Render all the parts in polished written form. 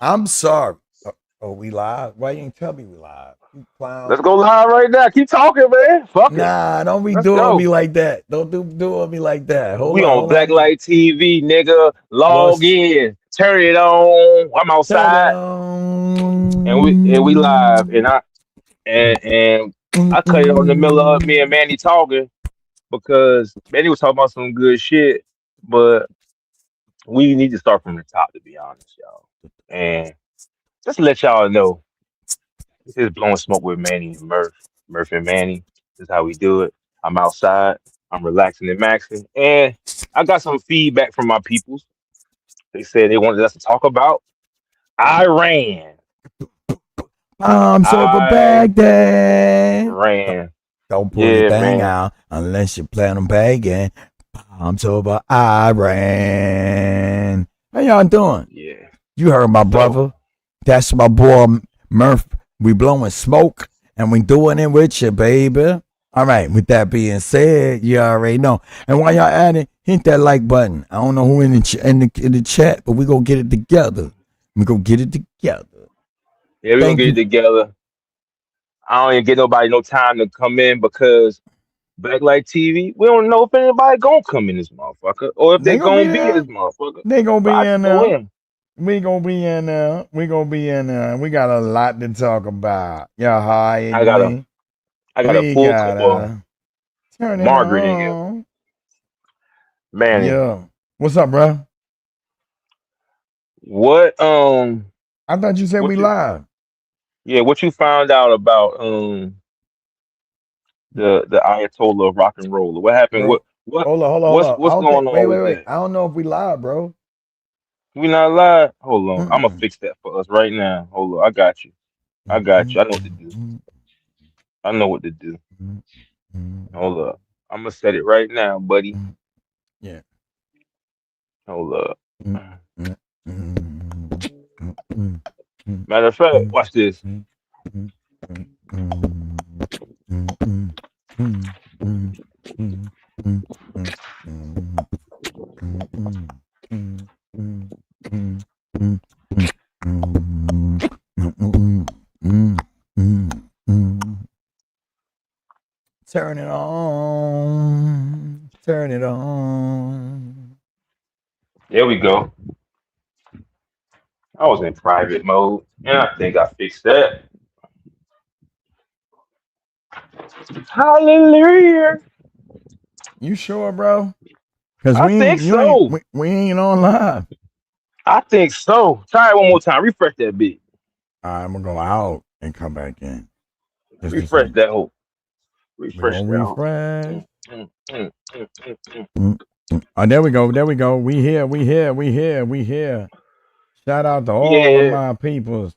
I'm sorry. Oh, we live? Why you ain't tell me we live? You Let's clown. go live right now. Keep talking, man. Fuck it. Nah, don't be Let's doing me go. like that. Don't do me like that. We on Hold on. Blacklight TV, nigga. Log What's in. Turn it on. I'm turn it outside. And we live. on? And I cut it on the middle of me and Manny talking because Manny was talking about some good shit. But we need to start from the top, to be honest, y'all. And just to let y'all know, this is blowing smoke with Manny and Murph. Murph and Manny. This is how we do it. I'm outside. I'm relaxing and maxing. And I got some feedback from my peoples. They said they wanted us to talk about Iran. I'm super I Baghdad. ran. Don't pull your Yeah, thing man. out unless you plan on paying. I'm sober. I ran. How y'all doing? Yeah. You heard my So, brother. That's my boy Murph. We blowing smoke and we doing it with you, baby. All right. With that being said, you already know. And while y'all at it, hit that like button. I don't know who in the chat, but we gonna get it together. We gonna get it together. yeah, we're gonna Thank get it you. together. I don't even get nobody no time to come in because Blacklight TV, we don't know if anybody gonna come in this motherfucker or if they They gonna gonna be be in this there. motherfucker. They gonna But be I in just go there. in. We gonna be in there. We gonna be in there. We got a lot to talk about. Y'all I hiding got a me. I got a We full cup of gotta turn it Margaret in here. on. Manny, Yeah. What's up, bro? what I thought you said we what you live. what you found out about the Ayatollah of rock and roll? What happened? Bro. Hold on. I What's don't think going wait, on wait, with wait. that? I don't know if we live, bro. We not live? Hold on. I'm gonna Mm-mm. fix that for us right now. Hold on. I got you. I got you. I know what to do. I know what to do. Hold up. I'm gonna set it right now, buddy. Yeah. Hold up. Matter of fact, watch this. Turn it on. Turn it on. There we go. I was in private mode, and I think I fixed that. Hallelujah. You sure, bro? Cause I think so. we ain't on live. I think so. Try it one more time. Refresh that bit. I'm gonna go out and come back in. Just a Refresh second. that whole. We're Refresh gonna that whole. refresh. Mm, mm, mm, mm, mm, mm. Oh, there we go. There we go. We here. We here. We here. We here. Shout out to all of Yeah, my peoples.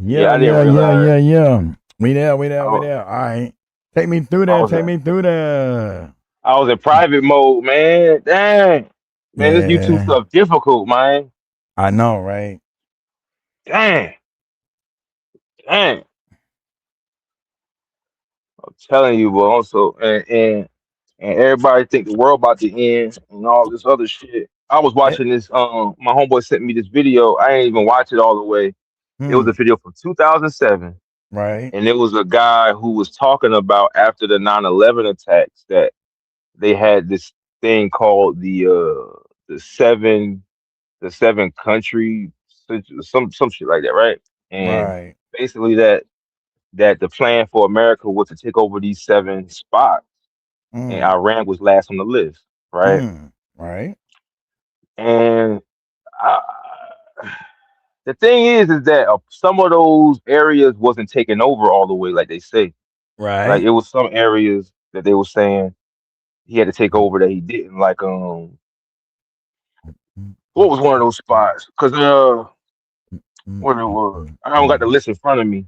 yeah. Yeah, I didn't yeah, yeah, realize. yeah, yeah. We there. We I, there. We wa- there. All right. Take me through I there. was Take in. me through there. I was in private mode, man. Dang, man. This YouTube Yeah. stuff difficult, man. I know, right? Dang, dang. I'm telling you, but also, and everybody think the world about to end and all this other shit. I was Eh, watching this. My homeboy sent me this video. I ain't even watch it all the way. It was a hmm. video from 2007, Right. and it was a guy who was talking about after the 9/11 attacks that they had this thing called the seven country some shit like that, right? And Right. basically that the plan for America was to take over these seven spots, and Mm. Iran was last on the list, right? Mm. Right. And I, the thing is that some of those areas wasn't taken over all the way, like they say. Like Right. it was some areas that they were saying he had to take over that he didn't. Like what was one of those spots? Because what it was, I don't got the list in front of me.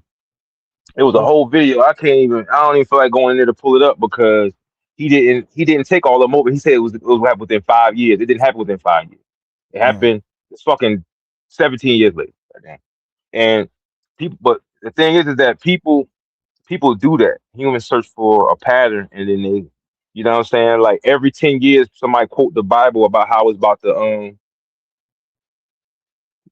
It was a Oh. whole video. I don't even feel like going in there to pull it up because he didn't take all of them over. He said it was happen within 5 years. It didn't happen within 5 years. It Mm. happened it's fucking 17 years later. Goddamn. And people, but the thing is that people do that. Humans search for a pattern, and then they, you know what I'm saying? Like every 10 years, somebody quote the Bible about how it's about to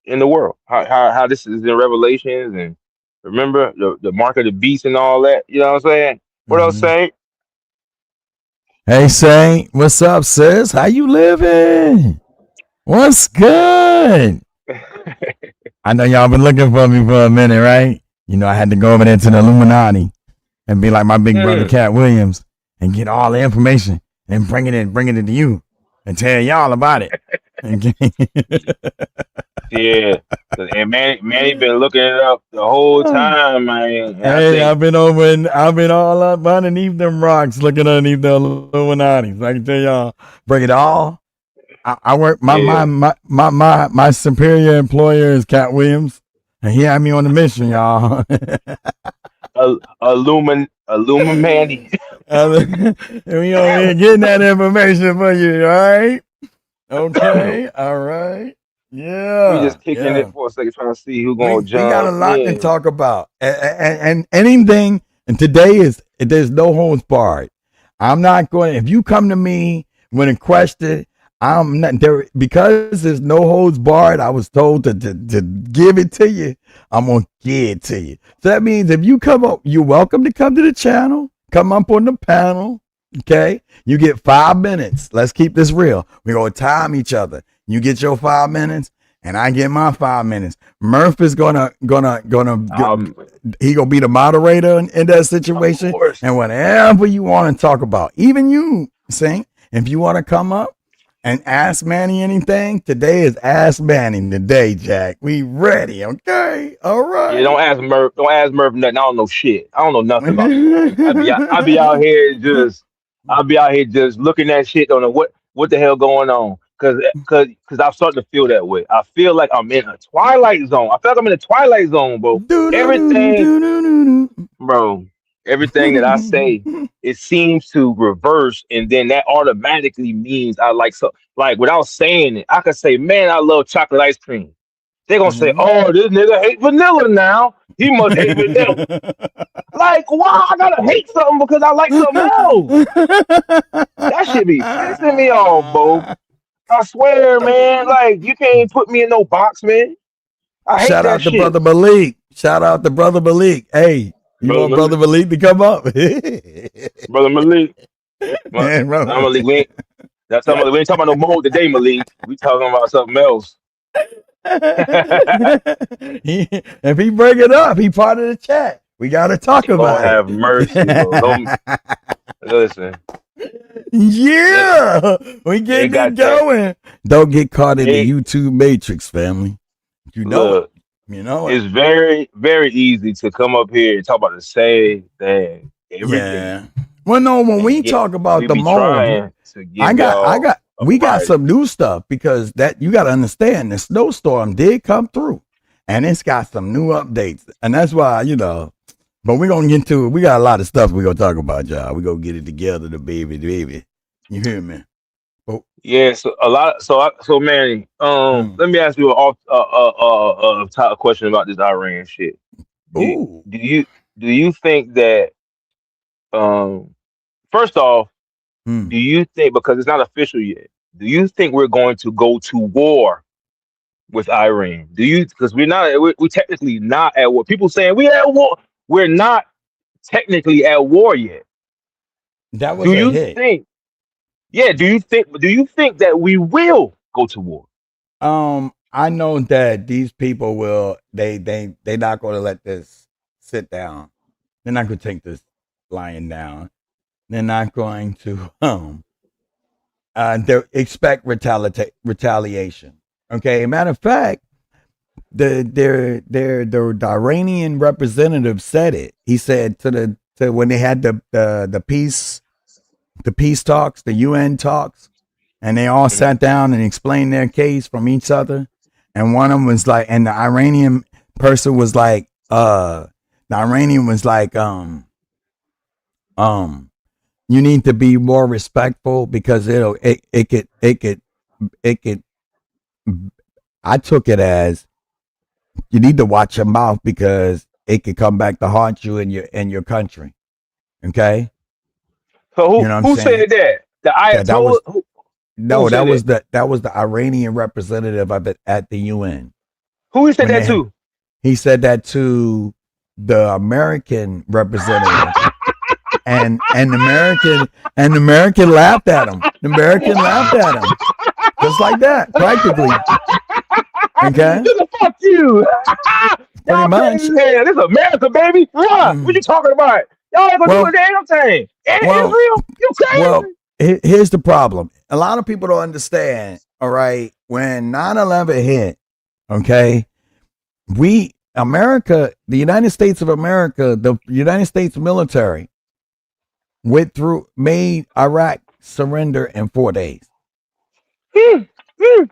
in the world. How this is in Revelations and remember the mark of the beast and all that. You know what I'm saying? What else Mm-hmm. say? Hey Saint, what's up, sis? How you living? What's good? I know y'all been looking for me for a minute, right? You know, I had to go over there to the Illuminati and be like my big brother Mm, Cat Williams and get all the information and bring it to you and tell y'all about it. Okay. yeah. And Manny been looking it up the whole time, man. And I Hey, think, I've been all up underneath them rocks looking underneath the Illuminati. So I can tell y'all, bring it all. I work yeah, my superior employer is Cat Williams, and he had me on the mission, y'all. Illumin Manny. And we over here getting that information for you, all right? Okay, all right. We Yeah, just kicking it yeah. for a second, trying to see who gonna We got a jump lot to in. talk about, and anything. And today is there's no holds barred. I'm not going. If you come to me with a question, I'm not there because there's no holds barred. I was told to give it to you. I'm gonna give it to you. So that means if you come up, you're welcome to come to the channel. Come up on the panel. Okay, you get 5 minutes. Let's keep this real. We're gonna time each other. You get your 5 minutes, and I get my 5 minutes. Murph is Um, he gonna be the moderator in that of situation, course. and whatever you want to talk about, even you, Saint, if you want to come up and ask Manny anything, today is Ask Manny today, Jack. We ready? Okay, all Yeah, right. Don't ask Murph nothing. I don't know shit. I don't know nothing about this app. I be out here just. I be out here just looking at shit. Don't know what the hell going on. Cause I'm starting to feel that way. I feel like I'm in a twilight zone. I feel like I'm in a twilight zone, bro. Do do do Everything, do do bro. Everything that I say, do. it seems to reverse, and then that automatically means I like so. Like without saying it, I could say, "Man, I love chocolate ice cream." They're gonna say, Mhm. "Oh, this nigga hate vanilla now. He must hate vanilla." Like, why I gotta hate something because I like something else? That should be pissing me off, bro. I swear, man. Like, you can't put me in no box, man. I hate Shout that out to shit, brother Malik. Shout out to brother Malik. Hey, you brother want brother Malik. Malik to come up? Brother Malik. Man, I'm brother. Malik. We ain't talking about no mold today, Malik. We talking about something else. If he bring it up, he part of the chat. We got to talk Lord about it. have mercy, bro. Don't listen. It, Yeah, we it getting it got that. going. Don't get caught in the It YouTube matrix, family. You know it. look. You know it. It's very, very easy to come up here and talk about the same thing every day, Yeah. Well, no, when and we yet talk we about the be mold, trying to give y'all a we got variety. some new stuff because that you got to understand the snowstorm did come through, and it's got some new updates, and that's why But we're gonna get to it. We got a lot of stuff we're gonna talk about, y'all. We're gonna get it together, the baby. You hear me? But Yeah, so a lot. So Manny, mm, let me ask you a off top question about this Iran shit. Do ooh, do you do you think that um first off, mm. do you think because it's not official yet? Do you think we're going to go to war with Iran? Do you because we're technically not at war. People saying we at war. We're not technically at war yet. That Do was a you hit. think? Yeah, do you think that we will go to war? I know that these people will. They not gonna let this sit down. They're not gonna take this lying down. They're not going to they expect retaliation. Okay, matter of fact, the Iranian representative said it. He said to when they had the peace talks, the UN talks, and they all Mhm. sat down and explained their case from each other. And one of them was like, and the Iranian person was like, the Iranian was like, um, you need to be more respectful because it could. I took it as you need to watch your mouth because it could come back to haunt you in your country. Okay, So you know who what I'm who saying? said that? The That Ayatollah? was Who no, said that? that was the Iranian representative of it at the UN. Who he said when that they to? he said that to the American representative, and the American laughed at him. The American laughed at him just like that, practically. Okay, Nigga, fuck you. pretty Y'all crazy much. as hell. This is America, baby. What you Mm. talking about? Y'all ain't gonna do a Well, damn thing. And well, Israel, you well. crazy? Here's the problem. A lot of people don't understand. All right, when 9/11 hit, okay, we America, the United States of America, the United States military went through, made Iraq surrender in 4 days. Hmm, hmm.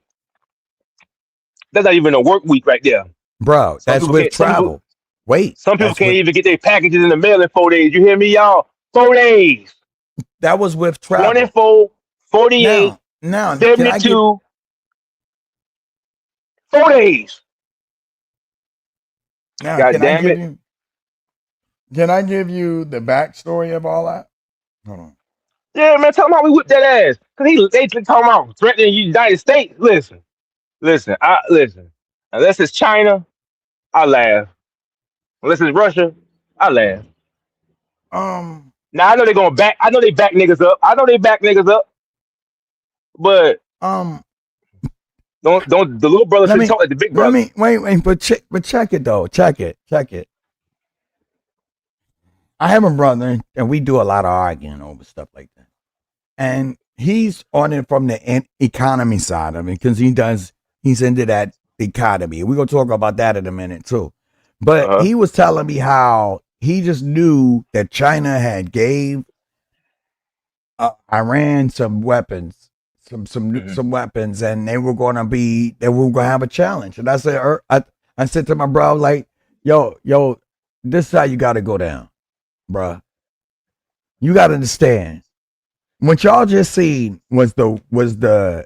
That's not even a work week right there. Bro, Some that's people with can't. Some people. travel. Wait, Some people that's can't with even get their packages in the mail in 4 days. You hear me, y'all? 4 days. that was with travel. 24, 48, Now, can I give 72, 4 days. now? God damn it. Can I give you the backstory of all that? Hold on. Yeah, man, tell them how we whipped that ass. Cause they talking about threatening the United States. Listen. Unless it's China, I laugh. Unless it's Russia, I laugh. Um, Now I know they're gonna back. I know they back niggas up. I know they back niggas up. But um, don't the little brother let should me talk like the big let brother. me wait, but check it though. Check it. I have a brother, and we do a lot of arguing over stuff like that. And he's on it from the economy side of it because he's into that economy. We're gonna talk about that in a minute too. Uh But huh. he was telling me how he just knew that China had gave Iran some weapons, Hmm. some weapons, and they were gonna have a challenge. And I said, I said to my bro, like, yo, this is how you got to go down, bruh. You got to understand. What y'all just seen the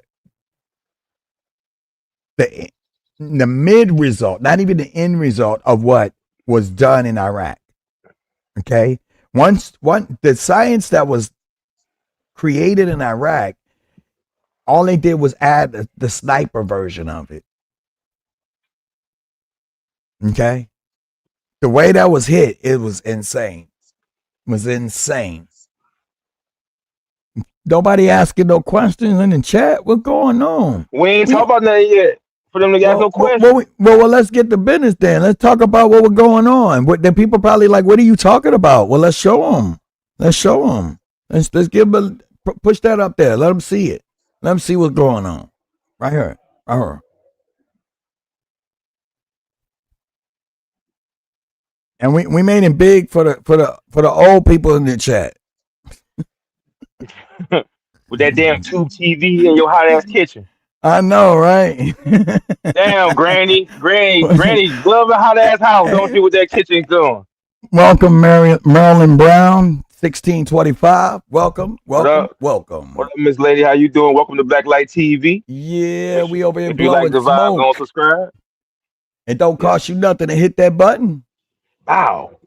the mid result, not even the end result of what was done in Iraq. Okay, the science that was created in Iraq, all they did was add the sniper version of it. Okay, the way that was hit, it was insane. It was insane. Nobody asking no questions in the chat. What's going on? We ain't We talk about nothing yet for them to ask no question. let's get to business then. Let's talk about what was going on. What the people probably like. What are you talking about? Well, let's show them. Let's show them. Let's give them push that up there. Let them see it. Let them see what's going on. Right here. Right here. And we made it big for the old people in the chat. With that damn tube TV in your hot ass kitchen. I know, right? Damn, Granny, love a hot ass house, don't you? With that kitchen going. Welcome, Marilyn Brown, 1625. Welcome, What welcome, up? What welcome. up, Miss Lady? How you doing? Welcome to Blacklight TV. Yeah, we over here If you like blowing the vibe, go and smoke. subscribe. It don't Yes. cost you nothing to hit that button. Wow.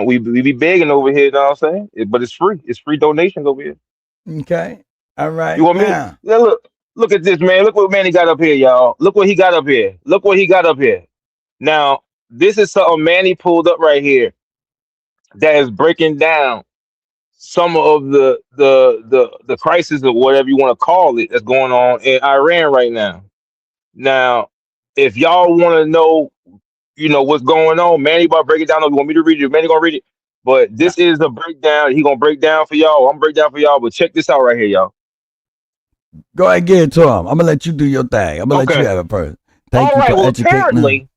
We be begging over here, you know what I'm saying? But it's free. It's free donations over here. Okay. All You right. want me? Now, Yeah, look at this, man. Look what Manny got up here, y'all. Look what he got up here. Look what he got up here. Now, this is something Manny pulled up right here that is breaking down some of the crisis or whatever you want to call it that's going on in Iran right now. Now, if y'all want to know, what's going on, Manny about to break it down. Or you want me to read it? Manny gonna read it. But uh, this is a breakdown. He gonna break down for y'all. I'm gonna break down for y'all. But check this out right here, y'all. go ahead, get it to him. I'm gonna let you do your thing. I'm gonna let you Okay. have it first. All Thank you right. for Well, educating us. apparently,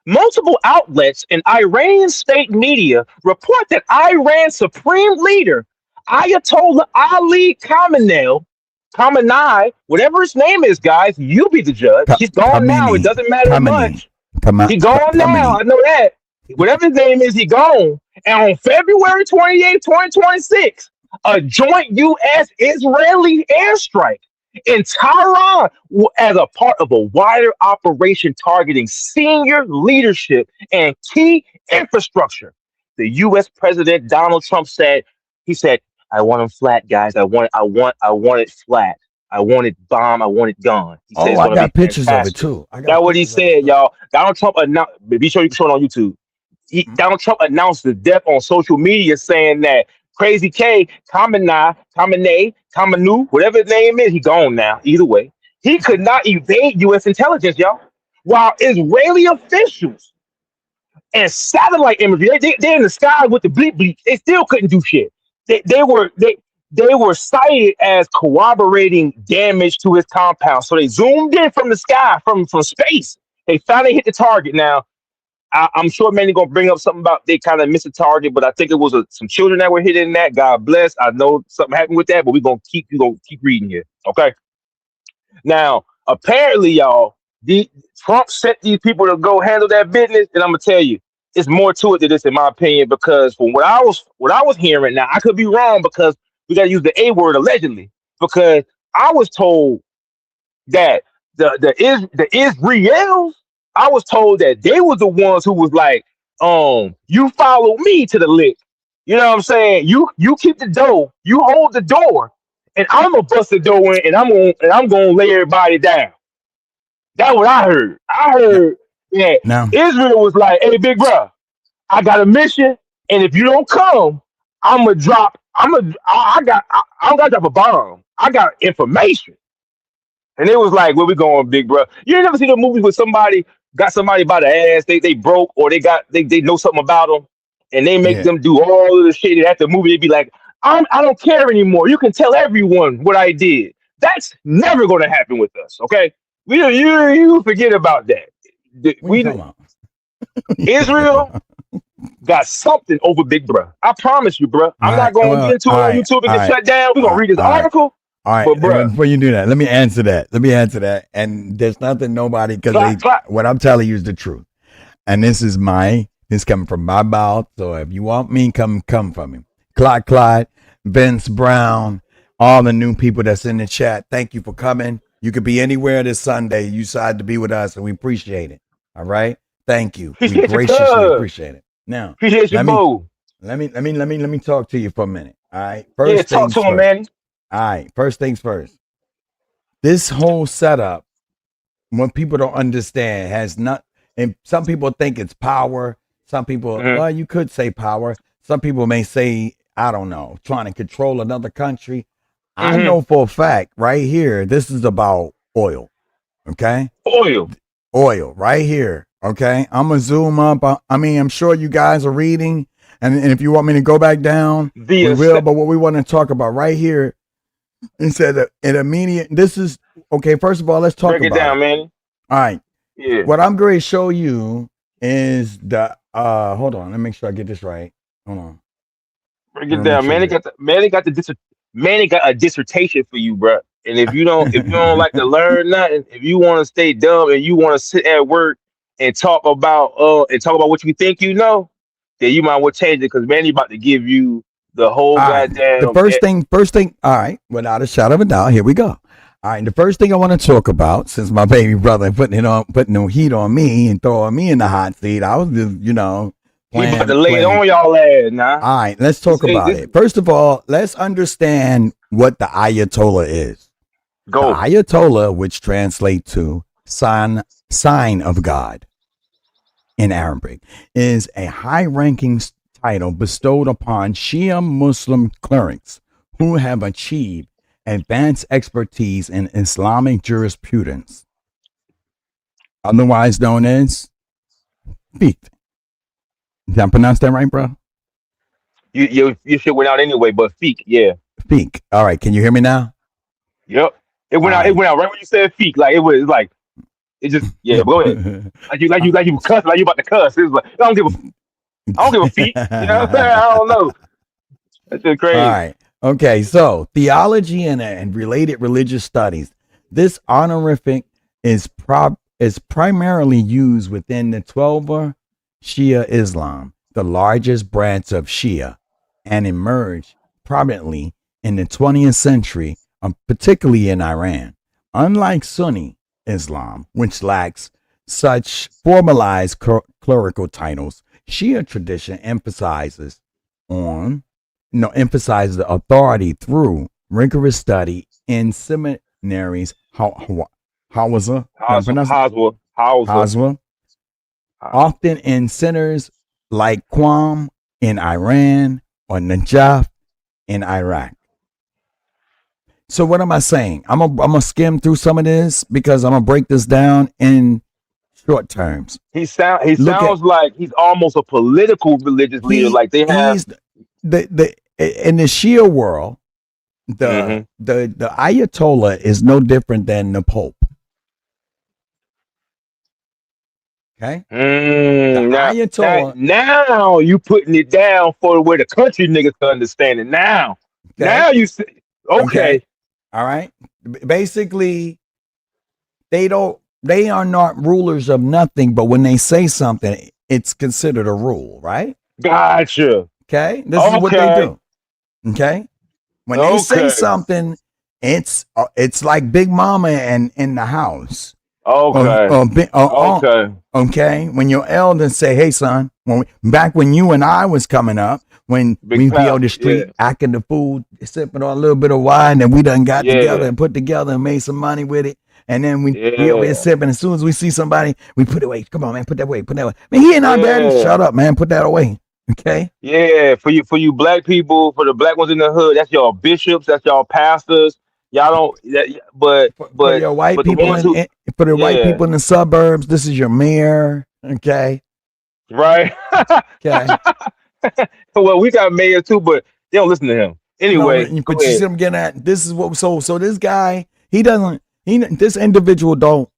multiple outlets in Iranian state media report that Iran's supreme leader, Ayatollah Ali Khamenei, whatever his name is, guys, you be the judge. He's gone now. It Kamini, doesn't matter Kamini, much. He gone now. Kamini. I know that. Whatever his name is, he gone. And on February 28th, 2026, a joint U.S. Israeli airstrike in Tehran as a part of a wider operation targeting senior leadership and key infrastructure. The U.S. President Donald Trump said, he said, I want them flat, guys. I want it flat. I want it bomb. I want it gone. He said Oh, it's I going to be got pictures of it fantastic. too. I That's got what he pictures of it said, too. y'all. Donald Trump announced. Be sure you can show it on YouTube. Donald Trump announced the death on social media, saying that Crazy K, Kamanu, whatever his name is, he gone now. Either way, he could not evade U.S. intelligence, y'all. While Israeli officials and satellite imagery, they're in the sky with the bleep bleep. They still couldn't do shit. They were cited as corroborating damage to his compound. So they zoomed in from the sky, from space. They finally hit the target. Now I'm sure Manny gonna bring up something about they kind of missed the target, but I think it was some children that were hit in that. God bless. I know something happened with that, but we gonna keep reading here. Okay. Now, apparently, y'all, the Trump sent these people to go handle that business, and I'm gonna tell you, it's more to it than this, in my opinion, because from what I was hearing, now I could be wrong because we gotta use the A word allegedly, because I was told that the Israels, I was told that they were the ones who was like, you follow me to the lick. You know what I'm saying? You keep the door, you hold the door, and I'm gonna bust the door in, and I'm gonna lay everybody down. That's what I heard. I Now, heard that now, Israel was like, hey, big bro, I got a mission, and if you don't come, I'm gonna drop. I don't gotta drop a bomb. I got information. And it was like, where we going, big bro? You ain't never seen a movie where somebody got somebody by the ass, they broke, or they know something about them, and they make yeah. them do all of the shit. And at the movie, they be like, I don't care anymore. You can tell everyone what I did. That's never gonna happen with us, okay? You forget about that. What are you We talking about? What are you talking Israel about? got something over Big Bro. I promise you, bro. All I'm right. not gonna get Well, into all it on right. YouTube and All get right. shut down. We're All gonna right. read this All right. article, All right. but bro, Before you do that, let me answer that. Let me answer that. And there's nothing nobody because clap, clap. what I'm telling you is the truth. And this coming from my mouth. So if you want me, come for me. Clyde, Vince Brown, all the new people that's in the chat. Thank you for coming. You could be anywhere this Sunday. You decide to be with us, and we appreciate it. All right. Thank you. We Appreciate your graciously cuz. appreciate it. Now, Appreciate your let me boo. let me talk to you for a minute. All right. Yeah, First talk things to him, first. man. All right. First things first. This whole setup, when people don't understand, has not. And some people think it's power. Some people, Hmm. well, you could say power. Some people may say, I don't know, trying to control another country. I Hmm. know for a fact, right here, this is about oil. Okay, Oil. oil, right here. Okay, I'm gonna zoom up. I mean, I'm sure you guys are reading, and if you want me to go back down, we The will. But what we want to talk about right here, it said that an immediate. This is okay. First of all, let's talk break it about down, it. man. All right. Yeah, What I'm going to show you is the hold on, let me make sure I get this right. Hold on. break I it want to make down. sure I Man, get it. Manny got a dissertation for you, bro. And if you don't like to learn nothing, if you want to stay dumb and you want to sit at work and talk about what you think you know, then you might well change it because Manny about to give you the whole All right. The goddamn. first thing, all right, without a shadow of a doubt, here we go. All right, the first thing I want to talk about, since my baby brother putting no heat on me and throwing me in the hot seat, I was just, He about to playing, lay it playing. on y'all ass now. All right, let's This, talk hey, about this it. First of all, let's understand what the Ayatollah is. The go. Ayatollah, which translates to sign of God in Arabic, is a high ranking title bestowed upon Shia Muslim clerics who have achieved advanced expertise in Islamic jurisprudence, otherwise known as fiqh. Did I pronounce that right, bro? You shit went out anyway, but feek, yeah. Fiqh. All right, can you hear me now? Yep. It All went out. It right. went out right when you said feek. Like it was like it just yeah. Go ahead. Like you cuss like you about to cuss. It was like I don't give a feek. You know what I'm saying? I don't know. That's just All crazy. right. Okay. So theology and related religious studies. This honorific is primarily used within the Twelver Shia Islam, the largest branch of Shia, and emerged prominently in the 20th century, particularly in Iran. Unlike Sunni Islam, which lacks such formalized clerical titles, Shia tradition on emphasizes the authority through rigorous study in revolutionaries, Hausa, no, pronounce it, Hauser. Haswa, often in centers like Qom in Iran or Najaf in Iraq. So what am I saying? I'm gonna skim through some of this because I'm gonna break this down in short terms. He Look at sounds like he's almost a political religious leader. Like they have. he's the in the Shia world, Hmm. the Ayatollah is no different than the Pope. Okay, the Ayatollah. Now you putting it down for where the country niggas can understand it. Okay, Now you see. okay, Okay, all right. Basically, they are not rulers of nothing, but when they say something, it's considered a rule, right? gotcha. Okay, this is what they Okay, do. Okay, when they say okay, something, it's like Big Mama and in the house. okay, okay. Okay, when your elders say, "Hey, son," back when you and I was coming up, when Big we be on pal. the Yeah, street acting the fool, sipping on a little bit of wine, and we done got together yeah, and put together and made some money with it, and then we over here yeah, sipping. As soon as we see somebody, we put it away. Come on, man, put that away, put that away. Man, he ain't our daddy. yeah. Shut up, man. Put that away. Okay. Yeah, for you black people, for the black ones in the hood, that's y'all bishops, that's y'all pastors. Y'all don't, For your white but the people ones who, for the white yeah, people in the suburbs, this is your mayor. Okay. right. Okay. Well, we got mayors too, but they don't listen to him. No, Anyway, go but you see ahead. what I'm getting at. This is what so this guy, he doesn't this individual don't,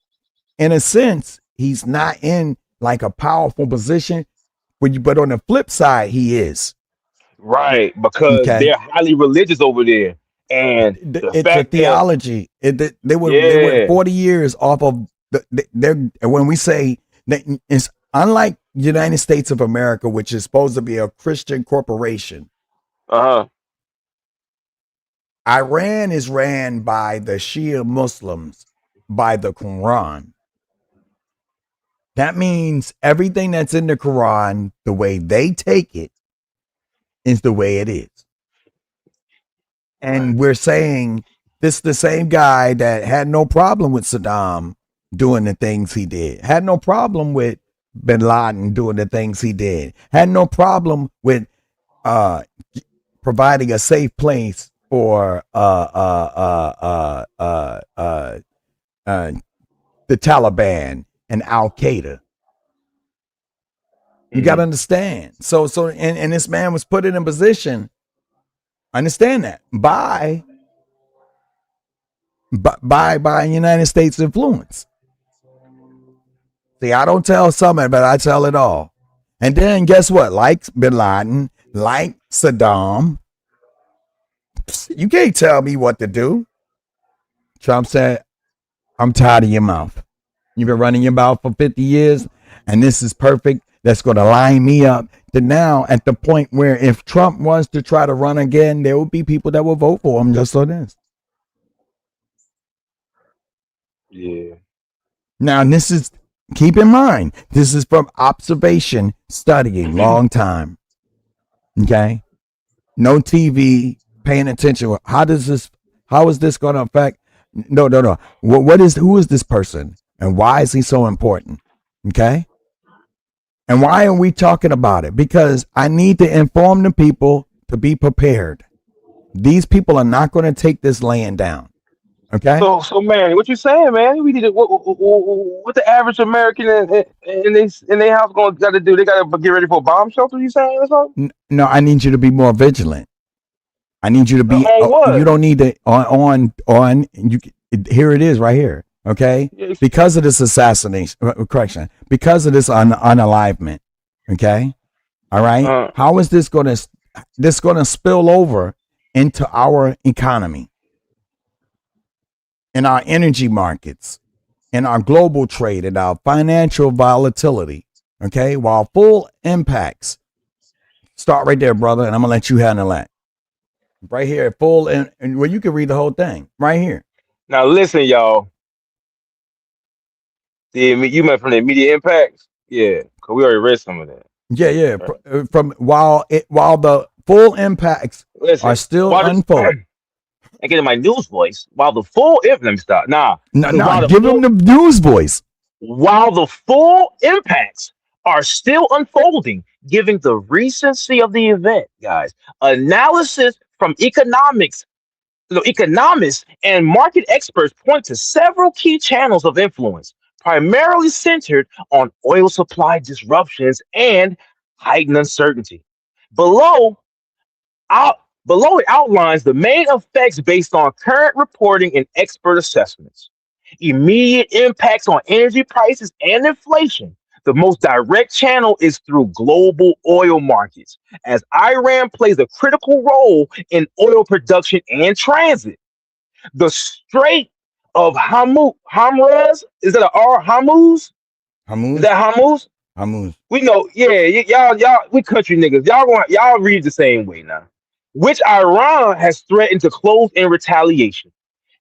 in a sense, he's not in like a powerful position, but on the flip side, he is. Right, because Okay. they're highly religious over there, and the It's a fact that, theology. They went yeah, 40 years off of they're when we say that it's unlike United States of America, which is supposed to be a Christian corporation. uh huh, Iran is ran by the Shia Muslims by the Quran. That means everything that's in the Quran, the way they take it, is the way it is. right, And we're saying this is the same guy that had no problem with Saddam doing the things he did, had no problem with bin Laden doing the things he did, had no problem with uh, providing a safe place for the Taliban and Al Qaeda. You got to hmm, understand. And this man was put in a position. Understand that by United States influence. See, I don't tell some of it, but I tell it all. And then guess what? Like Bin Laden, like Saddam, you can't tell me what to do. Trump said, "I'm tired of your mouth. You've been running your mouth for 50 years, and this is perfect. That's going to line me up to now at the point where if Trump wants to try to run again, there will be people that will vote for him just so this." yeah, Now, this is, keep in mind, this is from observation, studying, long time. Okay? No TV, paying attention. How is this going to affect? No, no, no. Who is this person? And why is he so important? Okay? And why are we talking about it? Because I need to inform the people to be prepared. These people are not going to take this laying down. Okay? So man, what you saying, man? We need to what the average American in they house going got to do? They got to get ready for a bomb shelter. You saying or something? No, I need you to be more vigilant. I need you to be. On You what? don't need to on. You here it is right here. Okay, Yeah, because of this assassination, correction, because of this unalivement. Okay, all right. uh, How is this going to spill over into our economy, in our energy markets, in our global trade, in our financial volatility? Okay, while full impacts start right there, brother, and I'm gonna let you handle that. Right here, full and where you can read the whole thing. Right here. now listen, y'all. You meant from the immediate impacts? Yeah, cause we already read some of that. Yeah, yeah. Right. From while the full impacts are Listen, still why this? unfold. and getting my news voice, while the full let me stop. Nah, No, because no, give him the news voice. while the full impacts are still unfolding, given the recency of the event, guys, analysis from economists and market experts point to several key channels of influence, primarily centered on oil supply disruptions and heightened uncertainty. Below, out, below it outlines the main effects based on current reporting and expert assessments. Immediate impacts on energy prices and inflation. The most direct channel is through global oil markets, as Iran plays a critical role in oil production and transit. The Strait of Hormuz, is that a R? Hormuz? Is Hamouz? that Hormuz? Hamouz. We know, yeah, y'all, we country niggas. Y'all read the same way now. Which Iran has threatened to close in retaliation.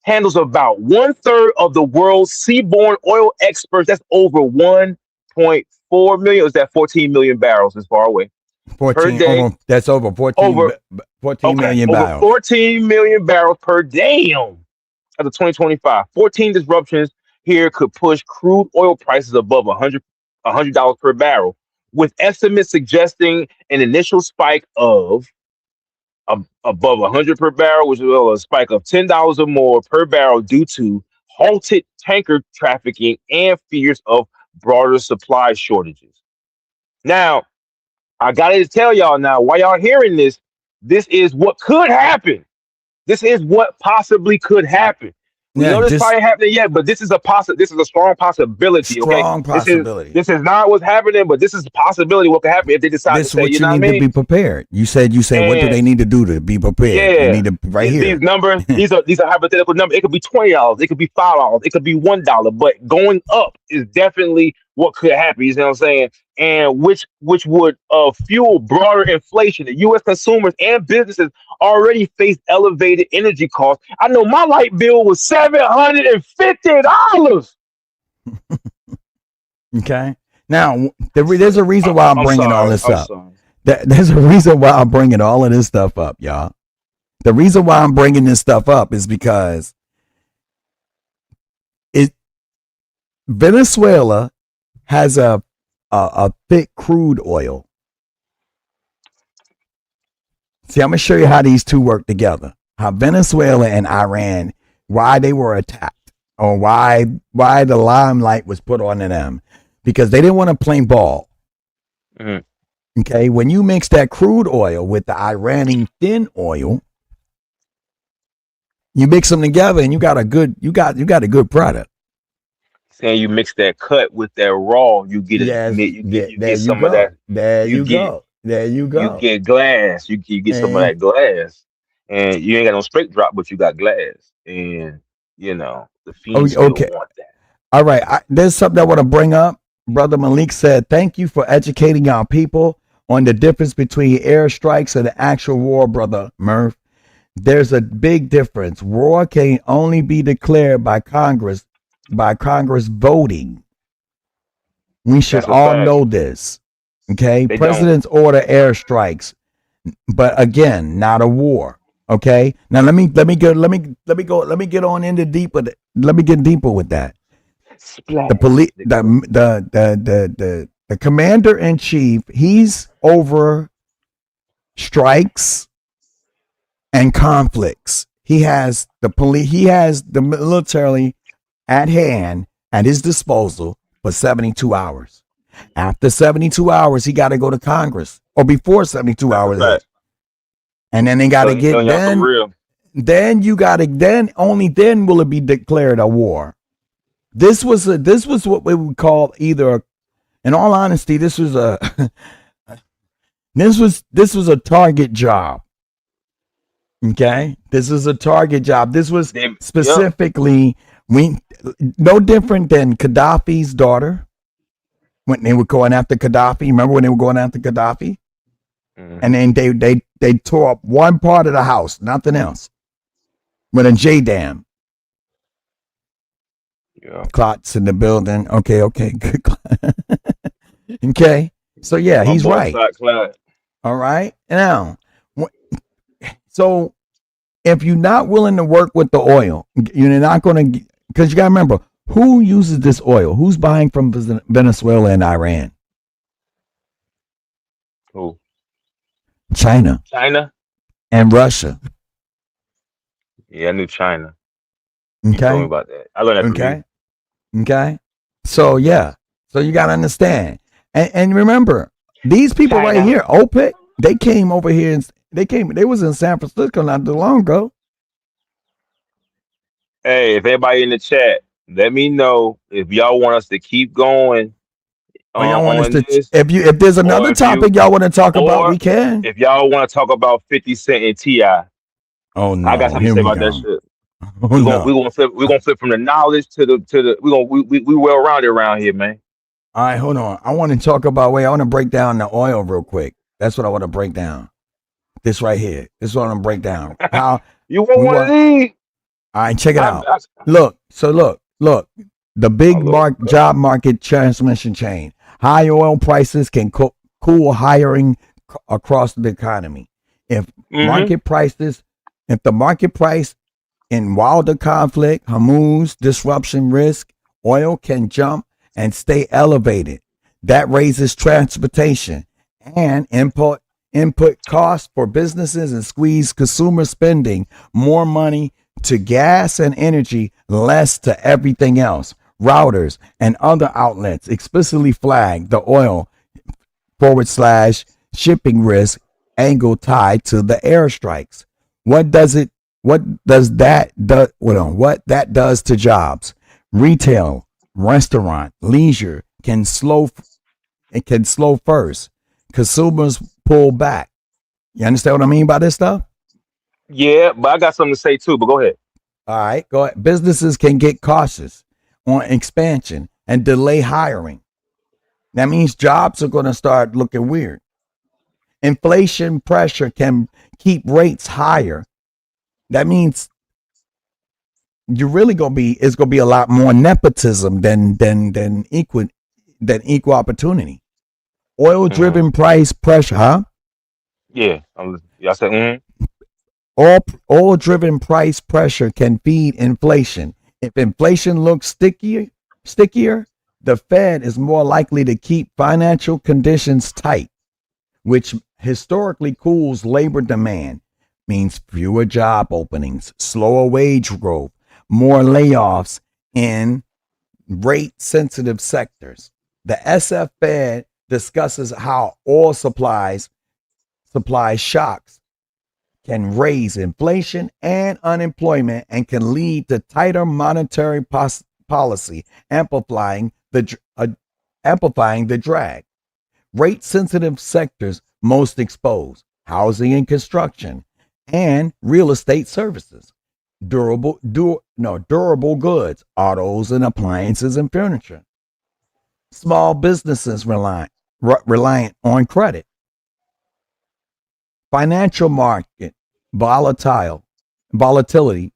Handles about one third of the world's seaborne oil exports. That's over 1.4 million. Or is that 14 million barrels? Is far away per 14 day. over, that's over 14, Over 14 okay, million over barrels. 14 million barrels per day as of 2025. 14 disruptions here could push crude oil prices above $100 per barrel, with estimates suggesting an initial spike of above 100 per barrel, which is a spike of $10 or more per barrel due to halted tanker trafficking and fears of broader supply shortages. Now, I gotta tell y'all now, while y'all hearing this, this is what could happen. This is what possibly could happen. We Yeah, know this just probably happening yet, but this is a strong possibility. Okay, strong this is possibility. this is not what's happening, but this is a possibility what could happen if they decide to This is say, what you you know what I need to mean? be prepared. You said, what do And they need to do to be prepared? They yeah, need to, right these here. numbers, these are hypothetical numbers. It could be $20, it could be $5, it could be $1, but going up is definitely what could happen. You know what I'm saying? And which would fuel broader inflation. The U.S. consumers and businesses already face elevated energy costs. I know my light bill was $750. Okay. Now, there's a reason why I'm I'm bringing all sorry. this I'm up. sorry. There's a reason why I'm bringing all of this stuff up, y'all. The reason why I'm bringing this stuff up is because it Venezuela has a thick crude oil. See, I'm gonna show you how these two work together. How Venezuela and Iran, why they were attacked, or why the limelight was put on them, because they didn't want to play ball. Mhm. Okay, when you mix that crude oil with the Iranian thin oil, you mix them together, and you got a good product. Saying you mix that cut with that raw, you get a Yes, you there get you some of go. that. There You you get go. There you you go. get glass. You get some of And that glass, and you ain't got no straight drop, but you got glass, and the oh, fiends still okay. want that. All right. There's something I want to bring up. Brother Malik said, "Thank you for educating our people on the difference between airstrikes and the actual war, Brother Murph. There's a big difference. War can only be declared by Congress voting. We should That's a all fact. know this. Okay? They don't. Presidents order airstrikes, but again, not a war. Okay? Now let me get on into deeper. Let me get deeper with that. The Splash, police, nigga. the commander in chief, he's over strikes and conflicts. He has the police, he has the military at hand at his disposal for 72 hours. After 72 hours, he got to go to Congress, or before 72 That's a hours is. fact. And then they I'm got to telling get, y'all for real. then you got to, then only then will it be declared a war. This was what we would call either, in all honesty, this was a target job. Okay, this is a target job. This was Yep. specifically we no different than Gaddafi's daughter when they were going after Gaddafi. Remember when they were going after Gaddafi? And Hmm. then they tore up one part of the house, nothing else. With a J dam, Yeah. clots in the building. Okay, good. Okay, so yeah, My he's boy right. Clock Cloud. All right, now, so If you're not willing to work with the oil, you're not going to, because you got to remember who uses this oil? Who's buying from Venezuela and Iran? Who? China China? and Russia. Yeah, I knew China. You told me Okay. about that. I learned that from you. Okay. Okay. So, yeah. So you got to understand. And remember, these people right China. here, OPEC, they came over here and they was in San Francisco not too long ago. Hey, if anybody in the chat, let me know if y'all want us to keep going Or y'all want us on to, this, if there's or another if you, topic y'all want to talk about, or we can. if y'all want to talk about 50 Cent and Ti. Oh, I got no. something to Here say we about that go. shit. Oh, no. We're gonna flip from the knowledge to the we well rounded around here, man. All right, hold on. I want to talk about, I want to break down the oil real quick. That's what I want to break down. This right here. This is what I'm going to break down. How You want we one of want, these? all right, check it out. I, Look, so look. The oh, big look. job market transmission chain. High oil prices can cool hiring across the economy. If Mm-hmm. market prices, if the market price in wilder conflict, Hormuz disruption risk, oil can jump and stay elevated. That raises transportation and input costs for businesses and squeeze consumer spending, more money to gas and energy, less to everything else. Routers and other outlets explicitly flag the oil / shipping risk angle tied to the airstrikes. What does it? What does that do? What that does to jobs? Retail, restaurant, leisure can slow. It can slow first. Consumers pull back. You understand what I mean by this stuff? Yeah, but I got something to say too. But go ahead. All right, go ahead. Businesses can get cautious on expansion and delay hiring. That means jobs are going to start looking weird. Inflation pressure can keep rates higher. That means you're really gonna be it's gonna be a lot more nepotism than equal opportunity. Oil Mm-hmm. driven price pressure, huh? Yeah, y'all said. Oil driven price pressure can feed inflation. If inflation looks stickier, the Fed is more likely to keep financial conditions tight, which historically cools labor demand, means fewer job openings, slower wage growth, more layoffs in rate sensitive sectors. The SF Fed discusses how oil supply shocks can raise inflation and unemployment and can lead to tighter monetary policy, amplifying the drag. Rate sensitive sectors most exposed: housing and construction, and real estate services. Durable goods, autos and appliances and furniture. Small businesses reliant on credit. Financial market volatile volatility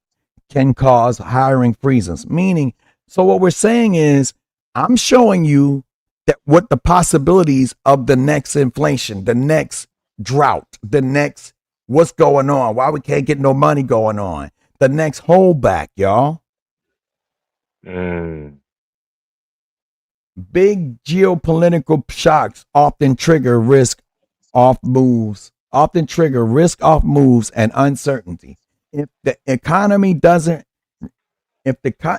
can cause hiring freezes. Meaning, so what we're saying is, I'm showing you that what the possibilities of the next inflation, the next drought, the next what's going on, why we can't get no money going on, the next holdback, y'all. Mm-hmm. Big geopolitical shocks often trigger risk off moves and uncertainty. If the economy doesn't, if the, I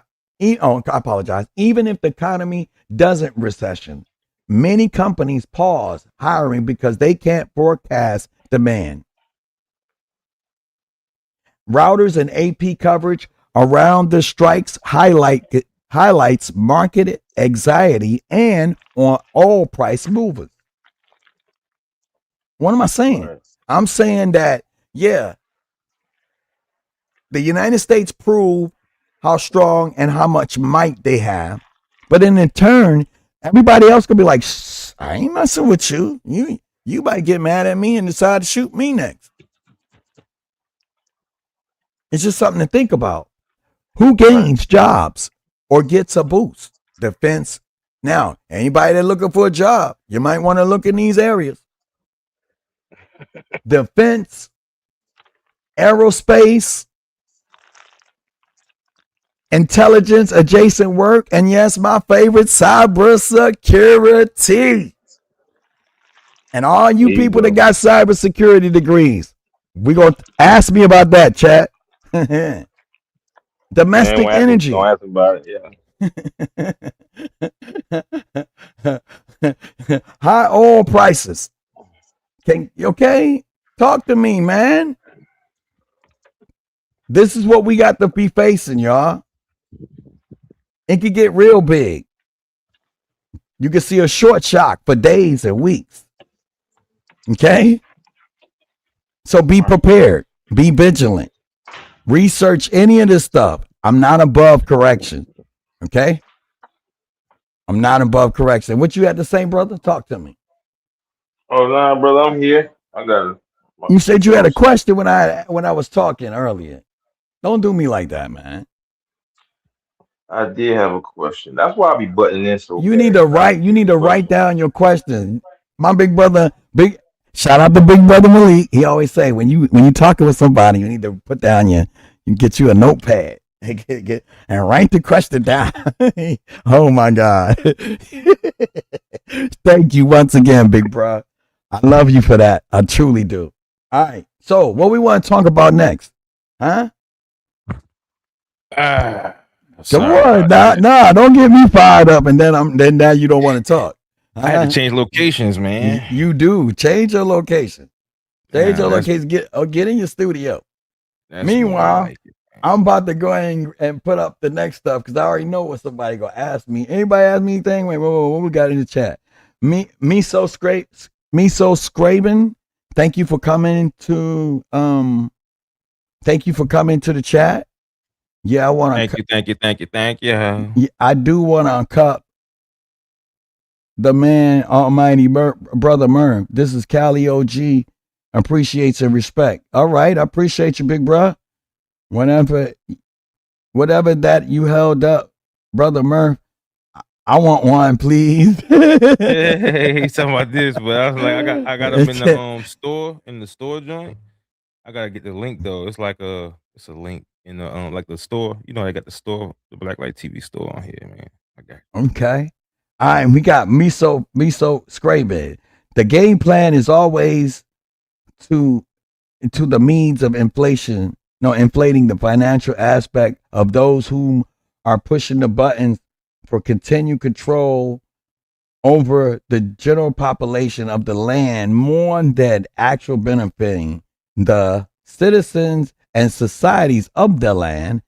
apologize, even if the economy doesn't recession, many companies pause hiring because they can't forecast demand. Routers and AP coverage around the strikes highlights market anxiety and on oil price movers. What am I saying? Right. I'm saying that, yeah, the United States proved how strong and how much might they have, but in turn, everybody else could be like, I ain't messing with you. You might get mad at me and decide to shoot me next. It's just something to think about. Who Right. gains jobs or gets a boost? Defense. Now, anybody that looking for a job, you might want to look in these areas. Defense aerospace, intelligence adjacent work, and yes, my favorite, cybersecurity. And all you There you people that go. got cybersecurity degrees, we gonna ask me about that, chat. Man, Domestic when ask me, don't energy. ask me about it. Yeah. High oil prices. Okay? Talk to me, man. This is what we got to be facing, y'all. It could get real big. You can see a short shock for days and weeks. Okay? So be Right. prepared. Be vigilant. Research any of this stuff. I'm not above correction. Okay? I'm not above correction. What you had to say, brother? Talk to me. Oh nah, brother, I'm here. I got You said you had a some. question when I was talking earlier. Don't do me like that, man. I did have a question. That's why I be butting in so You need bad. to 'Cause I write. be You need getting to write questions. down your question. My big brother, big shout out to big brother Malik. He always say when you talking with somebody, you need to put down you get you a notepad and write the question down. Oh my God! Thank you once again, big bro. I love you for that. I truly do. All right. So what we want to talk about next, huh? Ah, Come sorry on, about nah, that. nah, don't get me fired up, and then now you don't want to talk. I had to Uh, change locations, man. you do change your location. Change Yeah, your location. Get in your studio. that's more Meanwhile, like it. I'm about to go ahead and put up the next stuff because I already know what somebody gonna ask me. Anybody ask me anything? Wait, whoa, what we got in the chat? Me so scraping. Thank you for coming to Thank you for coming to the chat. Yeah, I want Thank to. you, thank you, thank you, thank you. Yeah, I do want to cup the man, Almighty Brother Murph. This is Cali OG. Appreciates and respect. All right, I appreciate you, big bro. Whenever, whatever that you held up, Brother Murph, I want one, please. Hey, he's talking about this, but I was like, I got them in the store, in the store joint. I gotta get the link though. It's a link in the like the store. You know, I got the store, the Blacklight TV store on here, man. I got Okay. All right, we got Miso Scraven. The game plan is always to the means of inflation, no, inflating the financial aspect of those whom are pushing the buttons for continued control over the general population of the land more than actual benefiting the citizens and societies of the land,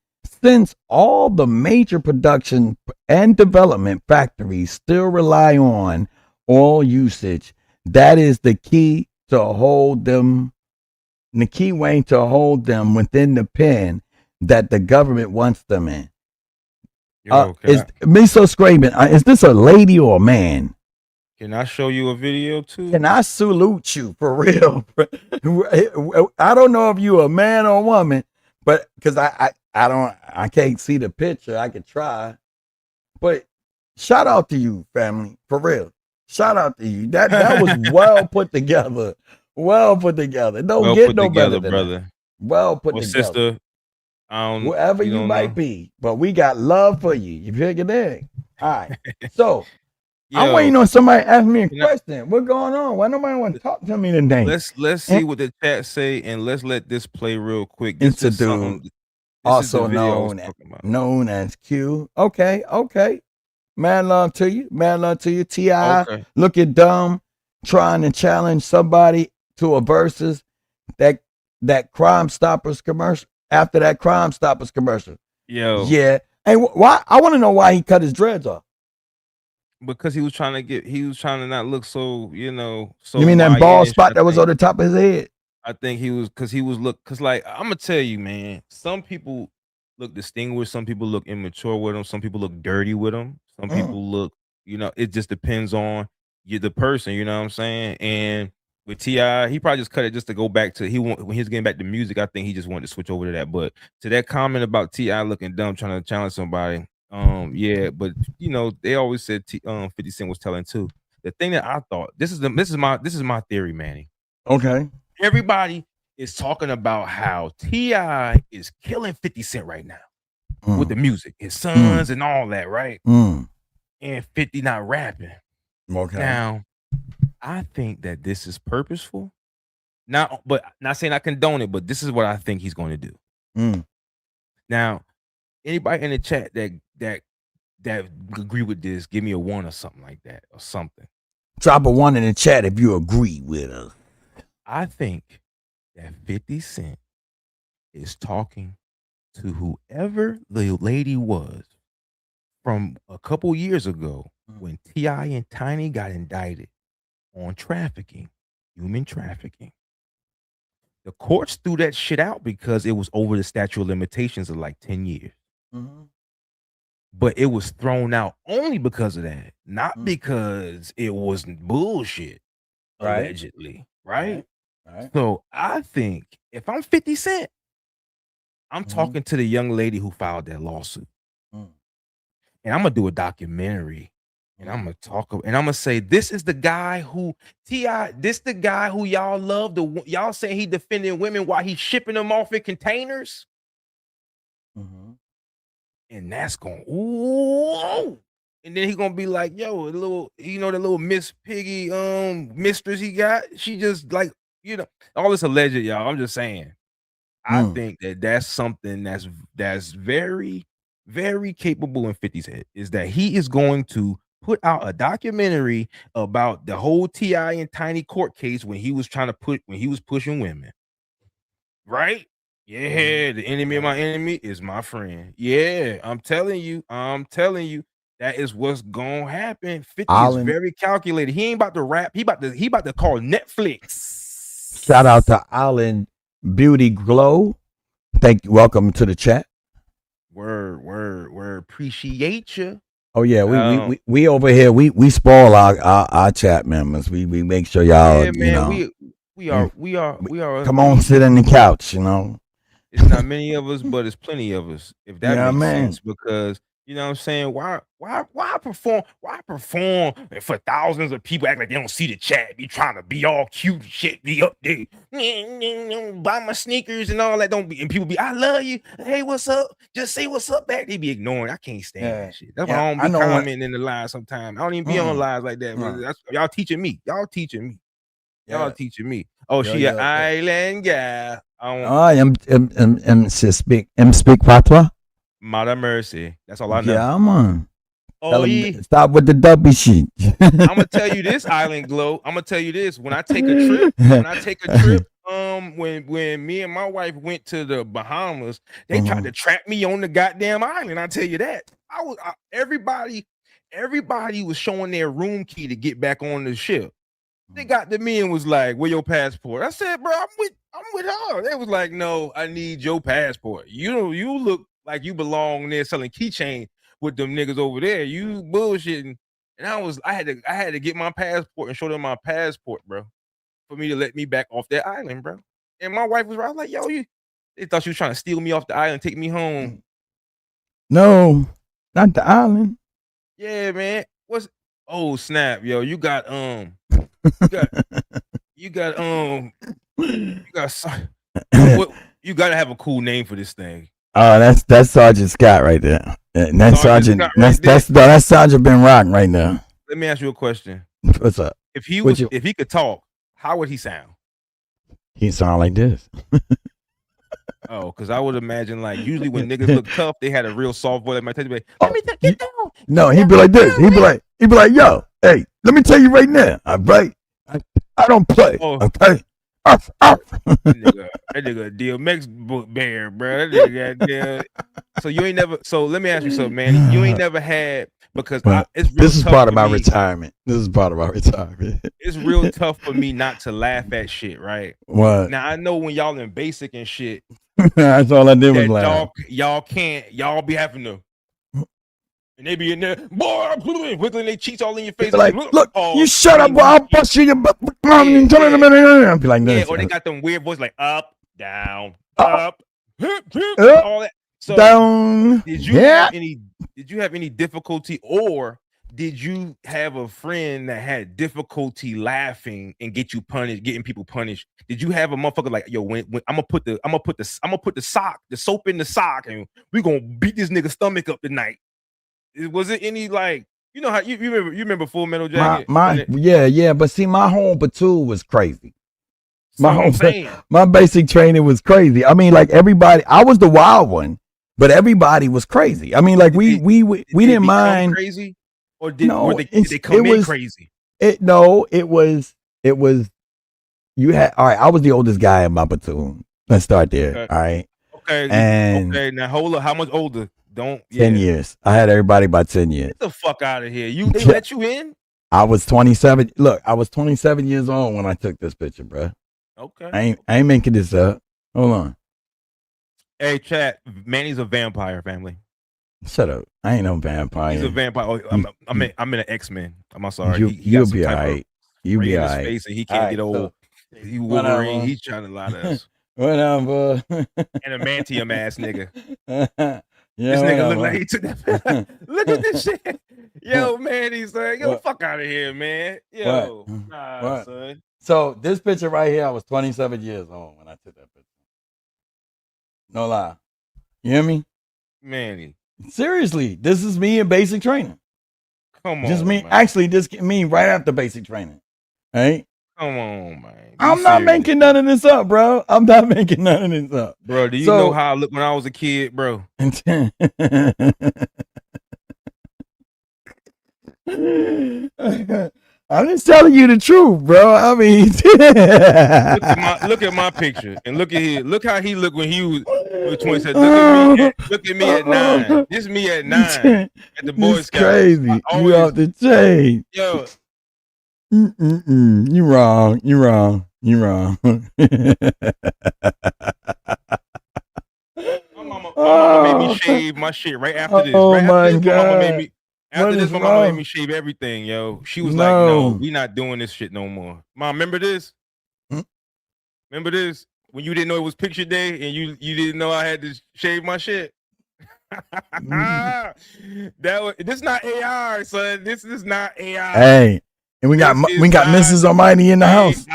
since all the major production and development factories still rely on oil usage. That is the key to hold them, the key way to hold them within the pen that the government wants them in. yo, Is Miso Scraven, is this a lady or a man? can I show you a video too? Can I salute you for real? I don't know if you a man or a woman, but because I can't see the picture. I could try, but shout out to you, family, for real. Shout out to you. That was well put together. Well put together. Don't Well get put no better together, than that. brother. Well put Well, together. sister, I don't. Wherever You you don't might know. be, but we got love for you. You figure that? All right. So I'm Yo, waiting on somebody to ask me a can I, question. What's going on? Why nobody want to talk to me today? let's see what the chat say, and let's let this play real quick. This It's a is dude, something. This is the also video I was known talking about. known as Q. Okay, okay. Man love to you. Man love to you. Ti Okay. looking dumb, trying to challenge somebody to a versus that Crime Stoppers commercial. After that Crime Stoppers commercial, Yo, yeah. Hey, why? I want to know why he cut his dreads off. because he was trying to not look so, You so mean that bald Miami-ish. spot that was on the top of his head? I think he was cause like I'm gonna tell you, man. Some people look distinguished. Some people look immature with them. Some people look dirty with them. Some Mm. people look, it just depends on you, the person. You know what I'm saying? And with Ti, he probably just cut it just to go back to when he was getting back to music. I think he just wanted to switch over to that. But to that comment about Ti looking dumb trying to challenge somebody, yeah. But they always said 50 Cent was telling too. The thing that I thought this is my theory, Manny. Okay. Everybody is talking about how T.I. is killing 50 Cent right now with the music, his sons and all that, right? And 50 not rapping. Okay. Now, I think that this is purposeful. Not saying I condone it, but this is what I think he's going to do. Now, anybody in the chat that agree with this, give me a 1 or something like that, or something. Drop a 1 in the chat if you agree with us. I think that 50 Cent is talking to whoever the lady was from a couple years ago when T.I. and Tiny got indicted on trafficking, human trafficking. The courts threw that shit out because it was over the statute of limitations of like 10 years. But it was thrown out only because of that, not because it was bullshit, allegedly, right? So I think if I'm 50 Cent, I'm talking to the young lady who filed that lawsuit. And I'm gonna do a documentary. And I'm gonna say, this is the guy who T.I., this the guy who y'all love. Y'all say he defending women while he's shipping them off in containers. And that's going, ooh. And then he gonna be like, yo, the little Miss Piggy mistress he got, she just like, all this alleged, y'all. I'm just saying. I think that that's something that's very, very capable in 50's head, is that he is going to put out a documentary about the whole T.I. and Tiny court case when he was pushing women. Right? Yeah, the enemy of my enemy is my friend. Yeah, I'm telling you, that is what's gonna happen. 50 is very calculated. He ain't about to rap. He about to call Netflix. Shout out to Island Beauty Glow. Thank you. Welcome to the chat. Word. Appreciate you. Oh yeah, we over here. We spoil our chat members. We make sure y'all. Yeah, man. We are. Come on, sit on the couch. It's not many of us, but it's plenty of us. If that makes sense, because you know what I'm saying. Why perform for thousands of people act like they don't see the chat? Be trying to be all cute and shit. Be up there, buy my sneakers and all that. And people be, I love you. Hey, what's up? Just say what's up back. They be ignoring. I can't stand that shit. That's why I don't be commenting in the live sometimes. I don't even be on lives like that. That's, y'all teaching me. Y'all teaching me. Oh, she an island gal. Speak patois. Mother mercy. That's all I know. Yeah, man. Oh, yeah. Stop with the dubby shit. I'm gonna tell you this, Island Glow. I'm gonna tell you this. When I take a trip, when me and my wife went to the Bahamas, they tried to trap me on the goddamn island. I tell you that. Everybody was showing their room key to get back on the ship. They got to me and was like, "Where your passport?" I said, "Bro, I'm with her." They was like, "No, I need your passport. You look like you belong there selling keychain with them niggas over there. You bullshitting." And I had to get my passport and show them my passport, bro, for me to let me back off that island, bro. And my wife was right. I was like, "Yo, they thought she was trying to steal me off the island, take me home." No, not the island. Yeah, man. Oh snap, yo, you got you gotta have a cool name for this thing. Oh, that's Sergeant Scott right there. That's Sergeant Ben Rock right now. Let me ask you a question. What's up? If he could talk, how would he sound? He sound like this. Oh, because I would imagine, like, usually when niggas look tough, they had a real soft voice. That might tell you, let me get down. No, he'd be like this. He'd be like, yo, hey, let me tell you right now. All right, I don't play. Oh. Okay. That nigga DMX bear, bro. That nigga goddamn. So you ain't never. So let me ask you something, man. You ain't never had, because it's real. This is part of my retirement. It's real tough for me not to laugh at shit, right? What? Now I know when y'all in basic and shit. That's all I did was laugh. Y'all be having to. And they be in there, boy, wiggling their cheeks all in your face. Like, look, you shut up, boy, I'll bust you in your butt. I'll be like, yeah, or they got them weird voices like up, down, up, all that. So down. Did you have any difficulty, or did you have a friend that had difficulty laughing and getting people punished? Did you have a motherfucker like, yo, when I'm gonna put the soap in the sock, and we gonna beat this nigga stomach up tonight? Was it any like, you know how you remember Full Metal Jacket? Yeah, but see, my home platoon was crazy. I'm saying. My basic training was crazy. I mean, like everybody, I was the wild one, but everybody was crazy. I mean, like we didn't mind crazy, or did they come in crazy? It was you had, all right. I was the oldest guy in my platoon. Let's start there. Okay. All right. Okay. And okay. Now hold up. How much older? 10 years. I had everybody by 10 years. Get the fuck out of here. They let you in? I was 27. Look, I was 27 years old when I took this picture, bro. Okay. I ain't making this up. Hold on. Hey, chat. Manny's a vampire, family. Shut up. I ain't no vampire. He's a vampire. Oh, I'm in an X-Men. I'm sorry. You'll be all right. You'll be all right. Face and he can't get old. He Wolverine. He's trying to lie to us. Whatever. And a mantium ass nigga. Yeah, this nigga look like he took that. Look at this shit. Yo, man, he's like, yo, fuck out of here, man. Yo, nah, son. So this picture right here, I was 27 years old when I took that picture. No lie. You hear me? Manny. Seriously, this is me in basic training. Come on. Just me. Man. Actually, this me right after basic training. Right? Come on, man. I'm not making none of this up, bro. I'm not making none of this up. Bro, do you know how I looked when I was a kid, bro? I'm just telling you the truth, bro. I mean, look at my picture and look at here. Look how he looked when he was 27. Look at me at 9. This is me at 9 at the Boy Scouts. Crazy. You off the chain. Yo. You wrong. My mama made me shave my shit right after this. Oh right my after this, God. my mama made me shave everything, yo. She was like, no, we not doing this shit no more. Mom, remember this? Remember this? When you didn't know it was picture day and you didn't know I had to shave my shit? This not AI, son. This is not AI. Hey, and we got Mrs. Almighty in the house.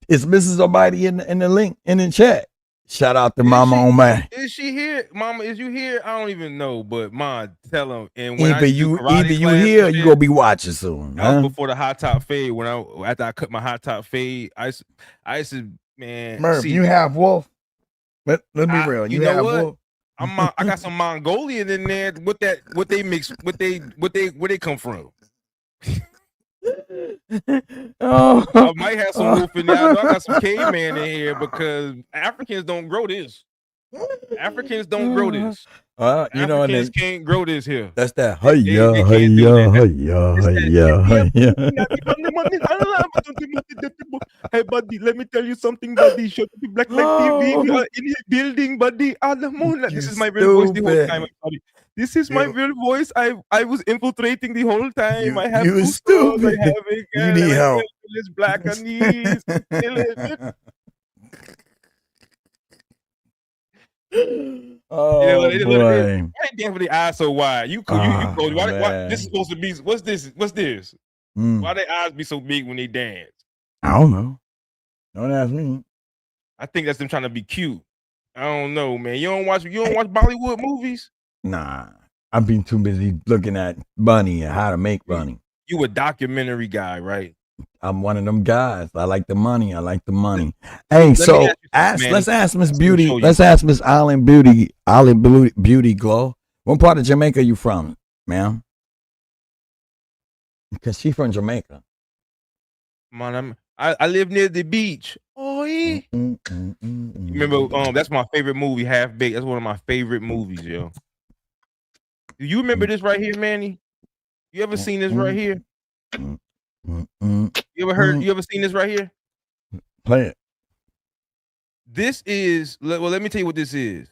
It's Mrs. Almighty in the link in the chat. Shout out to Mama Almighty. Is she here? Mama, is you here? I don't even know, but Ma, tell him. And when either you here or you gonna be watching soon. That was before the hot top fade. After I cut my hot top fade, I used to, man. Murph, you have wolf. Let me be real. You have wolf. I got some Mongolian in there. What they mix? Where they come from? I might have some wolf in there. I got some caveman in here because Africans don't grow this. Africans don't grow this. Africans can't grow this here. That's that. Hey, buddy, let me tell you something, buddy. Show the Black Light TV. We are in the building, buddy. This is my real voice the whole time. I'm sorry. This is my real voice. I was infiltrating the whole time. I have you stupid. You need help. This black knees. Oh, boy. Why damn for the eyes so wide? You close. Why this is supposed to be? What's this? Why their eyes be so big when they dance? I don't know. Don't ask me. I think that's them trying to be cute. I don't know, man. You don't watch Bollywood movies? Nah, I've been too busy looking at money and how to make money. You a documentary guy, right? I'm one of them guys. I like the money. Hey, so let's ask Miss Beauty. Let's ask Miss Island Beauty Glow. What part of Jamaica you from, ma'am? Because she from Jamaica. Man, I live near the beach. Oh, yeah. Remember, that's my favorite movie, Half Baked. That's one of my favorite movies, yo. Do you remember this right here, Manny? You ever seen this right here? You ever seen this right here? Play it. This is, let me tell you what this is.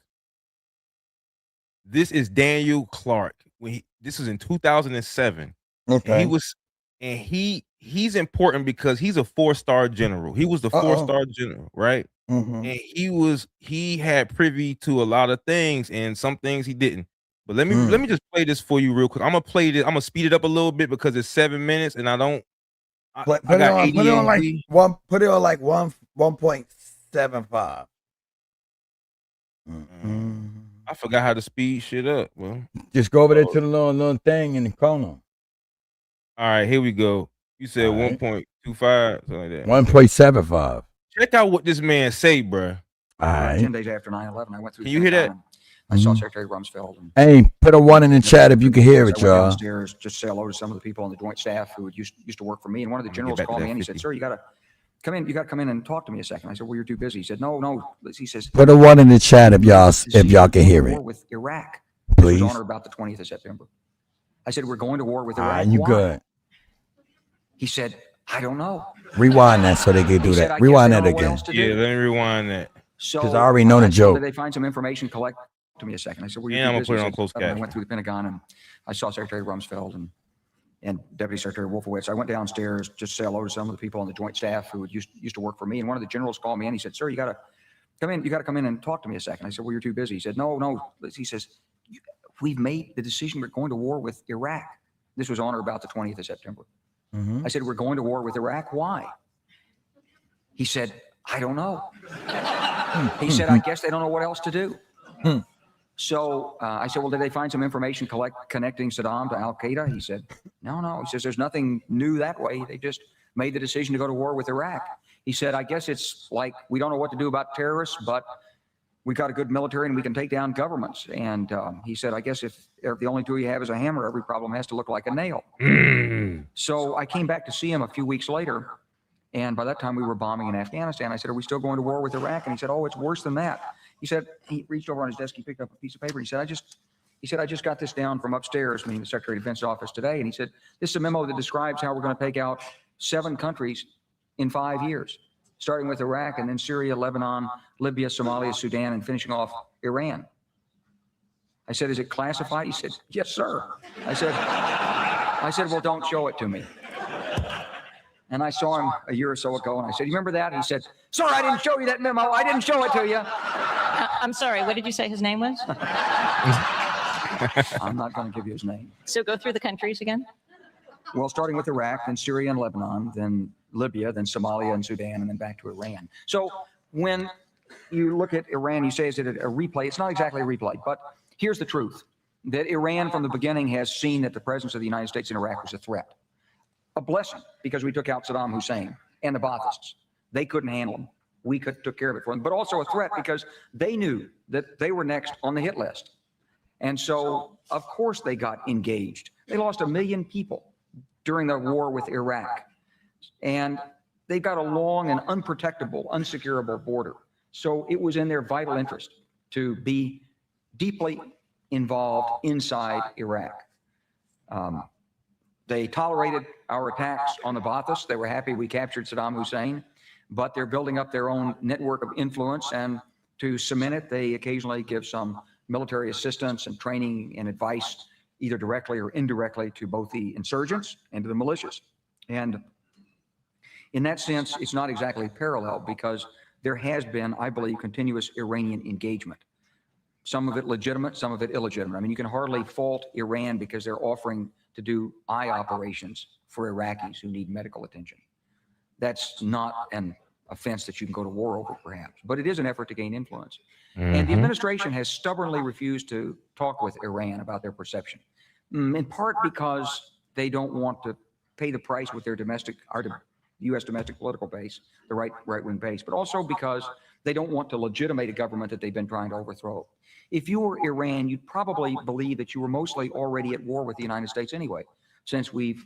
This is Daniel Clark. This was in 2007. Okay. And he's important because he's a 4-star general. He was the 4-star general, right? Mm-hmm. And he had privy to a lot of things, and some things he didn't. But let me just play this for you real quick. I'm gonna play this. I'm gonna speed it up a little bit because it's 7 minutes, and I Put got it on like ADHD. Put it on like 1.75. I forgot how to speed shit up. Well, Just go over there to the little thing in the corner. All right, here we go. You said 1.25, something like that. 1.75. Check out what this man say, bro. All right. 10 days after 9/11, I went through. Can you hear that? I saw Secretary Rumsfeld. And hey, put a 1 in the chat if you can hear it, I went y'all. downstairs just to say hello to some of the people on the Joint Staff who used to work for me. And one of the generals called me and he said, "Sir, you got to come in. You got to come in and talk to me a second." I said, "Well, you're too busy." He said, "No." He says, Put a 1 in the chat if y'all can hear it. With Iraq, please. On or about the 20th of September. I said, "We're going to war with Iraq." You Why? good? He said, "I don't know." Rewind that so they can do that. Rewind that again. Yeah, let me rewind that. So because I already know the joke. Did they find some information? Collect to me a second. I said, "Well, I'm gonna put it on closed I caption. went through the Pentagon and I saw Secretary Rumsfeld and Deputy Secretary Wolfowitz. I went downstairs just to say hello to some of the people on the Joint Staff who used to work for me. And one of the generals called me and he said, "Sir, you got to come in. You got to come in and talk to me a second." I said, "Well, you're too busy." He said, "No." He says, "We've made the decision. We're going to war with Iraq." This was on or about the 20th of September. I said, "We're going to war with Iraq. Why?" He said, "I don't know." He said, "I guess they don't know what else to do." So I said, "Well, did they find some information connecting Saddam to Al Qaeda?" He said, No. He says, "There's nothing new that way. They just made the decision to go to war with Iraq." He said, "I guess it's like we don't know what to do about terrorists, but we got a good military and we can take down governments." And he said, "I guess if the only tool you have is a hammer, every problem has to look like a nail." So I came back to see him a few weeks later. And by that time, we were bombing in Afghanistan. I said, "Are we still going to war with Iraq?" And he said, "Oh, it's worse than that." He said, he reached over on his desk, he picked up a piece of paper. He said, I just got this down from upstairs, meaning the Secretary of Defense office today. And he said, "This is a memo that describes how we're going to take out 7 countries in 5 years, starting with Iraq and then Syria, Lebanon, Libya, Somalia, Sudan, and finishing off Iran." I said, "Is it classified?" He said, "Yes, sir." I said, "Well, don't show it to me." And I saw him a year or so ago, and I said, "You remember that?" He said, "Sir, I didn't show you that memo. I didn't show it to you." I'm sorry, what did you say his name was? I'm not going to give you his name. So go through the countries again. Well, starting with Iraq, then Syria and Lebanon, then Libya, then Somalia and Sudan, and then back to Iran. So when you look at Iran, you say, is it a replay? It's not exactly a replay, but here's the truth, that Iran from the beginning has seen that the presence of the United States in Iraq was a threat. A blessing, because we took out Saddam Hussein and the Baathists. They couldn't handle him. We took care of it for them, but also a threat because they knew that they were next on the hit list. And so, of course, they got engaged. They lost 1 million people during the war with Iraq. And they've got a long and unprotectable, unsecurable border. So it was in their vital interest to be deeply involved inside Iraq. They tolerated our attacks on the Baathists. They were happy we captured Saddam Hussein, but they're building up their own network of influence. And to cement it, they occasionally give some military assistance and training and advice, either directly or indirectly, to both the insurgents and to the militias. And in that sense, it's not exactly parallel because there has been, I believe, continuous Iranian engagement. Some of it legitimate, some of it illegitimate. I mean, you can hardly fault Iran because they're offering to do eye operations for Iraqis who need medical attention. That's not an offense that you can go to war over, perhaps, but it is an effort to gain influence. And the administration has stubbornly refused to talk with Iran about their perception, in part because they don't want to pay the price with their our U.S. domestic political base, the right-wing base, but also because they don't want to legitimate a government that they've been trying to overthrow. If you were Iran, you'd probably believe that you were mostly already at war with the United States anyway, since we've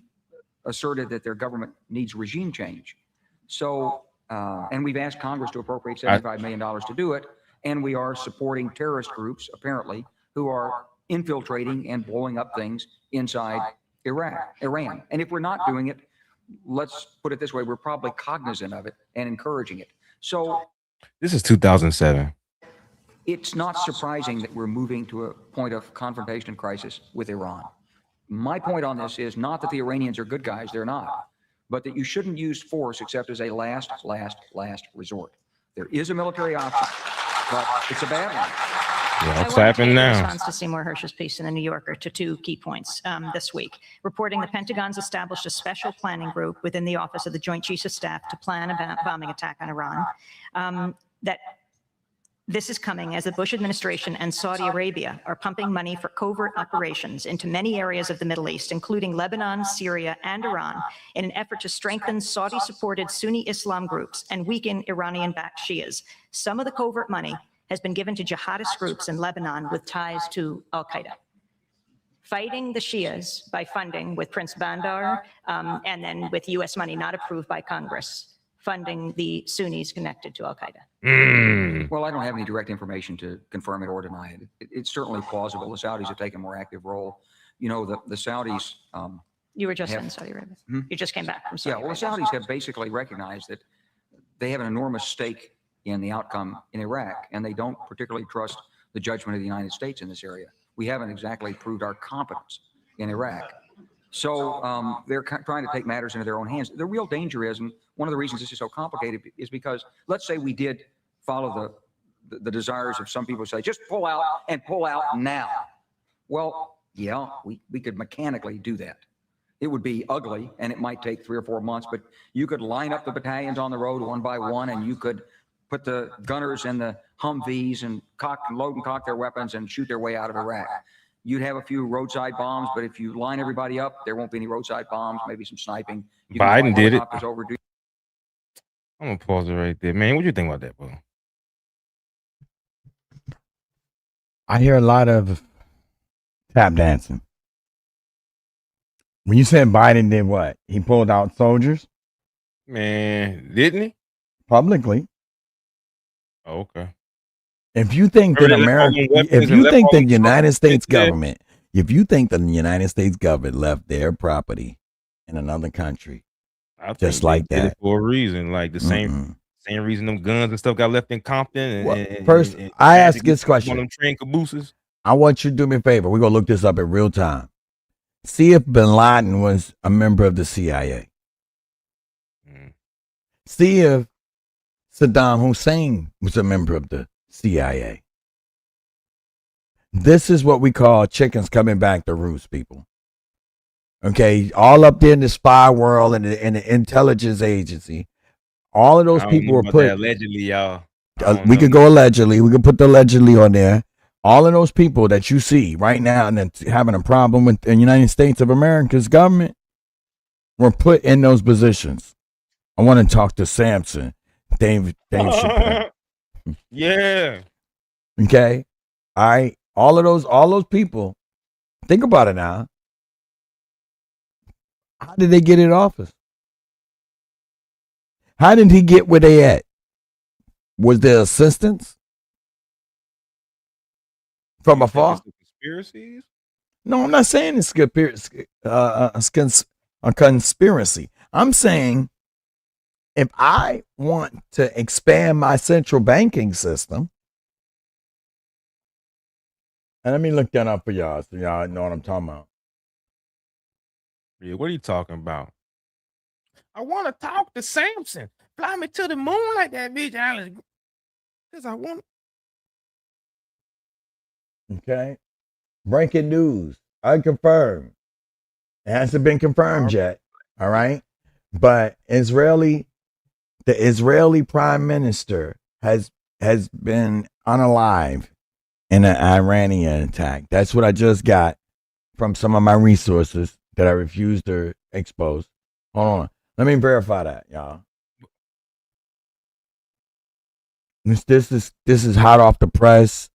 asserted that their government needs regime change. So, and we've asked Congress to appropriate $75 million to do it, and we are supporting terrorist groups, apparently, who are infiltrating and blowing up things inside Iran. And if we're not doing it, let's put it this way, we're probably cognizant of it and encouraging it. So this is 2007. It's not surprising that we're moving to a point of confrontation and crisis with Iran. My point on this is not that the Iranians are good guys, they're not, but that you shouldn't use force except as a last resort. There is a military option, but it's a bad one. Yeah, I I'm want to clapping take a now. response to Seymour Hersh's piece in the New Yorker to 2 key points this week. Reporting the Pentagon's established a special planning group within the Office of the Joint Chiefs of Staff to plan a bombing attack on Iran. That this is coming as the Bush administration and Saudi Arabia are pumping money for covert operations into many areas of the Middle East, including Lebanon, Syria, and Iran, in an effort to strengthen Saudi-supported Sunni Islam groups and weaken Iranian-backed Shias. Some of the covert money has been given to jihadist groups in Lebanon with ties to al-Qaeda. Fighting the Shias by funding with Prince Bandar and then with U.S. money not approved by Congress, funding the Sunnis connected to al-Qaeda. Well, I don't have any direct information to confirm it or deny it. It's certainly plausible. The Saudis have taken a more active role. You know, the Saudis. You were just in Saudi Arabia. You just came back from Saudi Yeah, well, the Arabia. Saudis have basically recognized that they have an enormous stake in the outcome in Iraq, and they don't particularly trust the judgment of the United States in this area. We haven't exactly proved our competence in Iraq. So they're trying to take matters into their own hands. The real danger is, and one of the reasons this is so complicated, is because let's say we did follow the desires of some people who say, just pull out and pull out now. Well, yeah, we could mechanically do that. It would be ugly, and it might take 3 or 4 months, but you could line up the battalions on the road one by one, and you could put the gunners in the Humvees and load and cock their weapons and shoot their way out of Iraq. You'd have a few roadside bombs, but if you line everybody up, there won't be any roadside bombs, maybe some sniping. You can Biden fly did it. helicopters over. I'm gonna pause it right there, man. What you think about that, bro? I hear a lot of tap dancing. When you said Biden did what? He pulled out soldiers Man, didn't he? publicly. Oh, okay. If you think that Remember they left all America, them weapons if and you left think all the them United trucks States there? government, if you think the United States government left their property in another country, I think just they like did it that. for a reason, like the same reason them guns and stuff got left in Compton. And, Well, and- first, and I had ask to get this one of question. them train cabooses. I want you to do me a favor. We're going to look this up in real time. See if bin Laden was a member of the CIA. See if Saddam Hussein was a member of the CIA. This is what we call chickens coming back to roost, people. Okay, all up there in the spy world and the intelligence agency, all of those I don't people know were about put. that allegedly, y'all. We could go allegedly. We could put the allegedly on there. All of those people that you see right now and that's having a problem with the United States of America's government were put in those positions. I want to talk to Samson, Dave Chappelle. Yeah. Okay, all right. All those people. Think about it now. How did they get in office? How did he get where they at? Was there assistance from afar? Conspiracies? No, I'm not saying it's a conspiracy. I'm saying if I want to expand my central banking system, and let me look that up for y'all so y'all know what I'm talking about. Yeah, what are you talking about? I want to talk to Samson. Fly me to the moon like that bitch, Alice. Because I want. Okay. Breaking news. Unconfirmed. It hasn't been confirmed yet. All right. But the Israeli prime minister has been unalive in an Iranian attack. That's what I just got from some of my resources that I refused to expose. Hold on. Let me verify that, y'all. This is hot off the press.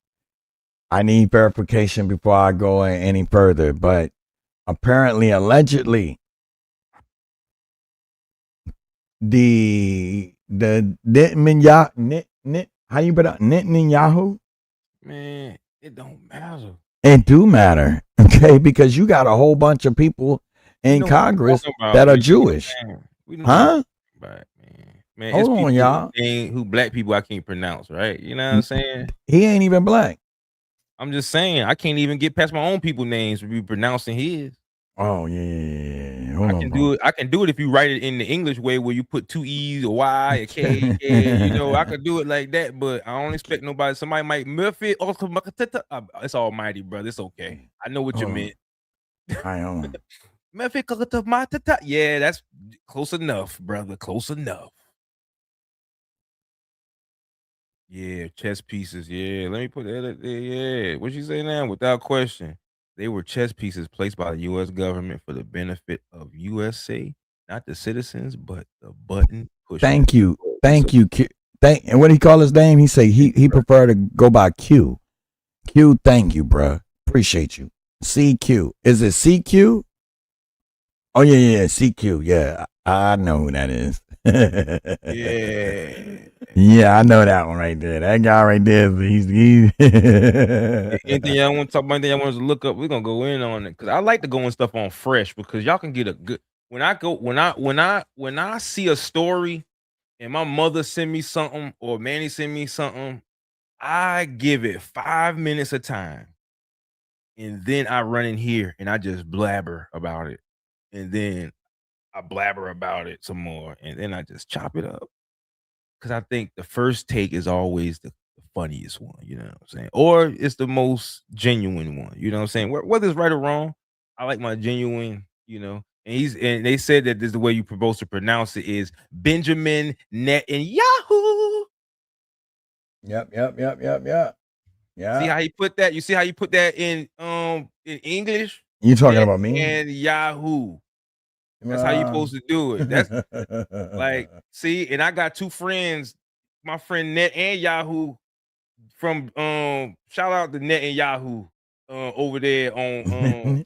I need verification before I go any further. But apparently, allegedly, the how you put out Netanyahu? Man, it don't matter. It do matter, okay? Because you got a whole bunch of people in Congress that are Jewish, huh? Man, hold it's on, people y'all. Who black people I can't pronounce, right? You know what I'm saying? He ain't even black. I'm just saying I can't even get past my own people names to be pronouncing his. Oh yeah. Hold I on, can bro. do it. I can do it if you write it in the English way where you put 2 E's, a Y, a K. Yeah, I could do it like that, but I don't expect nobody. Somebody might Murph it. It's almighty, brother. It's okay. I know what you Hold on. meant. All right, hold on. Yeah, that's close enough, brother. Close enough. Yeah, chess pieces. Yeah, let me put that there. Yeah, what you say now? Without question, they were chess pieces placed by the U.S. government for the benefit of USA, not the citizens, but the button pushers. Thank you. It's Thank you. Q. And what he call his name? He say he prefer to go by Q. Q, thank you, bruh. Appreciate you. CQ. Is it CQ? Oh yeah, CQ. Yeah, I know who that is. Yeah. Yeah, I know that one right there. That guy right there. He's Anything y'all want to talk about? Anything y'all want us to look up? We're gonna go in on it because I like to go in stuff on fresh because y'all can get a good. When I see a story and my mother send me something or Manny send me something, I give it 5 minutes of time. And then I run in here and I just blabber about it. And then I blabber about it some more. And then I just chop it up. Cause I think the first take is always the funniest one, you know what I'm saying? Or it's the most genuine one, you know what I'm saying? Whether it's right or wrong, I like my genuine, And they said that this is the way you're supposed to pronounce it is Benjamin Netanyahu. Yep. Yeah. See how he put that? You see how you put that in English? You talking about me? And Yahoo. That's how you supposed to do it. That's like, see, and I got 2 friends, my friend Net and Yahoo from shout out to Net and Yahoo over there on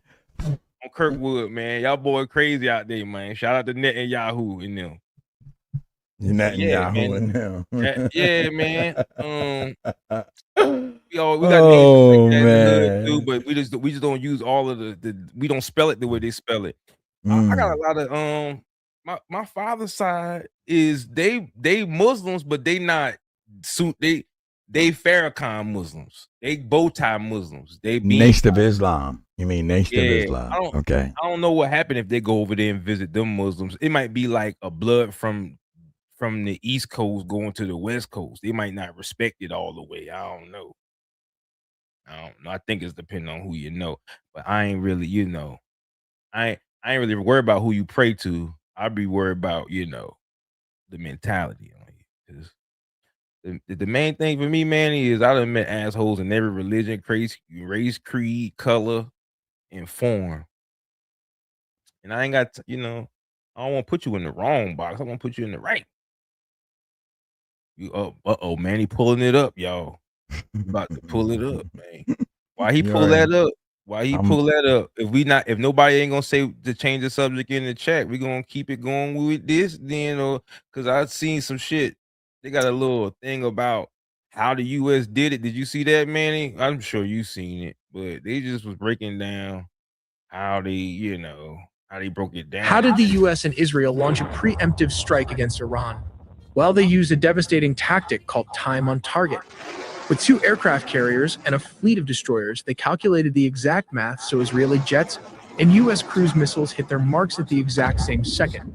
Kirkwood, man. Y'all boy crazy out there, man. Shout out to Net and Yahoo and them. You're not in Yeah, Yahoo man. now. Yeah, man. We got names like that in the hood too, but we just don't use all of the we don't spell it the way they spell it. I got a lot of my father's side is they Muslims, but they not they Farrakhan Muslims. They bow tie Muslims. They be Nation of Islam. You mean Nation of yeah. Islam? Okay. I don't know what happened if they go over there and visit them Muslims. It might be like a blood from the East Coast going to the West Coast. They might not respect it all the way. I don't know. I think it's depending on who you know. But I ain't really, I ain't really worried about who you pray to. I'd be worried about, the mentality on you. Because the main thing for me, Manny, is I done met assholes in every religion, race, creed, color, and form. And I ain't got, I don't want to put you in the wrong box. I want to put you in the right. Manny pulling it up, y'all. About to pull it up, man. Why he pull that up? Why he pull that up? If nobody ain't gonna say to change the subject in the chat, we gonna keep it going with this, then because I've seen some shit. They got a little thing about how the US did it. Did you see that, Manny? I'm sure you seen it, but they just was breaking down how they, how they broke it down. How did the US and Israel launch a preemptive strike against Iran? Well, they used a devastating tactic called time on target. With 2 aircraft carriers and a fleet of destroyers, they calculated the exact math so Israeli jets and US cruise missiles hit their marks at the exact same second.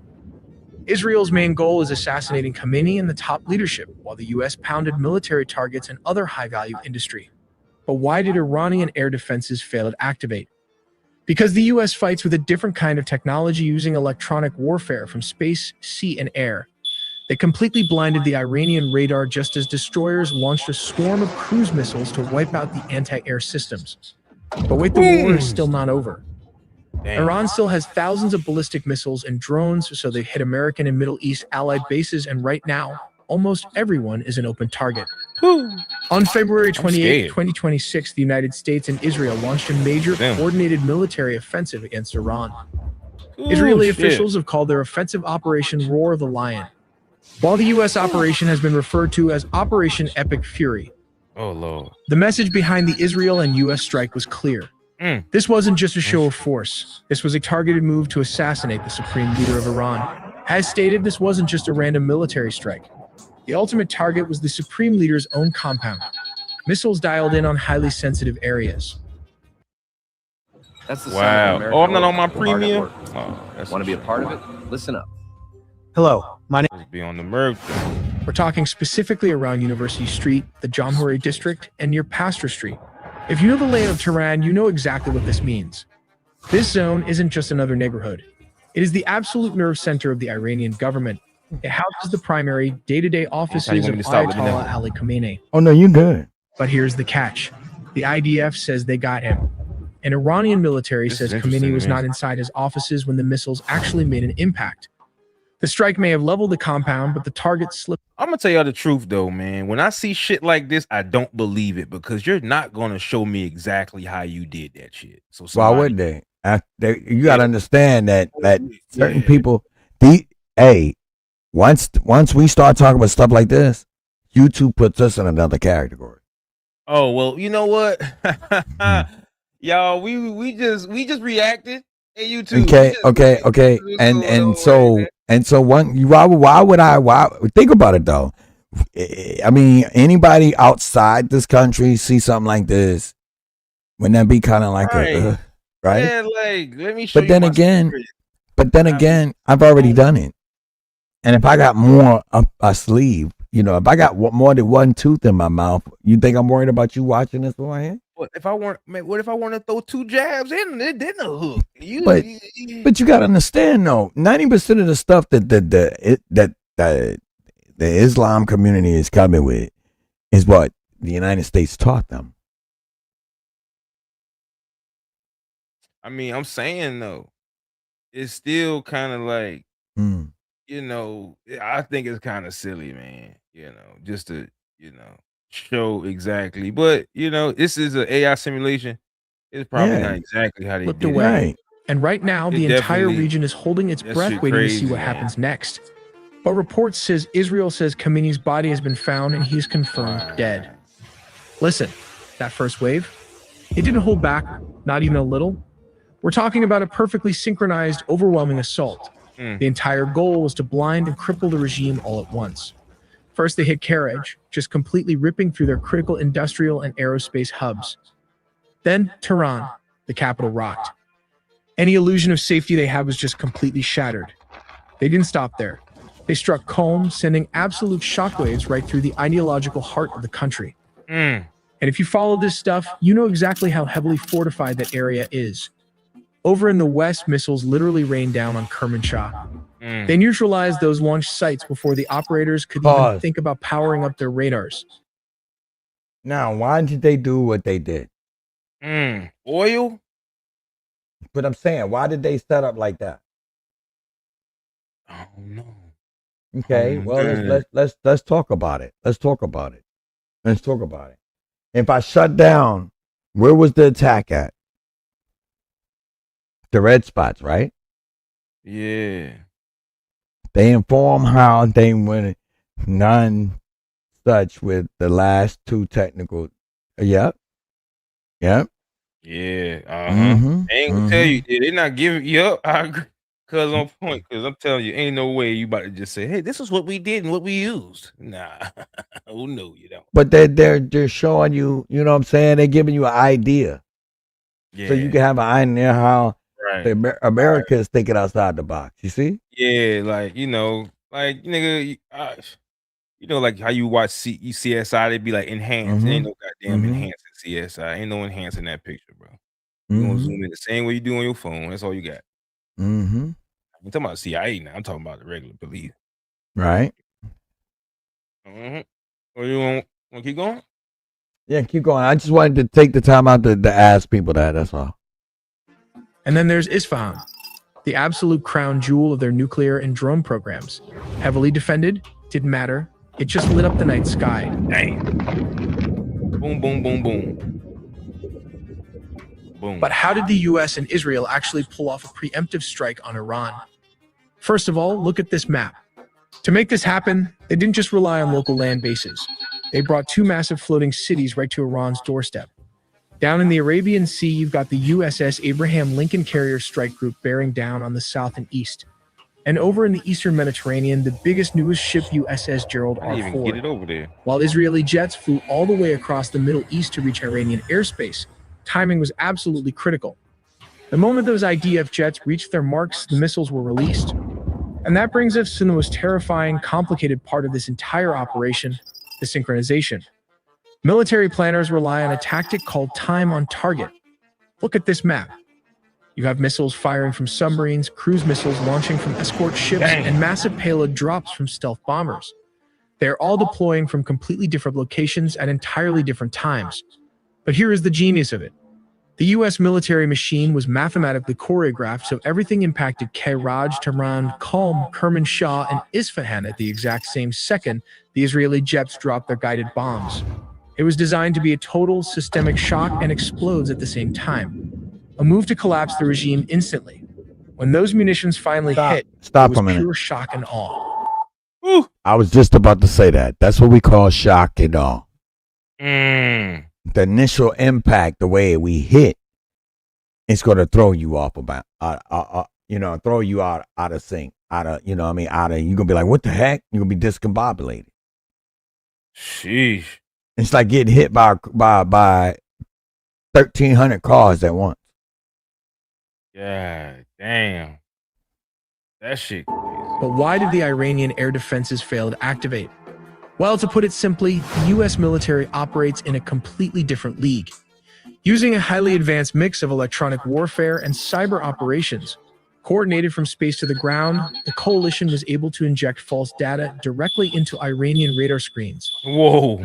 Israel's main goal is assassinating Khamenei and the top leadership, while the US pounded military targets and other high-value industry. But why did Iranian air defenses fail to activate? Because the US fights with a different kind of technology using electronic warfare from space, sea, and air. They completely blinded the Iranian radar just as destroyers launched a swarm of cruise missiles to wipe out the anti-air systems. But wait, the war is still not over. Iran still has thousands of ballistic missiles and drones, so they hit American and Middle East allied bases, and right now, almost everyone is an open target. On February 28, 2026, the United States and Israel launched a major coordinated military offensive against Iran. Israeli officials have called their offensive Operation Roar of the Lion, while the U.S. operation has been referred to as Operation Epic Fury. Oh, Lord. The message behind the Israel and U.S. strike was clear. This wasn't just a show of force. This was a targeted move to assassinate the supreme leader of Iran. As stated, this wasn't just a random military strike. The ultimate target was the supreme leader's own compound. Missiles dialed in on highly sensitive areas. That's the Wow. sign of American Oh, I'm not on work, my hard at premium. work. Oh, that's Want to be a some part shit. of it? Listen up. Hello, my name. Supposed to be on the Murph. We're talking specifically around University Street, the Jamhuri District, and near Pastor Street. If you know the layout of Tehran, you know exactly what this means. This zone isn't just another neighborhood. It is the absolute nerve center of the Iranian government. It houses the primary day-to-day offices want of me to stop? Let me know. Ayatollah Ali Khamenei. Oh no, you good. But here's the catch. The IDF says they got him. An Iranian military This says is interesting Khamenei to was me. not inside his offices when the missiles actually made an impact. The strike may have leveled the compound, but the target slipped. I'm gonna tell y'all the truth though, man. When I see shit like this, I don't believe it because you're not gonna show me exactly how you did that shit. So Why somebody, would they? You got to understand that certain Yeah. people. Once we start talking about stuff like this, YouTube puts us in another category. Oh well, you know what, y'all, we just reacted. Hey, you too. Okay. And so why would I think about it though? I mean, anybody outside this country see something like this, wouldn't that be kind of like Right. right? Yeah, like let me show But you then my again, secret. I've already done it. And if I got more up a sleeve, if I got more than one tooth in my mouth, you think I'm worried about you watching this with my head? What if I want to throw 2 jabs in it? Then a hook. But you got to understand though, 90% of the stuff that the Islam community is coming with is what the United States taught them. I mean, I'm saying though, it's still kind of like, I think it's kind of silly, man. Just to, show exactly. But this is an AI simulation. It's probably not exactly how they Flipped did away. it. Right. And right now, It the entire definitely- region is holding its that breath, shit waiting to see crazy, what man. happens next. But reports says Israel says Khamenei's body has been found and he's confirmed dead. Listen, that first wave, it didn't hold back, not even a little. We're talking about a perfectly synchronized, overwhelming assault. The entire goal was to blind and cripple the regime all at once. First, they hit Karaj, just completely ripping through their critical industrial and aerospace hubs. Then Tehran, the capital, rocked. Any illusion of safety they had was just completely shattered. They didn't stop there. They struck Qom, sending absolute shockwaves right through the ideological heart of the country. And if you follow this stuff, you know exactly how heavily fortified that area is. Over in the west, missiles literally rained down on Kermanshah. They neutralized those launch sites before the operators could even think about powering up their radars. Now, why did they do what they did? Oil? But I'm saying, why did they set up like that? I don't know. Okay, well, let's talk about it. Let's talk about it. If I shut down, where was the attack at? The red spots, right? Yeah. They inform how they went none such with the last 2 technical. Yep. Yeah. I ain't gonna tell you, they're not giving you up. I agree. Cause on point, cause I'm telling you, ain't no way you about to just say, "Hey, this is what we did and what we used." Nah, oh no, you don't. But they're showing you, you know what I'm saying? They're giving you an idea, Yeah. so you can have an idea how Right. America is thinking outside the box. You see? Yeah, like nigga, like how you watch CSI, they be like enhanced. There ain't no goddamn enhancing CSI. Ain't no enhancing that picture, bro. You gonna zoom in the same way you do on your phone. That's all you got. I'm talking about CIA now. I'm talking about the regular police. Right. Or you want to keep going? Yeah, keep going. I just wanted to take the time out to ask people that. That's all. And then there's Isfahan, the absolute crown jewel of their nuclear and drone programs. Heavily defended, didn't matter. It just lit up the night sky. Damn. Boom, boom, boom, boom. Boom. But how did the US and Israel actually pull off a preemptive strike on Iran? First of all, look at this map. To make this happen, they didn't just rely on local land bases. They brought 2 massive floating cities right to Iran's doorstep. Down in the Arabian Sea, you've got the USS Abraham Lincoln Carrier Strike Group bearing down on the south and east. And over in the eastern Mediterranean, the biggest, newest ship, USS Gerald I didn't R. even get it Ford. over there. While Israeli jets flew all the way across the Middle East to reach Iranian airspace, timing was absolutely critical. The moment those IDF jets reached their marks, the missiles were released. And that brings us to the most terrifying, complicated part of this entire operation, the synchronization. Military planners rely on a tactic called time on target. Look at this map. You have missiles firing from submarines, cruise missiles launching from escort ships, and massive payload drops from stealth bombers. They are all deploying from completely different locations at entirely different times. But here is the genius of it. The US military machine was mathematically choreographed so everything impacted Kairaj, Tehran, Qom, Kermanshah, and Isfahan at the exact same second the Israeli jets dropped their guided bombs. It was designed to be a total systemic shock and explodes at the same time. A move to collapse the regime instantly. When those munitions finally hit, it was pure shock and awe. Woo. I was just about to say that. That's what we call shock and awe. Mm. The initial impact, the way we hit, it's going to throw you off about, throw you out of sync, you're going to be like, what the heck? You're going to be discombobulated. Sheesh. It's like getting hit by 1,300 cars at once. God damn. That shit crazy. But why did the Iranian air defenses fail to activate? Well, to put it simply, the US military operates in a completely different league. Using a highly advanced mix of electronic warfare and cyber operations, coordinated from space to the ground, the coalition was able to inject false data directly into Iranian radar screens. Whoa.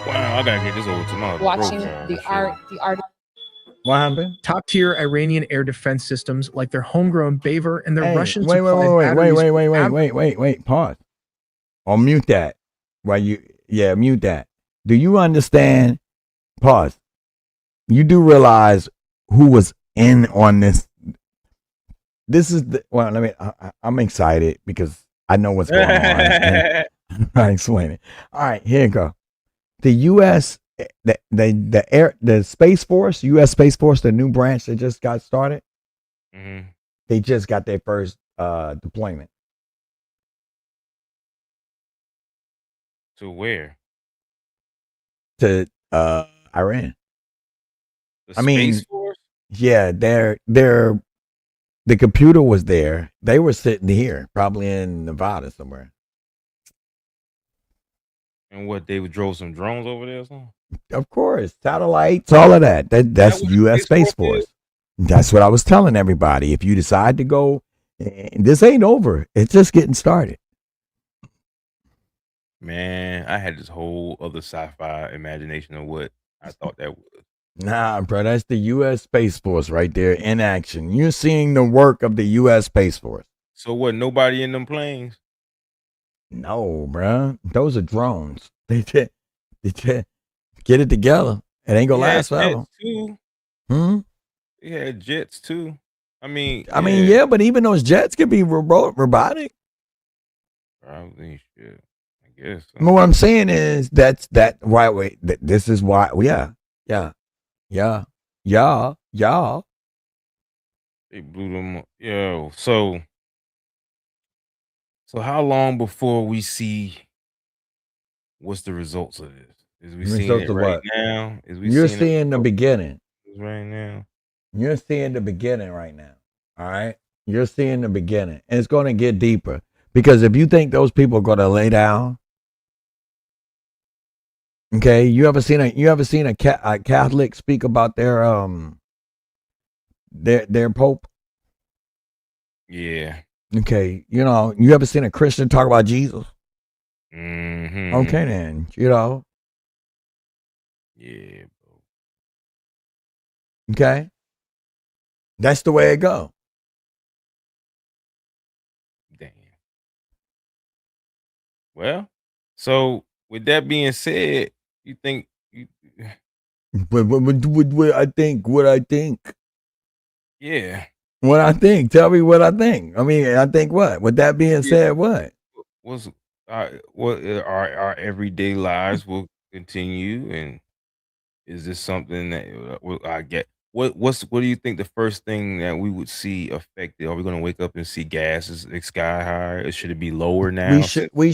Wow, I gotta get this over to my Watching throat, the art. What happened? Top-tier Iranian air defense systems like their homegrown Baver and their Russian Wait, pause. Or mute that. Mute that. Do you understand? Pause. You do realize who was in on this? This is I'm excited because I know what's going on. I'll explain it. All right, here you go. The U.S. The Space Force, U.S. Space Force, the new branch that just got started. Mm-hmm. They just got their first deployment. To where? To Iran. The Space Force? Yeah, the computer was there. They were sitting here, probably in Nevada somewhere. And what, they drove some drones over there or something? Of course, satellites, all of that. That's U.S. Space Force. That's what I was telling everybody. If you decide to go, this ain't over. It's just getting started. Man, I had this whole other sci-fi imagination of what I thought that was. Nah, bro, that's the U.S. Space Force right there in action. You're seeing the work of the U.S. Space Force. So what, nobody in them planes? No, bro. Those are drones. They get it together. It ain't gonna last forever. Too. They had jets too. I mean, yeah, but even those jets could be robotic. Probably shit. I guess. So. What I'm saying is that's right. Wait, this is why. Yeah. They blew them up. Yo, so how long before we see what's the results of this? Is we seeing it right now? You're seeing the beginning right now. You're seeing the beginning right now. All right, you're seeing the beginning, and it's going to get deeper because if you think those people are going to lay down, okay, you ever seen a Catholic speak about their Pope? Yeah. Okay, you ever seen a Christian talk about Jesus? Mm-hmm. Okay, then, Yeah, bro. Okay, that's the way it go. Damn. Well, so with that being said, you think What I think. Yeah. What I think. Tell me what I think. I mean, I think what? With that being said, what? What our everyday lives will continue, and is this something that I get? What do you think the first thing that we would see affected? Are we going to wake up and see gas is sky high? Or should it be lower now? We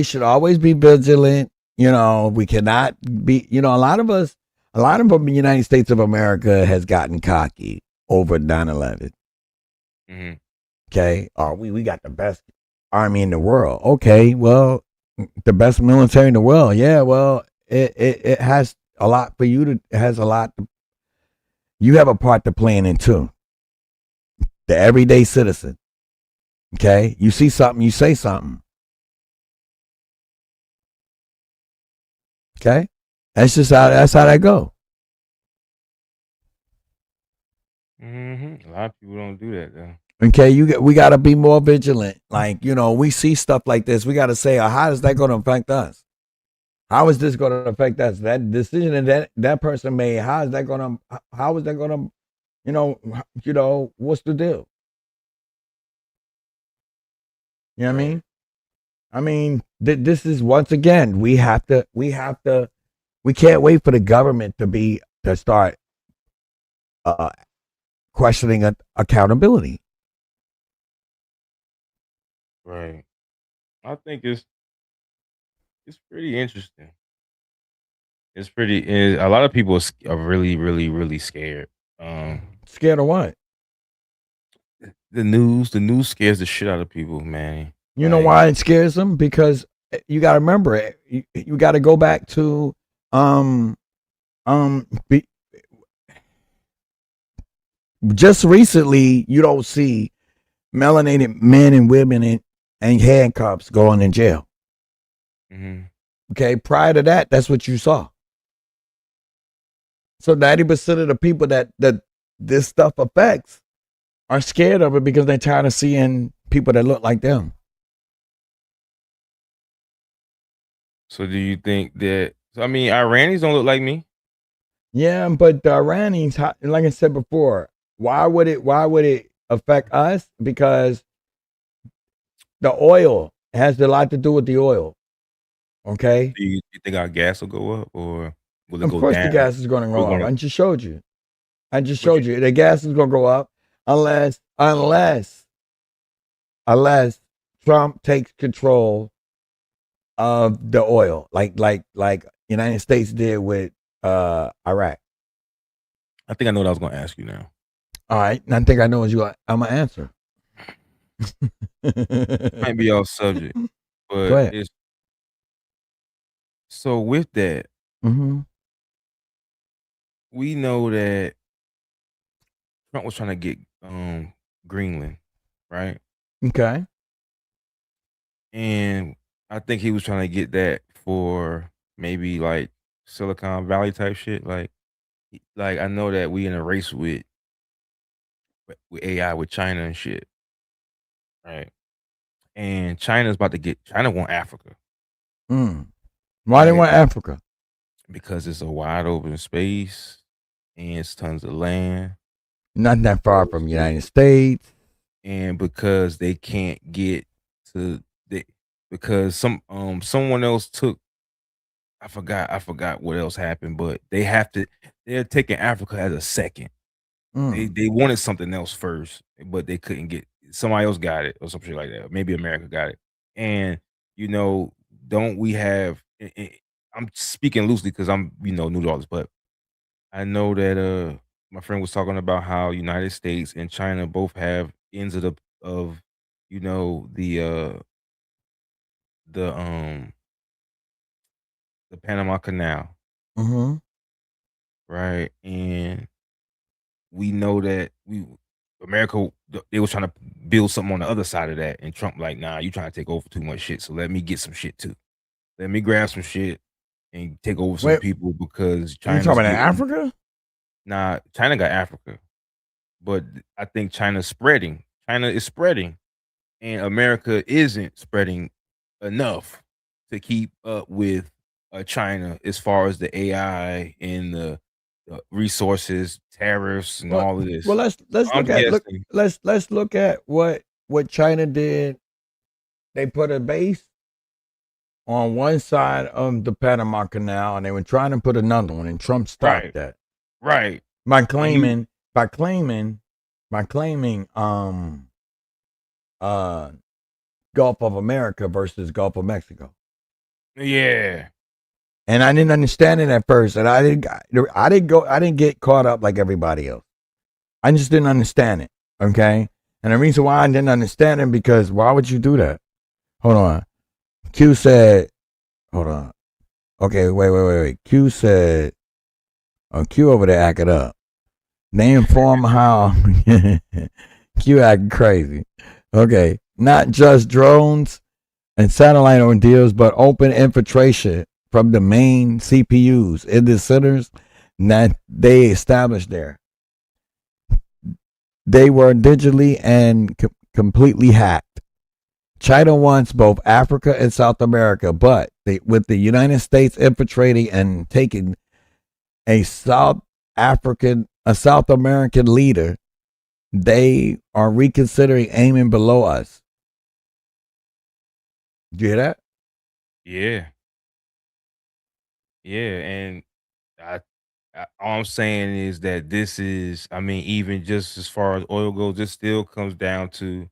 should always be vigilant. We cannot be. A lot of us A lot of the United States of America has gotten cocky over 9/11. Mm-hmm. Okay, we got the best army in the world. Okay, well, the best military in the world. Yeah, well, it has a lot for you to. It has a lot. You have a part to play in it too. The everyday citizen. Okay, you see something, you say something. Okay, that's how that go. Mm-hmm. A lot of people don't do that though. Okay, we got to be more vigilant. Like, we see stuff like this. We got to say, how is that going to affect us? How is this going to affect us? That decision that person made. How is that going to? How is that going to? What's the deal? You know what I mean? I mean, this is once again. We have to. We can't wait for the government to start questioning accountability. Right. I think it's pretty interesting. It's pretty. A lot of people are really, really, really scared. Scared of what? The news scares the shit out of people, man. You know why it scares them? Because you got to remember, you got to go back to um just recently. You don't see melanated men and women in handcuffs going in jail. Mm-hmm. Okay, prior to that, that's what you saw. So 90% of the people that this stuff affects are scared of it because they're tired of seeing people that look like them. So do you think that? I mean, Iranians don't look like me. Yeah, but the Iranians, like I said before, why would it affect us? Because the oil has a lot to do with the oil. Okay. Do you think our gas will go up or will it Of go course, down? the gas is going to go up. I just showed you. The gas is going to go up unless Trump takes control of the oil, like United States did with Iraq. I think I know what I was going to ask you now. All right, I think I know what I'm gonna answer. Might be off subject, Go but ahead. it's so with that. Mm-hmm. We know that Trump was trying to get Greenland, right? Okay. And I think he was trying to get that for maybe like Silicon Valley type shit. Like I know that we in a race with AI with China and shit, right? And China want Africa. Why they want Africa? Because it's a wide open space and it's tons of land. Not that far from the United States. And because they can't get to because someone else took I forgot what else happened, but they're taking Africa as a second. They wanted something else first, but they couldn't get somebody else got it or something like that. Maybe America got it. And don't we have I'm speaking loosely because I'm new to all this, but I know that my friend was talking about how United States and China both have ends of the the Panama Canal, Mm-hmm. right? And we know that America they was trying to build something on the other side of that, and Trump like, nah, you trying to take over too much shit, so let me get some shit too. Let me grab some shit and take over some people because China. You talking about Africa? Nah, China got Africa, but I think China's spreading. China is spreading, and America isn't spreading enough to keep up with China as far as the AI and the resources, tariffs, and all of this. Well, let's look at what China did. They put a base on one side of the Panama Canal, and they were trying to put another one, and Trump stopped that. Right. By claiming Gulf of America versus Gulf of Mexico. Yeah. And I didn't understand it at first, and I didn't get caught up like everybody else. I just didn't understand it. Okay, and the reason why I didn't understand it because why would you do that? Hold on. Q said, hold on. Okay, wait. Q said, Q over there acting up. They inform how Q acting crazy. Okay, not just drones and satellite ordeals, but open infiltration from the main CPUs in the centers that they established there. They were digitally and completely hacked. China wants both Africa and South America, but with the United States infiltrating and taking a South American leader, they are reconsidering aiming below us. Did you hear that? Yeah. Yeah, and I, all I'm saying is that this is, I mean, even just as far as oil goes, this still comes down to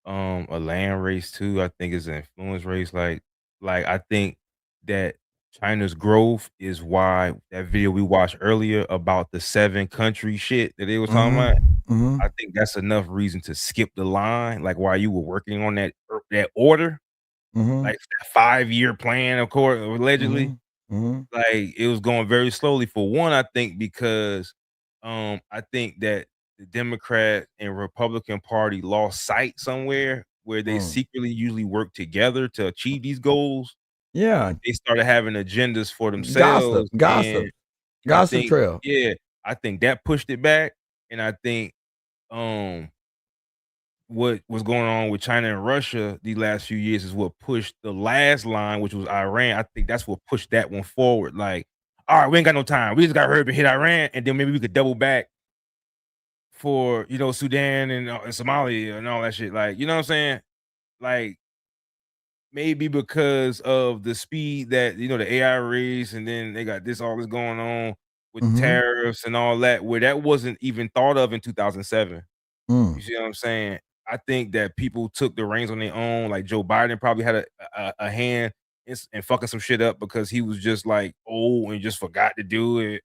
a land race too. I think it's an influence race. Like I think that China's growth is why that video we watched earlier about the 7 country shit that they were talking about. Mm-hmm. I think that's enough reason to skip the line. Like while you were working on that order, Mm-hmm. like that 5-year plan, of course, allegedly. Mm-hmm. Like, it was going very slowly for one, I think, because, I think that the Democrat and Republican Party lost sight somewhere where they secretly usually work together to achieve these goals. Yeah. They started having agendas for themselves, and I Gossip think trail. yeah, I think that pushed it back, and I think, um what was going on with China and Russia the last few years is what pushed the last line, which was Iran. I think that's what pushed that one forward. Like, all right, we ain't got no time. We just got to hurry up and hit Iran, and then maybe we could double back for Sudan and Somalia and all that shit. Like, you know what I'm saying? Like maybe because of the speed that the AI race, and then they got all this going on with Mm-hmm. tariffs and all that, where that wasn't even thought of in 2007. You Mm. see what I'm saying? I think that people took the reins on their own. Like Joe Biden probably had a hand in fucking some shit up because he was just like old and just forgot to do it.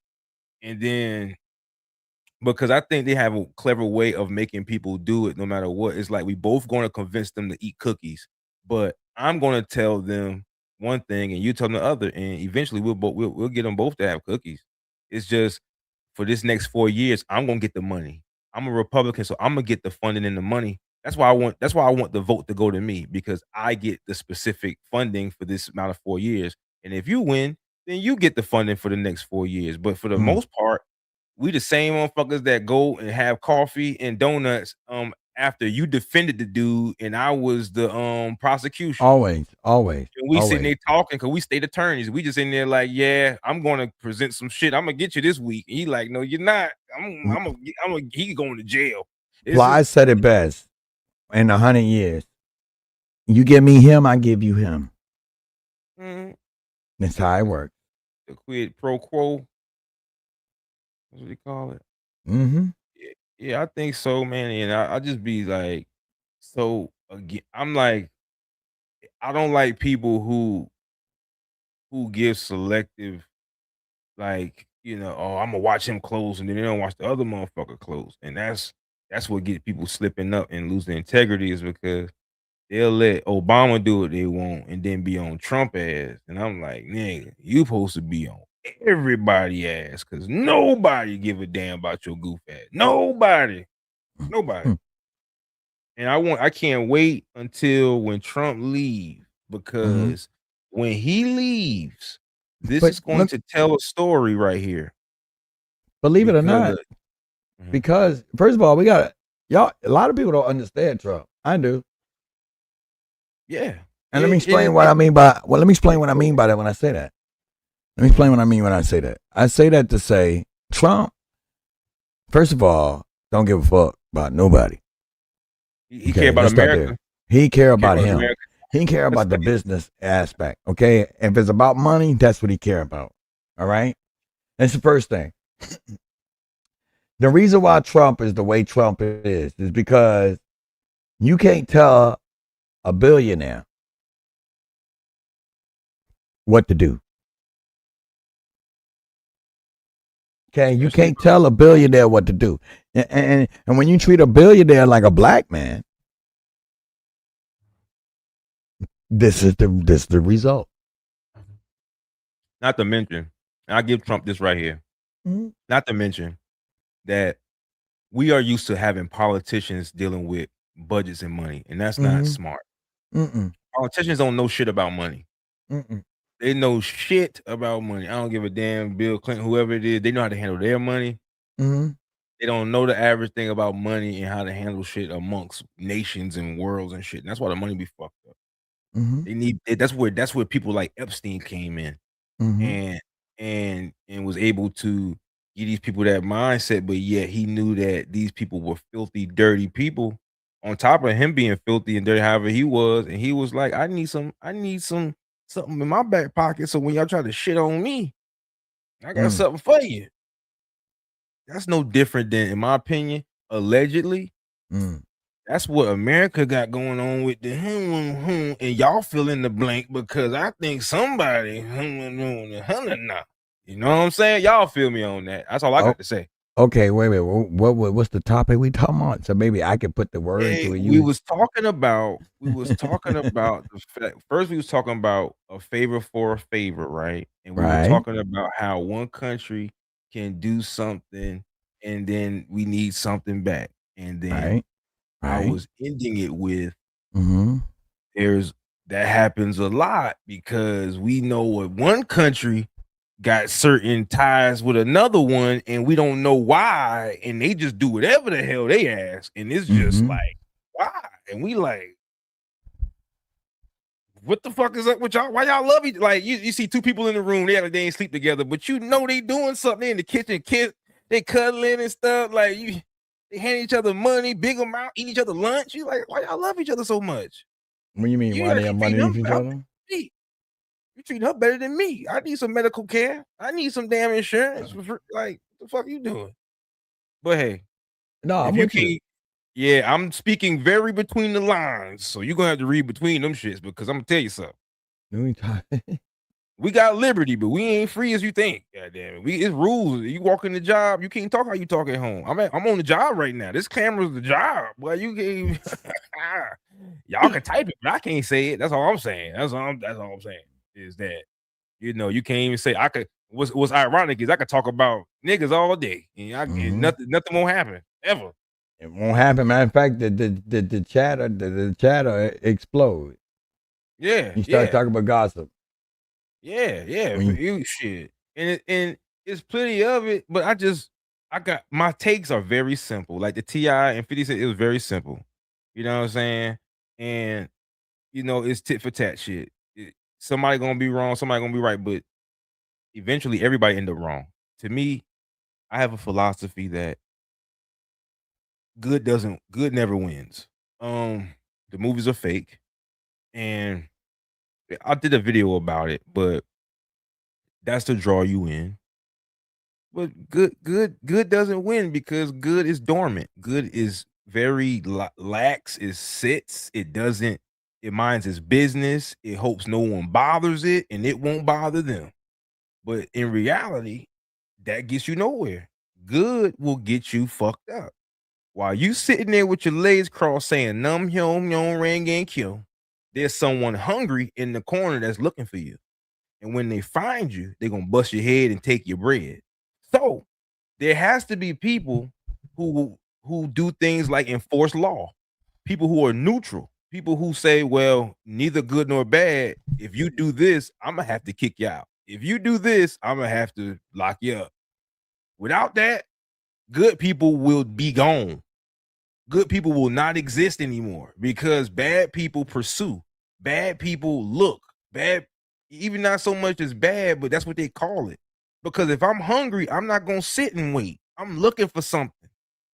And then because I think they have a clever way of making people do it no matter what. It's like we both going to convince them to eat cookies, but I'm going to tell them one thing and you tell them the other, and eventually we'll get them both to have cookies. It's just for this next 4 years, I'm gonna get the money. I'm a Republican, so I'm gonna get the funding and the money. That's why I want the vote to go to me because I get the specific funding for this amount of 4 years. And if you win, then you get the funding for the next 4 years. But for the Mm. most part, we the same motherfuckers that go and have coffee and donuts after you defended the dude and I was the prosecution. Always. And we sitting there talking because we state attorneys. We just in there like, yeah, I'm gonna present some shit. I'm gonna get you this week. And he like, no, you're not. He going to jail. Fly said it best in 100 years. You give me him, I give you him. Mhm. That's how it works. The quid pro quo. That's what they call it. Mm-hmm. Yeah, I think so, man. And I just be like, so again, I'm like, I don't like people who give selective, like, oh, I'm gonna watch him close, and then they don't watch the other motherfucker close. And that's what get people slipping up and losing integrity is because they'll let Obama do what they want and then be on Trump ass. And I'm like, nigga, you supposed to be on everybody ass because nobody give a damn about your goof ass. Nobody. Nobody. And I can't wait until when Trump leaves because when he leaves, this But is going look, to tell a story right here. believe it or Because not, because first of all, we got y'all. A lot of people don't understand Trump. I do. yeah. And let me explain what I mean by let me explain what I mean by that when I say that. Let me explain what I mean when I say that. I say that to say Trump, first of all, don't give a fuck about nobody. He care about America. He care about him. America. He care about the business aspect. Okay. If it's about money, that's what he care about. All right. That's the first thing. The reason why Trump is the way Trump is because you can't tell a billionaire what to do. Okay, you can't tell a billionaire what to do, and when you treat a billionaire like a black man, this is the result. Not to mention, I'll give Trump this right here. Mhm. Not to mention that we are used to having politicians dealing with budgets and money, and that's not Mhm. smart. Mm-mm. Politicians don't know shit about money. Mm-mm. They know shit about money. I don't give a damn. Bill Clinton, whoever it is, they know how to handle their money. Mhm. They don't know the average thing about money and how to handle shit amongst nations and worlds and shit. And that's why the money be fucked up. Mhm. They need that's where people like Epstein came in Mhm. and was able to give these people that mindset, but yet he knew that these people were filthy, dirty people. On top of him being filthy and dirty, however he was, and he was like, I need some something in my back pocket. So when y'all try to shit on me, I got Mm. something for you. That's no different than, in my opinion, allegedly. Mm. That's what America got going on with the and y'all fill in the blank because I think somebody now. You know what I'm saying? Y'all feel me on that. That's all I Oh, got to say. okay, wait. What's the topic we talking about? So maybe I can put the word to it. We was talking about the fact first we was talking about a favor for a favor, right? And we were Right. talking about how one country can do something and then we need something back. And then Right. I Right. was ending it with Mm-hmm. that happens a lot because we know what one country got certain ties with another one and we don't know why and they just do whatever the hell they ask and it's just Mhm. like why and we like what the fuck is up with y'all? Why y'all love each like you see two people in the room, they act like they ain't sleep together, but you know they doing something in the kitchen, they cuddling and stuff, like they hand each other money, big amount, eat each other lunch. You like, why y'all love each other so much? What do you mean? You Why they have actually money treat to them each better other? than me. You treat her better than me. I need some medical care. I need some damn insurance. Like, what the fuck you doing? But hey, No, I'm if you with you. can't, yeah, I'm speaking very between the lines, so you're gonna have to read between them shits because I'm gonna tell you something. Let me talk. We got liberty, but we ain't free as you think. God damn it. It's rules. You walk in the job, you can't talk how you talk at home. I'm on the job right now. This camera's the job. Well, you can't y'all can type it, but I can't say it. That's all I'm saying. That's all I'm saying. Is that you can't even say I could what's ironic is I could talk about niggas all day and and Mhm. nothing won't happen ever. It won't happen. Matter of fact, the chatter explode. Yeah, You start yeah. talking about gossip. Yeah, When you shit. And it's plenty of it, but I got my takes are very simple. Like the T.I. and 50 Cent, it was very simple. You know what I'm saying? And it's tit for tat shit. Somebody gonna be wrong, somebody gonna be right, but eventually everybody end up wrong. To me, I have a philosophy that good never wins. The movies are fake, and I did a video about it, but that's to draw you in. But good doesn't win because good is dormant. Good is very lax. It sits. It doesn't. It minds its business. It hopes no one bothers it, and it won't bother them. But in reality, that gets you nowhere. Good will get you fucked up. While you sitting there with your legs crossed saying num hyom yon ring and kill, there's someone hungry in the corner that's looking for you. And when they find you, they're gonna bust your head and take your bread. So there has to be people who do things like enforce law, people who are neutral, people who say, well, neither good nor bad. If you do this, I'm gonna have to kick you out. If you do this, I'm gonna have to lock you up. Without that, good people will be gone. Good people will not exist anymore because bad people pursue, bad people look, bad, even not so much as bad, but that's what they call it. Because if I'm hungry, I'm not gonna sit and wait. I'm looking for something.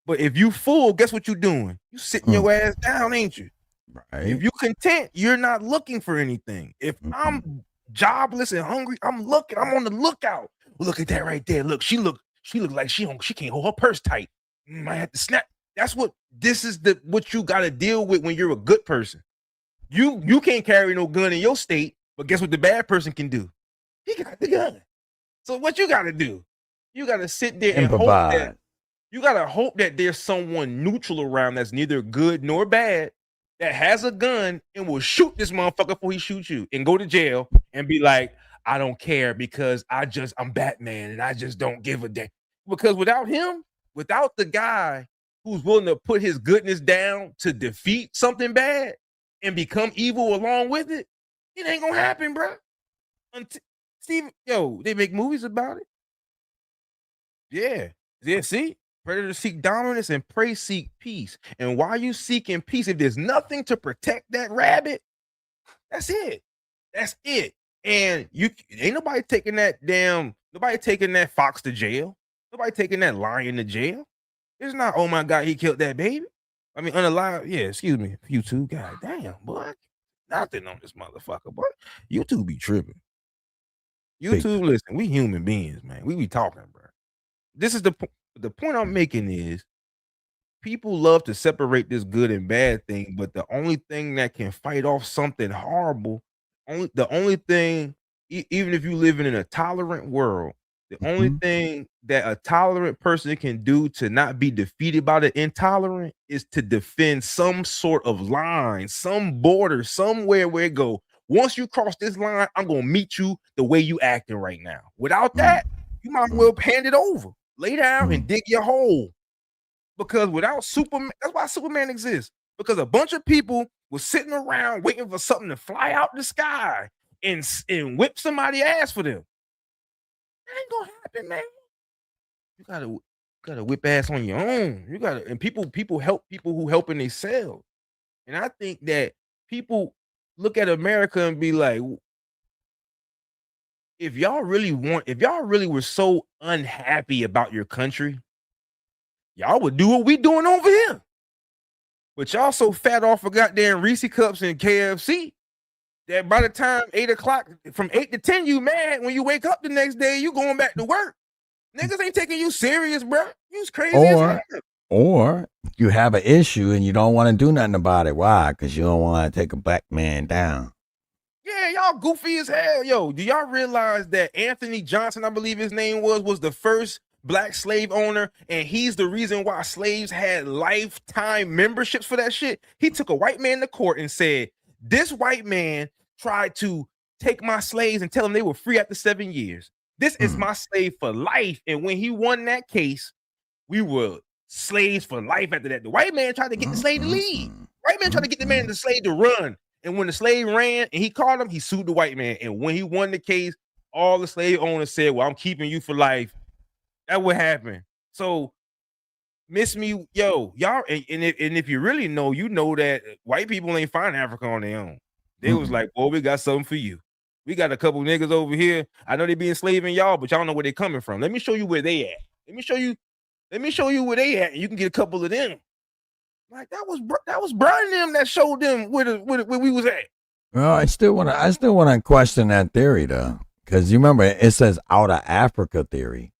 But if you full, guess what you doing? You sitting your ass down, ain't you? If right. you content, you're not looking for anything. If I'm jobless and hungry, I'm looking. I'm on the lookout. Look at that right there. Look, she look like she can't hold her purse tight. Might have to snap. That's what this is what you got to deal with when you're a good person. You can't carry no gun in your state, but guess what the bad person can do? He got the gun. So what you got to do? You gotta sit there and hope that Improvise. you gotta hope that there's someone neutral around that's neither good nor bad that has a gun and will shoot this motherfucker before he shoots you and go to jail and be like, I don't care because I'm Batman and I just don't give a damn. Because without him, without the guy who's willing to put his goodness down to defeat something bad and become evil along with it, it ain't gonna happen, bro. Steve, they make movies about it. Yeah, see? Predators seek dominance and prey seek peace. And why you seeking peace? If there's nothing to protect that rabbit, that's it. That's it. And you ain't nobody taking that fox to jail. Nobody taking that lion to jail. It's not, oh my God, he killed that baby. I mean, unalive. Yeah, excuse me. YouTube, God damn, boy. Nothing on this motherfucker, boy. YouTube be tripping. YouTube, listen, we human beings, man. We be talking, bro. This is the point I'm making is people love to separate this good and bad thing, but the only thing that can fight off something horrible, the only thing, even if you live in a tolerant world, the only thing that a tolerant person can do to not be defeated by the intolerant is to defend some sort of line, some border, somewhere where it go. Once you cross this line, I'm gonna meet you the way you acting right now. Without that, you might as well hand it over. Lay down and dig your hole. Because without Superman, that's why Superman exists. Because a bunch of people were sitting around waiting for something to fly out the sky and whip somebody's ass for them. That ain't gonna happen, man. You gotta whip ass on your own. You gotta, and people help people who helping themselves. And I think that people look at America and be like, if y'all really were so unhappy about your country, y'all would do what we doing over here. But y'all so fat off of goddamn Reese cups and KFC that by the time 8 o'clock, from 8 to 10, you mad. When you wake up the next day, you going back to work. Niggas ain't taking you serious, bro. You's crazy as hell. Or you have an issue and you don't want to do nothing about it. Why? Because you don't want to take a black man down. Yeah, y'all goofy as hell. Yo, do y'all realize that Anthony Johnson, I believe his name was the first black slave owner, and he's the reason why slaves had lifetime memberships for that shit? He took a white man to court and said, this white man tried to take my slaves and tell them they were free after 7 years. This is my slave for life. And when he won that case, we were slaves for life after that. The white man tried to get the slave to leave. White man tried to get the slave to run. And when the slave ran and he caught him, he sued the white man. And when he won the case, all the slave owners said, well, I'm keeping you for life. That would happen. So miss me, y'all. And if you really know, you know that white people ain't find Africa on their own. They was like, well, we got something for you. We got a couple niggas over here. I know they be enslaving y'all, but y'all don't know where they coming from. Let me show you where they at. Let me show you where they at, and you can get a couple of them. Like that was Brian them that showed them where we was at. Well, I still wanna question that theory though, because you remember it says out of Africa theory.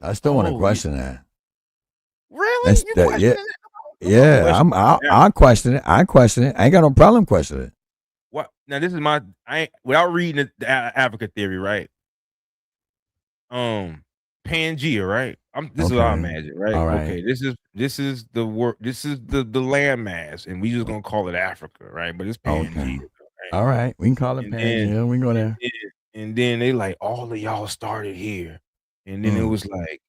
I still want to question that. Really? Yeah. I'll question it. I ain't got no problem questioning it. What? Now this is without reading the Africa theory, right? Pangea, right? This is what I imagine, right? All right. Okay, this is the work. This is the landmass, and we just gonna call it Africa, right? But it's Pangea. Okay. Right? All right, we can call it Pangea. We go there. And then they like all of y'all started here, and then it was like,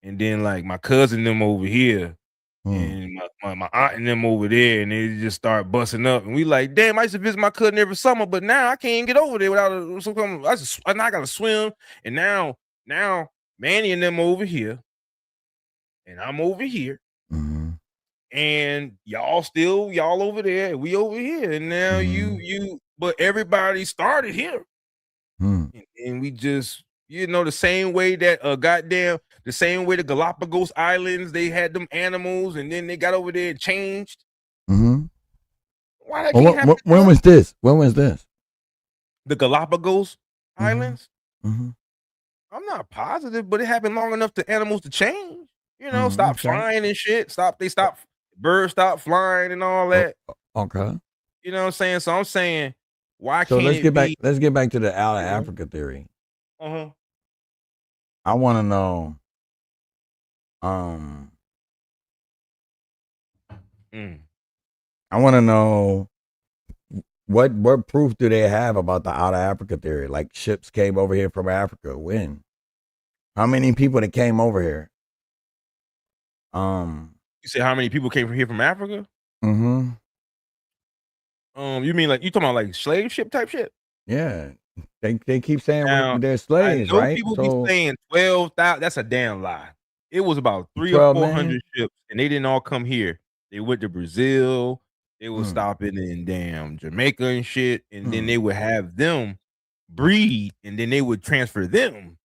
and then like my cousin them over here, and my aunt and them over there, and they just start busting up, and we like, damn, I used to visit my cousin every summer, but now I can't get over there without I gotta swim, and now Manni and them over here, and I'm over here, and y'all over there, we over here, and now but everybody started here, and we just, the same way that the same way the Galapagos Islands, they had them animals, and then they got over there and changed. Why that can't happen? When was this? The Galapagos Islands? I'm not positive, but it happened long enough for animals to change. Stop flying and shit. Birds stop flying and all that. Okay. You know what I'm saying? So I'm saying, why so can't let's get back to the out of Africa theory. I want to know. Um, I want to know what proof do they have about the out of Africa theory? Like ships came over here from Africa. When? How many people that came over here? You say how many people came from here from Africa? Mm-hmm. You mean like you talking about like slave ship type shit? Yeah. They keep saying Now, they're I slaves, know right? people So be saying 12,000. That's a damn lie. It was about 300 or 12 400 million. ships, and they didn't all come here. They went to Brazil. They was Hmm. stopping in damn Jamaica and shit, and then Hmm. they would have them breed, and then they would transfer them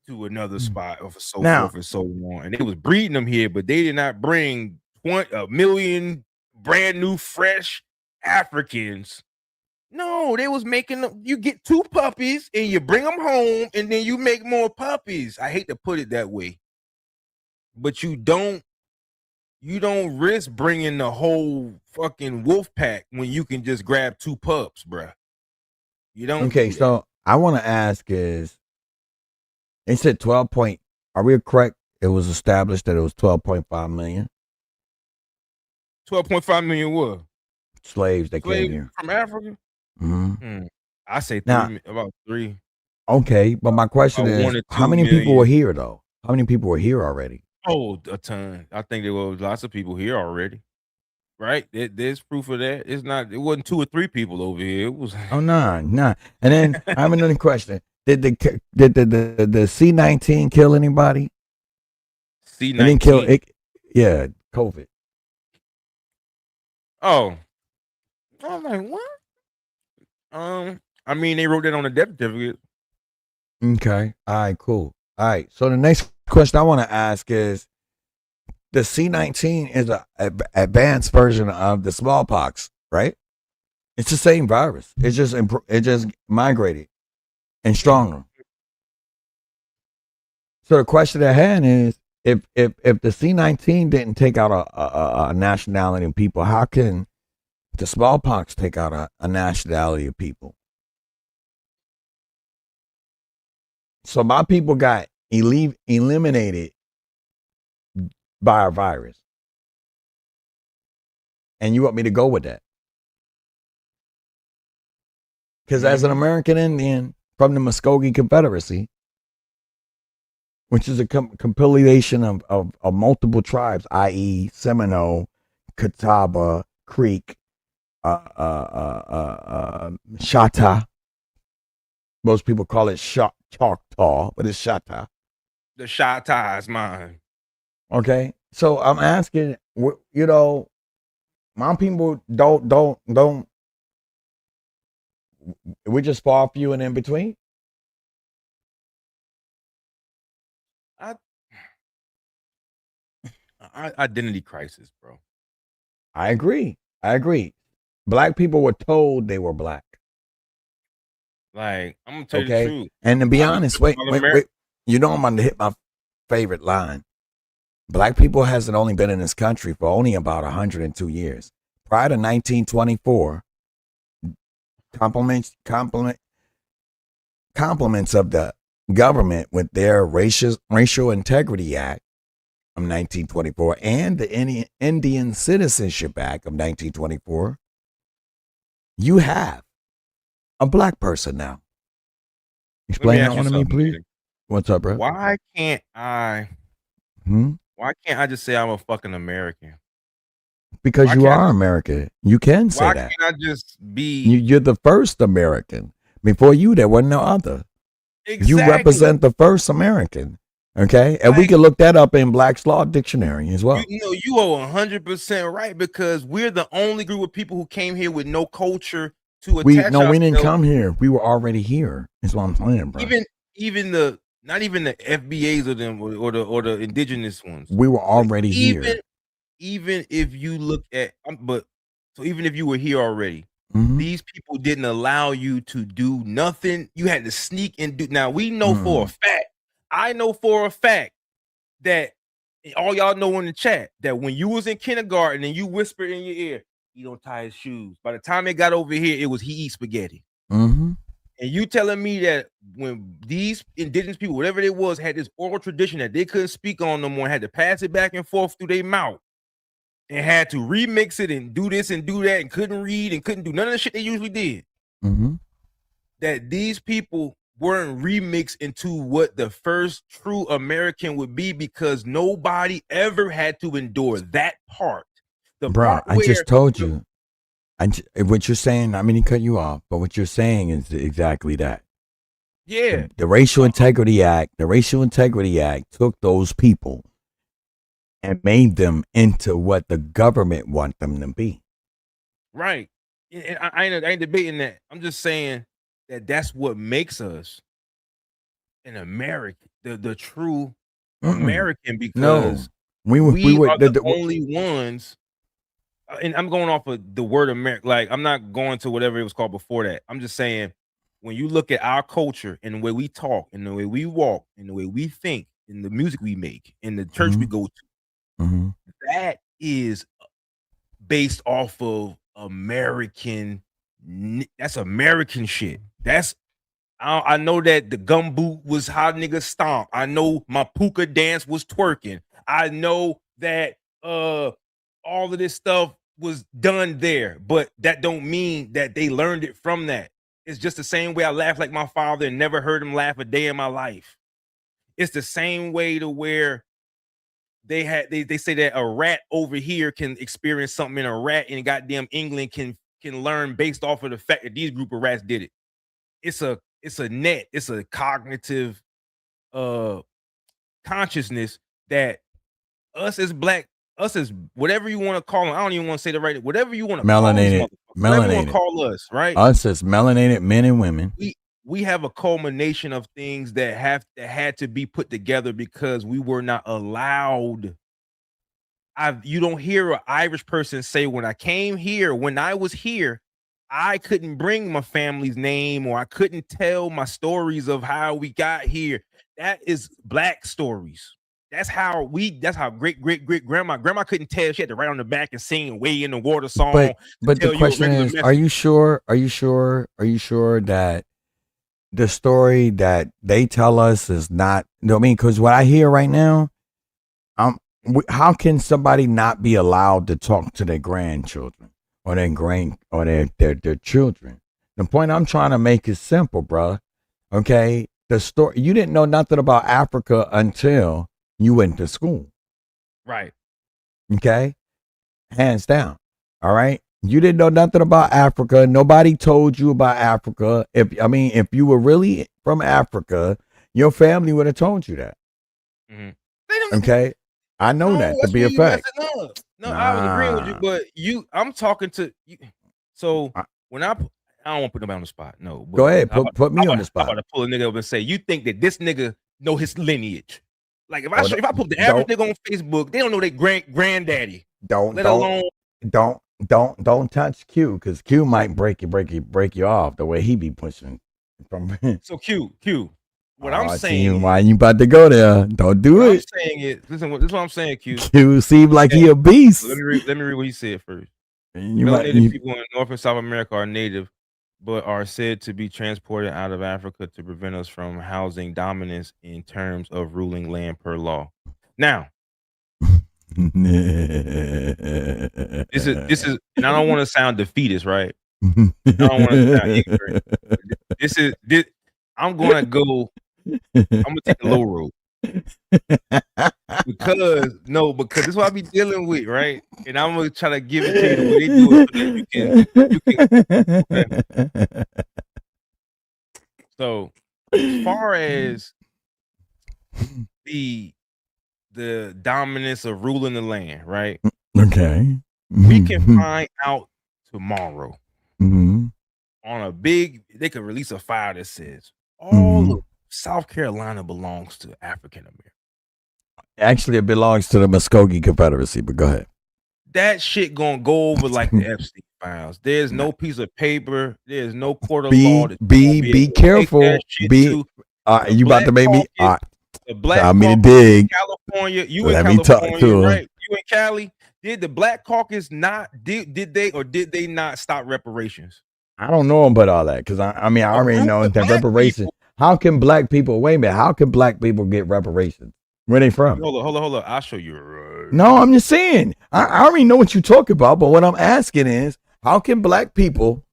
to another spot, or so Now, forth and so on. And they was breeding them here, but they did not bring 1 million brand new, fresh Africans. No, they was making them. You get 2 puppies and you bring them home, and then you make more puppies. I hate to put it that way, but you don't risk bringing the whole fucking wolf pack when you can just grab 2 pups, bruh. You don't okay, do that. so I want to ask is, they said 12 point, are we correct? It was established that it was 12.5 million 12.5 million what? slaves that came Slaves here. from Africa? Mm-hmm. I say Now, about 3. okay, but my question About 1 is, or how 2 many people were million. here though? How many people were here already? Oh, a ton. I think there were lots of people here already. Right? There's proof of that. It wasn't 2 or 3 people over here. It was Oh, nah. And then I have another question. Did the C-19 kill anybody? It didn't kill C-19. it. Yeah, COVID. Oh, I'm like, what? I mean, they wrote that on the death certificate. Okay. All right, cool. All right. So the next question I want to ask is, the C-19 is a advanced version of the smallpox, right? It's the same virus. It just migrated and stronger. So the question at hand is, if the C-19 didn't take out a nationality of people, how can the smallpox take out a nationality of people? So my people got eliminated by a virus. And you want me to go with that? Because as an American Indian from the Muskogee Confederacy, which is a compilation of multiple tribes, i.e., Seminole, Catawba, Creek, Chata. Most people call it Choctaw, but it's Chata. The shot ties mine. Okay, so I'm asking, my people don't. We're just far few and in between. Identity crisis, bro. I agree. Black people were told they were black. Like, I'm gonna tell you the Okay, truth. and to be honest, wait. You know I'm going to hit my favorite line. Black people hasn't only been in this country for only about 102 years. Prior to 1924, compliments of the government with their Racial Integrity Act of 1924 and the Indian Citizenship Act of 1924, you have a black person now. Explain that one to me, please. Nigga. What's up, bro? Why can't I just say I'm a fucking American? Because you are American. You can say that. Why can't I just be? You're the first American. Before you, there wasn't no other. Exactly. You represent the first American. Okay, and we can look that up in Black's Law Dictionary as well. You are 100% right, because we're the only group of people who came here with no culture to attach. We didn't come here. We were already here. Is what I'm saying, bro. Even not even the FBAs of them or the indigenous ones. We were already here. Even if you look at, even if you were here already, these people didn't allow you to do nothing. You had to sneak and do. Now we know for a fact. I know for a fact that all y'all know in the chat that when you was in kindergarten and you whispered in your ear, he don't tie his shoes. By the time it got over here, it was he eat spaghetti. And you telling me that when these indigenous people, whatever it was, had this oral tradition that they couldn't speak on no more, had to pass it back and forth through their mouth, and had to remix it and do this and do that, and couldn't read and couldn't do none of the shit they usually did. Mm-hmm. That these people weren't remixed into what the first true American would be, because nobody ever had to endure that part. The Bro, part I where just told you. What you're saying, I mean, he cut you off, but what you're saying is exactly that. yeah, The Racial Integrity Act, took those people and made them into what the government want them to be. right. And I ain't debating that. I'm just saying that that's what makes us an American, the true Mm-mm. American, No, because we we are the, the only ones. And I'm going off of the word America. Like, I'm not going to whatever it was called before that. I'm just saying, when you look at our culture and the way we talk and the way we walk and the way we think and the music we make and the church we go to, Mhm. that is based off of American. That's American shit. That's I know that the gumboot was how niggas stomp. I know my puka dance was twerking. I know that all of this stuff was done there, but that don't mean that they learned it from that. It's just the same way I laugh like my father and never heard him laugh a day in my life. It's the same way to where they say that a rat over here can experience something in a rat in goddamn England can learn based off of the fact that these group of rats did it. It's a net, it's a cognitive consciousness that us as black, us as whatever you want to call them, I don't even want to say the right, whatever you want to call these Melanated, whatever you want melanated. to call us, right? Us as melanated men and women. We have a culmination of things that had to be put together because we were not allowed. You don't hear an Irish person say, when I was here, I couldn't bring my family's name, or I couldn't tell my stories of how we got here. That is black stories. That's how great grandma couldn't tell. She had to write on the back and sing "Way in the Water" song. But the question is, are you sure that the story that they tell us is not? You know what I mean? Because what I hear right now, how can somebody not be allowed to talk to their grandchildren or their children? The point I'm trying to make is simple, bro. Okay, the story, you didn't know nothing about Africa until you went to school, right? Okay, hands down. All right, you didn't know nothing about Africa. Nobody told you about Africa. If you were really from Africa, your family would have told you that. Mm-hmm. Okay. I know that to be a fact. No, I was agreeing with you, but I'm talking to you. So when I don't want to put nobody on the spot. No, but go ahead, put me on the spot. I'm about to pull a nigga up and say, you think that this nigga know his lineage? Like if I put the average nigga on Facebook, they don't know their granddaddy. Don't touch Q, because Q might break you off the way he be pushing from. So Q. What I'm saying, why you about to go there? Don't do it. I'm saying it. Listen, this is what I'm saying, Q. Q seemed like he a beast. Let me read what he said first. Melanated people in North and South America are native, but are said to be transported out of Africa to prevent us from housing dominance in terms of ruling land per law. Now, this is, and I don't want to sound defeatist, right? I don't want to sound ignorant. This. I'm gonna take the low road. Because this is what I be dealing with, right? And I'm gonna try to give it to you the way they do it so that you can. Okay. So as far as the dominance of ruling the land, right? Okay. We can find out tomorrow on they could release a file that says all of South Carolina belongs to African Americans. Actually, it belongs to the Muskogee Confederacy, but go ahead. That shit gonna go over like the Epstein files. There's no piece of paper. There's no court of law. Be careful. You about to make me. The Black Caucus to dig. California. Let me talk to right? You in Cali. Did the Black Caucus not did they not stop reparations? I don't know about all that because I mean I A already group know of that black reparations. people. How can black people? Wait a minute. How can black people get reparations? Where they from? Hold on. I'll show you. Right. No, I'm just saying. I already know what you talk about, but what I'm asking is, how can black people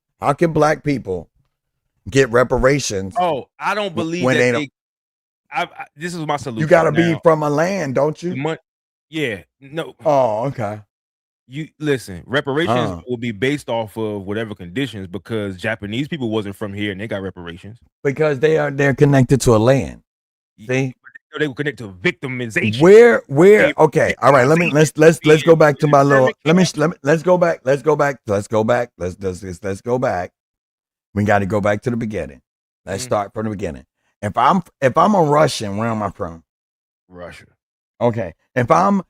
get reparations Oh, I don't believe when that they they. don't? This is my solution. You got to be Now, from a land, don't the you? yeah, no. Oh, okay. You listen. Reparations will be based off of whatever conditions because Japanese people wasn't from here and they got reparations. Because they're connected to a land. See, They were connected to victimization. where? They Okay, all right. Let's go back to my little. Let's go back. Let's go back. We got to go back to the beginning. Let's start from the beginning. If I'm a Russian, where am I from? Russia. Okay. If I'm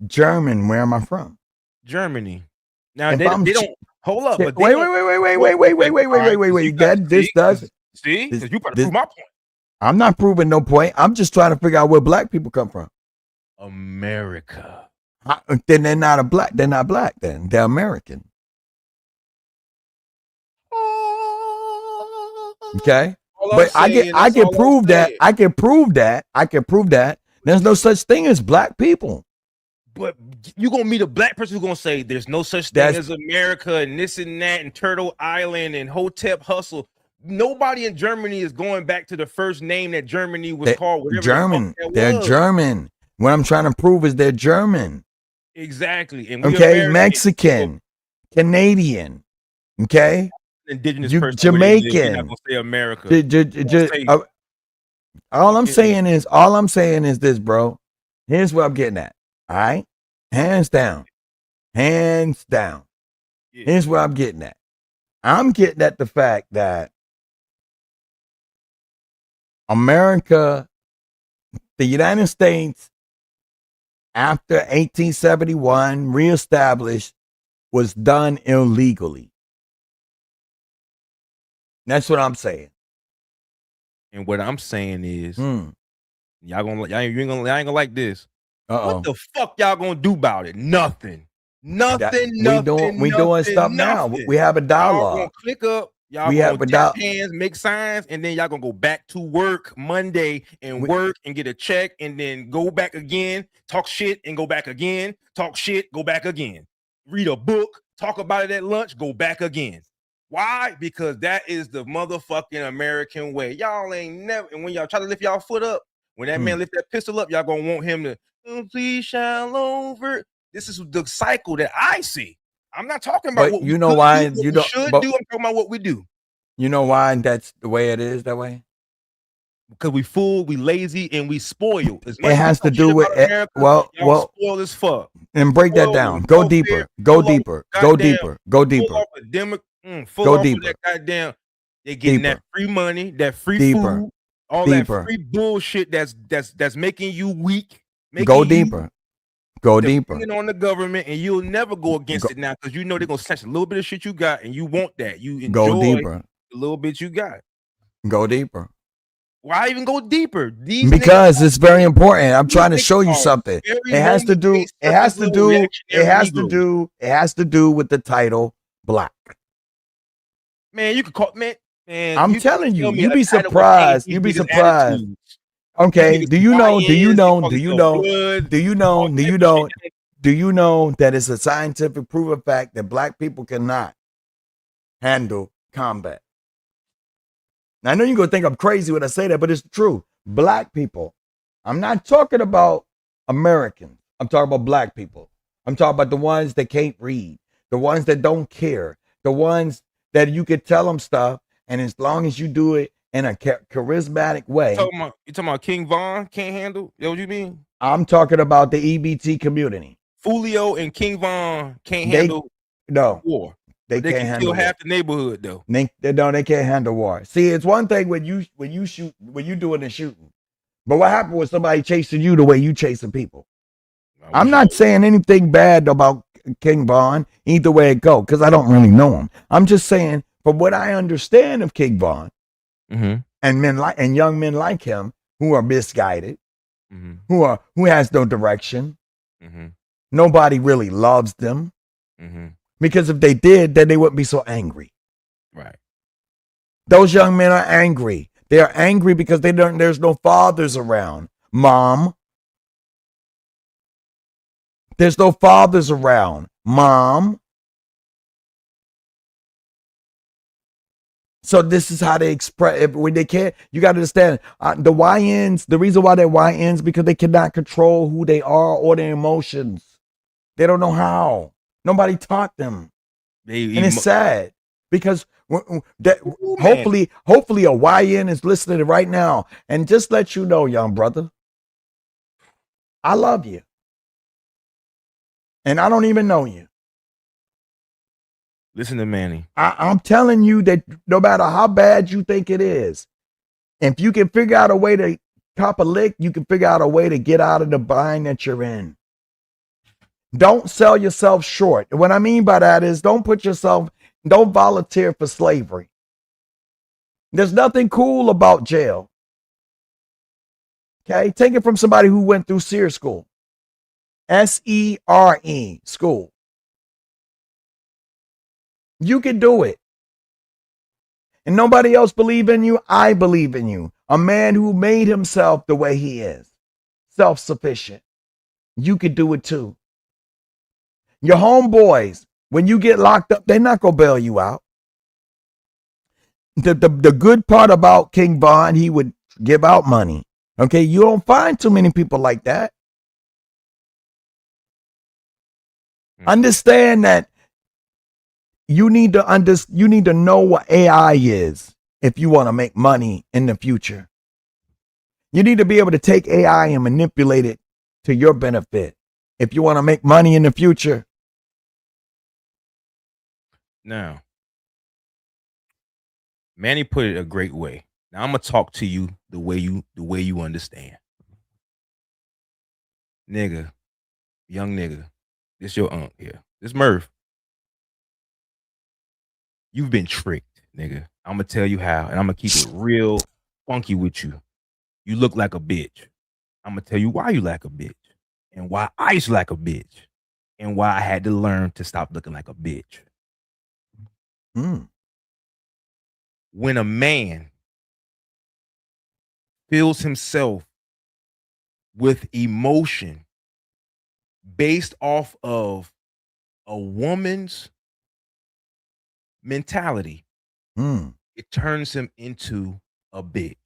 German, where am I from? Germany. Now If they I'm don't hold up. But wait. That this does. See, because you better this- prove my point. I'm not proving no point. I'm just trying to figure out where black people come from. America. Then they're not black. They're not black. Then they're American. Okay. But I can prove that. I can prove that. There's no such thing as black people. But you're gonna meet a black person who's gonna say there's no such thing as America and this and that and Turtle Island and Hotep Hustle. Nobody in Germany is going back to the first name that Germany was called. German. They're German. What I'm trying to prove is they're German. Exactly. And okay, Mexican, Canadian. Okay, indigenous person, Jamaican. You're not gonna say America. All I'm saying is this, bro. Here's what I'm getting at. All right, hands down. Yeah. Here's what I'm getting at. I'm getting at the fact that America, the United States, after 1871, reestablished, was done illegally. That's what I'm saying. And what I'm saying is, y'all ain't gonna like this. What the fuck y'all gonna do about it? Nothing. We doing stuff now. We have a dialogue. Y'all gonna click up. Y'all gonna tap hands, make signs, and then y'all gonna go back to work Monday and work and get a check, and then go back again, talk shit and go back again, talk shit, go back again. Read a book, talk about it at lunch, go back again. Why? Because that is the motherfucking American way. Y'all ain't never, and when y'all try to lift y'all foot up, when that man lift that pistol up, y'all gonna want him to please shall over. This is the cycle that I see. I'm not talking about what you know why you don't should do. I'm talking about what we do. You know why that's the way it is that way? Because we fool, we lazy, and we spoil. It has to do with America, well, spoil as fuck. And break that down. Go deeper. Go deeper. Go deeper. Go deeper. Go deeper. That goddamn, they getting that free money, that free food, all that free bullshit that's making you weak. Go deeper. Go deeper. On the government, and you'll never go against it now because you know they're gonna snatch a little bit of shit you got, and you want that. You enjoy the little bit you got. Go deeper. Why even go deeper? Because it's very important. I'm trying to show you something. It has to do with the title Black. Man, you could call man. I'm telling you, you'd be surprised. You'd be surprised. Okay. Do you know that it's a scientific proven fact that black people cannot handle combat? Now, I know you're going to think I'm crazy when I say that, but it's true. Black people. I'm not talking about Americans. I'm talking about black people. I'm talking about the ones that can't read, the ones that don't care, the ones that you could tell them stuff, and as long as you do it in a charismatic way. You talking about King Von can't handle? Is that what you mean? I'm talking about the EBT community. Julio and King Von can't handle war. They can't handle half the neighborhood though. They can't handle war. See, it's one thing when you shoot, when you doing the shooting, but what happened with somebody chasing you the way you chasing people? I'm not saying anything bad about King Von either way it go, because I don't really know him. I'm just saying from what I understand of King Von, and young men like him who are misguided, who has no direction. Nobody really loves them. Because if they did, then they wouldn't be so angry. Right. Those young men are angry. They are angry because there's no fathers around. Mom. There's no fathers around. Mom. So this is how they express when they can't. You got to understand the YNs. The reason why they're YNs because they cannot control who they are or their emotions. They don't know how. Nobody taught them, and it's sad because hopefully a YN is listening right now and just let you know, young brother, I love you, and I don't even know you. Listen to Manni. I'm telling you that no matter how bad you think it is, if you can figure out a way to cop a lick, you can figure out a way to get out of the bind that you're in. Don't sell yourself short. And what I mean by that is don't volunteer for slavery. There's nothing cool about jail. Okay, take it from somebody who went through SERE school. SERE school. You can do it. And nobody else believe in you. I believe in you. A man who made himself the way he is. Self-sufficient. You could do it too. Your homeboys, when you get locked up, they're not going to bail you out. The good part about King Von, he would give out money. Okay, you don't find too many people like that. Understand that you need to know what AI is if you want to make money in the future. You need to be able to take AI and manipulate it to your benefit if you want to make money in the future. Now, Manni put it a great way. Now I'm gonna talk to you the way you understand. Nigga, young nigga, this your aunt here. This Murph. You've been tricked, nigga. I'm gonna tell you how, and I'm gonna keep it real funky with you. You look like a bitch. I'm gonna tell you why you like a bitch, and why I used to like a bitch, and why I had to learn to stop looking like a bitch. When a man fills himself with emotion based off of a woman's mentality, it turns him into a bitch.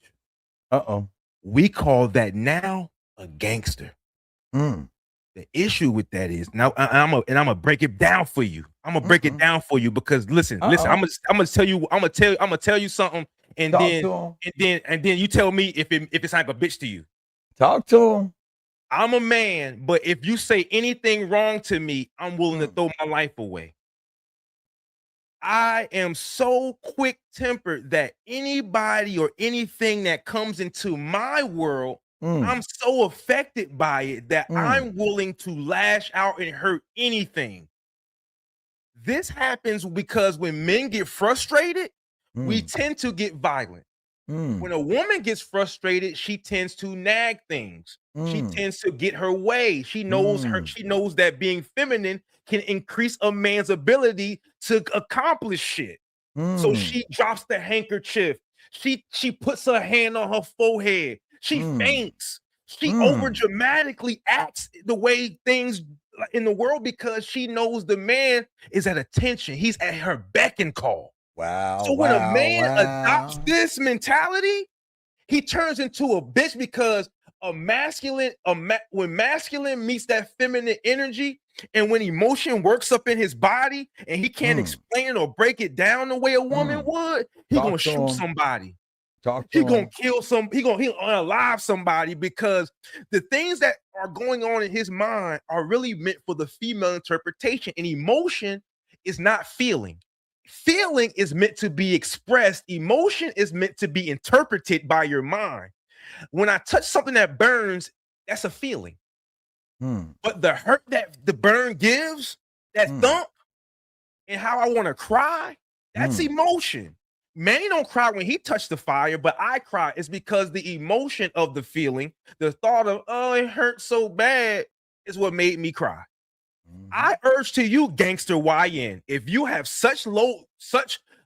We call that now a gangster. The issue with that is now I'm gonna break it down for you. I'm gonna break it down for you because listen. I'm gonna tell you something, and then you tell me if it's like a bitch to you. Talk to him. I'm a man, but if you say anything wrong to me, I'm willing to throw my life away. I am so quick-tempered that anybody or anything that comes into my world, I'm so affected by it that I'm willing to lash out and hurt anything. This happens because when men get frustrated, we tend to get violent. When a woman gets frustrated, she tends to nag things. She tends to get her way. She knows that being feminine can increase a man's ability to accomplish shit. So she drops the handkerchief. She puts her hand on her forehead. She faints. She over dramatically acts the way things in the world because she knows the man is at attention. He's at her beck and call. Wow. So when a man adopts this mentality, he turns into a bitch because when masculine meets that feminine energy, and when emotion works up in his body and he can't explain it or break it down the way a woman would, he gonna shoot somebody. He gonna kill he'll unalive somebody because the things that are going on in his mind are really meant for the female interpretation, and emotion is not feeling. Feeling is meant to be expressed. Emotion is meant to be interpreted by your mind. When I touch something that burns, that's a feeling. But the hurt that the burn gives, that thump, and how I want to cry, that's emotion. Manni don't cry when he touched the fire, but I cry. It's because the emotion of the feeling, the thought of, oh, it hurts so bad, is what made me cry. I urge to you, gangster YN, if you have such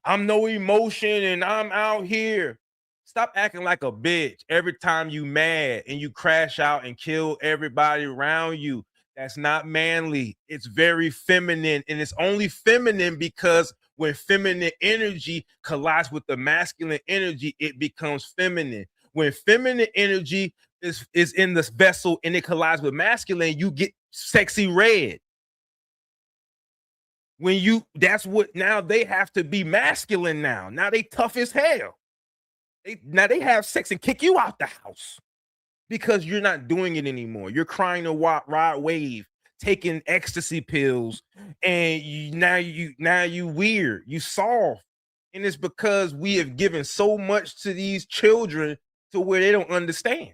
I'm no emotion and I'm out here. Stop acting like a bitch every time you mad and you crash out and kill everybody around you. That's not manly. It's very feminine, and it's only feminine because when feminine energy collides with the masculine energy, it becomes feminine. When feminine energy is in this vessel and it collides with masculine, you get sexy red. That's what, now they have to be masculine now. Now they tough as hell. Now they have sex and kick you out the house because you're not doing it anymore. You're crying to ride wave, taking ecstasy pills, and now you weird, you soft. And it's because we have given so much to these children to where they don't understand.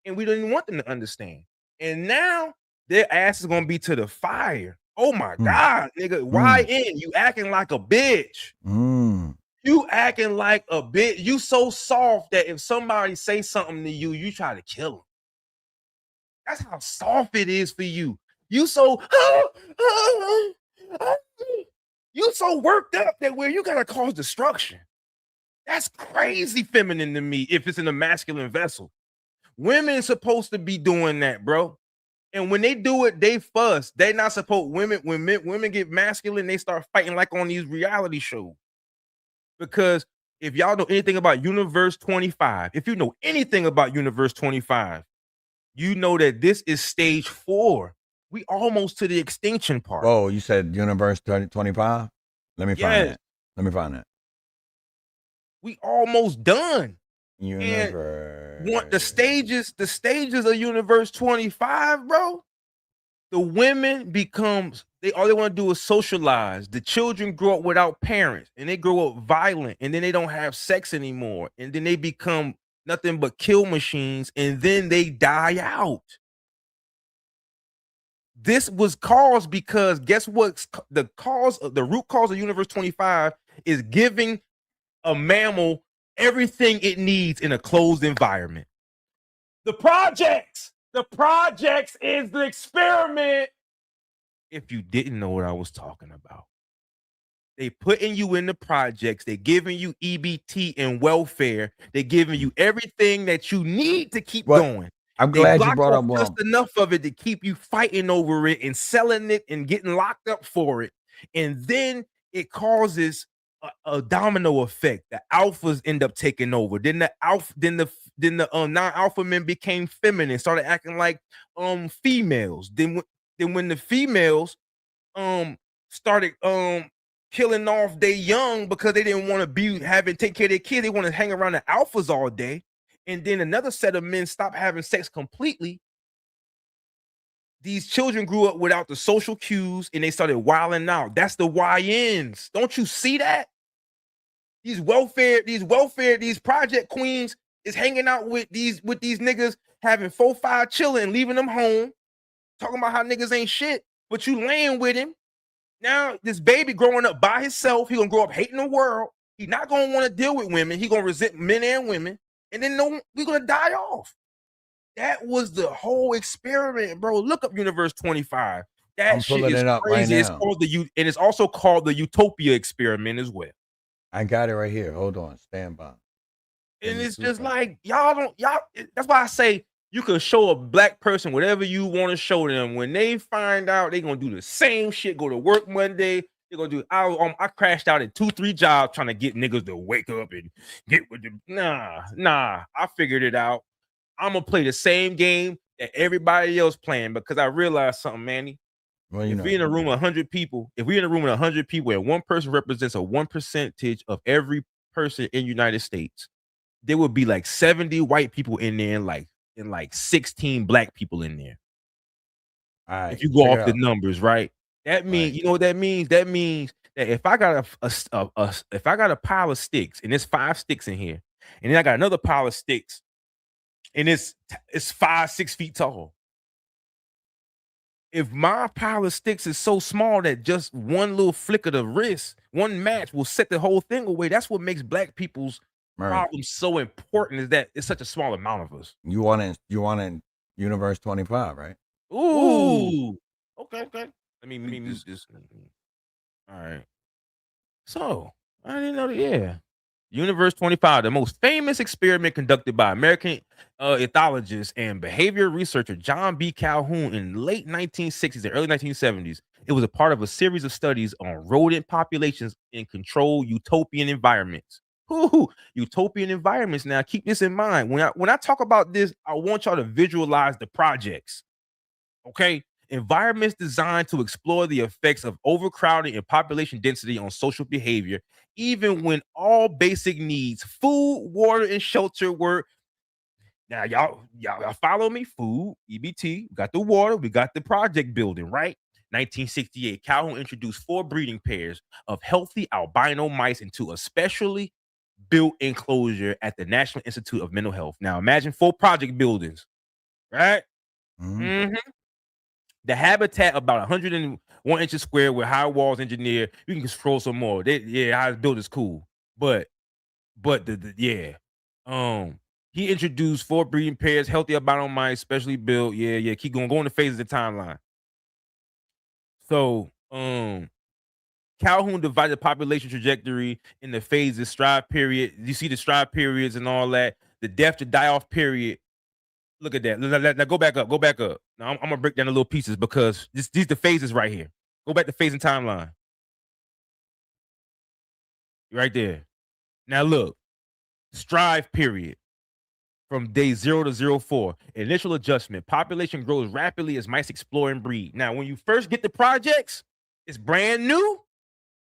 And we don't even want them to understand. And now their ass is gonna be to the fire. Oh my God, nigga. YN, you acting like a bitch. You acting like a bitch. You so soft that if somebody say something to you, you try to kill them. That's how soft it is for you. You so you so worked up that where you gotta cause destruction. That's crazy feminine to me if it's in a masculine vessel. Women supposed to be doing that, bro. And when they do it, they fuss. They not supposed women. When women get masculine, they start fighting like on these reality shows. Because if y'all know anything about Universe 25, if you know anything about Universe 25, you know that this is stage 4. We almost to the extinction part. Oh, you said Universe 25? Let me find that. Let me find that. We almost done. Universe. Want the stages of Universe 25, bro. The women becomes all they want to do is socialize. The children grow up without parents and they grow up violent, and then they don't have sex anymore, and then they become nothing but kill machines, and then they die out. This was caused because guess what's the root cause of Universe 25 is giving a mammal everything it needs in a closed environment. The projects is the experiment. If you didn't know what I was talking about, they putting you in the projects, they giving you EBT and welfare, they giving you everything that you need to keep going. I'm glad you brought up just enough of it to keep you fighting over it and selling it and getting locked up for it, and then it causes a domino effect. The alphas end up taking over. Then the non-alpha men became feminine, started acting like females. Then when the females started killing off their young because they didn't want to take care of their kids, they want to hang around the alphas all day. And then another set of men stopped having sex completely. These children grew up without the social cues and they started wilding out. That's the YNs. Don't you see that? These project queens is hanging out with these niggas, having 4-5 chilling and leaving them home, talking about how niggas ain't shit, but you laying with him. Now this baby growing up by himself, he gonna grow up hating the world. He not gonna want to deal with women. He gonna resent men and women, and then we're gonna die off. That was the whole experiment, bro. Look up Universe 25. That shit is crazy. It's called and it's also called the Utopia experiment as well. I got it right here. Hold on, stand by. And it's just like y'all. That's why I say you can show a black person whatever you want to show them. When they find out, they're gonna do the same shit. Go to work Monday. They're gonna do. I crashed out at 2-3 jobs trying to get niggas to wake up and get with them. Nah. I figured it out. I'm gonna play the same game that everybody else playing because I realized something, Manny. Well, if we're in a room with 100 people, and one person represents a 1% of every person in United States, there would be like 70 white people in there and like 16 black people in there. All right, if you go off the numbers, right? That means you know what that means? That means that if I got a pile of sticks and there's 5 sticks in here, and then I got another pile of sticks and it's 5-6 feet tall. If my pile of sticks is so small that just one little flick of the wrist, one match will set the whole thing away. That's what makes black people's problem so important, is that it's such a small amount of us. You want in Universe 25, right? Ooh. Okay. Let me use this. All right. So I didn't know that. Yeah. Universe 25, the most famous experiment conducted by American ethologist and behavior researcher John B. Calhoun in late 1960s and early 1970s. It was a part of a series of studies on rodent populations in controlled utopian environments. Ooh, utopian environments. Now, keep this in mind. When I talk about this, I want y'all to visualize the projects. Okay. Environments designed to explore the effects of overcrowding and population density on social behavior, even when all basic needs, food, water, and shelter were. Now, y'all follow me. Food, EBT, we got the water, we got the project building, right? 1968, Calhoun introduced 4 breeding pairs of healthy albino mice into a specially built enclosure at the National Institute of Mental Health. Now, imagine 4 project buildings, right? Mhm. The habitat about 101 inches square with high walls engineered. You can scroll some more. How it's built is cool. But he introduced 4 breeding pairs, healthy albino mice, specially built. Yeah. Keep going. Go in the phases of the timeline. So Calhoun divided the population trajectory in the phases, strive period. You see the strive periods and all that. The death to die off period. Look at that. Now go back up. Go back up. Now I'm gonna break down the little pieces because these the phases right here. Go back to phase and timeline. Right there. Now look, strive period from day 0 to 04. Initial adjustment. Population grows rapidly as mice explore and breed. Now, when you first get the projects, it's brand new.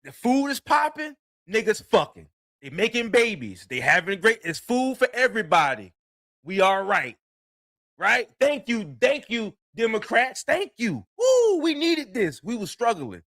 The food is popping. Niggas fucking. They making babies. They having great. It's food for everybody. We are right. Right? Thank you, Democrats. Thank you. Woo, we needed this. We were struggling.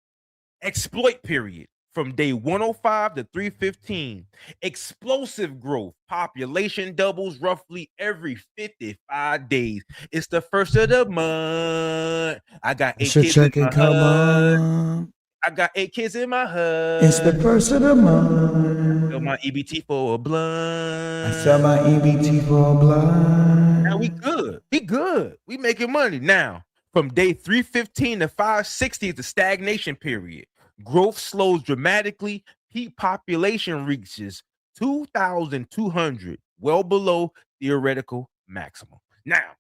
Exploit period from day 105 to 315. Explosive growth. Population doubles roughly every 55 days. It's the first of the month. I got 8 kids in my hut. I got 8 kids in my hut. It's the first of the month. Sell my EBT for a blunt. I sell my EBT for a blunt. Now we good. We good. We making money. Now, from day 315 to 560 is the stagnation period. Growth slows dramatically. Peak population reaches 2,200, well below theoretical maximum. Now,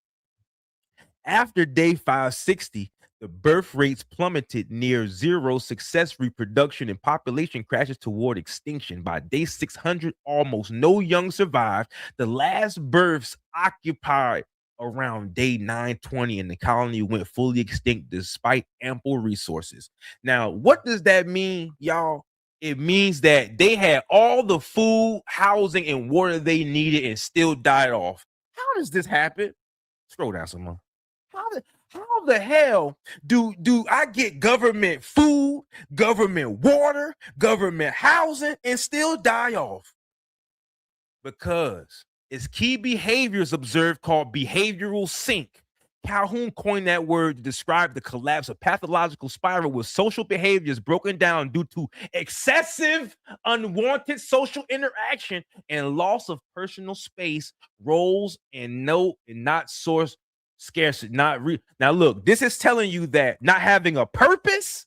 after day 560, the birth rates plummeted near zero. Success, reproduction, and population crashes toward extinction. By day 600, almost no young survived. The last births occupied around day 920, and the colony went fully extinct despite ample resources. Now, what does that mean, y'all? It means that they had all the food, housing, and water they needed and still died off. How does this happen? Scroll down some more. How the hell do I get government food, government water, government housing, and still die off? Because it's key behaviors observed called behavioral sink. Calhoun coined that word to describe the collapse of pathological spiral with social behaviors broken down due to excessive unwanted social interaction and loss of personal space, roles, and not source scarcity. Now look, this is telling you that not having a purpose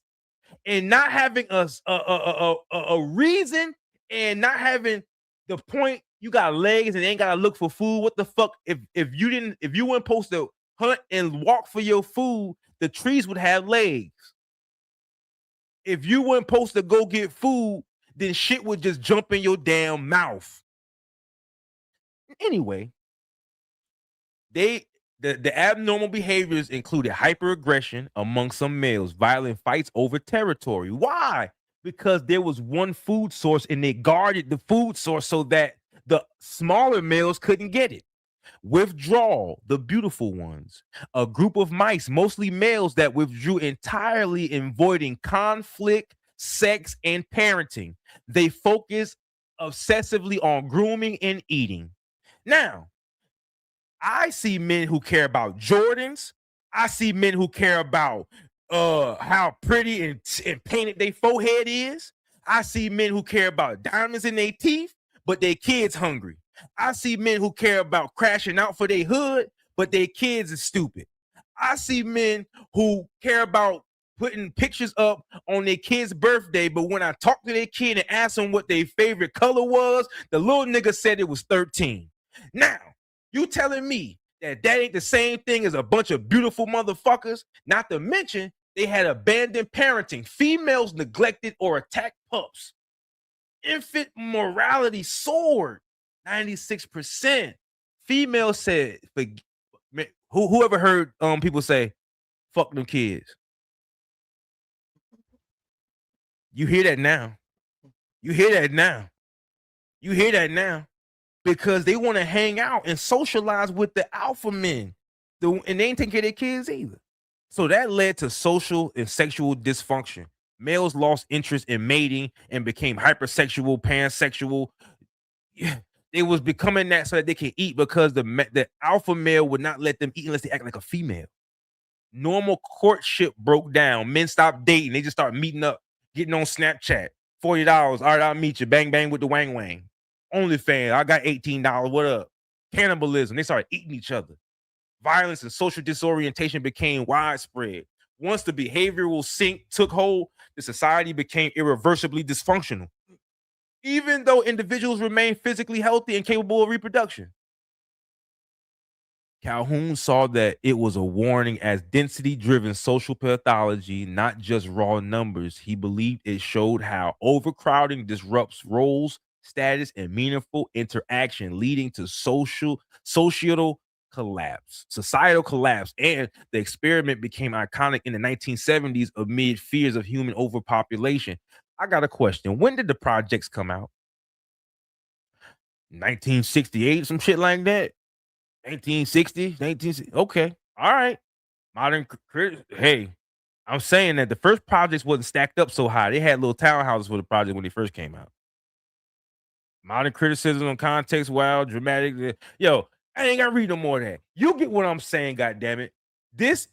and not having a reason and not having the point, you got legs and ain't gotta look for food. What the fuck? If you weren't supposed to hunt and walk for your food, the trees would have legs. If you weren't supposed to go get food, then shit would just jump in your damn mouth. Anyway, the abnormal behaviors included hyperaggression among some males, violent fights over territory. Why? Because there was one food source and they guarded the food source so that the smaller males couldn't get it. Withdrawal, the beautiful ones, a group of mice, mostly males, that withdrew entirely, avoiding conflict, sex, and parenting. They focus obsessively on grooming and eating. Now, I see men who care about Jordans. I see men who care about how pretty and painted their forehead is. I see men who care about diamonds in their teeth, but their kids hungry. I see men who care about crashing out for their hood, but their kids are stupid. I see men who care about putting pictures up on their kid's birthday, but when I talked to their kid and asked them what their favorite color was, the little nigga said it was 13. Now, you telling me that ain't the same thing as a bunch of beautiful motherfuckers? Not to mention, they had abandoned parenting. Females neglected or attacked pups. Infant morality soared 96%. Females said, whoever heard people say, fuck them kids. You hear that now. You hear that now. You hear that now. Because they want to hang out and socialize with the alpha men. And they ain't taking care of their kids either. So that led to social and sexual dysfunction. Males lost interest in mating and became hypersexual, pansexual. Yeah, they was becoming that so that they can eat because the alpha male would not let them eat unless they act like a female. Normal courtship broke down. Men stopped dating. They just started meeting up, getting on Snapchat. $40. All right, I'll meet you. Bang, bang with the wang wang. OnlyFans, I got $18. What up? Cannibalism. They started eating each other. Violence and social disorientation became widespread. Once the behavioral sink took hold, the society became irreversibly dysfunctional, even though individuals remain physically healthy and capable of reproduction. Calhoun saw that it was a warning as density-driven social pathology, not just raw numbers. He believed it showed how overcrowding disrupts roles, status, and meaningful interaction, leading to societal collapse. And the experiment became iconic in the 1970s amid fears of human overpopulation. I got a question. When did the projects come out? 1968, some shit like that? 1960, 1960. Okay, all right. Hey, I'm saying that the first projects wasn't stacked up so high. They had little townhouses for the project when they first came out. Modern criticism, context, wild, dramatic. Yo, I ain't gotta read no more of that. You get what I'm saying, goddammit. This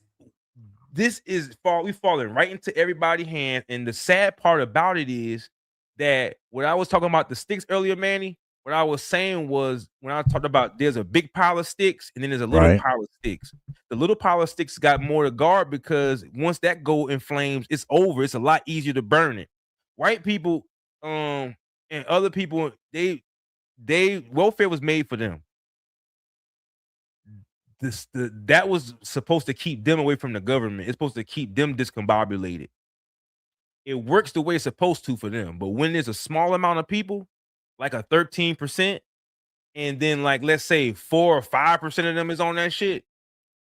is we falling right into everybody's hand. And the sad part about it is that when I was talking about the sticks earlier, Manny, what I was saying was when I talked about there's a big pile of sticks and then there's a little Right. pile of sticks. The little pile of sticks got more to guard because once that go in flames, it's over. It's a lot easier to burn it. White people, and other people, they welfare was made for them. That was supposed to keep them away from the government. It's supposed to keep them discombobulated. It works the way it's supposed to for them. But when there's a small amount of people, like a 13%, and then like let's say 4 or 5% of them is on that shit,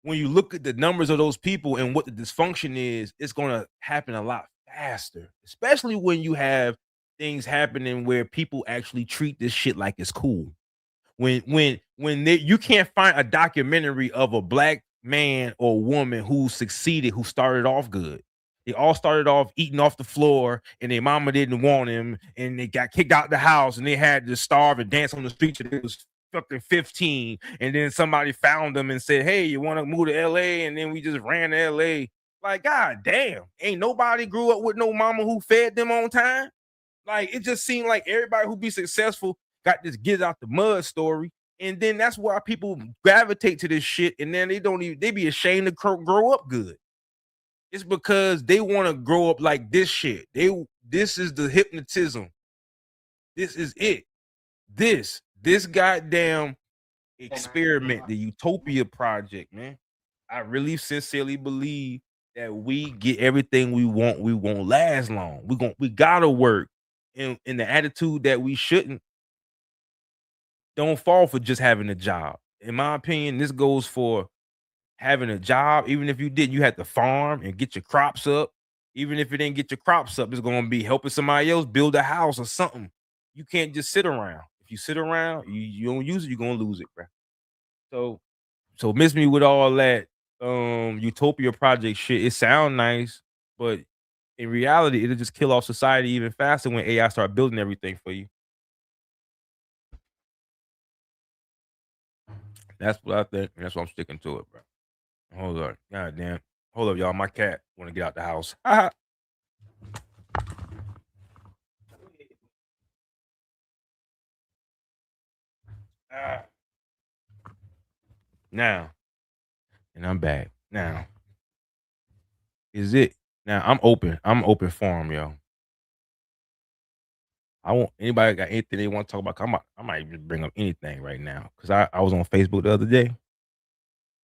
when you look at the numbers of those people and what the dysfunction is, it's gonna happen a lot faster, especially when you have things happening where people actually treat this shit like it's cool. You can't find a documentary of a black man or woman who succeeded, who started off good. They all started off eating off the floor, and their mama didn't want him, and they got kicked out the house, and they had to starve and dance on the streets until they was fucking 15. And then somebody found them and said, "Hey, you want to move to LA?" And then we just ran to LA. Like, god damn, ain't nobody grew up with no mama who fed them on time. Like, it just seemed like everybody who be successful got this get out the mud story. And then that's why people gravitate to this shit. And then they be ashamed to grow up good. It's because they want to grow up like this shit. This is the hypnotism. This is it. This goddamn experiment, the Utopia Project, man. I really sincerely believe that we get everything we won't last long. We gotta work in the attitude that we shouldn't. Don't fall for just having a job. In my opinion, this goes for having a job. Even if you didn't, you had to farm and get your crops up. Even if it didn't get your crops up, it's gonna be helping somebody else build a house or something. You can't just sit around. If you sit around, you don't use it, you're gonna lose it, bro. So miss me with all that Utopia Project shit. It sound nice, but in reality, it'll just kill off society even faster when AI start building everything for you. That's what I think, and that's why I'm sticking to it, bro. Hold on. God damn. Hold up, y'all. My cat want to get out the house. Now, and I'm back. Now, is it Now I'm open. I'm open forum, yo. I want anybody got anything they want to talk about. I might just bring up anything right now because I was on Facebook the other day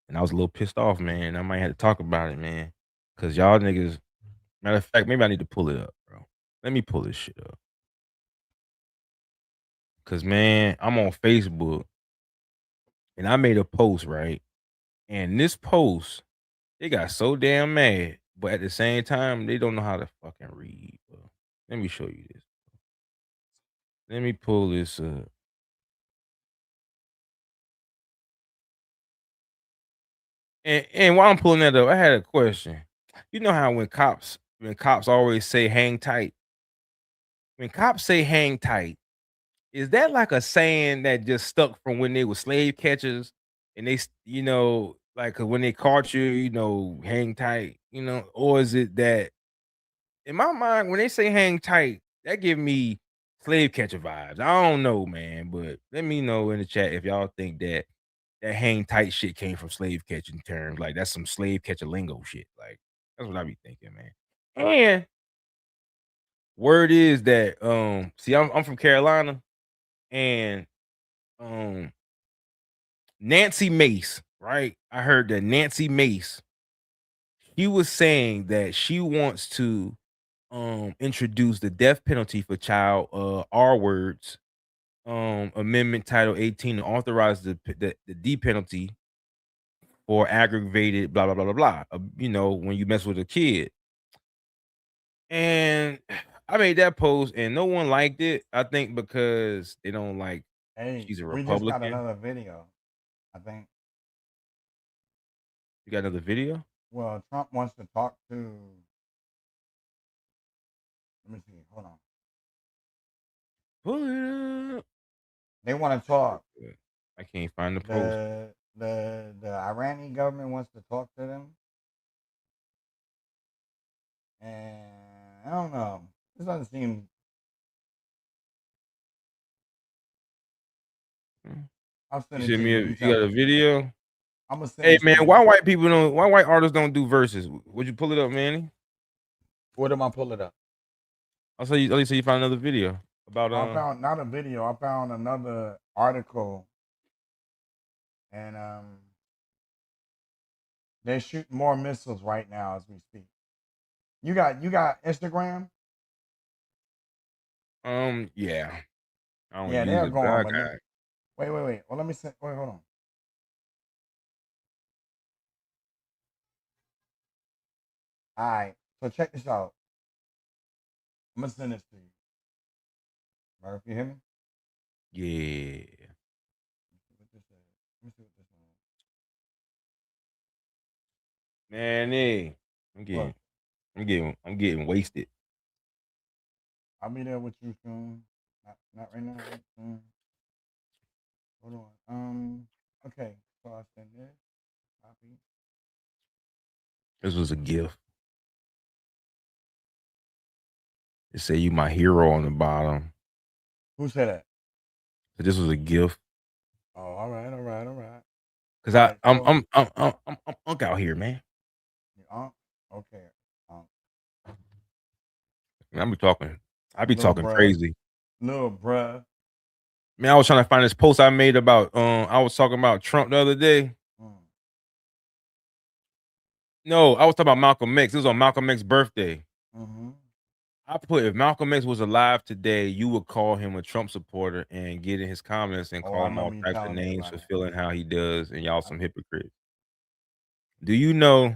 and I was a little pissed off, man. I might have to talk about it, man, because y'all niggas. Matter of fact, maybe I need to pull it up, bro. Let me pull this shit up. Cause man, I'm on Facebook and I made a post, right? And this post, they got so damn mad, but at the same time, they don't know how to fucking read, bro. Let me show you this. Let me pull this up. And while I'm pulling that up, I had a question. You know how when cops always say hang tight, when cops say hang tight, is that like a saying that just stuck from when they were slave catchers and you know, like when they caught you, you know, hang tight, you know, or is it that in my mind when they say hang tight, that give me slave catcher vibes. I don't know, man, but let me know in the chat if y'all think that hang tight shit came from slave catching terms. Like that's some slave catcher lingo shit. Like that's what I be thinking, man. And word is that see, I'm from Carolina and um Nancy Mace, right? I heard that Nancy Mace, he was saying that she wants to introduce the death penalty for child R words amendment title 18 to authorize the D penalty for aggravated blah blah blah blah blah. You know, when you mess with a kid. And I made that post and no one liked it. I think because they don't like Hey, she's a we just got Republican. another video. I think. You got another video? Well, Trump wants to talk to. Let me see. Hold on. Pull it up. They want to talk. I can't find the post. The Iranian government wants to talk to them, and I don't know. This doesn't seem. I'll You send it send to me you. a, You you tell got a me. video? I'm gonna send Hey this man, to you. why white artists don't do verses? Would you pull it up, Manny? What am I pull it up? I'll say you found another video about I found not a video. I found another article, and they're shooting more missiles right now as we speak. You got Instagram? yeah. I don't Yeah, use they're it, but I going. But got wait. Well, let me send. Wait, hold on. All right. So check this out. I'm gonna send this to you. Murph, you hear me? yeah. What this is. Let me see what this is. Manny. What? I'm getting wasted. I'll be there with you soon. Not right now. But soon. Hold on. Okay. So I send this. Copy. This was a gift. It say you my hero on the bottom. Who said that? So this was a gift. Oh, all right. Cause All right. I'm unk out here, man. Okay. Um, I be talking. I be little talking bruh. crazy. Little bruh. Man, I was trying to find this post I made about I was talking about Trump the other day. No, I was talking about Malcolm X. It was on Malcolm X's birthday. Mm-hmm. I put if Malcolm X was alive today, you would call him a Trump supporter and get in his comments and Oh, call I him all remember you types of telling me names about for it. feeling how he does, and y'all some hypocrites. Do you know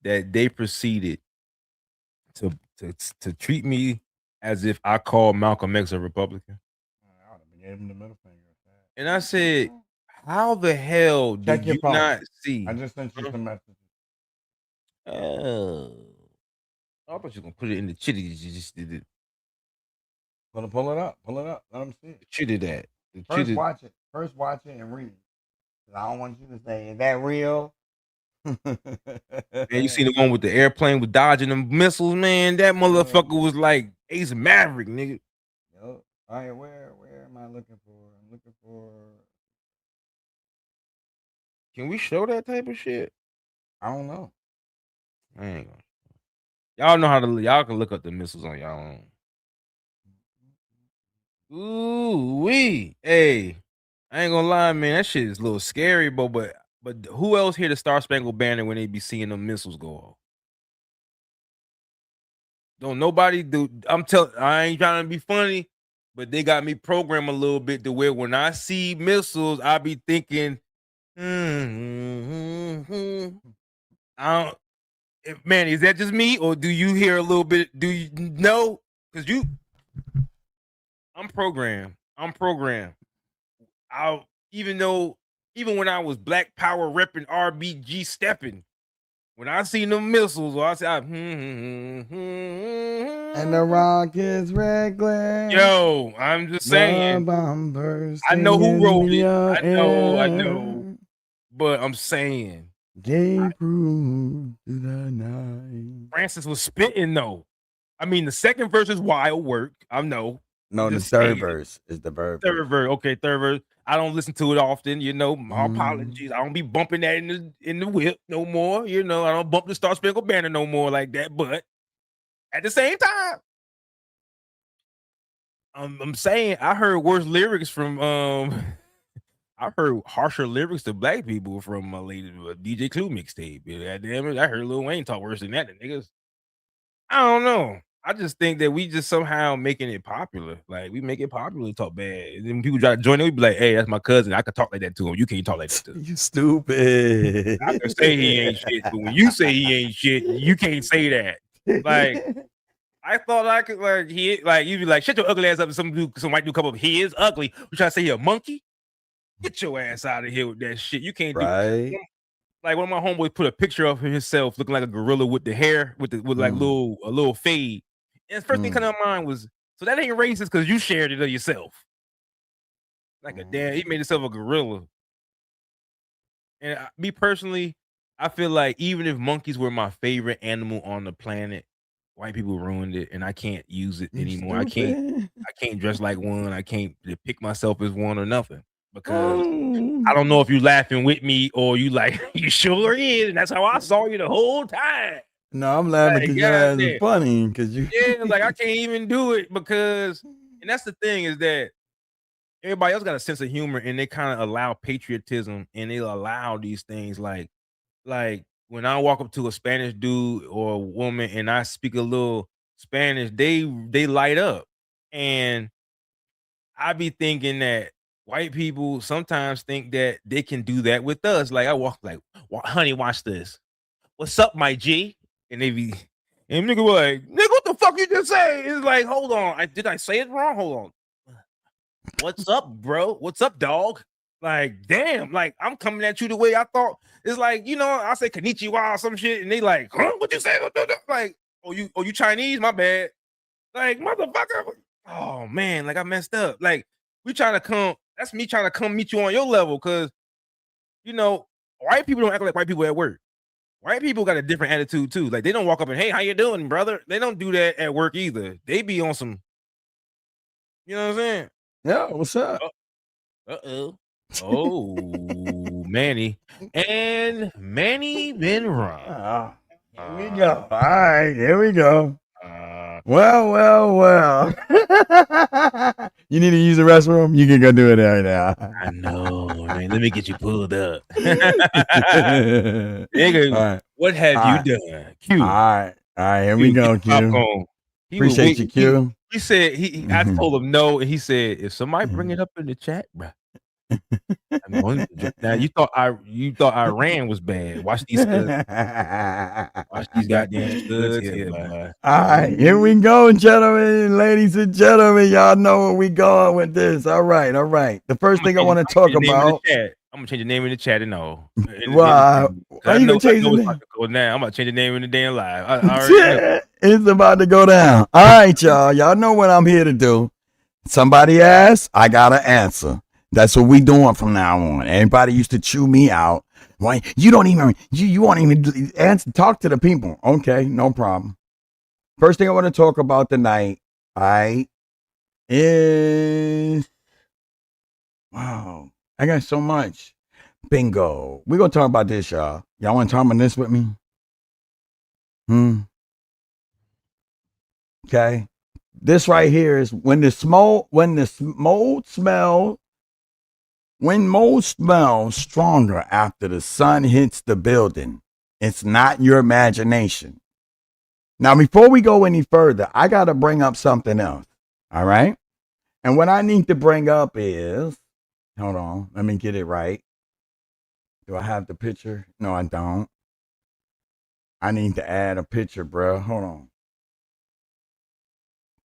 that they proceeded to treat me as if I called Malcolm X a Republican? I would have gave him the middle finger. And I said, how the hell Check did your you phone. not see? I just sent you some messages. Oh, I thought you were gonna put it in the chitty. You just did it. Pull it up. Let them see it. Chitty that. The First chitty. watch it. And read. I don't want you to say, "Is that real?" Man, you seen the one with the airplane with dodging them missiles, man? That motherfucker was like Ace Maverick, nigga. All right, where am I looking for? I'm looking for. Can we show that type of shit? I don't know. I ain't gonna. Y'all know how to. Y'all can look up the missiles on y'all own. Ooh wee, hey, I ain't gonna lie, man. That shit is a little scary, but who else hear the Star Spangled Banner when they be seeing them missiles go off? Don't nobody do. I ain't trying to be funny, but they got me programmed a little bit to where when I see missiles, I be thinking, I don't. Man, is that just me, or do you hear a little bit? Do you know? Because I'm programmed. Even when I was Black Power repping RBG stepping, when I seen them missiles, I said, And the rock is reckless. yo, I'm just saying. I know who wrote it. I know. But I'm saying. Gay proof to the night. Francis was spitting though. I mean, the second verse is wild work. I know. No, the third verse is the verb. Third verse. Okay, third verse. I don't listen to it often, my apologies. I don't be bumping that in the whip no more. I don't bump the Star Spangled Banner no more like that. But at the same time, I'm saying I heard worse lyrics from I heard harsher lyrics to black people from my latest DJ Clue mixtape. Yeah, damn it, I heard Lil Wayne talk worse than that. The niggas, I don't know. I just think that we just somehow making it popular. Like we make it popular to talk bad. And then when people try to join it, we be like, hey, that's my cousin. I can talk like that to him. You can't talk like that to him. You stupid. I can say he ain't shit, but when you say he ain't shit, you can't say that. Like I thought I could you'd be like, shut your ugly ass up and some white dude come up, he is ugly. You try to say he a monkey? Get your ass out of here with that shit. You can't right. do like one of my homeboys put a picture of himself looking like a gorilla with the hair with like a little fade. And the first thing coming to my mind was, so that ain't racist because you shared it of yourself. Like a damn, he made himself a gorilla. And me personally, I feel like even if monkeys were my favorite animal on the planet, white people ruined it, and I can't use it anymore. I can't dress like one. I can't depict myself as one or nothing because I don't know if you laughing with me or you like you sure is, and that's how I saw you the whole time. No, I'm laughing because your ass is funny. Because you, like I can't even do it because, and that's the thing is that everybody else got a sense of humor and they kind of allow patriotism and they allow these things like when I walk up to a Spanish dude or a woman and I speak a little Spanish, they light up. And I be thinking that white people sometimes think that they can do that with us. Like I walk like, honey, watch this. What's up, my G? And they be, and nigga like, nigga, what the fuck you just say? It's like, hold on, did I say it wrong? Hold on. What's up, bro? What's up, dog? Like, damn, like I'm coming at you the way I thought. It's like, I say konnichiwa or some shit, and they like, huh? What you say? Like, you Chinese? My bad. Like, motherfucker. Oh man, like I messed up. Like, we trying to come. That's me trying to come meet you on your level, cause white people don't act like white people at work. White people got a different attitude too. Like they don't walk up and, hey, how you doing, brother? They don't do that at work either. They be on some, you know what I'm saying? Yeah, what's up? Oh, Manni. And Manni been wrong. Here we go. All right, here we go. Well. You need to use the restroom? You can go do it right now. I know, man. Let me get you pulled up. Nigga, right. What have you done? Q. All right, here we go, Q. Appreciate you, Q. He said I told him no, and he said if somebody bring it up in the chat, bro. Now you thought Iran was bad. Watch these goddamn studs here, boy. All right, here we go, gentlemen, ladies and gentlemen. Y'all know where we going with this. All right. The first thing I want to talk about. I'm gonna change the name in the chat and all. Why are you gonna change the name? Now I'm gonna change the name in the damn live. It's about to go down. All right, y'all. Y'all know what I'm here to do. Somebody asked, I gotta answer. That's what we doing from now on. Everybody used to chew me out. Why you don't even you won't even answer, talk to the people. Okay, no problem. First thing I want to talk about tonight, is wow. I got so much. Bingo. We're gonna talk about this, y'all. Y'all want to talk about this with me? Okay. This right here is when mold smells stronger after the sun hits the building. It's not your imagination. Now, before we go any further, I got to bring up something else. All right. And what I need to bring up is, hold on, let me get it right. Do I have the picture? No, I don't. I need to add a picture, bro. Hold on.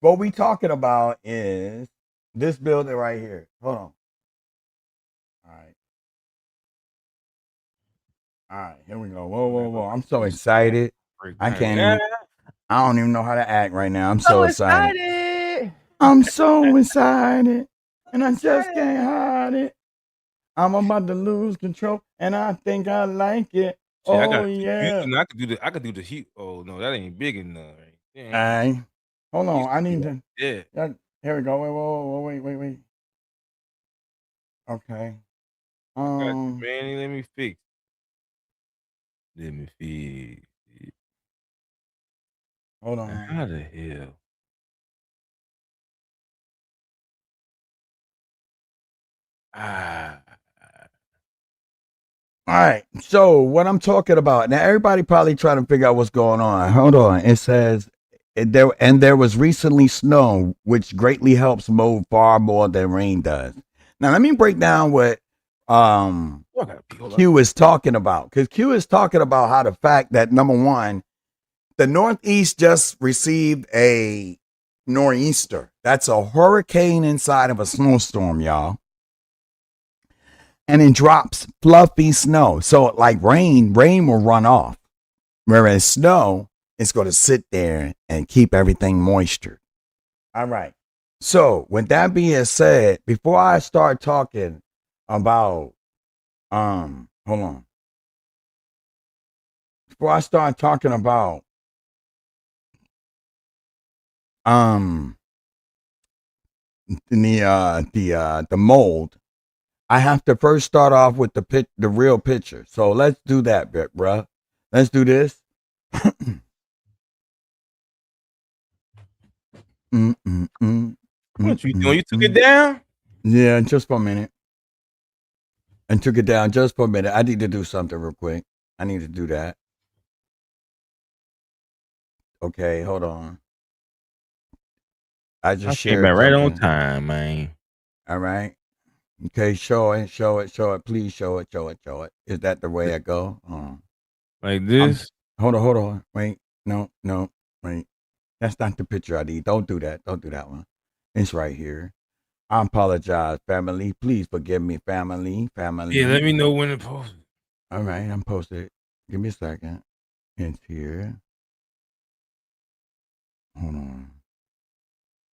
What we talking about is this building right here. Hold on. All right. All right, here we go. Whoa. I'm so excited. I can't even, I don't even know how to act right now. I'm so excited. I'm so excited. And I just can't hide it. I'm about to lose control. And I think I like it. See, I Oh, got yeah. I could do the heat. Oh no, that ain't big enough. All right. Hold on. I need to. Yeah. Here we go. Wait. Okay. Manny, let me fix. Let me fix. Hold on. How the hell? All right. So what I'm talking about now, everybody probably trying to figure out what's going on. Hold on. It says there was recently snow, which greatly helps mold far more than rain does. Now let me break down what Q is talking about, because Q is talking about how the fact that number one, the Northeast just received a nor'easter. That's a hurricane inside of a snowstorm, y'all. And it drops fluffy snow. So like rain will run off. Whereas snow is going to sit there and keep everything moisture. All right. So with that being said, before I start talking about hold on. Before I start talking about the mold, I have to first start off with the real picture. So let's do that, bruh. Let's do this. What you doing? You took it down? Yeah, just for a minute. And took it down just for a minute. I need to do something real quick. I need to do that. Okay, hold on. I just shared back right on something. time, man. All right. Okay, show it. Please show it. Is that the way I go? Like this? Hold on. Wait. No. Wait. That's not the picture I need. Don't do that. Don't do that one. It's right here. I apologize, family. Please forgive me, family. Yeah, let me know when to post it. All right, I'm posted. Give me a second. It's here. Hold on.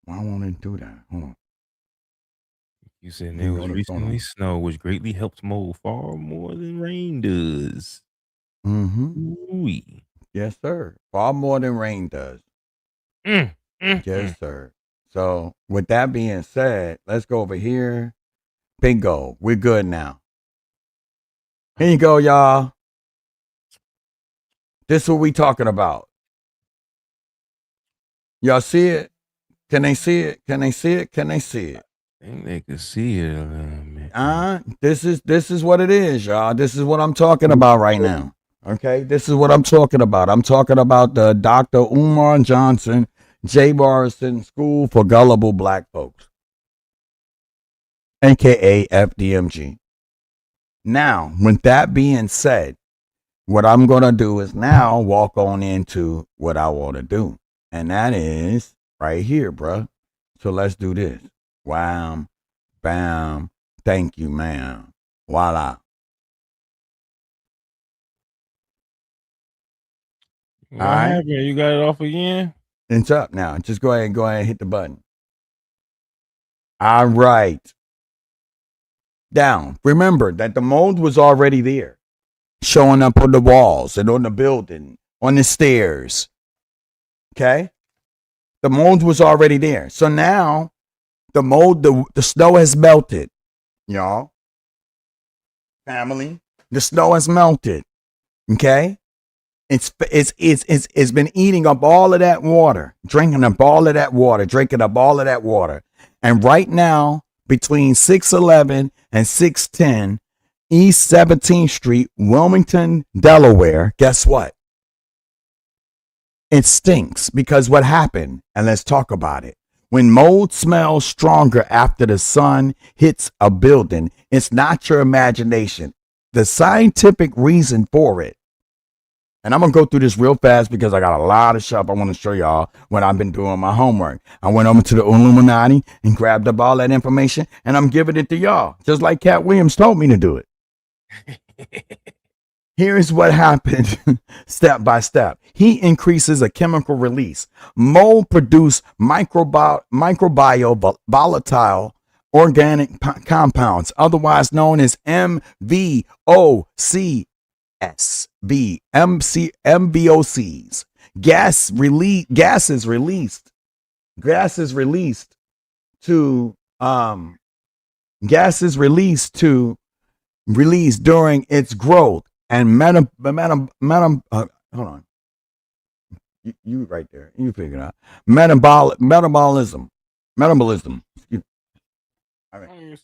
Why won't it do that? Hold on. You said there was recently snow, which greatly helps mold far more than rain does. Ooh-wee. Yes, sir. Far more than rain does. Yes, sir. So with that being said, let's go over here. Bingo. We're good now. Here you go, y'all. This is what we talking about. Y'all see it? Can they see it? Can they see it? Can they see it? I think they can see it a little bit. This is what it is, y'all. This is what I'm talking about right now. Okay, this is what I'm talking about. I'm talking about the Dr. Umar Johnson J. Morrison School for Gullible Black Folks, aka FDMG. Now, with that being said, what I'm gonna do is now walk on into what I want to do, and that is right here, bruh. So let's do this. Wham, bam, thank you, ma'am. Voila. What happened? You got it off again? It's up now. Just go ahead and hit the button. All right. Down. Remember that the mold was already there, showing up on the walls and on the building, on the stairs. Okay? The mold was already there. So now the mold, the snow has melted, y'all. Family, the snow has melted. Okay? It's been eating up all of that water, drinking up all of that water. And right now, between 611 and 610 East 17th Street, Wilmington, Delaware, guess what? It stinks because what happened? And let's talk about it. When mold smells stronger after the sun hits a building, it's not your imagination. The scientific reason for it. And I'm going to go through this real fast because I got a lot of stuff I want to show y'all when I've been doing my homework. I went over to the Illuminati and grabbed up all that information, and I'm giving it to y'all, just like Cat Williams told me to do it. Here's what happened step by step. Heat increases a chemical release. Mold produce microbial volatile organic compounds, otherwise known as MVOCs. MVOCs. Gas is released during its growth and hold on. You right there. You figure it out. Metabolism. All right.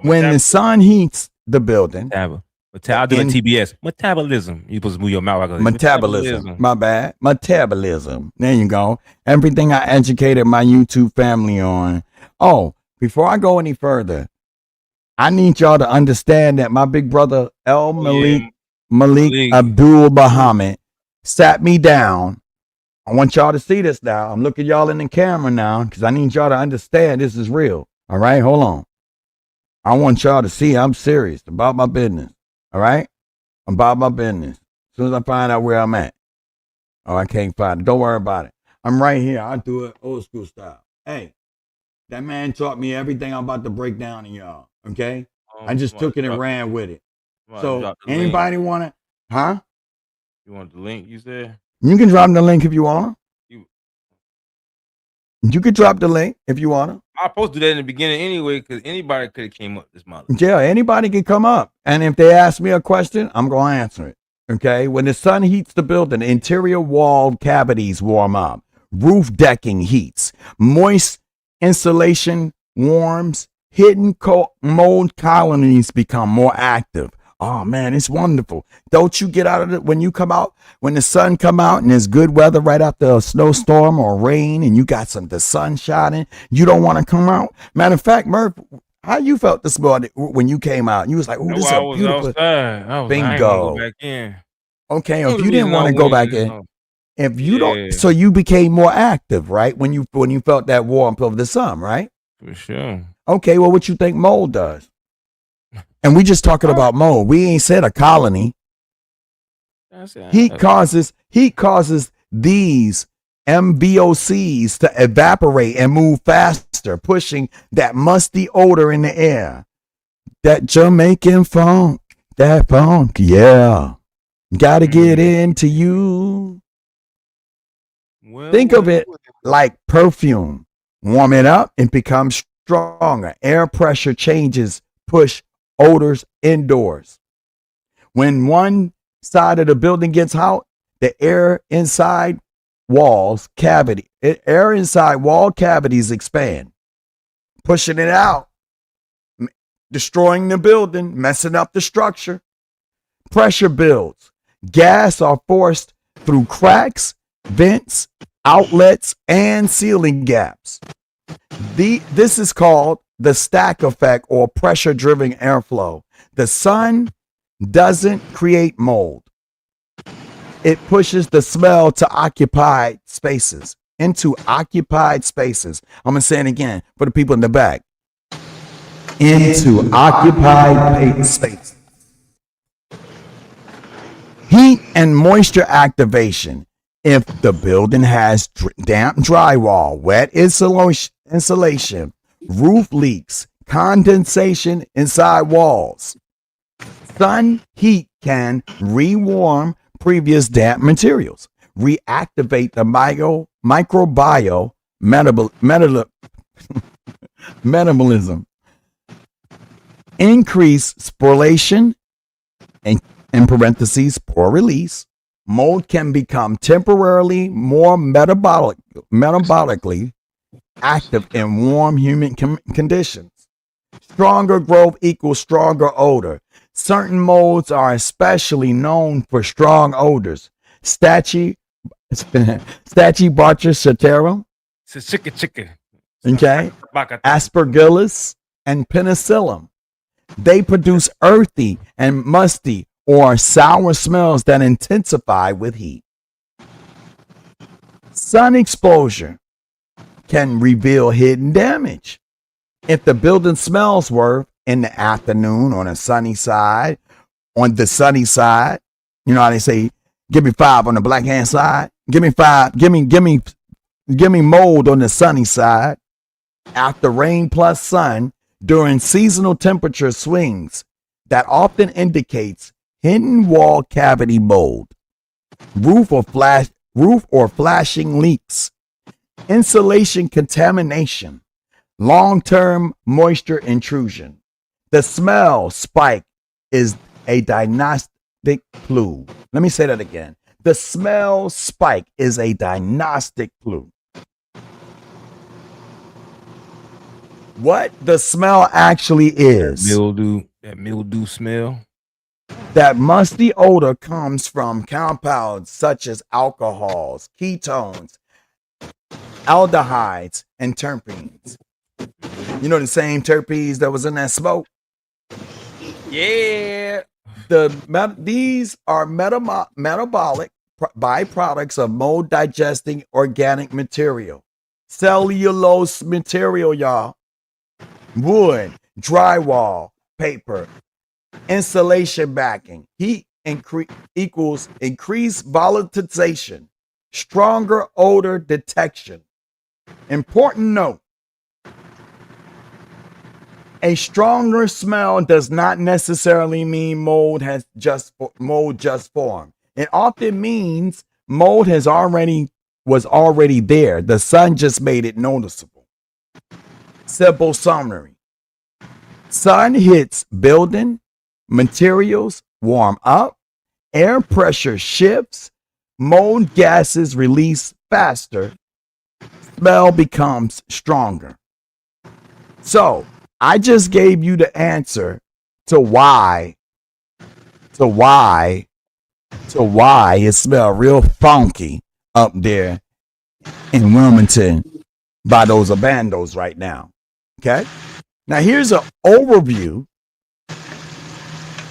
When the sun heats the building, I'll do it TBS. Metabolism. You supposed to move your mouth. Metabolism. My bad. Metabolism. There you go. Everything I educated my YouTube family on. Oh, before I go any further, I need y'all to understand that my big brother Malik Abdul Muhammad sat me down. I want y'all to see this now. I'm looking y'all in the camera now because I need y'all to understand this is real. All right, hold on. I want y'all to see I'm serious about my business. All right? About my business. As soon as I find out where I'm at. Oh, I can't find it. Don't worry about it. I'm right here. I do it old school style. Hey, that man taught me everything I'm about to break down to y'all. Okay? I just took it and ran with it. So anybody want to, huh? You want the link you said? You can drop the link if you want to. You could drop the link if you want to. I supposed to do that in the beginning anyway, because anybody could have came up this month. Yeah, anybody can come up. And if they ask me a question, I'm going to answer it. Okay? When the sun heats the building, interior wall cavities warm up. Roof decking heats. Moist insulation warms. Hidden mold colonies become more active. Oh man, it's wonderful. Don't you get out of it when you come out, when the sun come out and there's good weather right after a snowstorm or rain and you got the sun shining, you don't want to come out? Matter of fact, Murph, how you felt this morning when you came out? You was like, oh, this is a beautiful bingo. Back in. Okay, if you didn't want to go back in, if you don't, so you became more active, right? When you felt that warmth of the sun, right? For sure. Okay, well, what you think mold does? And we just talking about mold. We ain't said a colony. Heat causes these MVOCs to evaporate and move faster, pushing that musty odor in the air. That Jamaican funk, yeah. Gotta get into you. Think of it like perfume. Warm it up, it becomes stronger. Air pressure changes, push odors indoors. When one side of the building gets hot, the air inside wall cavities expand, pushing it out, destroying the building, messing up the structure. Pressure builds. Gas are forced through cracks, vents, outlets, and ceiling gaps. This is called the stack effect or pressure-driven airflow. The sun doesn't create mold. It pushes the smell to occupied spaces, into occupied spaces. I'm going to say it again for the people in the back. Into occupied spaces. Heat and moisture activation. If the building has damp drywall, wet insulation, roof leaks, condensation inside walls, sun heat can rewarm previous damp materials, reactivate the microbial metabolism, increase sporulation, and in parentheses, poor release, Mold can become temporarily more metabolically active in warm, humid conditions. Stronger growth equals stronger odor. Certain molds are especially known for strong odors. Stachybotrys Chicka. okay, Baka. Aspergillus, and Penicillium. They produce earthy and musty or sour smells that intensify with heat. Sun exposure can reveal hidden damage. If the building smells worse in the afternoon on the sunny side, you know how they say, give me 5 on the black hand side. Give me 5. Give me mold on the sunny side. After rain plus sun during seasonal temperature swings, that often indicates hidden wall cavity mold, roof or flashing leaks, insulation contamination, long-term moisture intrusion. The smell spike is a diagnostic clue. Let me say that again. The smell spike is a diagnostic clue. What the smell actually is. That mildew smell. That musty odor comes from compounds such as alcohols, ketones, aldehydes, and terpenes. You know the same terpenes that was in that smoke? Yeah. These are metabolic byproducts of mold digesting organic material. Cellulose material, y'all. Wood, drywall, paper, insulation backing. Heat equals increased volatilization, stronger odor detection. Important note: a stronger smell does not necessarily mean mold just formed. It often means mold was already there. The sun just made it noticeable. Simple summary: sun hits building, materials warm up, air pressure shifts, mold gases release faster, smell becomes stronger. So I just gave you the answer to why it smells real funky up there in Wilmington by those abandos right now. Okay? Now here's an overview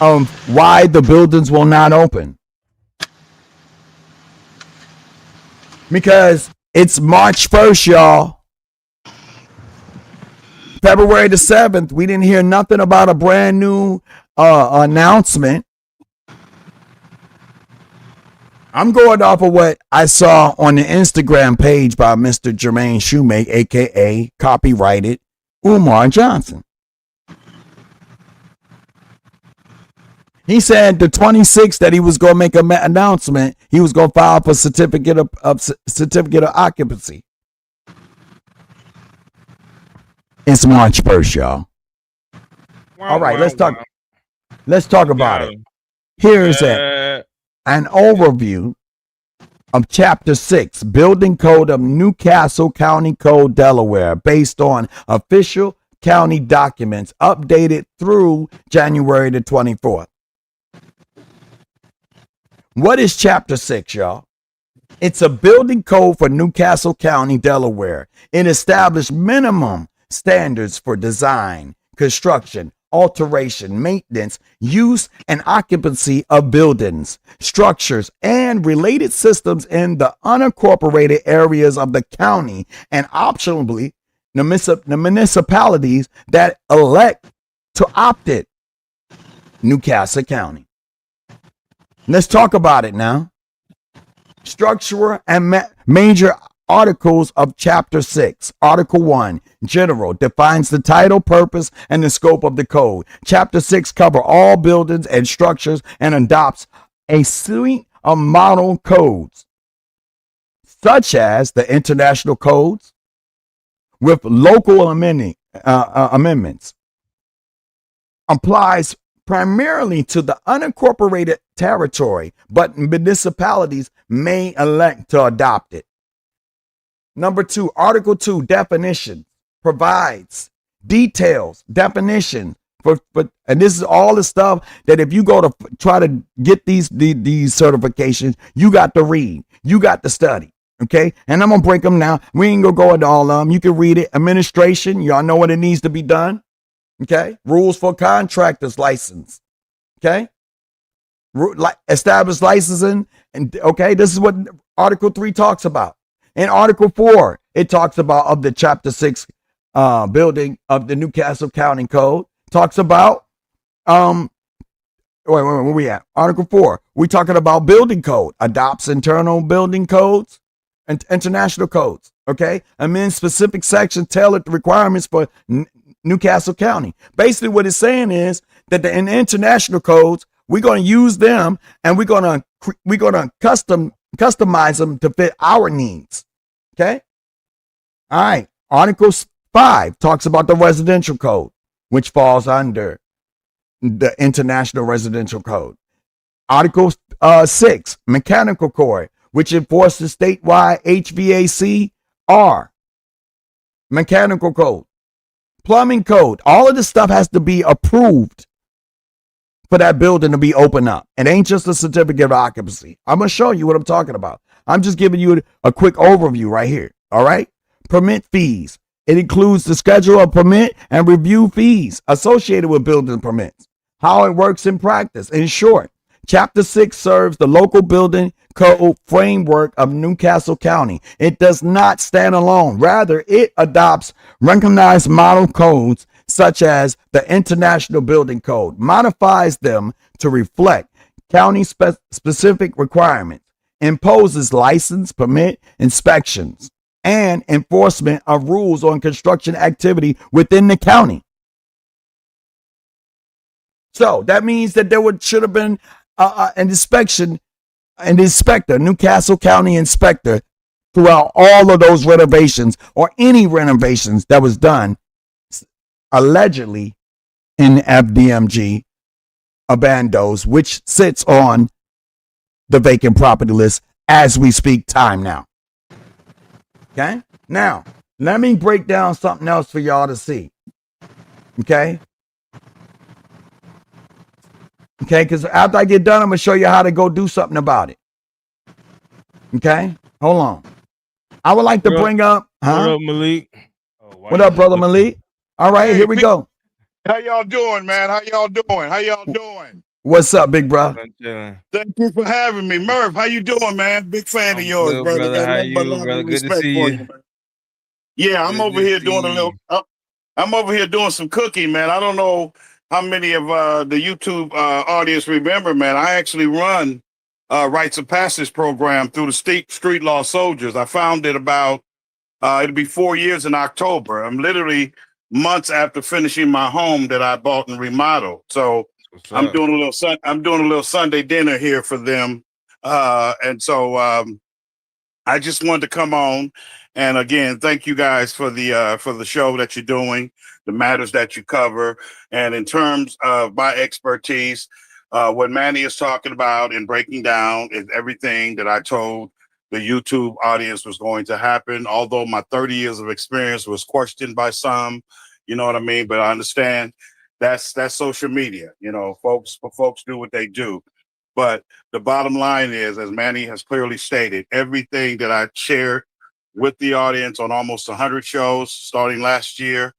of why the buildings will not open. Because it's March 1st, y'all. February the 7th, we didn't hear nothing about a brand new announcement. I'm going off of what I saw on the Instagram page by Mr. Jermaine Shoemake, aka copyrighted Umar Johnson. He said the 26th that he was going to make an announcement. He was going to file for certificate of occupancy. It's March 1st, y'all. All right, let's talk about it. Here's an overview of Chapter 6, Building Code of Newcastle County Code, Delaware, based on official county documents updated through January the 24th. What is Chapter 6, y'all? It's a building code for Newcastle County, Delaware. It established minimum standards for design, construction, alteration, maintenance, use, and occupancy of buildings, structures, and related systems in the unincorporated areas of the county, and optionally the municipalities that elect to opt it. Newcastle County. Let's talk about it now. Structure and major articles of Chapter 6. Article 1, General, defines the title, purpose, and the scope of the code. Chapter 6 covers all buildings and structures and adopts a suite of model codes, such as the international codes, with local amendments. Applies primarily to the unincorporated territory, but municipalities may elect to adopt it. Number 2, Article 2, definition, provides details, definition and this is all the stuff that if you go to try to get these certifications, you got to read, you got to study. Okay, and I'm gonna break them now. We ain't gonna go into all of them. You can read it. Administration, y'all know what it needs to be done. Okay, rules for contractors license. Okay, established licensing, and okay, this is what Article 3 talks about. In Article 4, it talks about of the Chapter 6 building of the Newcastle County Code. Talks about where we at? Article 4. We talking about building code, adopts internal building codes and international codes. Okay, amend specific sections tailored requirements for Newcastle County. Basically, what it's saying is that in the international codes, we're going to use them and we're going to customize them to fit our needs. Okay. All right. Article 5 talks about the residential code, which falls under the International Residential Code. Article 6, Mechanical Code, which enforces statewide HVAC/R. Mechanical Code. Plumbing Code. All of this stuff has to be approved for that building to be open up. It ain't just a certificate of occupancy. I'm going to show you what I'm talking about. I'm just giving you a quick overview right here. All right. Permit fees. It includes the schedule of permit and review fees associated with building permits, how it works in practice. In short, Chapter 6 serves the local building code framework of Newcastle County. It does not stand alone. Rather, it adopts recognized model codes such as the International Building Code, modifies them to reflect county specific requirements, imposes license, permit, inspections, and enforcement of rules on construction activity within the county. So that means that should have been an inspection, an inspector, Newcastle County inspector, throughout all of those renovations or any renovations that was done allegedly in FDMG Abandos, which sits on the vacant property list as we speak time now. Okay, now let me break down something else for y'all to see. Okay, because after I get done, I'm gonna show you how to go do something about it. Okay, hold on. I would like to bring up, What up, Malik? What up, brother Malik? All right, here we go. How y'all doing, man? How y'all doing? What's up, big bro? Thank you for having me. Murph, how you doing, man? Big fan of yours, good, brother. How you, brother? Good to see you. Yeah, I'm over here doing a little. I'm over here doing some cooking, man. I don't know how many of the YouTube audience remember, man. I actually run Rites of Passage program through the Street Law Soldiers. I founded about it'll be 4 years in October. I'm literally months after finishing my home that I bought and remodeled. So I'm doing a little Sunday dinner here for them, and so I just wanted to come on and again thank you guys for the show that you're doing, the matters that you cover, and in terms of my expertise, what Manni is talking about and breaking down is everything that I told the YouTube audience was going to happen. Although my 30 years of experience was questioned by some, you know what I mean, but I understand. That's social media, you know, folks do what they do. But the bottom line is, as Manni has clearly stated, everything that I shared with the audience on almost 100 shows starting last year,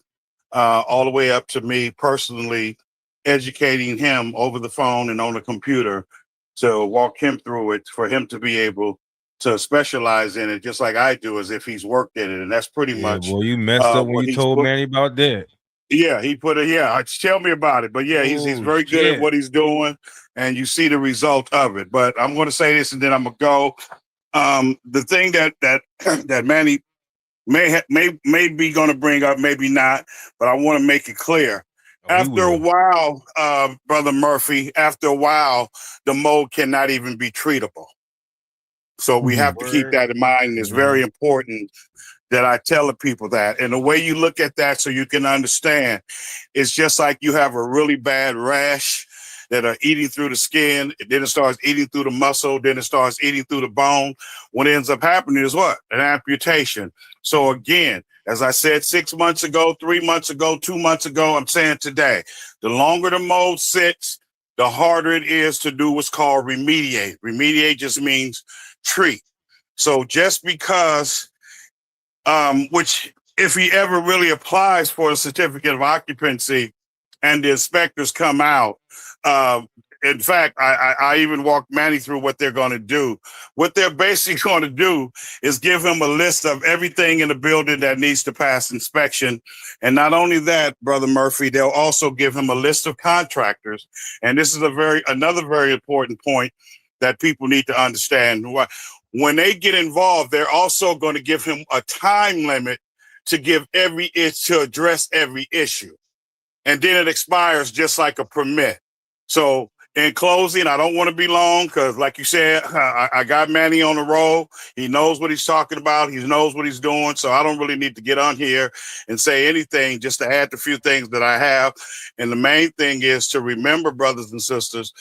all the way up to me personally educating him over the phone and on the computer to walk him through it for him to be able to specialize in it just like I do, as if he's worked in it. And that's pretty much. Well, you messed up when you told Manni about that. Yeah, he put it. Yeah, tell me about it. But yeah, he's very good at what he's doing, and you see the result of it. But I'm going to say this, and then I'm gonna go. The thing that Manni may be going to bring up, maybe not, but I want to make it clear. After a while, Brother Murphy, after a while, the mold cannot even be treatable. So we have to keep that in mind. And it's very important that I tell the people that. And the way you look at that so you can understand, it's just like you have a really bad rash that are eating through the skin. Then it starts eating through the muscle. Then it starts eating through the bone. What ends up happening is what? An amputation. So again, as I said 6 months ago, 3 months ago, 2 months ago, I'm saying today, the longer the mold sits, the harder it is to do what's called remediate. Remediate just means treat. So just because, which if he ever really applies for a certificate of occupancy and the inspectors come out, in fact, I even walked Manni through what they're going to do. What they're basically going to do is give him a list of everything in the building that needs to pass inspection. And not only that, Brother Murphy, they'll also give him a list of contractors. And this is another very important point that people need to understand. When they get involved, they're also going to give him a time limit to address every issue. And then it expires just like a permit. So in closing, I don't want to be long because, like you said, I got Manni on the roll. He knows what he's talking about. He knows what he's doing. So I don't really need to get on here and say anything, just to add the few things that I have. And the main thing is to remember, brothers and sisters,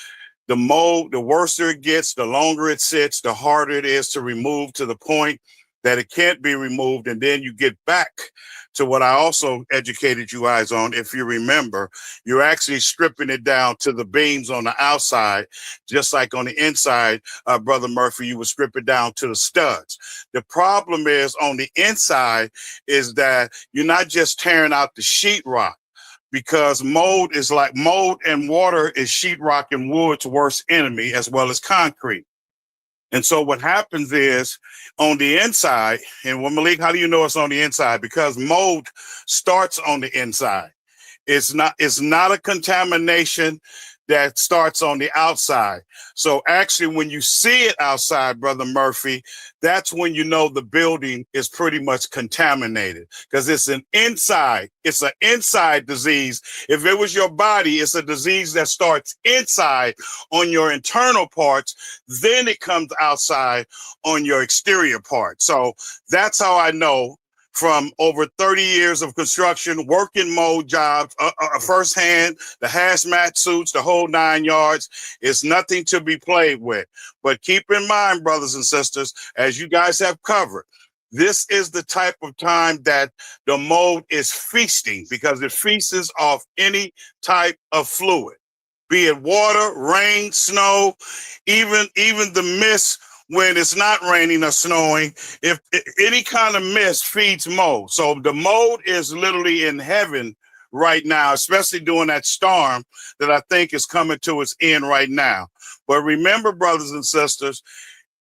the mold, the worse it gets, the longer it sits, the harder it is to remove, to the point that it can't be removed. And then you get back to what I also educated you guys on. If you remember, you're actually stripping it down to the beams on the outside, just like on the inside, Brother Murphy, you would strip it down to the studs. The problem is on the inside is that you're not just tearing out the sheetrock, because mold and water is sheetrock and wood's worst enemy, as well as concrete. And so what happens is on the inside, and Malik, how do you know it's on the inside? Because mold starts on the inside. It's not a contamination that starts on the outside. So actually, when you see it outside, Brother Murphy, that's when you know the building is pretty much contaminated, because it's an inside disease. If it was your body, it's a disease that starts inside on your internal parts, then it comes outside on your exterior parts. So that's how I know, from over 30 years of construction, working mold jobs, firsthand, the hazmat suits, the whole 9 yards. It's nothing to be played with. But keep in mind, brothers and sisters, as you guys have covered, this is the type of time that the mold is feasting, because it feasts off any type of fluid, be it water, rain, snow, even the mist. When it's not raining or snowing, if any kind of mist feeds mold. So the mold is literally in heaven right now, especially during that storm that I think is coming to its end right now. But remember, brothers and sisters,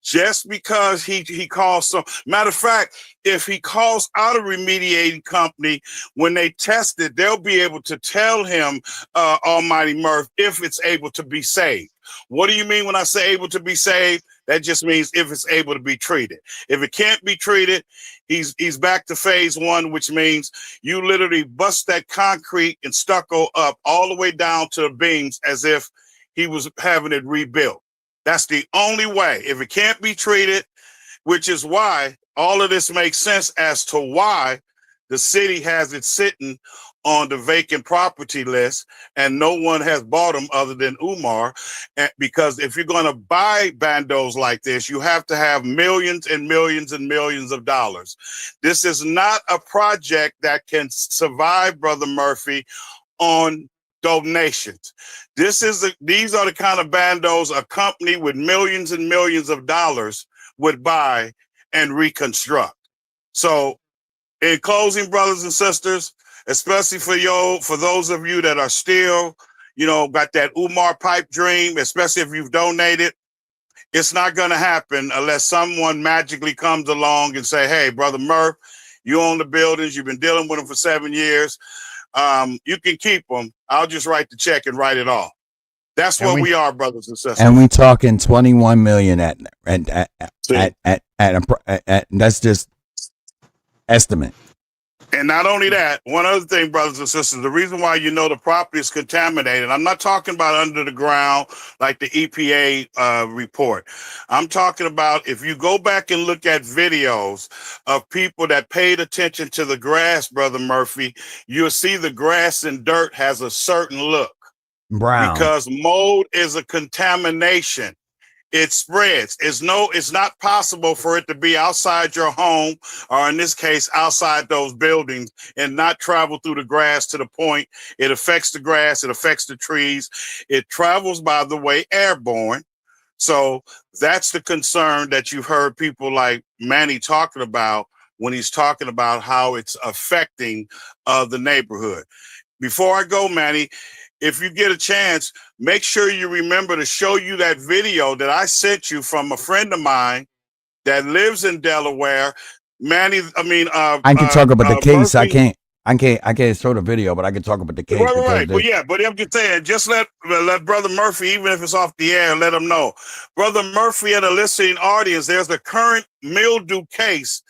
just because he calls some, matter of fact, if he calls out a remediating company, when they test it, they'll be able to tell him, Almighty Murph, if it's able to be saved. What do you mean when I say able to be saved? That just means if it's able to be treated. If it can't be treated, he's back to phase one, which means you literally bust that concrete and stucco up all the way down to the beams as if he was having it rebuilt. That's the only way. If it can't be treated, which is why all of this makes sense as to why the city has it sitting on the vacant property list, and no one has bought them other than Umar. Because if you're going to buy bandos like this, you have to have millions and millions and millions of dollars. This is not a project that can survive, Brother Murphy, on donations. These are the kind of bandos a company with millions and millions of dollars would buy and reconstruct. So in closing, brothers and sisters, especially for those of you that are still, got that Umar pipe dream, especially if you've donated, it's not going to happen unless someone magically comes along and say, hey, Brother Murph, you own the buildings. You've been dealing with them for 7 years. You can keep them. I'll just write the check and write it off. That's what we are, brothers and sisters. And we talking 21 million at that's just estimate. And not only that, one other thing, brothers and sisters, the reason why the property is contaminated, I'm not talking about under the ground like the EPA report. I'm talking about if you go back and look at videos of people that paid attention to the grass, Brother Murphy, you'll see the grass and dirt has a certain look. Brown. because mold is a contamination. It spreads. It's not possible for it to be outside your home, or in this case, outside those buildings, and not travel through the grass to the point it affects the grass, it affects the trees. It travels, by the way, airborne. So that's the concern that you've heard people like Manni talking about when he's talking about how it's affecting the neighborhood. Before I go, Manni, if you get a chance, make sure you remember to show you that video that I sent you from a friend of mine that lives in Delaware. Manni, I can talk about the case. Murphy. I can't show the video, but I can talk about the case. Right. But yeah, but I'm just saying, just let Brother Murphy, even if it's off the air, let him know. Brother Murphy and a listening audience, there's a current mildew case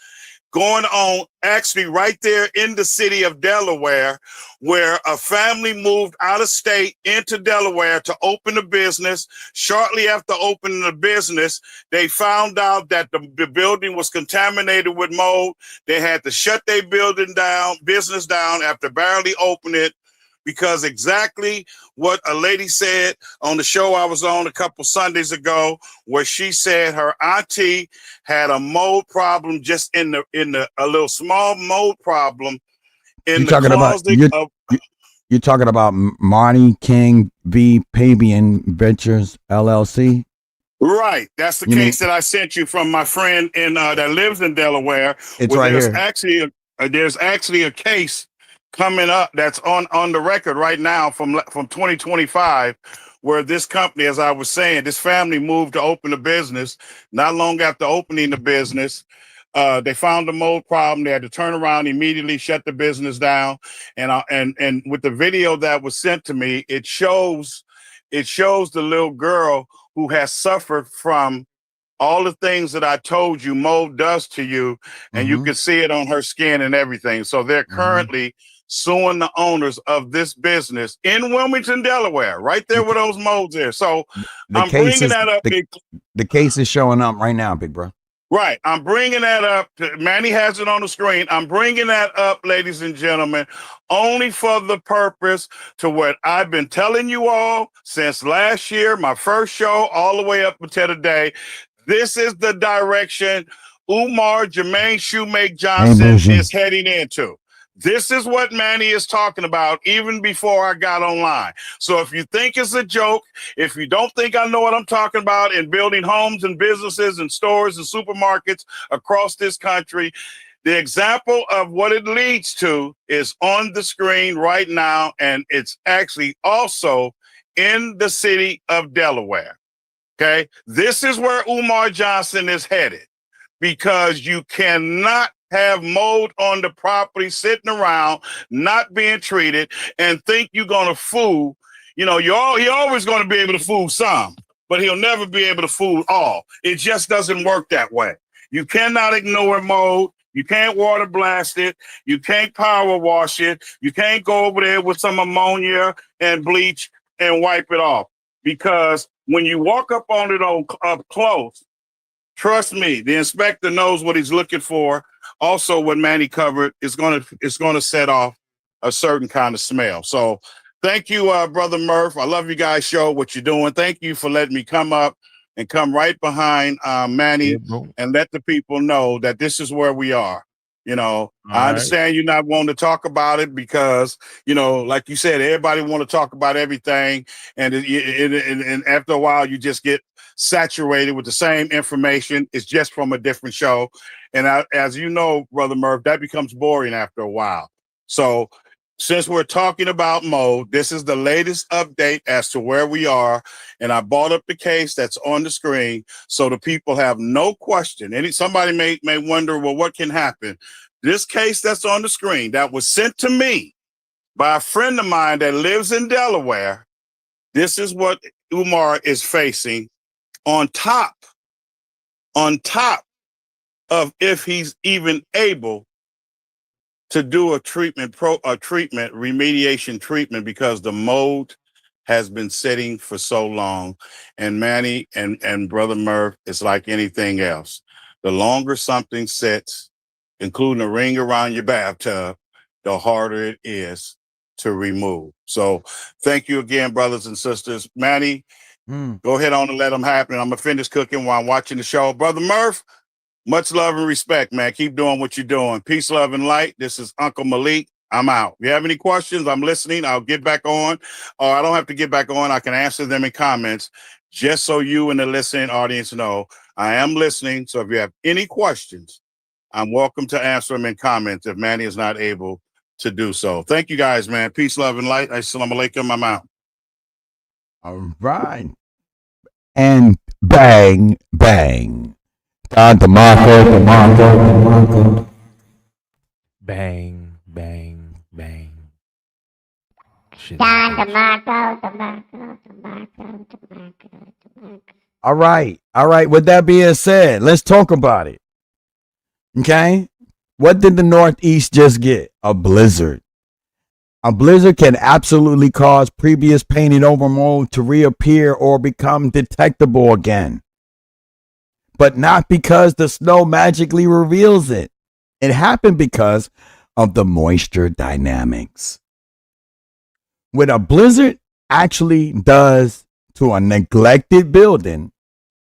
going on actually right there in the city of Delaware, where a family moved out of state into Delaware to open a business. Shortly after opening the business, they found out that the building was contaminated with mold. They had to shut their business down after barely opening it, because exactly what a lady said on the show I was on a couple Sundays ago, where she said her auntie had a mold problem, just in a little small mold problem in the closet. You're talking about Marnie King v. Pabian Ventures LLC. Right, that's the case that I sent you from my friend that lives in Delaware. It's right here. There's actually a case coming up that's on the record right now from 2025, where this company, as I was saying, this family moved to open a business. Not long after opening the business, they found a mold problem. They had to turn around immediately, shut the business down. And with the video that was sent to me, it shows the little girl who has suffered from all the things that I told you mold does to you, and you can see it on her skin and everything. So they're currently suing the owners of this business in Wilmington, Delaware, right there where those molds are. So I'm bringing that up. The case is showing up right now, big bro. Right. I'm bringing that up. Manni has it on the screen. I'm bringing that up, ladies and gentlemen, only for the purpose to what I've been telling you all since last year, my first show, all the way up until today. This is the direction Umar Jermaine Shoemake Johnson is heading into. This is what Manni is talking about even before I got online. So if you think it's a joke, if you don't think I know what I'm talking about in building homes and businesses and stores and supermarkets across this country, the example of what it leads to is on the screen right now, and it's actually also in the city of Delaware. Okay, this is where Umar Johnson is headed, because you cannot have mold on the property sitting around, not being treated, and think you're going to fool. You're always going to be able to fool some, but he'll never be able to fool all. It just doesn't work that way. You cannot ignore mold. You can't water blast it. You can't power wash it. You can't go over there with some ammonia and bleach and wipe it off. Because when you walk up on it up close, trust me, the inspector knows what he's looking for. Also, what Manni covered is going to set off a certain kind of smell. So thank you, Brother Murph. I love you guys. Show what you're doing. Thank you for letting me come up and come right behind Manni and let the people know that this is where we are. I understand you're not wanting to talk about it because, like you said, everybody want to talk about everything. And after a while, you just get saturated with the same information. It's just from a different show. And as you know, Brother Murph, that becomes boring after a while. So since we're talking about mold, this is the latest update as to where we are. And I brought up the case that's on the screen so the people have no question. Somebody may wonder, well, what can happen? This case that's on the screen that was sent to me by a friend of mine that lives in Delaware, this is what Umar is facing on top of if he's even able to do a remediation treatment, because the mold has been sitting for so long. And Manni and Brother Murph, it's like anything else. The longer something sits, including a ring around your bathtub, the harder it is to remove. So thank you again, brothers and sisters. Manny, go ahead on and let them happen. I'm going to finish cooking while I'm watching the show. Brother Murph, much love and respect, man. Keep doing what you're doing. Peace, love, and light. This is Uncle Malik. I'm out. If you have any questions, I'm listening. I'll get back on, or I don't have to get back on. I can answer them in comments, just so you and the listening audience know I am listening. So if you have any questions, I'm welcome to answer them in comments if Manny is not able to do so. Thank you guys, man. Peace, love, and light. Assalamu alaikum. I'm out. All right. And bang, bang. Don DeMarco. Bang, bang, bang. Shit. All right. With that being said, let's talk about it. Okay. What did the Northeast just get? A blizzard. A blizzard can absolutely cause previous painted over mold to reappear or become detectable again. But not because the snow magically reveals it. It happened because of the moisture dynamics. What a blizzard actually does to a neglected building,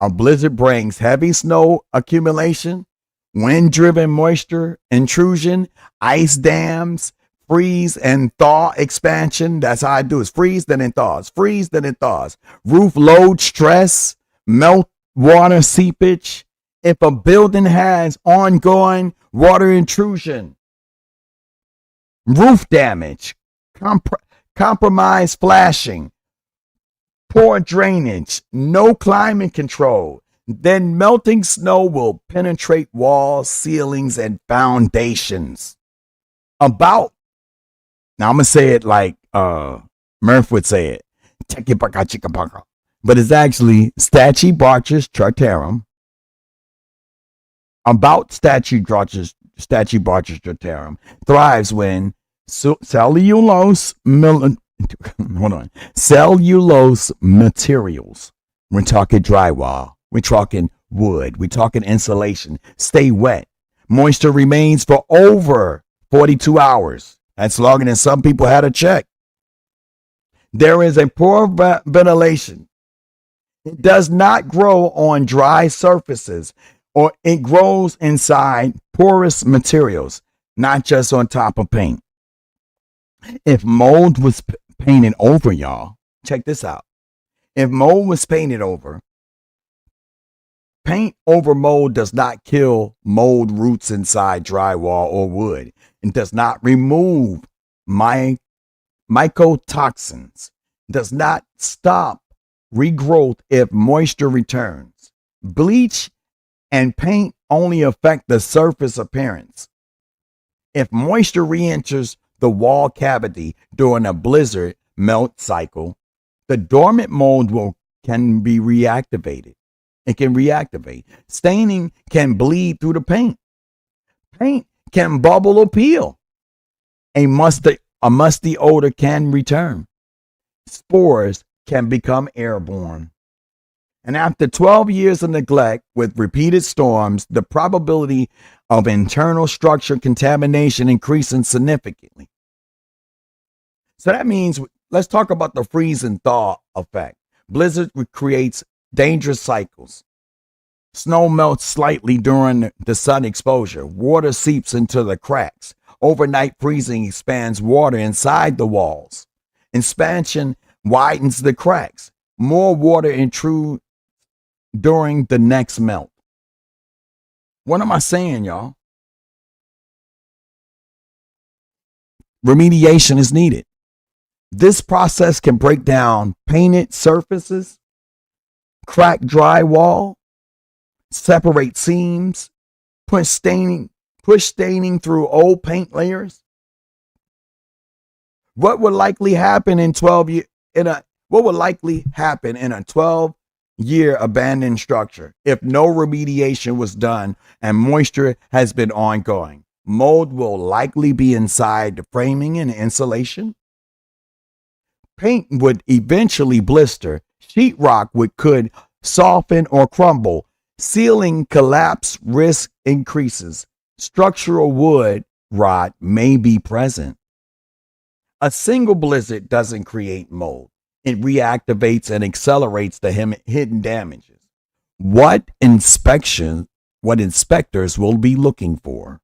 a blizzard brings heavy snow accumulation, wind-driven moisture intrusion, ice dams, freeze and thaw expansion. That's how I do it. Freeze, then it thaws. Freeze, then it thaws. Roof load stress, melt water seepage. If a building has ongoing water intrusion, roof damage, compromised flashing, poor drainage, no climate control, then melting snow will penetrate walls, ceilings, and foundations. Now I'm going to say it like Murph would say it. But it's actually Stachybotrys chartarum. Stachybotrys chartarum thrives when cellulose materials. We're talking drywall. We're talking wood. We're talking insulation. Stay wet. Moisture remains for over 42 hours. That's longer than some people had to check. There is a poor ventilation. It does not grow on dry surfaces, or it grows inside porous materials, not just on top of paint. If mold was painted over, y'all, check this out. If mold was painted over, paint over mold does not kill mold roots inside drywall or wood. It does not remove mycotoxins, does not stop regrowth if moisture returns. Bleach and paint only affect the surface appearance. If moisture re-enters the wall cavity during a blizzard melt cycle, the dormant mold can be reactivated. It can reactivate. Staining can bleed through the paint. Paint can bubble or peel. A musty odor can return. Spores can become airborne. And after 12 years of neglect with repeated storms, the probability of internal structure contamination increasing significantly. So that means, let's talk about the freeze and thaw effect. Blizzard creates dangerous cycles. Snow melts slightly during the sun exposure. Water seeps into the cracks. Overnight freezing expands water inside the walls. Expansion widens the cracks. More water intrudes during the next melt. What am I saying, y'all? Remediation is needed. This process can break down painted surfaces, crack drywall, separate seams, push staining through old paint layers. What would likely happen in 12-year in a 12-year abandoned structure if no remediation was done and moisture has been ongoing? Mold will likely be inside the framing and insulation. Paint would eventually blister. Sheetrock could soften or crumble. Ceiling collapse risk increases. Structural wood rot may be present. A single blizzard doesn't create mold. It reactivates and accelerates the hidden damages. What inspectors will be looking for?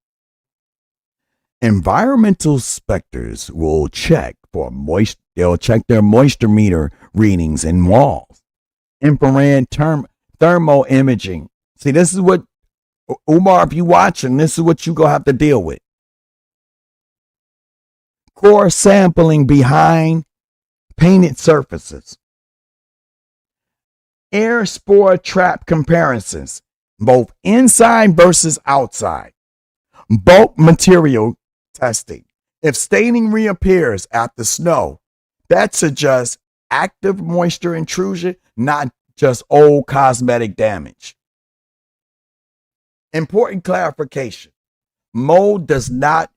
Environmental inspectors will check for moisture. They'll check their moisture meter readings in walls. Infrared thermal imaging. See, this is what, Umar, if you watching, this is what you gonna have to deal with. Core sampling behind painted surfaces. Air spore trap comparisons, both inside versus outside. Bulk material testing. If staining reappears after snow, that suggests active moisture intrusion, not just old cosmetic damage. Important clarification. Mold does not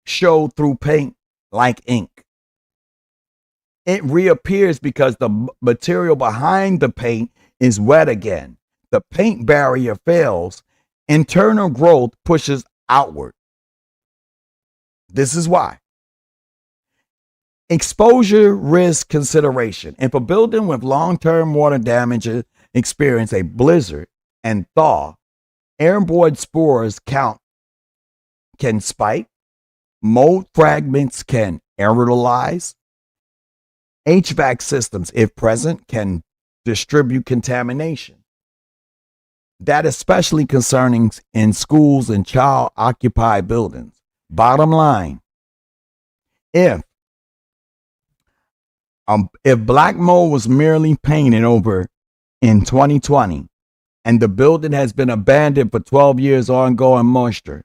show through paint like ink. It reappears because the material behind the paint is wet again. The paint barrier fails. Internal growth pushes outward. This is why. Exposure risk consideration. If a building with long-term water damage experience a blizzard and thaw, airborne spores count can spike. Mold fragments can aerolize. HVAC systems, if present, can distribute contamination. That especially concerning in schools and child-occupied buildings. Bottom line, if black mold was merely painted over in 2020 and the building has been abandoned for 12 years ongoing moisture,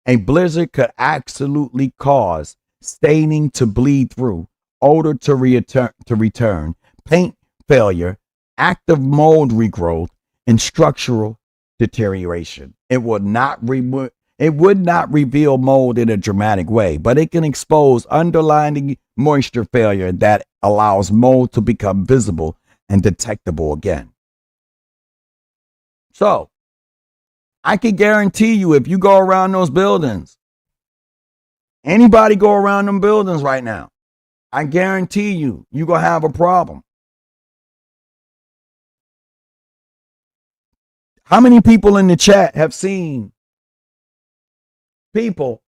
a blizzard could absolutely cause staining to bleed through, odor to return, paint failure, active mold regrowth, and structural deterioration. It would not reveal mold in a dramatic way, but it can expose underlying moisture failure that allows mold to become visible and detectable again. So, I can guarantee you, if you go around those buildings, anybody go around them buildings right now, I guarantee you, you're going to have a problem. How many people in the chat have seen people?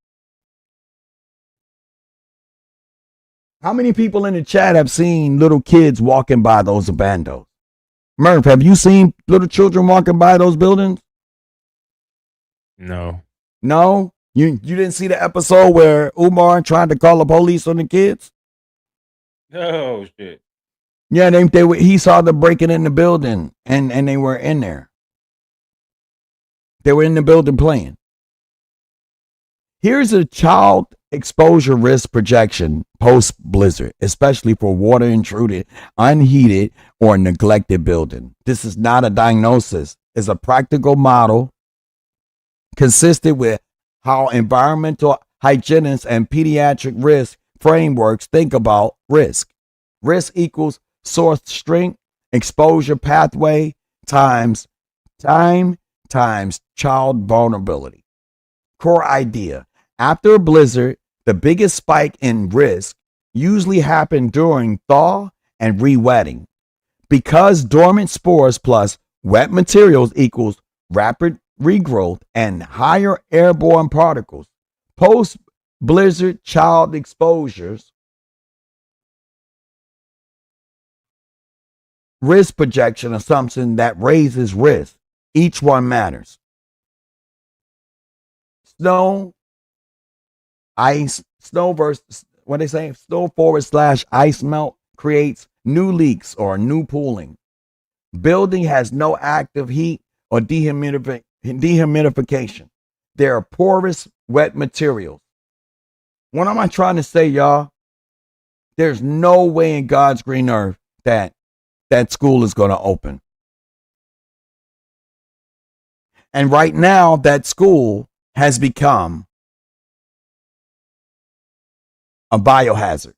How many people in the chat have seen little kids walking by those abandos? Murph, have you seen little children walking by those buildings? No. No? You didn't see the episode where Umar tried to call the police on the kids? Oh shit. Yeah, he saw them breaking in the building and they were in there. They were in the building playing. Here's a child exposure risk projection post blizzard, especially for water intruded, unheated, or neglected building. This is not a diagnosis. It's a practical model consistent with how environmental hygienists and pediatric risk frameworks think about risk. Risk equals source strength, exposure pathway times time times child vulnerability. Core idea. After a blizzard, the biggest spike in risk usually happens during thaw and re-wetting. Because dormant spores plus wet materials equals rapid regrowth and higher airborne particles, post-blizzard child exposures risk projection assumption that raises risk. Each one matters. Snow versus what they say, snow / ice melt creates new leaks or new pooling. Building has no active heat or dehumidification. There are porous, wet materials. What am I trying to say, y'all? There's no way in God's green earth that school is going to open. And right now, that school has become a biohazard.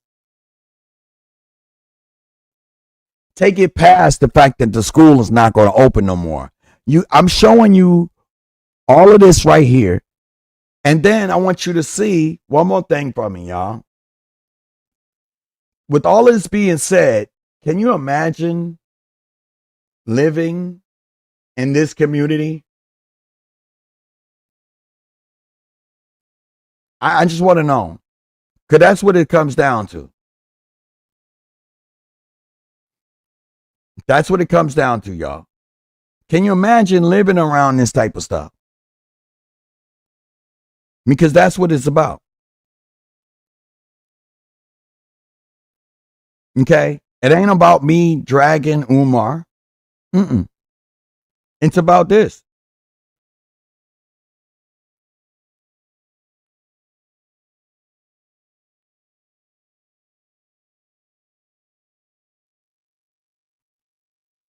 Take it past the fact that the school is not going to open no more. I'm showing you all of this right here. And then I want you to see one more thing from me, y'all. with all this being said, can you imagine living in this community? I just want to know, because that's what it comes down to. That's what it comes down to, y'all. Can you imagine living around this type of stuff? Because that's what it's about. Okay? It ain't about me dragging Umar. It's about this.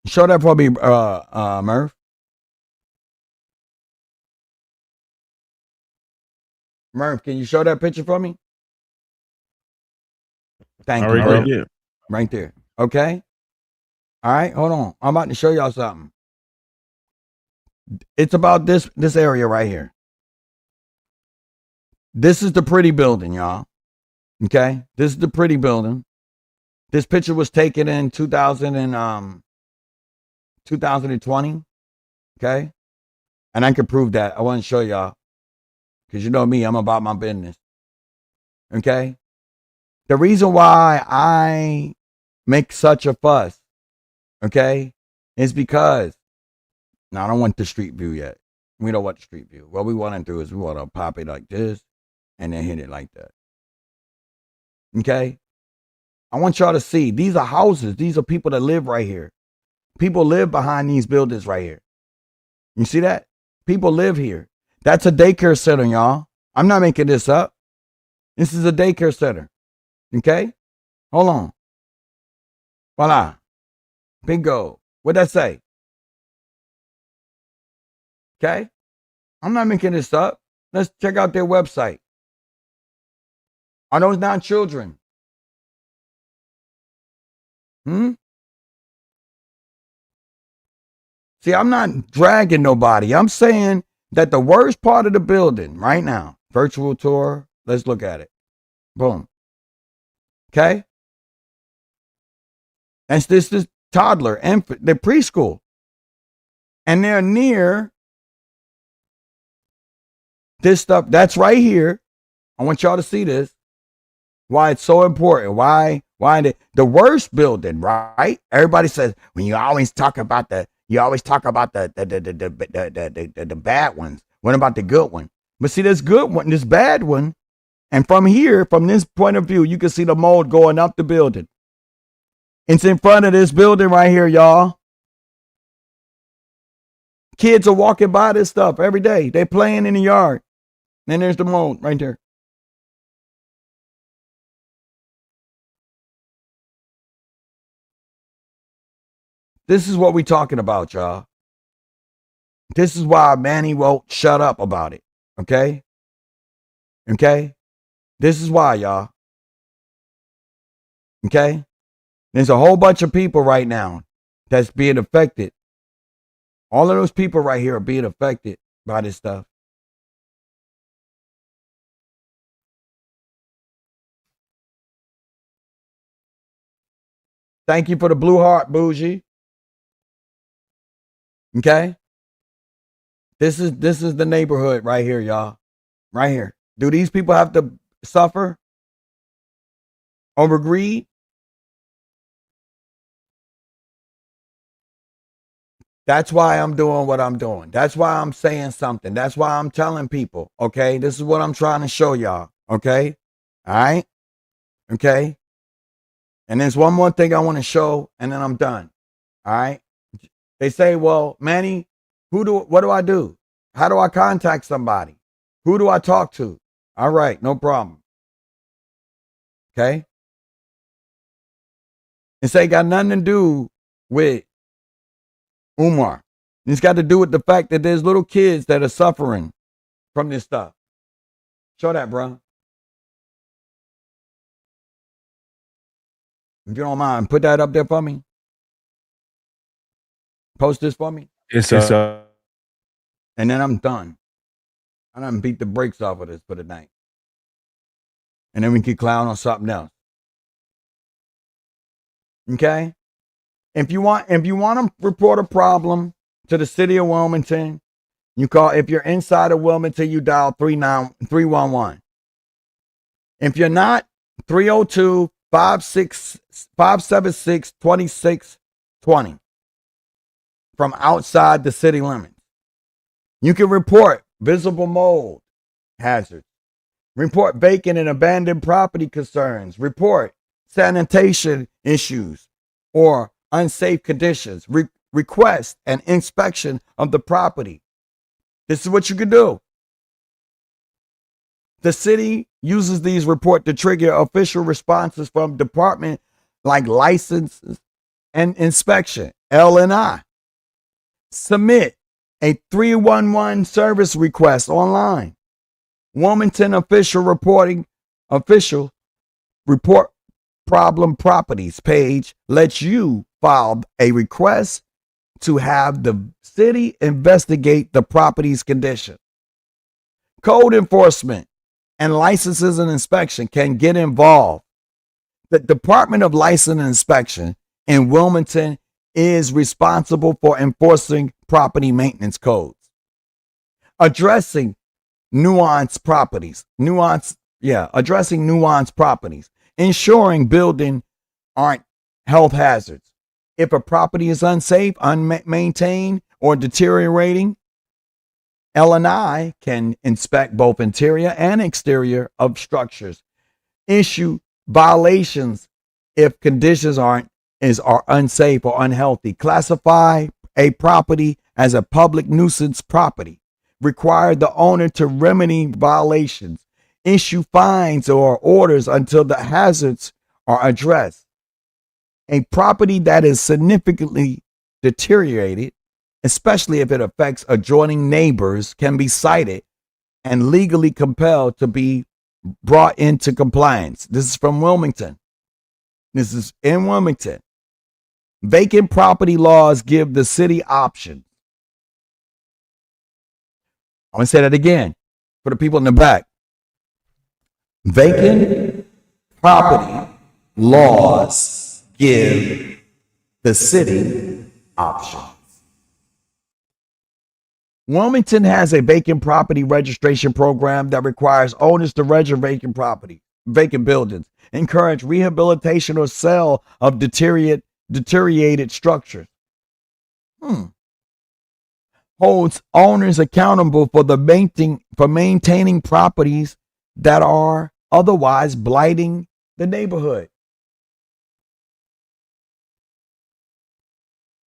Show that for me, Murph. Murph, can you show that picture for me? Thank you, bro. Yeah. Right there. Okay? All right, hold on. I'm about to show y'all something. It's about this area right here. This is the pretty building, y'all. Okay? This is the pretty building. This picture was taken in 2020. Okay? And I can prove that. I want to show y'all. Because you know me, I'm about my business. Okay? The reason why I make such a fuss, okay, is because, now I don't want the street view yet. We don't want the street view. What we want to do is we want to pop it like this and then hit it like that. Okay? I want y'all to see, these are houses. These are people that live right here. People live behind these buildings right here. You see that? People live here. That's a daycare center, y'all. I'm not making this up. This is a daycare center. Okay? Hold on. Voila. Bingo. What'd that say? Okay? I'm not making this up. Let's check out their website. Are those not children? See, I'm not dragging nobody. I'm saying that the worst part of the building right now, virtual tour, let's look at it. Boom. Okay? And this toddler, infant, they're preschool. And they're near this stuff. That's right here. I want y'all to see this. Why it's so important. Why the worst building, right? Everybody says when you always talk about the bad ones. What about the good one? But see, this good one, this bad one, and from here, from this point of view, you can see the mold going up the building. It's in front of this building right here, y'all. Kids are walking by this stuff every day. They're playing in the yard. And there's the mold right there. This is what we're talking about, y'all. This is why Manni won't shut up about it. Okay? Okay? This is why, y'all. Okay? There's a whole bunch of people right now that's being affected. All of those people right here are being affected by this stuff. Thank you for the blue heart, Bougie. Okay? This is the neighborhood right here, y'all. Right here. Do these people have to suffer over greed? That's why I'm doing what I'm doing. That's why I'm saying something. That's why I'm telling people, okay? This is what I'm trying to show y'all, okay? All right? Okay? And there's one more thing I want to show, and then I'm done. All right? They say, well, Manni, what do I do? How do I contact somebody? Who do I talk to? All right, no problem. Okay? It's ain't got nothing to do with Umar. It's got to do with the fact that there's little kids that are suffering from this stuff. Show that, bro. If you don't mind, put that up there for me. Post this for me. It's And then I'm done. I done beat the brakes off of this for the night. And then we can clown on something else. Okay. If you want to report a problem to the city of Wilmington, you call. If you're inside of Wilmington, you dial 311. If you're not, 302-576-2620 from outside the city limits. You can report visible mold hazards, report vacant and abandoned property concerns, report sanitation issues or unsafe conditions, request an inspection of the property. This is what you can do. The city uses these reports to trigger official responses from department like licenses and inspection, L&I. Submit a 311 service request online. Wilmington official report problem properties page lets you file a request to have the city investigate the property's condition. Code enforcement and licenses and inspection can get involved. The Department of License and Inspection in Wilmington is responsible for enforcing property maintenance codes, addressing nuanced properties, ensuring building aren't health hazards. If a property is unsafe, unmaintained, or deteriorating, L&I can inspect both interior and exterior of structures, issue violations if conditions are unsafe or unhealthy, classify a property as a public nuisance property, require the owner to remedy violations, issue fines or orders until the hazards are addressed. A property that is significantly deteriorated, especially if it affects adjoining neighbors, can be cited and legally compelled to be brought into compliance. This is from Wilmington. This is in Wilmington. Vacant property laws give the city options. I'm going to say that again for the people in the back. Vacant property laws give the city options. Wilmington has a vacant property registration program that requires owners to register vacant buildings, encourage rehabilitation or sale of deteriorated structures. Holds owners accountable for maintaining properties that are otherwise blighting the neighborhood.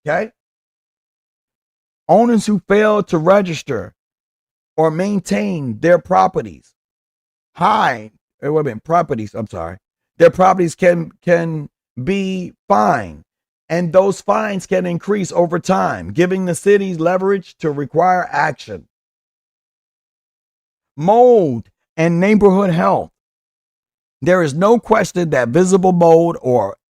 Okay? Owners who fail to register or maintain their properties, their properties can be fined, and those fines can increase over time, giving the city leverage to require action. Mold and neighborhood health. There is no question that visible mold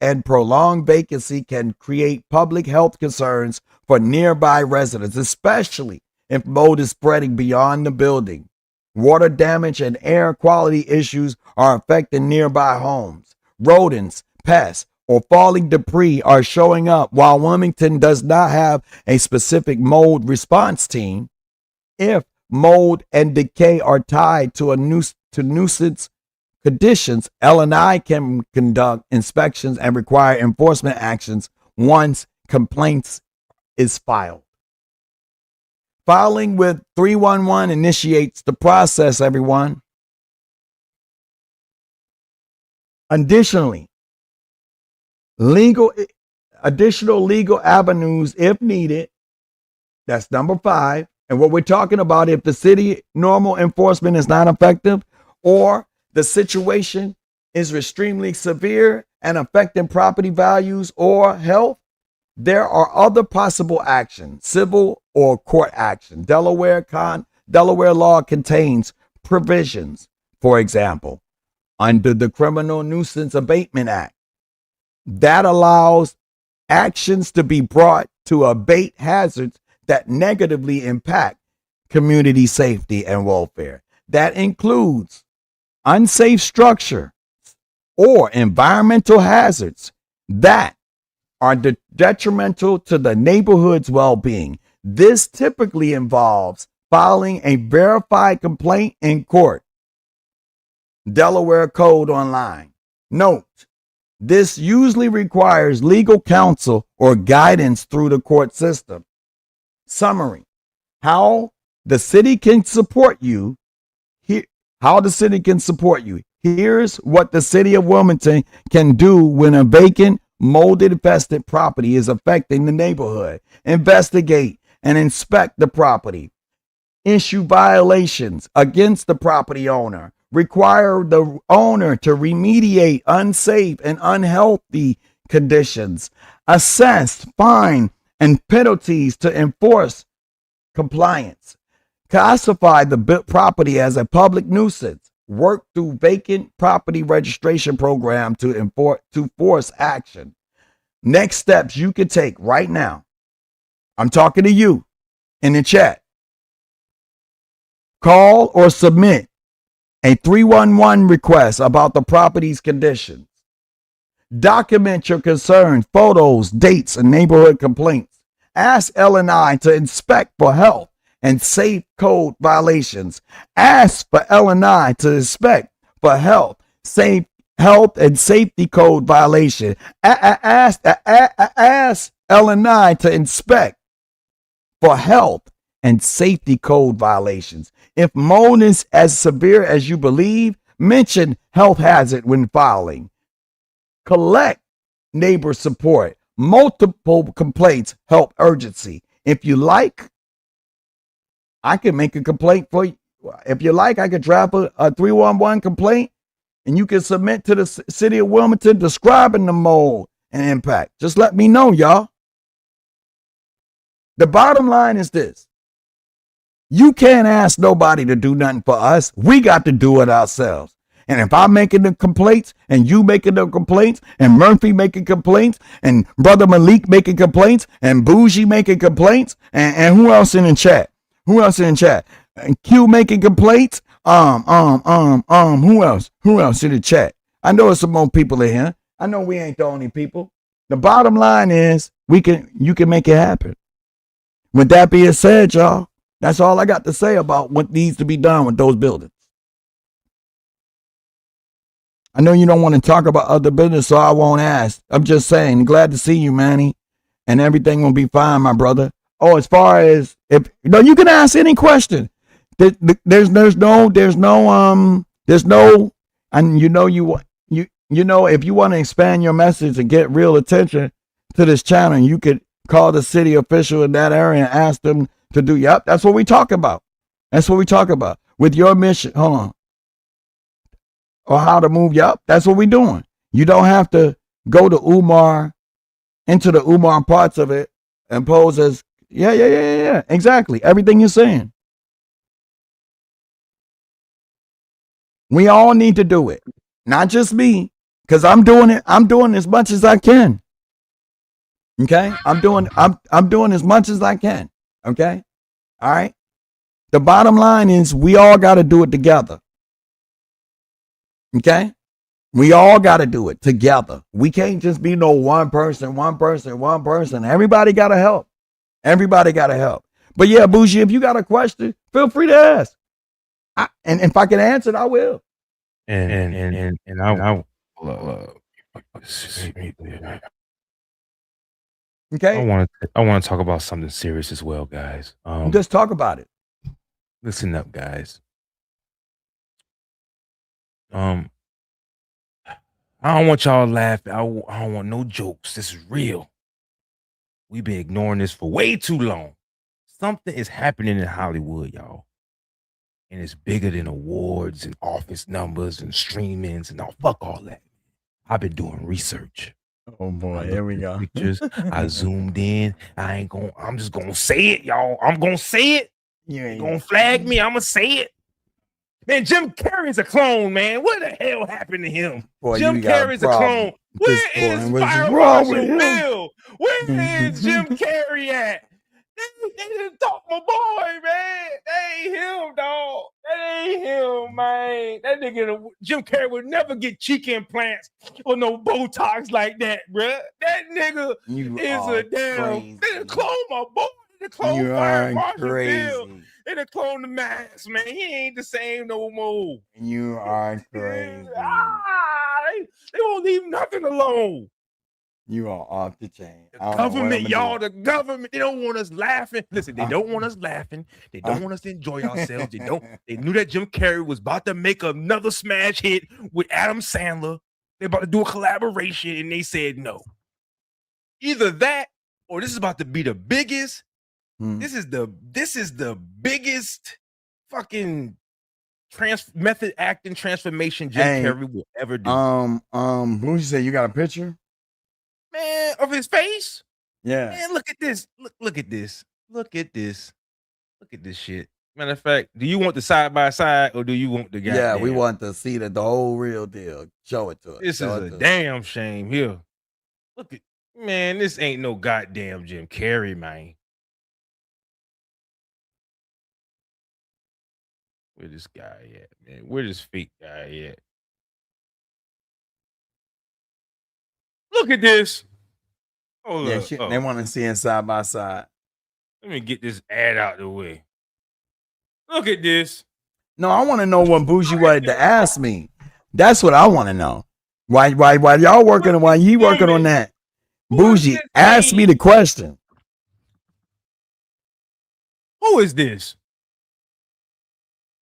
and prolonged vacancy can create public health concerns for nearby residents, especially if mold is spreading beyond the building. Water damage and air quality issues are affecting nearby homes. Rodents, pests, or falling debris are showing up. While Wilmington does not have a specific mold response team, if mold and decay are tied to nuisance conditions, L&I can conduct inspections and require enforcement actions once complaints is filed. Filing with 311 initiates the process, everyone. Additionally, additional legal avenues if needed. That's number 5. And what we're talking about, if the city normal enforcement is not effective or the situation is extremely severe and affecting property values or health, there are other possible actions, civil or court action. Delaware law contains provisions, for example, under the Criminal Nuisance Abatement Act, that allows actions to be brought to abate hazards that negatively impact community safety and welfare. That includes unsafe structure or environmental hazards that are detrimental to the neighborhood's well-being. This typically involves filing a verified complaint in court. Delaware Code Online. Note, this usually requires legal counsel or guidance through the court system. Summary: how the city can support you. Here's what the city of Wilmington can do when a vacant, mold-infested property is affecting the neighborhood. Investigate and inspect the property. Issue violations against the property owner. Require the owner to remediate unsafe and unhealthy conditions. Assess, fine, and penalties to enforce compliance. Classify the property as a public nuisance. Work through vacant property registration program to force action. Next steps you can take right now. I'm talking to you in the chat. Call or submit a 311 request about the property's conditions. Document your concerns, photos, dates, and neighborhood complaints. Ask L&I to inspect for health and safe code violations. Ask for L&I to inspect for health and safety code violation. Ask L&I to inspect for health and safety code violations. If mold is as severe as you believe, mention health hazard when filing. Collect neighbor support. Multiple complaints help urgency. If you like, I can make a complaint for you. If you like, I could draft a 311 complaint and you can submit to the city of Wilmington describing the mold and impact. Just let me know, y'all. The bottom line is this. You can't ask nobody to do nothing for us. We got to do it ourselves. And if I'm making the complaints and you making the complaints and Murphy making complaints and Brother Malik making complaints and Bougie making complaints and who else in the chat? Who else in the chat? And Q making complaints. Who else? Who else in the chat? I know there's some more people in here. I know we ain't the only people. The bottom line is you can make it happen. With that being said, y'all, that's all I got to say about what needs to be done with those buildings. I know you don't want to talk about other business, so I won't ask. I'm just saying, glad to see you, Manny, and everything will be fine, my brother. Oh, as far as you can ask any question. There's no, and you know, if you want to expand your message and get real attention to this channel, you could call the city official in that area and ask them to do. Yep, that's what we talk about. That's what we talk about with your mission. Hold on. Or how to move. Yep, that's what we're doing. You don't have to go to Umar, into the Umar parts of it and pose as, yeah. Exactly. Everything you're saying. We all need to do it. Not just me, because I'm doing it. I'm doing as much as I can. Okay? I'm doing as much as I can. Okay? All right? The bottom line is we all got to do it together. Okay? We all got to do it together. We can't just be no one person. Everybody got to help. Everybody got to help. But yeah, Bougie, if you got a question, feel free to ask. And if I can answer it, I will. And I Okay? I want to talk about something serious as well, guys. Just talk about it. Listen up, guys. I don't want y'all to laugh. I don't want no jokes. This is real. We've been ignoring this for way too long. Something is happening in Hollywood, y'all. And it's bigger than awards and office numbers and streamings and all. Fuck all that. I've been doing research. Oh boy, here we go. Pictures. I zoomed in. I'm just gonna say it, y'all. I'm gonna say it. You ain't Gonna flag me. I'm gonna say it. Man, Jim Carrey's a clone, man. What the hell happened to him? Boy, Jim Carrey's a clone. Where is Fire Marshal Bill? Where is Jim Carrey at? They didn't talk my boy, man. That ain't him, dog. That ain't him, man. That nigga, Jim Carrey would never get cheek implants or no Botox like that, bruh. That nigga You is are a damn. crazy. They done clone my boy. They done clone You Fire are Marshal Bill. crazy. They done clone the mask, man. He ain't the same no more. You are crazy. They won't leave nothing alone. You are off the chain. The government, y'all, the government, they don't want us laughing. Listen, they don't want us laughing. They don't want us to enjoy ourselves. They knew that Jim Carrey was about to make another smash hit with Adam Sandler. They're about to do a collaboration, and they said no. Either that, or this is about to be the biggest. This is the biggest fucking method acting transformation Jim Carrey will ever do. What you say? You got a picture? Man, of his face? Yeah. Man, look at this. Look at this. Look at this. Look at this shit. Matter of fact, do you want the side by side or do you want the guy? Yeah, we want to see the whole real deal. Show it to us. This is a damn shame here. Look at, man, this ain't no goddamn Jim Carrey, man. Where this guy at, man? Where this fake guy at? Look at this. Oh, yeah, they want to see it side by side. Let me get this ad out the way. Look at this. No, I want to know what Bougie wanted to ask me. That's what I want to know. While y'all working, while you working on that, Bougie, ask me the question. Who is this?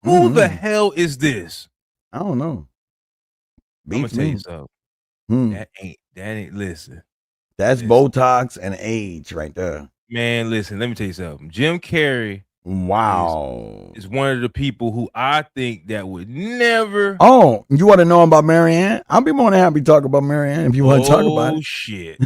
Who the hell is this? I don't know. I'm gonna tell you something. That ain't listen. That's Botox and age right there. Man, listen, let me tell you something. Jim Carrey, wow, is one of the people who I think that would never. Oh, you want to know about Marianne? I'll be more than happy to talk about Marianne if you want to talk about it. Oh shit!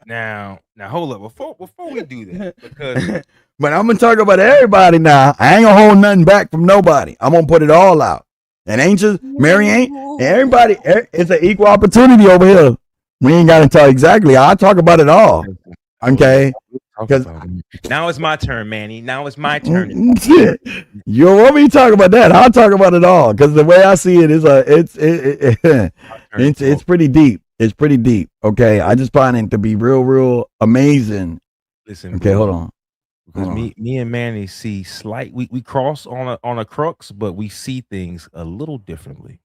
now, hold up before we do that, because but I'm gonna talk about everybody now. I ain't gonna hold nothing back from nobody. I'm gonna put it all out. And ain't just Marianne, everybody. It's an equal opportunity over here. We ain't got to talk exactly. I'll talk about it all. Okay. Because now it's my turn, Manny. Now it's my turn. You want me to talk about that? I'll talk about it all. Because the way I see it is, it's pretty deep. It's pretty deep. Okay. I just find it to be real amazing. Listen. Okay, hold on. Because me and Manny see we cross on a crux, but we see things a little differently.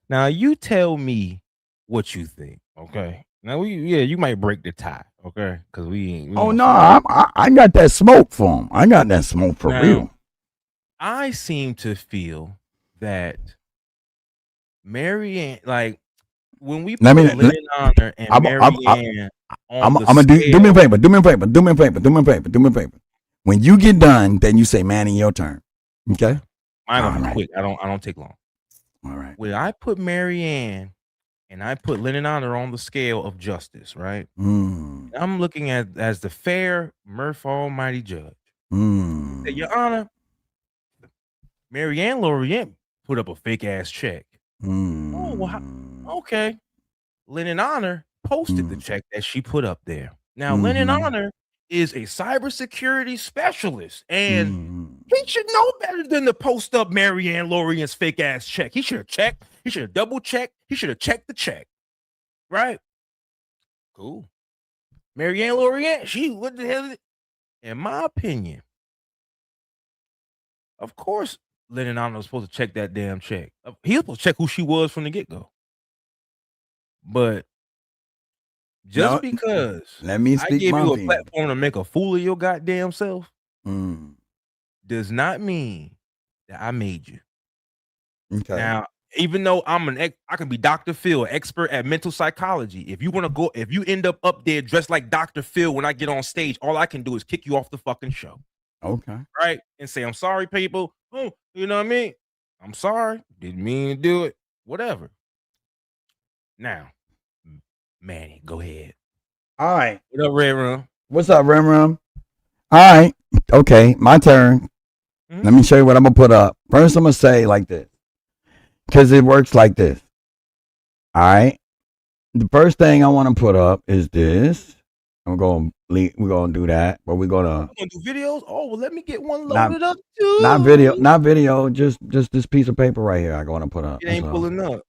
Now you tell me what you think, okay? Now you might break the tie, okay? Because we oh no, I got that smoke for him. I got that smoke for real. I seem to feel that Marianne, like when we put Lynn Honor and Marianne I'm gonna do me a favor. Do me a favor. When you get done, then you say, Manny, your turn. Okay? Mine gonna be quick. I don't take long. All right. When I put Marianne and I put Lynn and Honor on the scale of justice, right? I'm looking at as the fair Murph Almighty judge. Say, Your Honor, Marianne Lorient put up a fake ass check. Oh, well, okay. Lynn and Honor posted the check that she put up there. Now, Lynn and Honor is a cybersecurity specialist, and he should know better than to post up Marianne Lorient's fake ass check. He should have checked. He should have double checked. He should have checked the check. Right? Cool. Marianne Lorient, what the hell is it? In my opinion, of course, Lynn and Honor was supposed to check that damn check. He was supposed to check who she was from the get-go. But just because let me speak I give my you a opinion. platform to make a fool of your goddamn self does not mean that I made you. Okay. Now, even though I can be Dr. Phil, expert at mental psychology. If you end up there dressed like Dr. Phil when I get on stage, all I can do is kick you off the fucking show. Okay. Right? And say, I'm sorry, people. Oh, you know what I mean? I'm sorry. Didn't mean to do it. Whatever. Now, Manny, go ahead. All right. What up, Red Room? What's up, Rim Rim? All right. Okay, my turn. Let me show you what I'm going to put up. First, I'm going to say like this. Because it works like this. All right. The first thing I want to put up is this. we're gonna do that, but we're gonna I'm gonna do videos. Oh, well, let me get one not loaded up too. not video, just this piece of paper right here. I'm gonna put up. It ain't pulling up.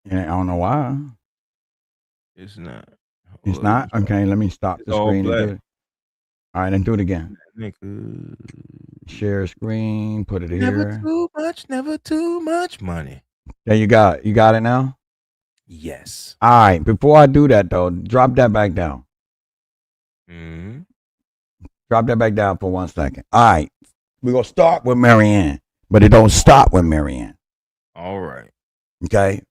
And I don't know why. It's not. It's not okay. Let me stop the all screen and black. do it. All right, then do it again. Nigga. Share screen. Put it Never here. too much. Never too much money. There you got it now. Yes. All right. Before I do that though, drop that back down. Mm-hmm. Drop that back down for 1 second. All right. We're gonna start with Marianne, but it don't stop with Marianne. All right. Okay.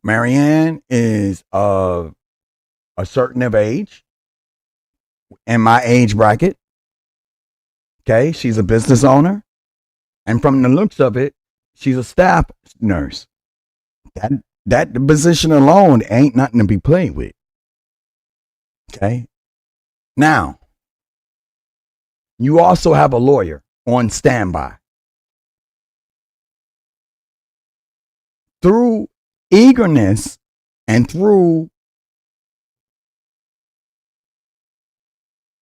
Marianne is of a certain of age in my age bracket. Okay. She's a business owner. And from the looks of it, she's a staff nurse. That position alone ain't nothing to be played with. Okay. Now, you also have a lawyer on standby. Through eagerness and through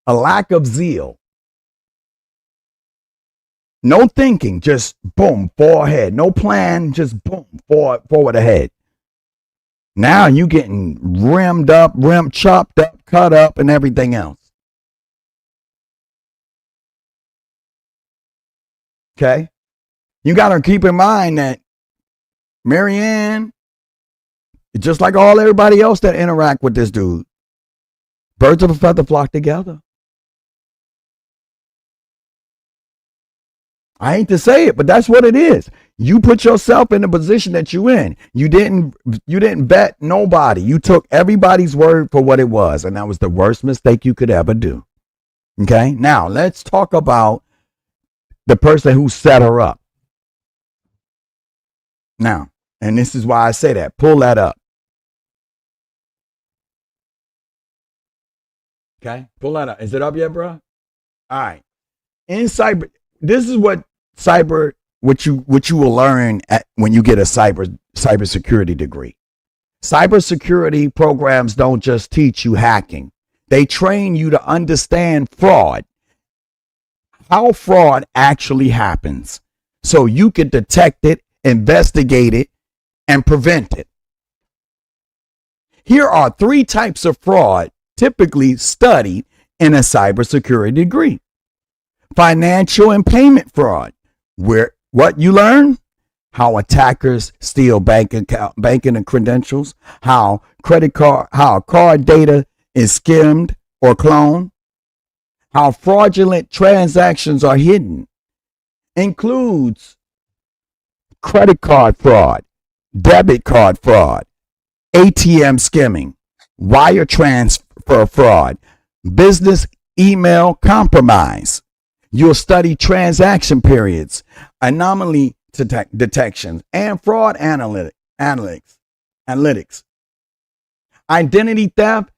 a lack of zeal, no thinking, just boom, forward ahead. No plan, just boom, forward ahead. Now you getting chopped up, cut up, and everything else. Okay? You got to keep in mind that Marianne, just like everybody else that interact with this dude, birds of a feather flock together. I hate to say it, but that's what it is. You put yourself in the position that you in. You didn't vet nobody. You took everybody's word for what it was, and that was the worst mistake you could ever do. Okay? Now, let's talk about the person who set her up. Now, and this is why I say that. Pull that up. Okay? Pull that up. Is it up yet, bro? All right. In cyber, this is what you will learn when you get a cybersecurity degree. Cybersecurity programs don't just teach you hacking. They train you to understand fraud, how fraud actually happens, so you can detect it, investigate it, and prevent it. Here are 3 types of fraud typically studied in a cybersecurity degree. Financial and payment fraud, where what you learn, how attackers steal banking and credentials, how card data is skimmed or cloned, how fraudulent transactions are hidden, includes credit card fraud, debit card fraud, ATM skimming, wire transfer fraud, business email compromise. You'll study transaction periods, anomaly detection, and fraud analytics. Identity theft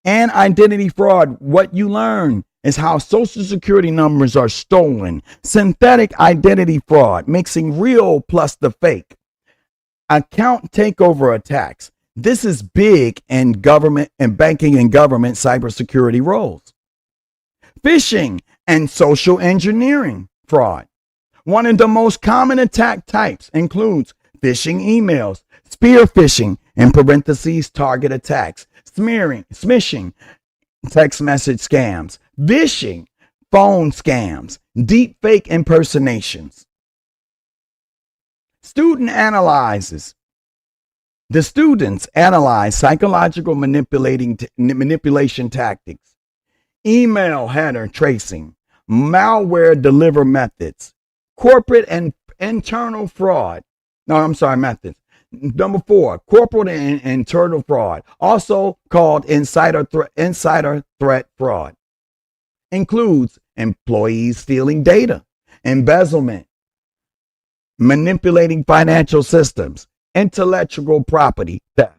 and identity fraud. What you learn is how social security numbers are stolen, synthetic identity fraud, mixing real plus the fake, account takeover attacks. This is big in government and banking and government cybersecurity roles. Phishing and social engineering fraud. One of the most common attack types includes phishing emails, spear phishing, in parentheses, target attacks, smishing, text message scams, vishing, phone scams, deep fake impersonations. Student analyzes. The students analyze psychological manipulation tactics, email header tracing, malware deliver methods, corporate and internal fraud. Methods. Number 4, corporate and internal fraud, also called insider threat fraud, includes employees stealing data, embezzlement, manipulating financial systems, intellectual property theft.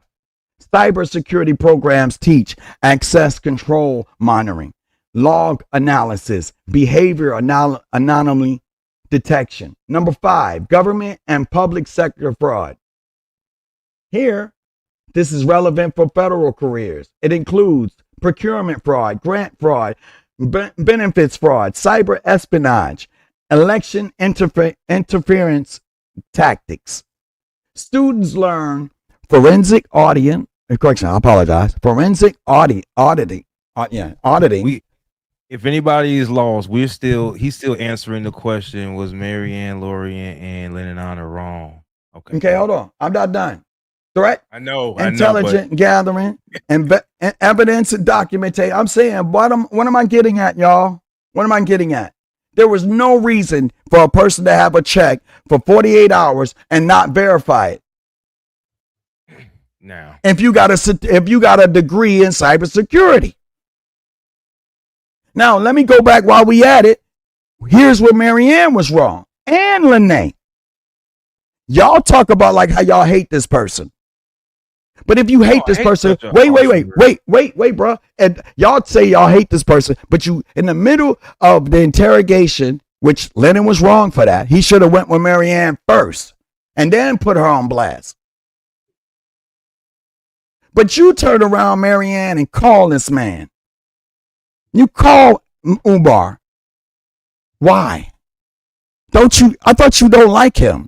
Cybersecurity programs teach access control monitoring, log analysis, behavior anomaly detection. Number 5, government and public sector fraud. Here, This is relevant for federal careers. It includes procurement fraud, grant fraud, benefits fraud, cyber espionage, election interference tactics. Students learn forensic auditing. Correction, I apologize. Forensic auditing. If anybody is lost, he's still answering the question: was Marianne, Lorian, and Lennon Honor wrong? Okay, hold on. I'm not done. Threat, intelligent gathering, and evidence and documentation. I'm saying, what am I getting at, y'all? What am I getting at? There was no reason for a person to have a check for 48 hours and not verify it. Now, if you got a degree in cybersecurity. Now, let me go back while we at it. Here's where Marianne was wrong. And Lene. Y'all talk about like how y'all hate this person. But if you hate this person, wait, bro. And y'all say y'all hate this person, but you, in the middle of the interrogation, which Lennon was wrong for that. He should have went with Marianne first and then put her on blast. But you turn around Marianne and call this man. You call Umar. Why? I thought you don't like him.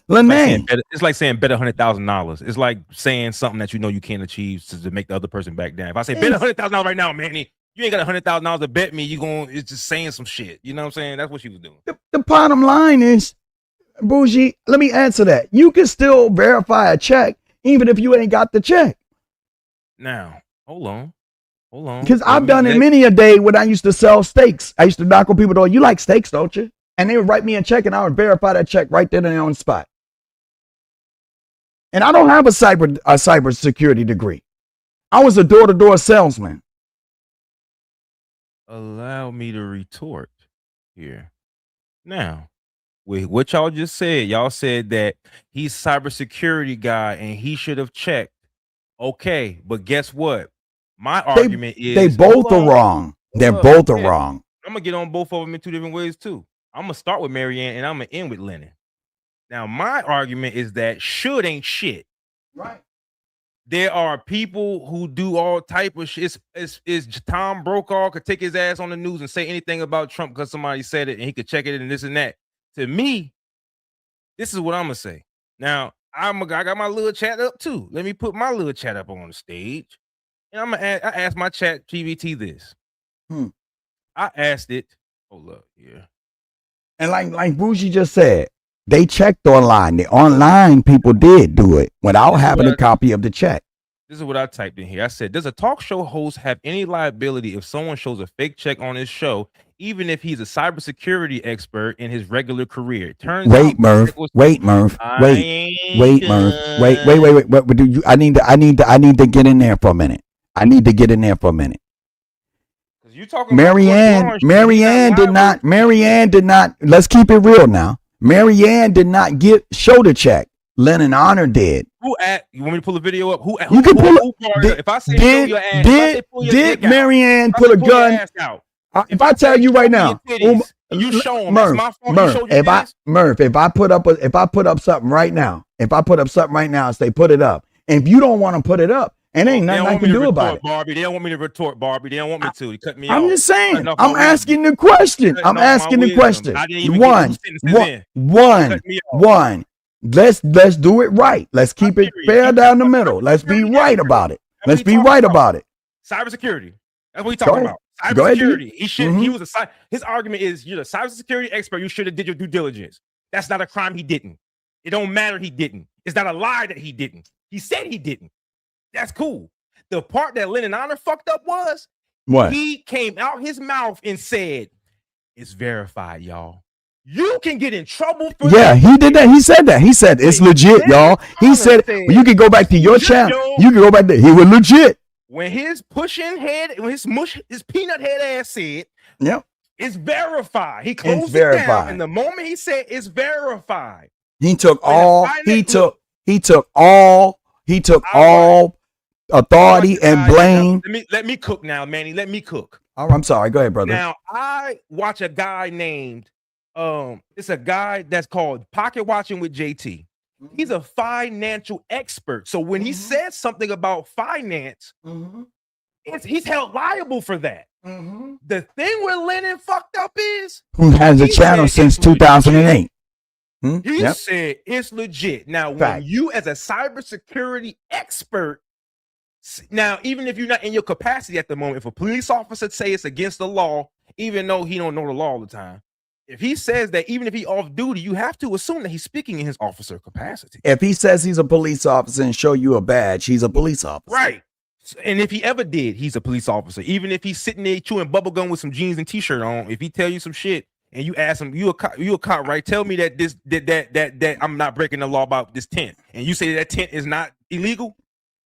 Lene. It's like saying bet $100,000. It's like saying something that you know you can't achieve to make the other person back down. If I say bet $100,000 right now, Manny, you ain't got $100,000 to bet me. It's just saying some shit. You know what I'm saying? That's what she was doing. The bottom line is, Bougie, let me answer that. You can still verify a check even if you ain't got the check. Now, hold on. Because I've done it many a day when I used to sell steaks. I used to knock on people's door. You like steaks, don't you? And they would write me a check and I would verify that check right there on the spot. And I don't have a cybersecurity degree. I was a door-to-door salesman. Allow me to retort here. Now, with what y'all just said, y'all said that he's a cybersecurity guy and he should have checked. Okay, but guess what? My argument is they both are wrong. They're both are wrong. I'm gonna get on both of them in two different ways too. I'm gonna start with Marianne and I'm gonna end with Lennon. Now, my argument is that should ain't shit. Right. There are people who do all type of shit. It's Tom Brokaw could take his ass on the news and say anything about Trump because somebody said it and he could check it and this and that. To me, this is what I'm gonna say. Now, I got my little chat up too. Let me put my little chat up on the stage. And I asked my chat GBT this. I asked it. Hold up, yeah. And like Bougie just said, they checked online. The online people did do it without having a copy of the check. This is what I typed in here. I said, does a talk show host have any liability if someone shows a fake check on his show, even if he's a cybersecurity expert in his regular career? Wait, Murph. Wait, Murph. Wait, Murph. Wait. I need to get in there for a minute. You talking Marianne did not. Let's keep it real now. Marianne did not show the check. Lennon Honor did. You want me to pull a video up? You can pull it. If I say pull your ass, did Marianne put a gun? If I tell you right now, you show them. Murph, if I put up something right now, and say put it up, and if you don't want to put it up, and ain't nothing I can do about it. Barbie, they don't want me to retort, Barbie. They don't want me to. They cut me off. I'm just saying. I'm asking the question. One. Let's do it right. Let's keep it fair down the middle. Let's be right about it. Cybersecurity. That's what he's talking about. Cybersecurity. He was his argument is you're a cybersecurity expert. You should have did your due diligence. That's not a crime. He didn't. It don't matter. He didn't. It's not a lie that he didn't. He said he didn't. That's cool. The part that Lennon Honor fucked up was what? He came out his mouth and said, it's verified, y'all. You can get in trouble for that. He did that. He said that. He said it's legit, y'all. He said you can go back to your channel. You can go back there. He was legit. When his pushing head, when his peanut head ass said, yep, it's verified. He closed it down. And the moment he said it's verified, he took all authority and blame. Let me cook now, Manny. Let me cook. Oh, I'm sorry. Go ahead, brother. Now I watch a guy named it's a guy that's called Pocket Watching with JT. He's a financial expert. So when he says something about finance, he's held liable for that. The thing where Lennon fucked up is who has a channel since 2008. He said it's legit. Now, when you as a cybersecurity expert, now, even if you're not in your capacity at the moment, if a police officer say it's against the law, even though he don't know the law all the time, if he says that, even if he off duty, you have to assume that he's speaking in his officer capacity. If he says he's a police officer and show you a badge, he's a police officer. Right. And if he ever did, he's a police officer. Even if he's sitting there chewing bubble gum with some jeans and t-shirt on, if he tell you some shit and you ask him, you a cop, right? Tell me that that I'm not breaking the law about this tent, and you say that tent is not illegal,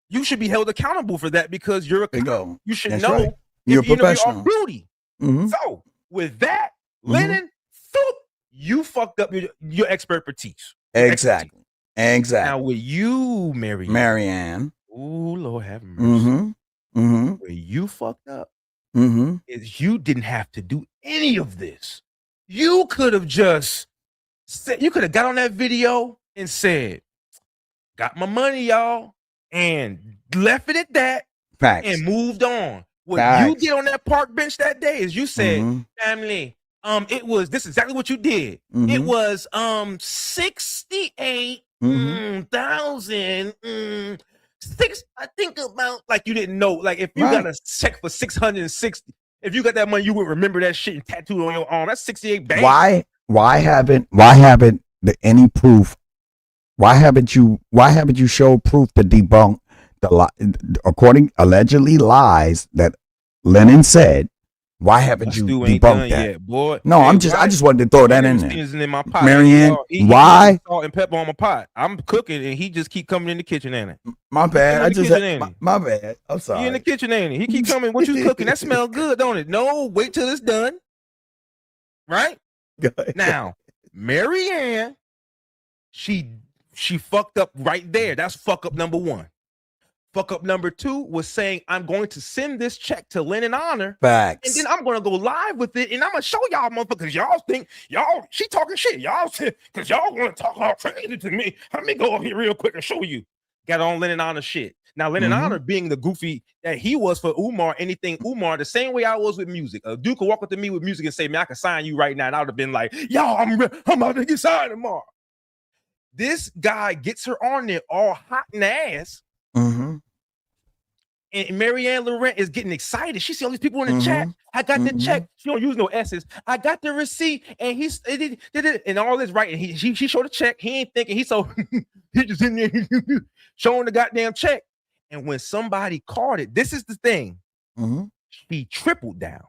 you should be held accountable for that because you're a cop. You should know right. You're a professional. You're off duty. So with that, Lennon, you fucked up your expertise. Exactly. Now with you, Marianne. Oh Lord have mercy. Where you fucked up is you didn't have to do any of this. You could have just said, you could have got on that video and said, got my money, y'all, and left it at that. Facts. And moved on. What Facts. you did on that park bench that day is you said, family, this is exactly what you did. It was 68,000 I think about, like, you didn't know, like, if you got a check for 660, if you got that money, you would remember that shit and tattooed on your arm. That's 68 bang. Why haven't any proof? Why haven't you showed proof to debunk according allegedly lies that Lennon said? Why haven't you debunked that? Yet, boy. No, I just wanted to throw that in there. In my pot. Marianne, why? Salt and pepper on my pot. I'm cooking and he just keep coming in the kitchen, ain't it? My bad. My bad. I'm sorry. He in the kitchen, ain't it? He keep coming. What you cooking? That smells good, don't it? No, wait till it's done. Right? Now, Marianne, she fucked up right there. That's fuck up number one. Fuck up number two was saying, I'm going to send this check to Lennon Honor. Facts. And then I'm going to go live with it. And I'm going to show y'all motherfuckers. Y'all think, she talking shit. Y'all said, because y'all want to talk all crazy to me. Let me go over here real quick and show you. Got on Lennon Honor shit. Now, Lennon Honor being the goofy that he was for Umar, anything Umar, the same way I was with music. A dude could walk up to me with music and say, man, I can sign you right now. And I would have been like, yo, I'm about to get signed tomorrow. This guy gets her on there all hot in the ass. And Marianne Laurent is getting excited. She see all these people in the chat. I got the check. She don't use no S's. I got the receipt, and he did it, and all this right. And she showed the check. He ain't thinking. He just in there showing the goddamn check. And when somebody caught it, this is the thing. She tripled down.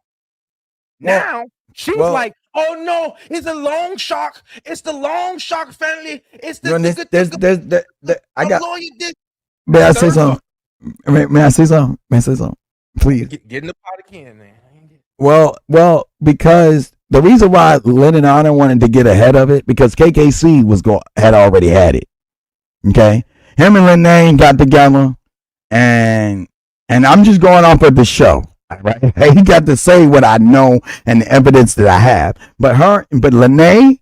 Now she's like, "Oh no, it's a long shock. It's the long shock family. It's the I got. lawyer did." May I say something? May I say something? Please. Get in the pot again, man. Well, because the reason why Lennon Honor wanted to get ahead of it, because KKC had already had it. Okay, him and Lene got together, and I'm just going off of the show. Right? He got to say what I know and the evidence that I have. But Lene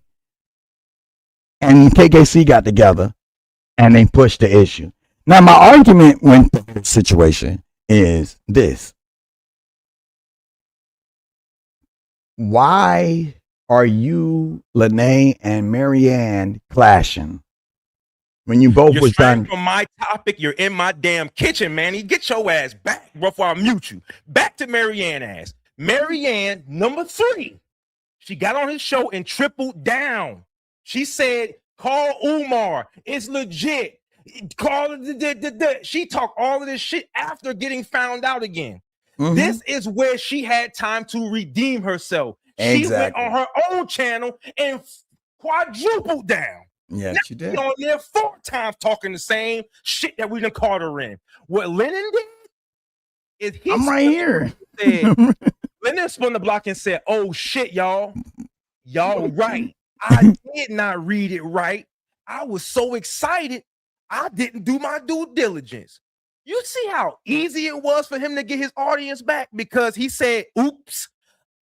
and KKC got together, and they pushed the issue. Now, my argument with the situation is this. Why are you, Lene and Marianne, clashing when you both was done? From my topic, you're in my damn kitchen, Manny. Get your ass back before I mute you. Back to Marianne ass. Marianne, number 3. She got on his show and tripled down. She said, call Umar. It's legit. Call it. She talked all of this shit after getting found out again. This is where she had time to redeem herself. She went on her own channel and quadrupled down. Yeah, now she did. On there 4 times talking the same shit that we done caught her in. What Lennon did is I'm right here. Lennon spun the block and said, "Oh shit, y'all right. I did not read it right. I was so excited. I didn't do my due diligence." You see how easy it was for him to get his audience back because he said, "Oops,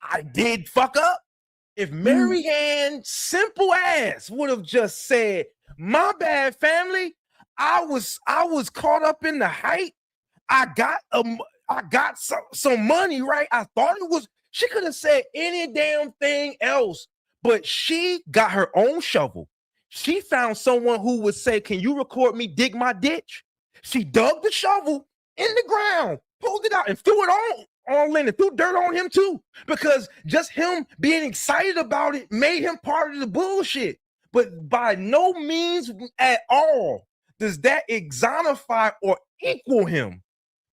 I did fuck up." If Marianne simple ass would have just said, My bad, family. I was caught up in the hype. I got some money, right? I thought it was. She could have said any damn thing else, but she got her own shovel. She found someone who would say, "Can you record me dig my ditch?" She dug the shovel in the ground, pulled it out, and threw it on Lennon, threw dirt on him too, because just him being excited about it made him part of the bullshit. But by no means at all does that exonerify or equal him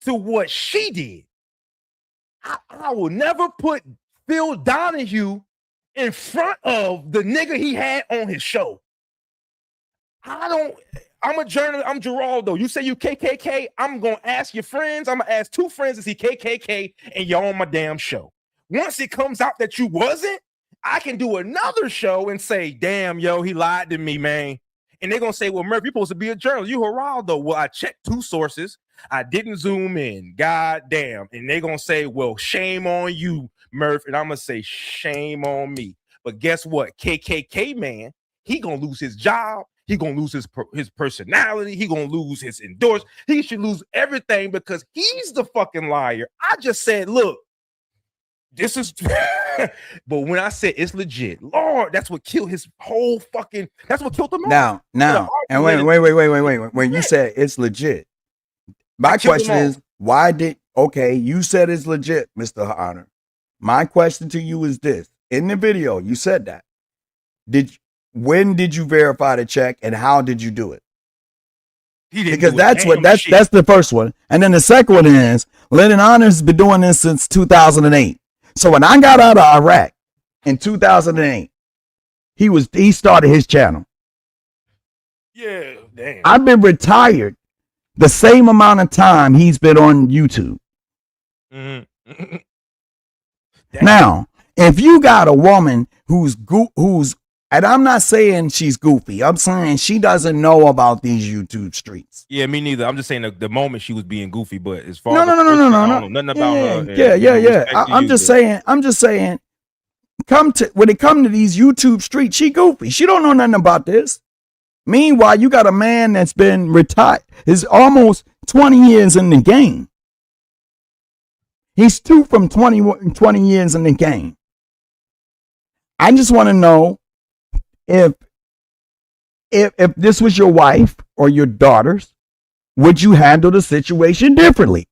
to what she did. I will never put Phil Donahue in front of the nigga he had on his show. I'm a journalist. I'm Geraldo. You say you KKK. I'm going to ask your friends. I'm going to ask 2 friends to see KKK, and you're on my damn show. Once it comes out that you wasn't, I can do another show and say, damn, yo, he lied to me, man. And they're going to say, well, Murph, you're supposed to be a journalist. You Geraldo. Well, I checked 2 sources. I didn't zoom in. God damn. And they're going to say, well, shame on you, Murph. And I'm going to say, shame on me. But guess what? KKK, man, he going to lose his job. He going to lose his personality. He going to lose his endorsement. He should lose everything because he's the fucking liar. I just said, look, this is, but when I said it's legit, Lord, that's what killed his whole fucking, that's what killed him. Now, and wait. When you said it's legit, my question is, okay, you said it's legit, Mr. Honor. My question to you is this. In the video, you said that. When did you verify the check and how did you do it? Because that's the first one. And then the second one is Lennon Honor's been doing this since 2008. So when I got out of Iraq in 2008, he started his channel. Yeah, damn. I've been retired the same amount of time he's been on YouTube. Mm-hmm. Now, if you got a woman who's and I'm not saying she's goofy. I'm saying she doesn't know about these YouTube streets. Yeah, me neither. I'm just saying the moment she was being goofy, but as far no, as I don't know nothing about her. Yeah. I'm just saying. When it comes to these YouTube streets, she goofy. She don't know nothing about this. Meanwhile, you got a man that's been retired. He's almost 20 years in the game. He's 20 years in the game. I just want to know if this was your wife or your daughters, would you handle the situation differently?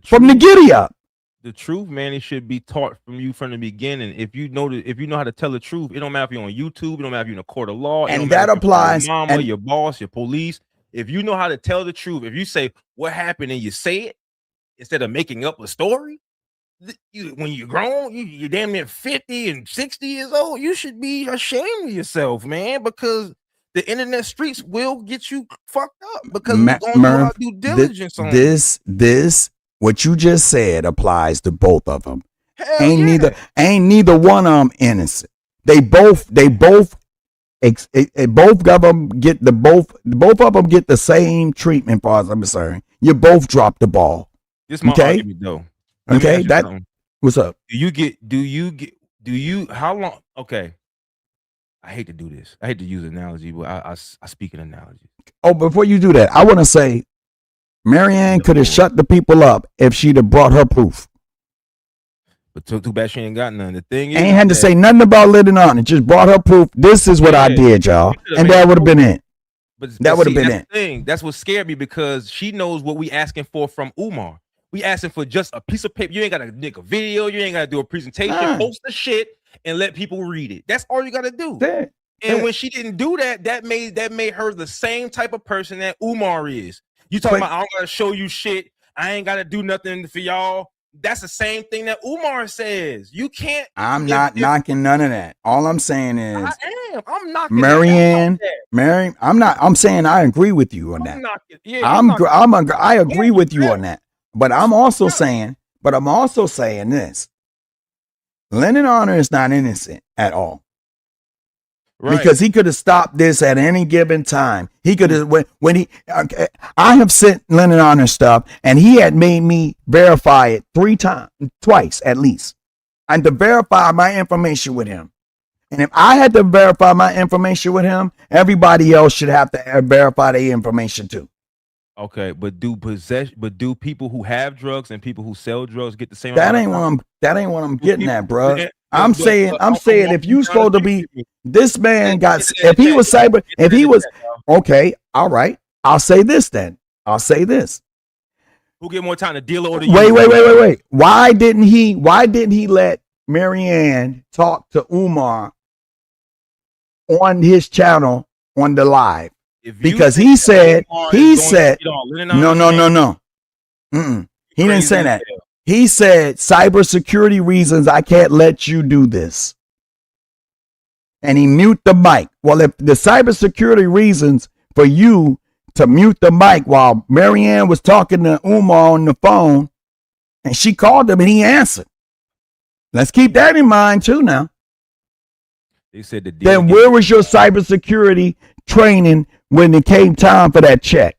From the giddy up. The truth, man, it should be taught from you from the beginning. If you know how to tell the truth, it don't matter if you're on YouTube, it don't matter if you're in a court of law, and that applies. Your mama, your boss, your police. If you know how to tell the truth, if you say what happened and you say it instead of making up a story, when you're grown, you're damn near 50 and 60 years old, you should be ashamed of yourself, man, because the internet streets will get you fucked up because we're going to do due diligence on this. What you just said applies to both of them. Ain't neither one of them innocent. Both of them get the same treatment, far as I'm concerned. You both dropped the ball. This is my argument, though. Okay, what's up? Do you how long? Okay, I hate to do this. I hate to use an analogy, but I speak an analogy. Oh, before you do that, I want to say Marianne could have shut the people up if she'd have brought her proof. But too bad she ain't got none. The thing is, ain't had to say nothing about letting on. It just brought her proof. This is what I did, y'all, and that would have been it. But that would have been it. Thing. That's what scared me because she knows what we asking for from Umar. We asking for just a piece of paper. You ain't got to make a video. You ain't got to do a presentation. Post the shit and let people read it. That's all you got to do. And when she didn't do that, that made her the same type of person that Umar is. You talking about I don't got to show you shit. I ain't got to do nothing for y'all. That's the same thing that Umar says. You can't. I'm not knocking none of that. All I'm saying is I'm knocking Marianne. I'm saying I agree with you on that. I agree with you on that. But I'm also saying this. Lennon Honor is not innocent at all. Right. Because he could have stopped this at any given time. He could have I have sent Lennon Honor stuff and he had made me verify it twice at least. And to verify my information with him. And if I had to verify my information with him, everybody else should have to verify their information too. Okay, but do people who have drugs and people who sell drugs get the same? That amount ain't what I'm getting at, bro. Yeah, I'm saying if you supposed to be, this man got, Get if he was okay, all right. I'll say this then. I'll say this. Who get more time, the dealer or the Wait. Why didn't he let Marianne talk to Umar on his channel on the live? Because he said no. He didn't say that. He said cybersecurity reasons I can't let you do this. And he mute the mic. Well, if the cybersecurity reasons for you to mute the mic while Marianne was talking to Umar on the phone, and she called him and he answered. Let's keep that in mind too now. They said then where was your cybersecurity training when it came time for that check?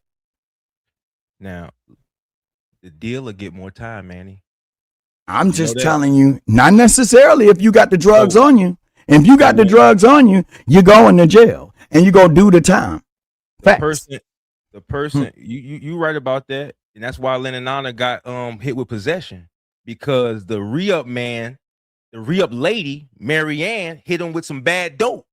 Now, the dealer get more time, Manny. I'm just telling you, not necessarily if you got the drugs on you. If you got the drugs on you, you're going to jail and you're going to do the time. The person, you right about that. And that's why Lennon Anna got hit with possession, because the re-up man, the re-up lady, Marianne, hit him with some bad dope.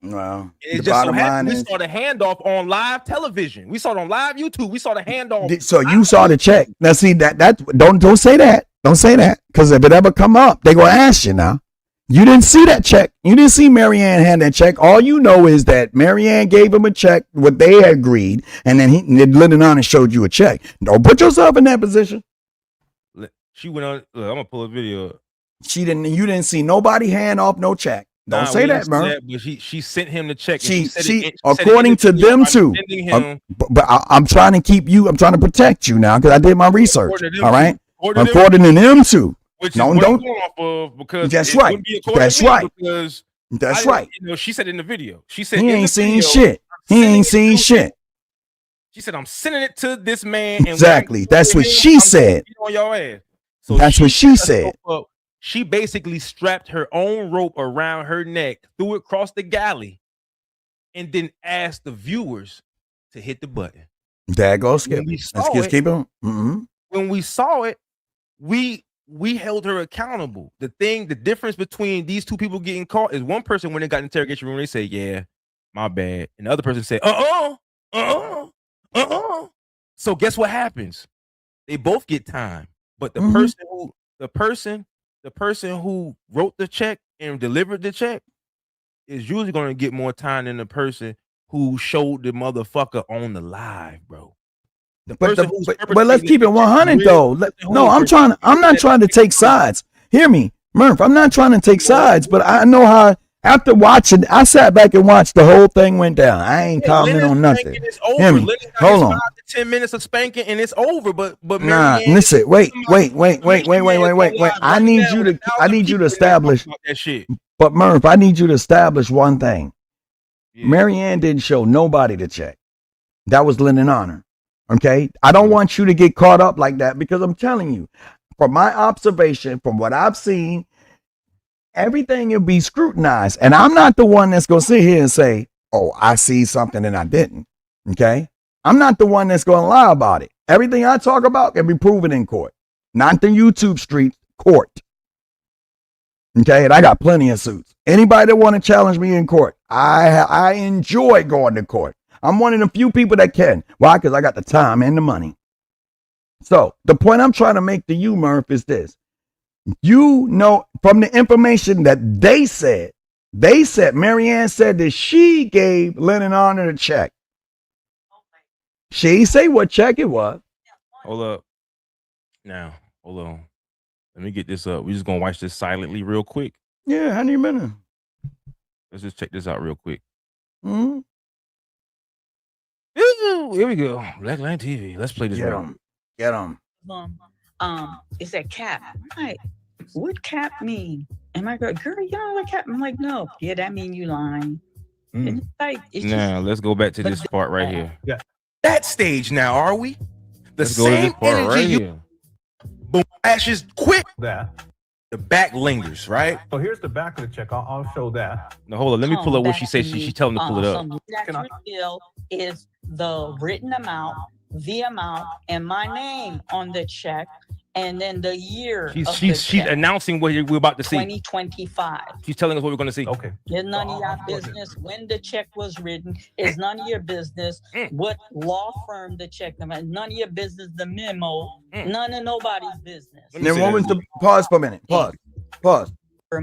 Wow. It just so happened we saw the handoff on live television. We saw it on live YouTube. We saw the handoff. So you saw the check. Now see that don't say that. Don't say that. Because if it ever come up, they gonna ask you now. You didn't see that check. You didn't see Marianne hand that check. All you know is that Marianne gave him a check, what they agreed, and then Lennon on and showed you a check. Don't put yourself in that position. She went on. Look, I'm gonna pull a video up. You didn't see nobody hand off no check. Don't say that, Murph. But she sent him the check. She according to them too. But I'm trying to keep you. I'm trying to protect you now because I did my research. All right. According to them too. Which don't going off of, because that's right. That's right. That's right. You know, she said in the video. She said he ain't seen shit. He ain't seen shit. She said, "I'm sending it to this man." Exactly. That's what she said. On your ass. So that's what she said. She basically strapped her own rope around her neck, threw it across the galley, and then asked the viewers to hit the button. There goes Skip. Let's just keep on. When we saw it, we held her accountable. The difference between these two people getting caught is one person, when they got in the interrogation room, they say, "Yeah, my bad," and the other person said, So guess what happens? They both get time, but the person who wrote the check and delivered the check is usually going to get more time than the person who showed the motherfucker on the live, bro. But let's keep it 100 though. No, I'm not trying to take sides. Hear me, Murph. I'm not trying to take sides, but I know how. After watching, I sat back and watched the whole thing went down. I ain't commenting on nothing. Hear me. Hold on. 5 to 10 minutes of spanking and it's over. But nah, listen. Wait. I need you to establish that shit. But Murph, I need you to establish one thing. Yeah. Marianne didn't show nobody the check. That was Lennon Honor. Okay, I don't want you to get caught up like that, because I'm telling you, from my observation, from what I've seen, everything will be scrutinized. And I'm not the one that's going to sit here and say, "Oh, I see something and I didn't." Okay, I'm not the one that's going to lie about it. Everything I talk about can be proven in court, not the YouTube street, court. Okay, and I got plenty of suits. Anybody that want to challenge me in court, I enjoy going to court. I'm one of the few people that can. Why? Because I got the time and the money. So the point I'm trying to make to you, Murph, is this. You know, from the information that they said, Marianne said that she gave Lennon Honor the check. She didn't say what check it was. Hold up. Now, hold on. Let me get this up. We're just going to watch this silently real quick. Yeah, how many minutes? Let's just check this out real quick. Mm-hmm. Here we go. Blackline TV. Let's play this. Get them. It's that cap. I'm like, what cap mean? And my girl, you know what cap? I'm like, no. Yeah, that mean you lying. And it's like, now let's go back to this part right here. Yeah. That stage now, are we? The Let's go to this same part energy right you here. boom flashes quick. Yeah. The back lingers, right? So here's the back of the check. I'll show that. No, hold on. Let me pull up what she said. She tell him to pull it up. Some that's real is the written amount, the amount, and my name on the check, and then the year. She's announcing what we're about to see. 2025. She's telling us what we're going to see. Okay. It's none of your business when the check was written. It's none of your business what law firm the check. None of your business the memo. None of nobody's business. Then what was the pause for a minute? Pause.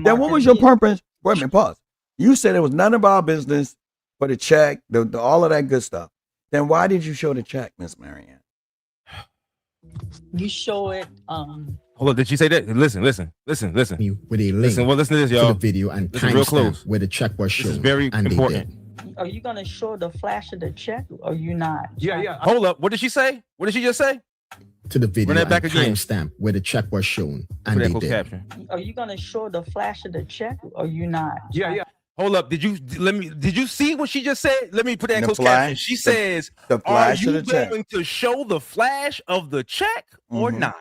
Then what was your purpose? Wait a minute. Pause. You said it was none of our business for the check, the all of that good stuff. Then why did you show the check, Miss Marianne? You show it. Hold on, did she say that? Listen. With a link. Listen, well, listen to this, y'all. To the video and listen real close. Where the check was shown. This is very important. Are you gonna show the flash of the check, or you not? Yeah. Hold up. What did she say? What did she just say? To the video and back again. timestamp where the check was shown. And they did. Caption. Are you gonna show the flash of the check, or you not? Yeah. Hold up. Did you see what she just said? Let me put that in closed flash, caption. She says, the flash are you of the check. going to show the flash of the check or not?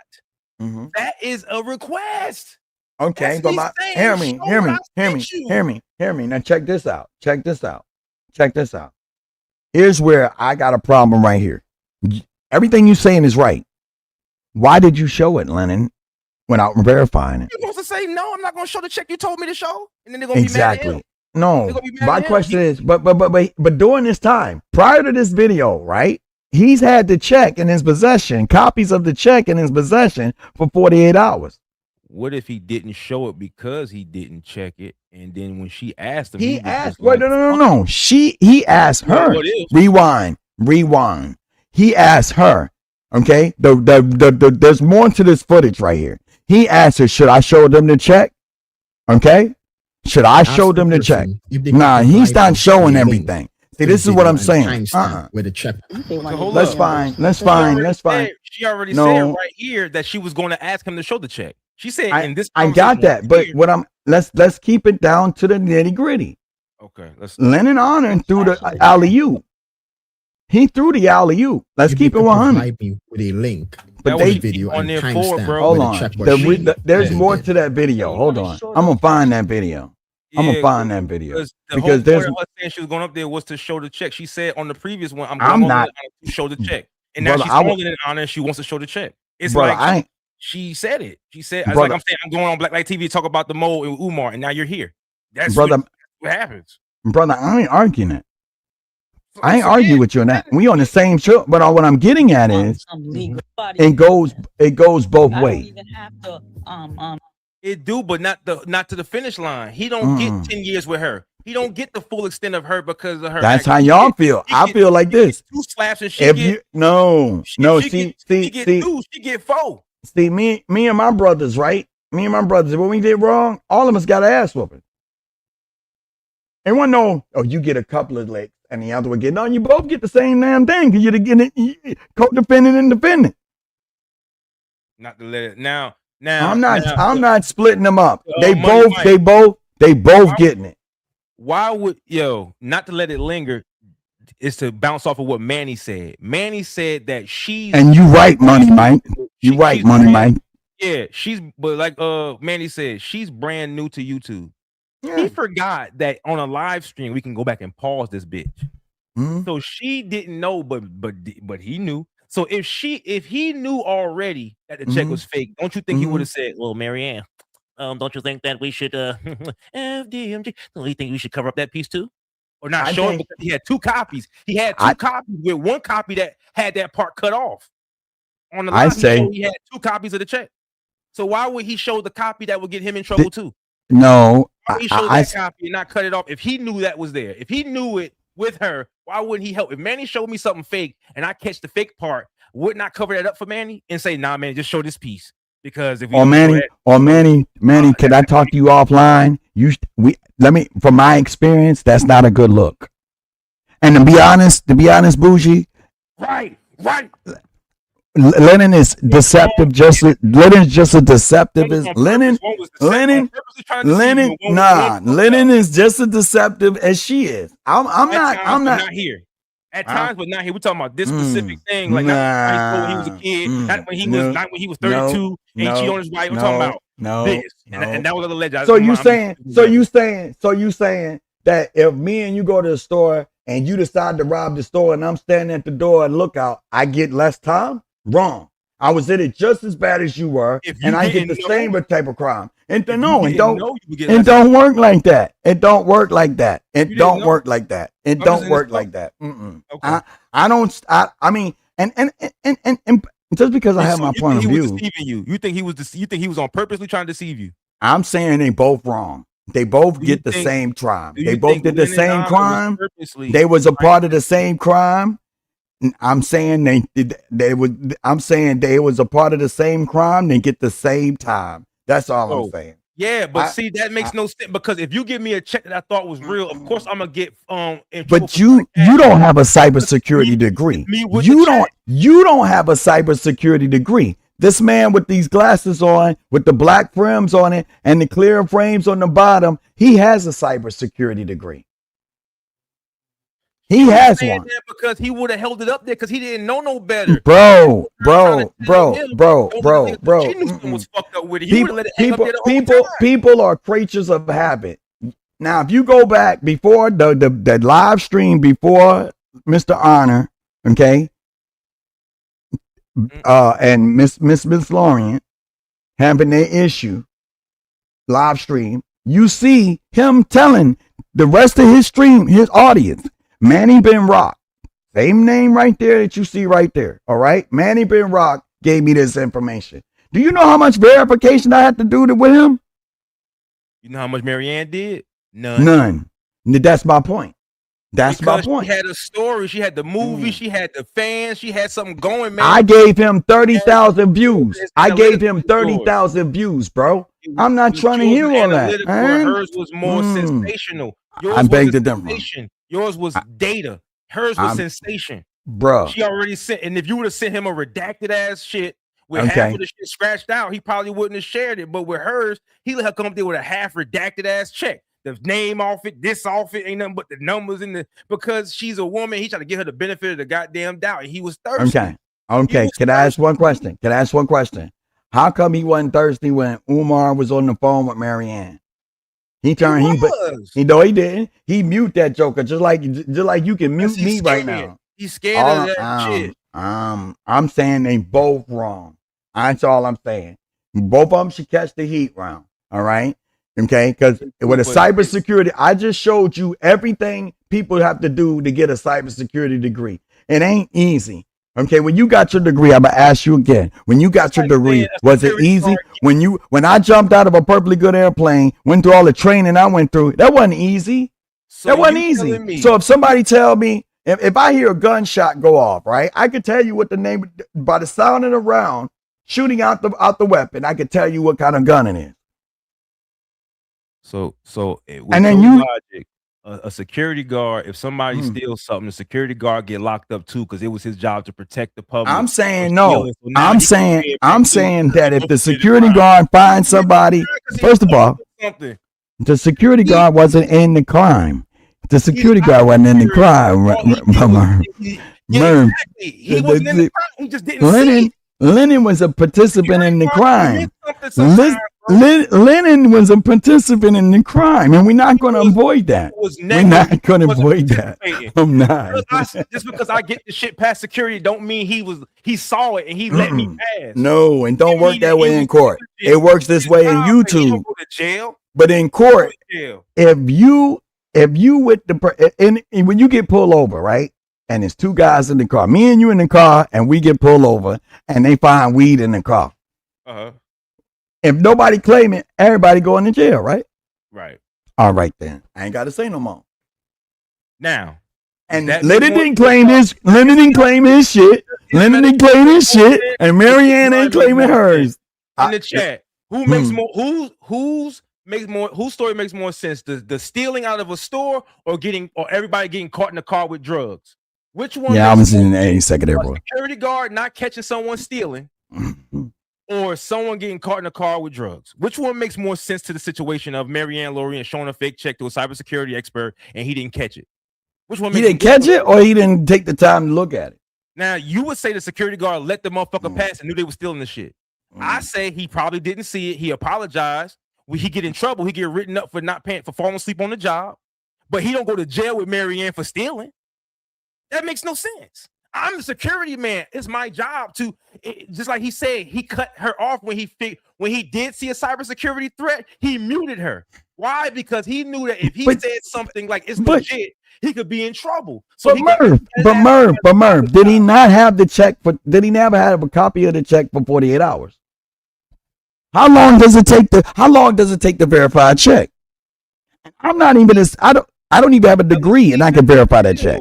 Mm-hmm. That is a request. Okay, That's but saying, hear me. Now check this out. Here's where I got a problem right here. Everything you're saying is right. Why did you show it, Lennon, without verifying it? You're supposed to say, no, I'm not going to show the check you told me to show. And then they're going to be mad at him. No, my question is, but during this time, prior to this video, right? He's had the check in his possession, copies of the check in his possession for 48 hours. What if he didn't show it because he didn't check it? And then when she asked him, he asked, wait, no. He asked her, rewind. He asked her, okay? There's more to this footage right here. He asked her, should I show them the check? Okay? Should I show them the check? Nah, he's not showing everything. See, this is what I'm saying. With the check. Let's find. She already said right here that she was going to ask him to show the check. She said in this. I got that, but let's keep it down to the nitty gritty. Okay. Lennon Honor threw the alley-oop. He threw the alley-oop. Let's keep it 100. With a link. But they video on there for, bro. Hold on. There's more to that video. Hold on. I'm gonna find that video. Because there's her saying she was going up there was to show the check. She said on the previous one, I'm not to show the check. And now she's calling it honor and she wants to show the check. It's like she said it. She said, I'm saying I'm going on Black Light TV to talk about the mole and Umar, and now you're here. That's what happens. Brother, I ain't arguing it. I ain't argue with you on that. We on the same show, but what I'm getting at is it goes both ways. It do, but not to the finish line. He don't get 10 years with her. He don't get the full extent of her because of her. That's how y'all feel. I feel like this. 2 slaps and she get she get 4. See, me and my brothers, right? When we did wrong, all of us got an ass whooping. And one know, you get a couple of licks and the other one get, no, you both get the same damn thing because you're getting co-defendant and defendant. Not to let it now. I'm not splitting them up. They both getting it. Why would not to let it linger is to bounce off of what Manni said. Manni said that and you right, Money Mike. You right, Money Mike. Yeah, but like Manni said, she's brand new to YouTube. Yeah. He forgot that on a live stream we can go back and pause this bitch. So she didn't know, but he knew. So if he knew already that the check was fake, don't you think he would have said, "Well, Marianne, don't you think that we should FDMG? Don't you think we should cover up that piece too?" Or not show him because he had 2 copies. He had 2 copies with one copy that had that part cut off. On the live he had 2 copies of the check. So why would he show the copy that would get him in trouble too? No, why would he show that copy and not cut it off if he knew that was there? If he knew it with her, why wouldn't he help? If Manni showed me something fake and I catch the fake part, would not cover that up for Manni and say, "Nah, man, just show this piece." Because if Manni, can I talk to you offline? From my experience, that's not a good look. And to be honest, Bougie, right. Lennon is deceptive. Lennon's just as deceptive as Lennon. Lennon is just as deceptive as she is. I'm not here. At times, but not here. We're talking about this specific thing, like not when he was a kid, not when he was 32 and he cheated on his wife. I'm talking about No, this, no. and that was the legend. So you saying that if me and you go to the store and you decide to rob the store and I'm standing at the door and look out, I get less time? Wrong. I was in it just as bad as you were, and I get the same type of crime. And it don't work like that. It don't work like that. It don't work like that. It don't work like that. Okay. I mean, and just because I have my point of view, you think he was on purposely trying to deceive you? I'm saying they both wrong. They both get the same crime. They both did the same crime. They was a part of the same crime. I'm saying I'm saying they was a part of the same crime. They get the same time. That's all I'm saying. Yeah, but see, that makes no sense, because if you give me a check that I thought was real, of course I'm gonna get But you don't have a cybersecurity degree. You don't have a cybersecurity degree. This man with these glasses on, with the black frames on it and the clear frames on the bottom, he has a cybersecurity degree. He has one. Because he would have held it up there because he didn't know no better. Bro. People are creatures of habit. Now, if you go back before the live stream before Mr. Honor, okay, and Miss Lorient having their issue live stream, you see him telling the rest of his stream, his audience, Manni Ben Rock, same name right there that you see right there. All right, Manni Ben Rock gave me this information. Do you know how much verification I had to do with him? You know how much Marianne did? None. That's my point. That's my point. She had a story. She had the movie. She had the fans. She had something going, man. I gave him 30,000 views. I gave him 30,000 views, bro. I'm not trying to hear all that. Hers was more sensational. I beg the difference. Yours was data. Hers was sensation. Bro. She already sent, and if you would have sent him a redacted ass shit with half of the shit scratched out, he probably wouldn't have shared it. But with hers, he let her come up there with a half redacted ass check. The name off it, this off it, ain't nothing but the numbers in the, because she's a woman, he tried to give her the benefit of the goddamn doubt. And he was thirsty. Okay. Can I ask one question? How come he wasn't thirsty when Umar was on the phone with Marianne? He didn't. He mute that joker just like you can mute me right now. He's scared of that shit. I'm saying they both wrong. That's all I'm saying. Both of them should catch the heat round. All right. Okay. Because with a cybersecurity, I just showed you everything people have to do to get a cybersecurity degree. It ain't easy. Okay, when you got your degree, I'm gonna ask you again. When you got your degree, was it easy? When I jumped out of a perfectly good airplane, went through all the training I went through, that wasn't easy. So if somebody tell me, if I hear a gunshot go off, right, I could tell you what the name, by the sound of the round shooting out the weapon, I could tell you what kind of gun it is. So and then you logic, a security guard, if somebody steals something, the security guard get locked up too, because it was his job to protect the public. I'm saying no. I'm saying that if the security guard finds somebody, first of all, the security guard wasn't in the crime. The security guard wasn't in the crime. Murph. He wasn't in the crime. He just didn't see it. Lennon was a participant in the crime. Lennon was a participant in the crime, and we're not going to avoid that. We're not going to avoid that. I'm not. Just because I get the shit past security don't mean he saw it and he let me pass. No, and don't work that way in court. It works this way in YouTube. But in court, if you with the and when you get pulled over, right? And it's two guys in the car, me and you in the car, and we get pulled over, and they find weed in the car. If nobody claim it, everybody going to jail, right? Right. All right, then. I ain't got to say no more. Now. And Lennon didn't claim his shit. Lennon didn't claim his shit. And Marianne ain't claiming hers. In the chat, whose story makes more sense? The stealing out of a store or everybody getting caught in the car with drugs? Which one? Yeah, I was in 82nd Airport. Security guard not catching someone stealing. Or someone getting caught in a car with drugs. Which one makes more sense to the situation of Marianne Lorient showing a fake check to a cybersecurity expert and he didn't catch it? Which one? He didn't catch it, or he didn't take the time to look at it? Now you would say the security guard let the motherfucker pass and knew they were stealing the shit. I say he probably didn't see it. He apologized. When he get in trouble, he get written up for not paying for falling asleep on the job. But he don't go to jail with Marianne for stealing. That makes no sense. I'm the security man. It's my job to, just like he said, he cut her off when he did see a cybersecurity threat. He muted her. Why? Because he knew that if he said something like it's legit, he could be in trouble. So but Murph, did he not have the check? Did he never have a copy of the check for 48 hours? How long does it take to verify a check? I'm not even I don't even have a degree, and I can verify that check.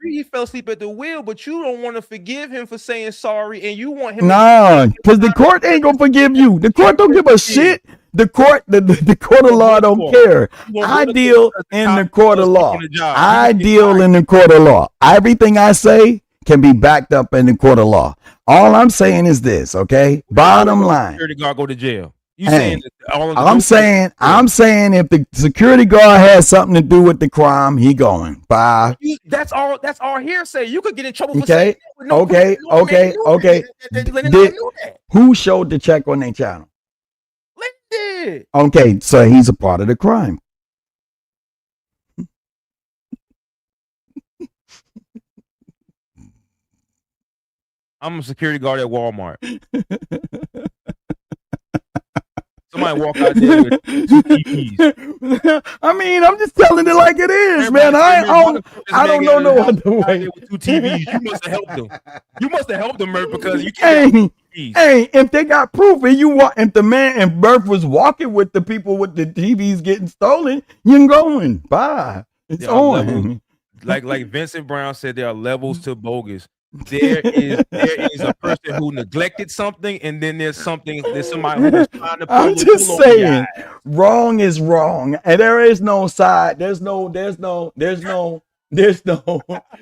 He fell asleep at the wheel, but you don't want to forgive him for saying sorry, and you want him. Nah, because the court ain't gonna forgive you. The court don't give a shit. The court of law don't care. I deal in the court of law. I deal in the court of law. Everything I say can be backed up in the court of law. All I'm saying is this, okay? Bottom line. Security guard go to jail. I'm saying if the security guard has something to do with the crime, he going. Bye. That's all hearsay. You could get in trouble for saying that. Okay. Who showed the check on their channel? Lynn did. Okay, so he's a part of the crime. I'm a security guard at Walmart. Somebody walk out there with 2 TVs. I mean, I'm just telling it like it is, man. I don't know no other way. With 2 TVs, you must have helped them. You must have helped them, Murph, because you can't. Hey, if they got proof, and if Murph was walking with the people with the TVs getting stolen, you're going. Bye. It's on. Like Vincent Brown said, there are levels to bogus. There is a person who neglected something, and then there's somebody who's trying to. I'm just saying, wrong is wrong, and there is no side. There's no.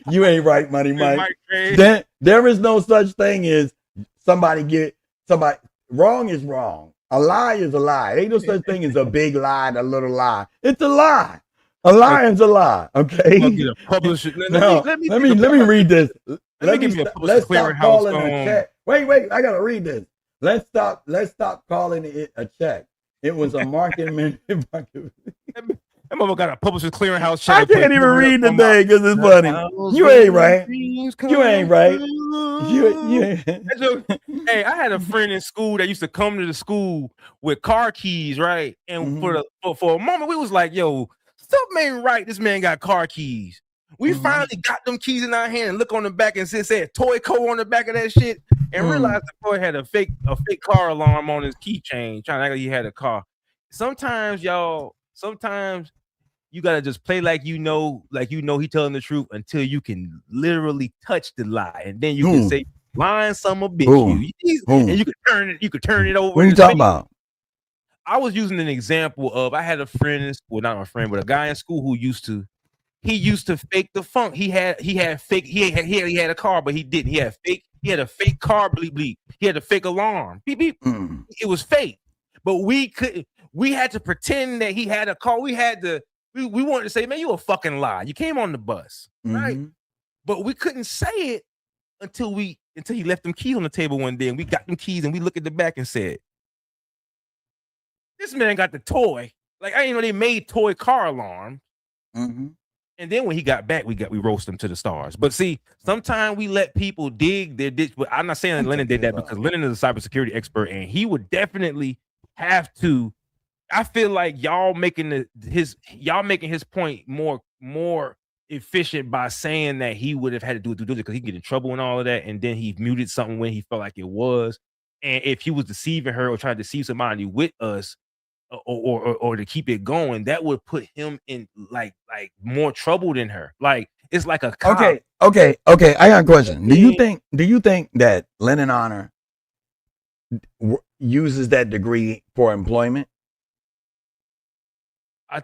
You ain't right, Money Mike. There is no such thing as somebody. Wrong is wrong. A lie is a lie. Ain't no such thing as a big lie and a little lie. It's a lie. A lie is a lie. Okay. Let me read this. Let's stop calling a check. Wait, I gotta read this. Let's stop calling it a check. It was a market. That mother got a publisher's clearinghouse check. I can't even read the thing because it's funny. You ain't right. You ain't right. Hey, I had a friend in school that used to come to the school with car keys, right? And for a moment, we was like, yo, something ain't right. This man got car keys. We finally got them keys in our hand and look on the back and said Toy Co on the back of that shit and realized the boy had a fake car alarm on his keychain, trying to act like he had a car. Sometimes you gotta just play like you know he telling the truth until you can literally touch the lie, and then you can say lying son of a bitch, and you could turn it over. What are you talking about? I was using an example of I had a friend, not my friend, but a guy in school who used to fake the funk. He had a car, but he didn't. He had a fake car bleep bleep. He had a fake alarm. Beep beep. It was fake. But we had to pretend that he had a car. We wanted to say, man, you a fucking lie. You came on the bus, right? But we couldn't say it until he left them keys on the table one day, and we got them keys and we looked at the back and said, this man got the toy. Like, I didn't know they made toy car alarms. And then when he got back, we roast him to the stars. But see, sometimes we let people dig their ditch. But I'm not saying that Lennon did that, because Lennon is a cybersecurity expert, and he would definitely have to. I feel like y'all making his point more efficient by saying that he would have had to do it because he get in trouble and all of that, and then he muted something when he felt like it was. And if he was deceiving her or trying to deceive somebody with us, or to keep it going, that would put him in like more trouble than her. Like, it's like a cop. Okay. I got a question. Do you think that Lennon Honor uses that degree for employment? I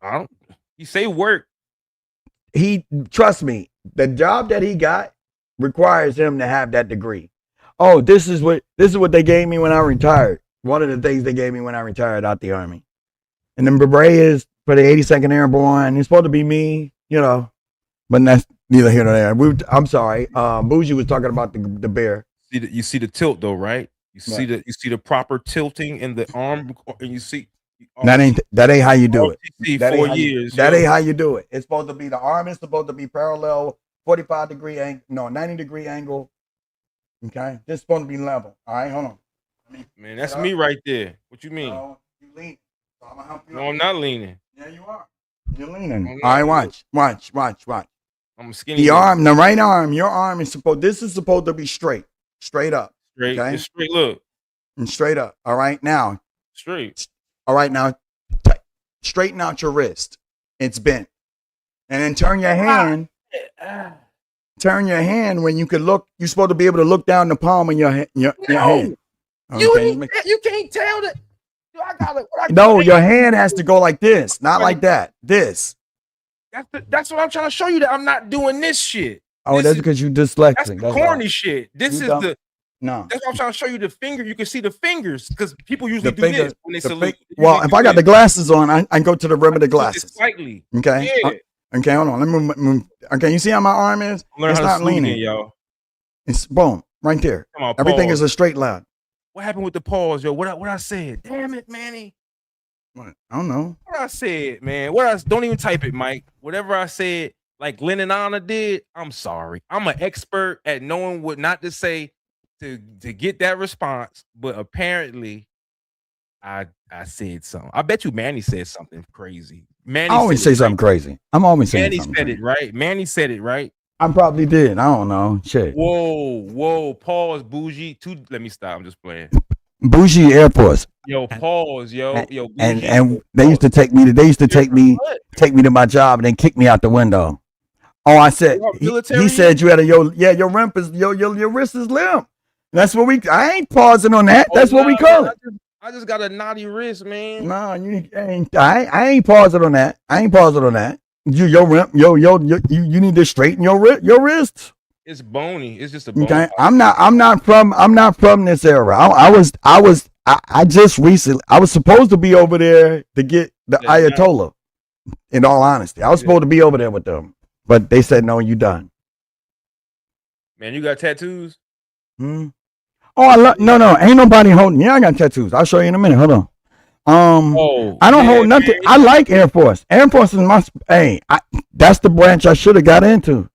don't. You say work. Trust me. The job that he got requires him to have that degree. Oh, this is what they gave me when I retired. One of the things they gave me when I retired out the Army. And then beret is for the 82nd Airborne. It's supposed to be me, but that's neither here nor there. I'm sorry. Bougie was talking about the bear. You see the tilt though, right? You see Right. you see the proper tilting in the arm, and you see That ain't how you do it. RTC That ain't 4 how you, years. that yo. ain't how you do it. It's supposed to be the arm is supposed to be parallel, 45-degree angle, no, 90-degree angle. Okay, this is supposed to be level. All right, hold on. Man, that's me right there. What you mean? No, you lean. So I'm gonna help you. No, I'm not leaning. Yeah, you are. You're leaning. I'm All right, not watch. I'm a skinny. The nigga. arm, the right arm, your arm is supposed. This is supposed to be straight up. Straight. Okay, It's straight. Look, and straight up. All right, now. straight. All right, now, straighten out your wrist. It's bent, and then turn your hand. Turn your hand when you can look. You're supposed to be able to look down the palm of your hand. Your hand. Okay, You can't tell that. Yo, I got it. no, your hand has to go like this, not like that. This. That's what I'm trying to show you. That I'm not doing this shit. Oh, that's because you dyslexic. That's the corny shit. This You is dumb. the. No. That's what I'm trying to show you. The finger. You can see the fingers because people usually The do finger- this when they the salute. fi- well, if I got the glasses on, I go to the rim of the just glasses. slightly. Okay. Yeah. Okay, hold on. Let me move. Okay, you see how my arm is? Learn It's how to not salute leaning. again, y'all. It's boom, right there. Come on, Everything pause. is a straight line. What happened with the pause, yo? What I said? Damn it, Manny. What? I don't know. What I said, man. What I don't even type it, Mike. Whatever I said, like Lennon Anna did. I'm sorry. I'm an expert at knowing what not to say to get that response. But apparently, I said something. I bet you Manny said something crazy. Manny I always said say it, something crazy. I'm always saying Manny something said crazy. it right. Manny said it right. I probably did. I don't know. Shit. Whoa. Pause, bougie. Let me stop. I'm just playing. Bougie Air Force. Yo, pause, yo. Bougie. And they used to take me to my job and then kick me out the window. Oh, I said he said you had your wrist is limp. That's what I ain't pausing on that. That's what we call it. I just got a naughty wrist, man. No, you ain't. I ain't pausing on that. You need to straighten your wrist. It's bony. It's just a bone. Okay, I'm not from this era. I just recently. I was supposed to be over there to get the Ayatollah. In all honesty, I was supposed to be over there with them, but they said no. You done. Man, you got tattoos? Oh, no. Ain't nobody holding. Yeah, I got tattoos. I'll show you in a minute. Hold on. I don't hold nothing. Man. I like Air Force. Air Force is my. That's the branch I should have got into.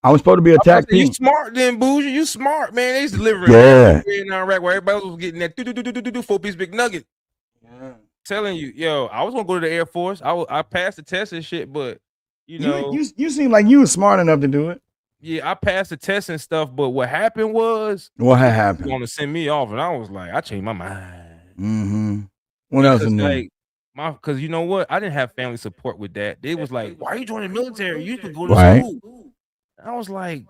I was supposed to be a tech team. You smart then, Bougie. You smart, man. They used to deliver in Iraq where everybody was getting that 4-piece big nugget. Yeah. Telling you, yo, I was gonna go to the Air Force. I passed the test and shit, but you seem like you was smart enough to do it. Yeah, I passed the test and stuff, but what happened was what had happened? Want to send me off, and I was like, I changed my mind. Mm-hmm. What else? Like because you know what, I didn't have family support with that. They was like, why are you joining the military? You could go to school. And I was like,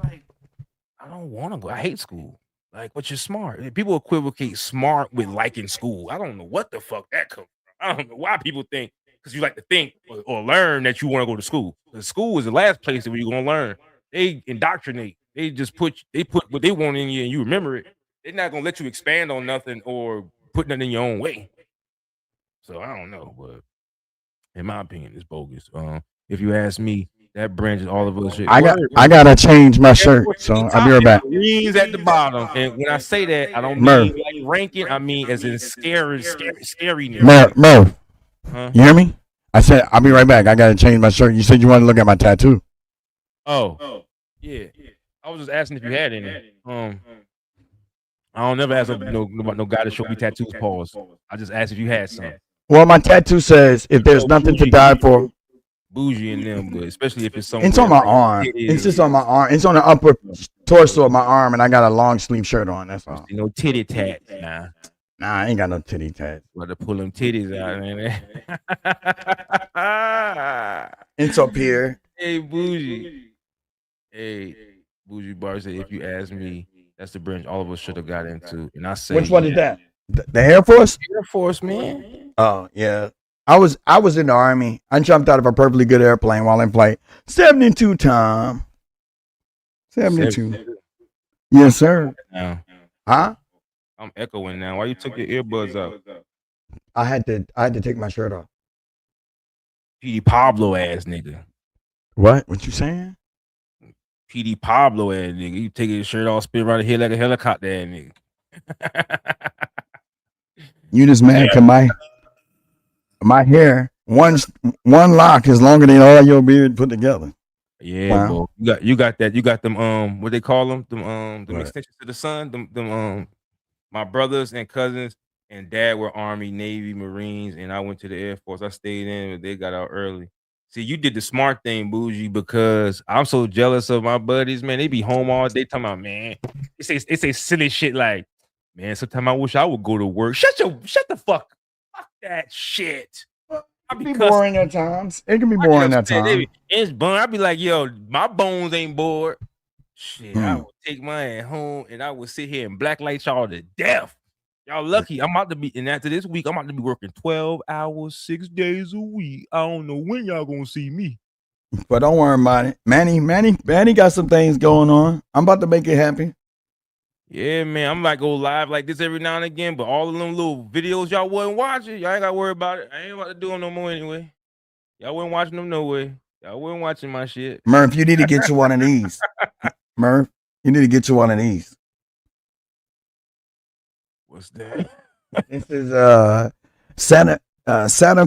I don't want to go. I hate school. Like, but you're smart. People equivocate smart with liking school. I don't know what the fuck that comes from. I don't know why people think because you like to think or learn that you want to go to school. Because school is the last place where you're gonna learn. They indoctrinate. They just put what they want in you and you remember it. They're not gonna let you expand on nothing or put nothing in your own way. So I don't know, but in my opinion, it's bogus. If you ask me, that branch is all of us shit. I gotta change my shirt, so I'll be right back. Greens at the bottom, and when I say that, I don't mean like ranking. I mean as in scariness. Murph, you hear me? I said I'll be right back. I gotta change my shirt. You said you want to look at my tattoo. Oh, yeah. I was just asking if you had any. I don't never ask no guy to show me tattoos. Pause. I just asked if you had some. Well, my tattoo says if there's nothing to die for. Bougie in them, but especially if it's something. It's on my arm. It's just on my arm. It's on the upper torso of my arm, and I got a long sleeve shirt on. That's all. No titty tats, Nah, I ain't got no titty tats. Got to pull them titties out, man. It's up here. Hey, Bougie. Hey, Bougie Bar said, if you ask me, that's the branch all of us should have got into. And I say, which one is that? The Air Force? Air Force, man. Oh yeah. I was in the Army. I jumped out of a perfectly good airplane while in flight. 72 time. 72. Yes, sir. Now. Huh? I'm echoing now. Why you took your earbuds out? I had to take my shirt off. P. Pablo ass nigga. What you saying? PD Pablo ass nigga. You take his shirt off, spin around the head like a helicopter ass nigga. You just mad cause my hair, one lock is longer than all your beard put together. Yeah, bro. You got them what they call them? Them extensions to the sun, them my brothers and cousins and dad were Army, Navy, Marines, and I went to the Air Force. I stayed in, but they got out early. See, you did the smart thing, Bougie, because I'm so jealous of my buddies, man. They be home all day talking about, man. They say silly shit like, man, sometimes I wish I would go to work. Shut the fuck that shit. It can be boring at times. It can be boring at times. It's boring. I'd be like, yo, my bones ain't bored. Shit, I would take my ass home and I would sit here and blacklight y'all to death. Y'all lucky. I'm about to be, and after this week, I'm about to be working 12 hours, 6 days a week. I don't know when y'all gonna see me. But don't worry about it. Manny got some things going on. I'm about to make it happen. Yeah, man. I'm like go live like this every now and again, but all of them little videos y'all wasn't watching, y'all ain't gotta worry about it. I ain't about to do them no more anyway. Y'all wasn't watching them no way. Y'all wasn't watching my shit. Murph, you need to get you one of these. Murph, you need to get you one of these. What's that? This is Santa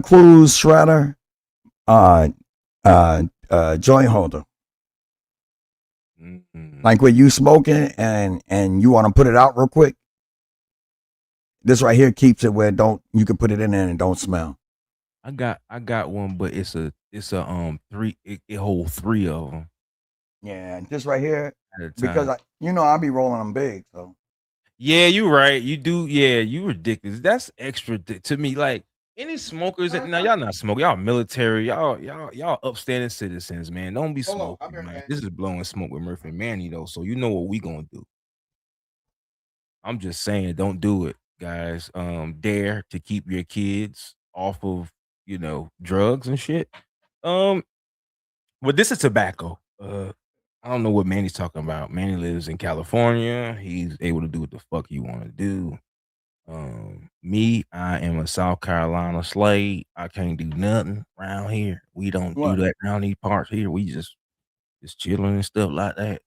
Cruz shredder joint holder. Mm-hmm. Like when you smoking and you want to put it out real quick. This right here keeps it where you can put it in there and it don't smell. I got one, but it's a three. It holds 3 of them. Yeah, this right here because I'll be rolling them big. So yeah, you right. You do. Yeah, you ridiculous. That's extra to me. Like any smokers that now y'all not smoking. Y'all military. Y'all upstanding citizens, man. Don't be smoking, man. This is Blowing Smoke with Murph and Manni though, so you know what we gonna do. I'm just saying, don't do it, guys. Dare to keep your kids off of drugs and shit. But this is tobacco. I don't know what Manny's talking about. Manni lives in California. He's able to do what the fuck he want to do. Me, I am a South Carolina slave. I can't do nothing around here. We don't do that around these parts here. We just chilling and stuff like that.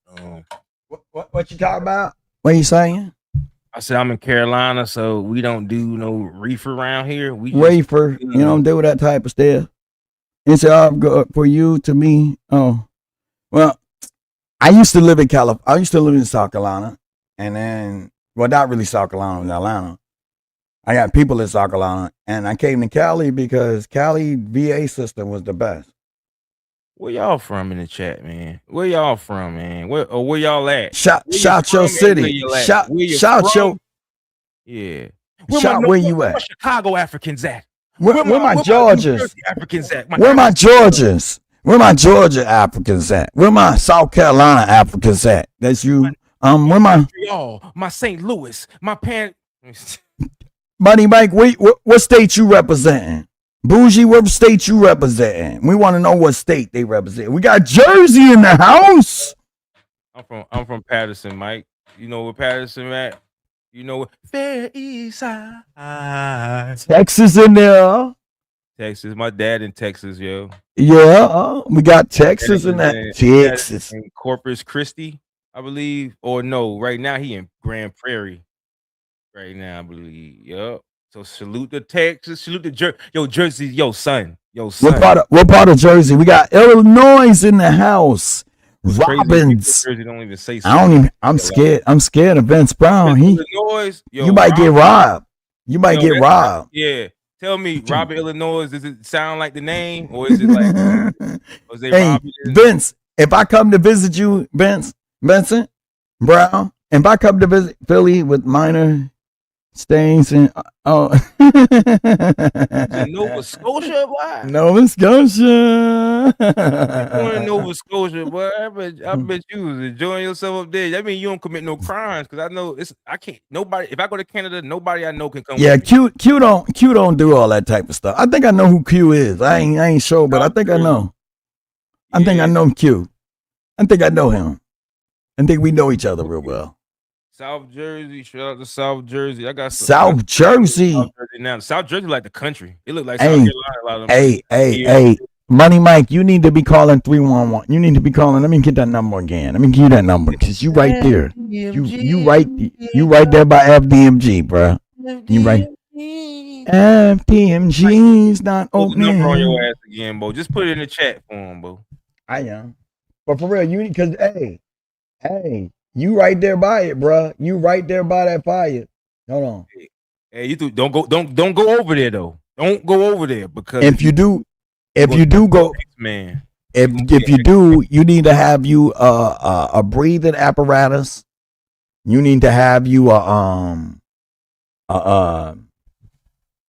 What you talking about? What are you saying? I said I'm in Carolina, so we don't do no reefer around here. We reefer, you don't do that type of stuff. It's all good for you to me. Oh, well, I used to live in I used to live in South Carolina, and then not really South Carolina, in Atlanta. I got people in South Carolina, and I came to Cali because Cali VA system was the best. Where y'all from in the chat, man? Where y'all from, man? Where y'all at? Shout your city. Shout your. Yeah. Where you at? Where Chicago Africans at? Where my Georgians? Africans at? Where my Georgians? Where my Georgia Africans at? Where my South Carolina Africans at? That's you. Where my St. Louis, my Buddy Mike, what state you representing? Bougie, what state you representing? We want to know what state they represent. We got Jersey in the house. I'm from Patterson, Mike. You know where Patterson at? You know what? Fair East Side. Texas in there. Texas. My dad in Texas, yo. Yeah, we got Texas in that. Texas. In Corpus Christi, I believe. Or no, right now he in Grand Prairie. Right now, I believe. Yup. So salute to Texas. Salute to Jersey. Yo, son. What part of Jersey? We got Illinois in the house. Robbins. Jersey don't even say. I'm scared. I'm scared of Vince Brown. Illinois. You might get robbed. You might get robbed. Yeah. Tell me, Robert, Illinois. Does it sound like the name, or is it like? Hey, Vince. If I come to visit you, Vincent Brown. If I come to visit Philly with minor stains and Nova Scotia, why? Nova Scotia. Going to Nova Scotia, boy. I bet you was enjoying yourself up there. That means you don't commit no crimes, because I know I can't. Nobody. If I go to Canada, nobody I know can come. Yeah, Q don't do all that type of stuff. I think I know who Q is. I ain't sure, but I think I know. I think I know Q. I think I know him. I think we know each other real well. South Jersey, shout out to South Jersey. I got South Jersey. Now, South Jersey like the country. It look like South Carolina. A lot of them. Hey. Money Mike, you need to be calling 311. You need to be calling. Let me get that number again. Let me give you that number because you right there. You right there by FDMG, bro. You right. FDMG's not Post the number on your open. ass again, Bo. Just put it in the chat for him, Bo. I am. But for real, you because hey, you right there by it, bro. You right there by that fire. Hold on. Hey, you don't go over there though. Don't go over there because If you do go, man. if you do, you need to have you a breathing apparatus. You need to have you hold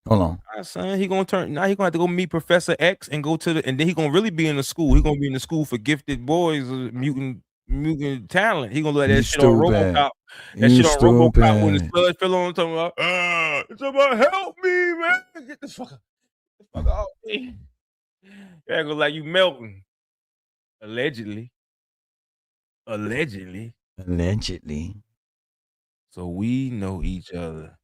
on. Son, he gonna have to go meet Professor X and go to and then he gonna really be in the school. He gonna be in the school for gifted boys, mutant talent. He gonna let that shit on RoboCop. That shit on RoboCop when the blood fell on him talking about, it's about help me, man. Get the fuck out me. Yeah, go like you melting. Allegedly. So we know each other.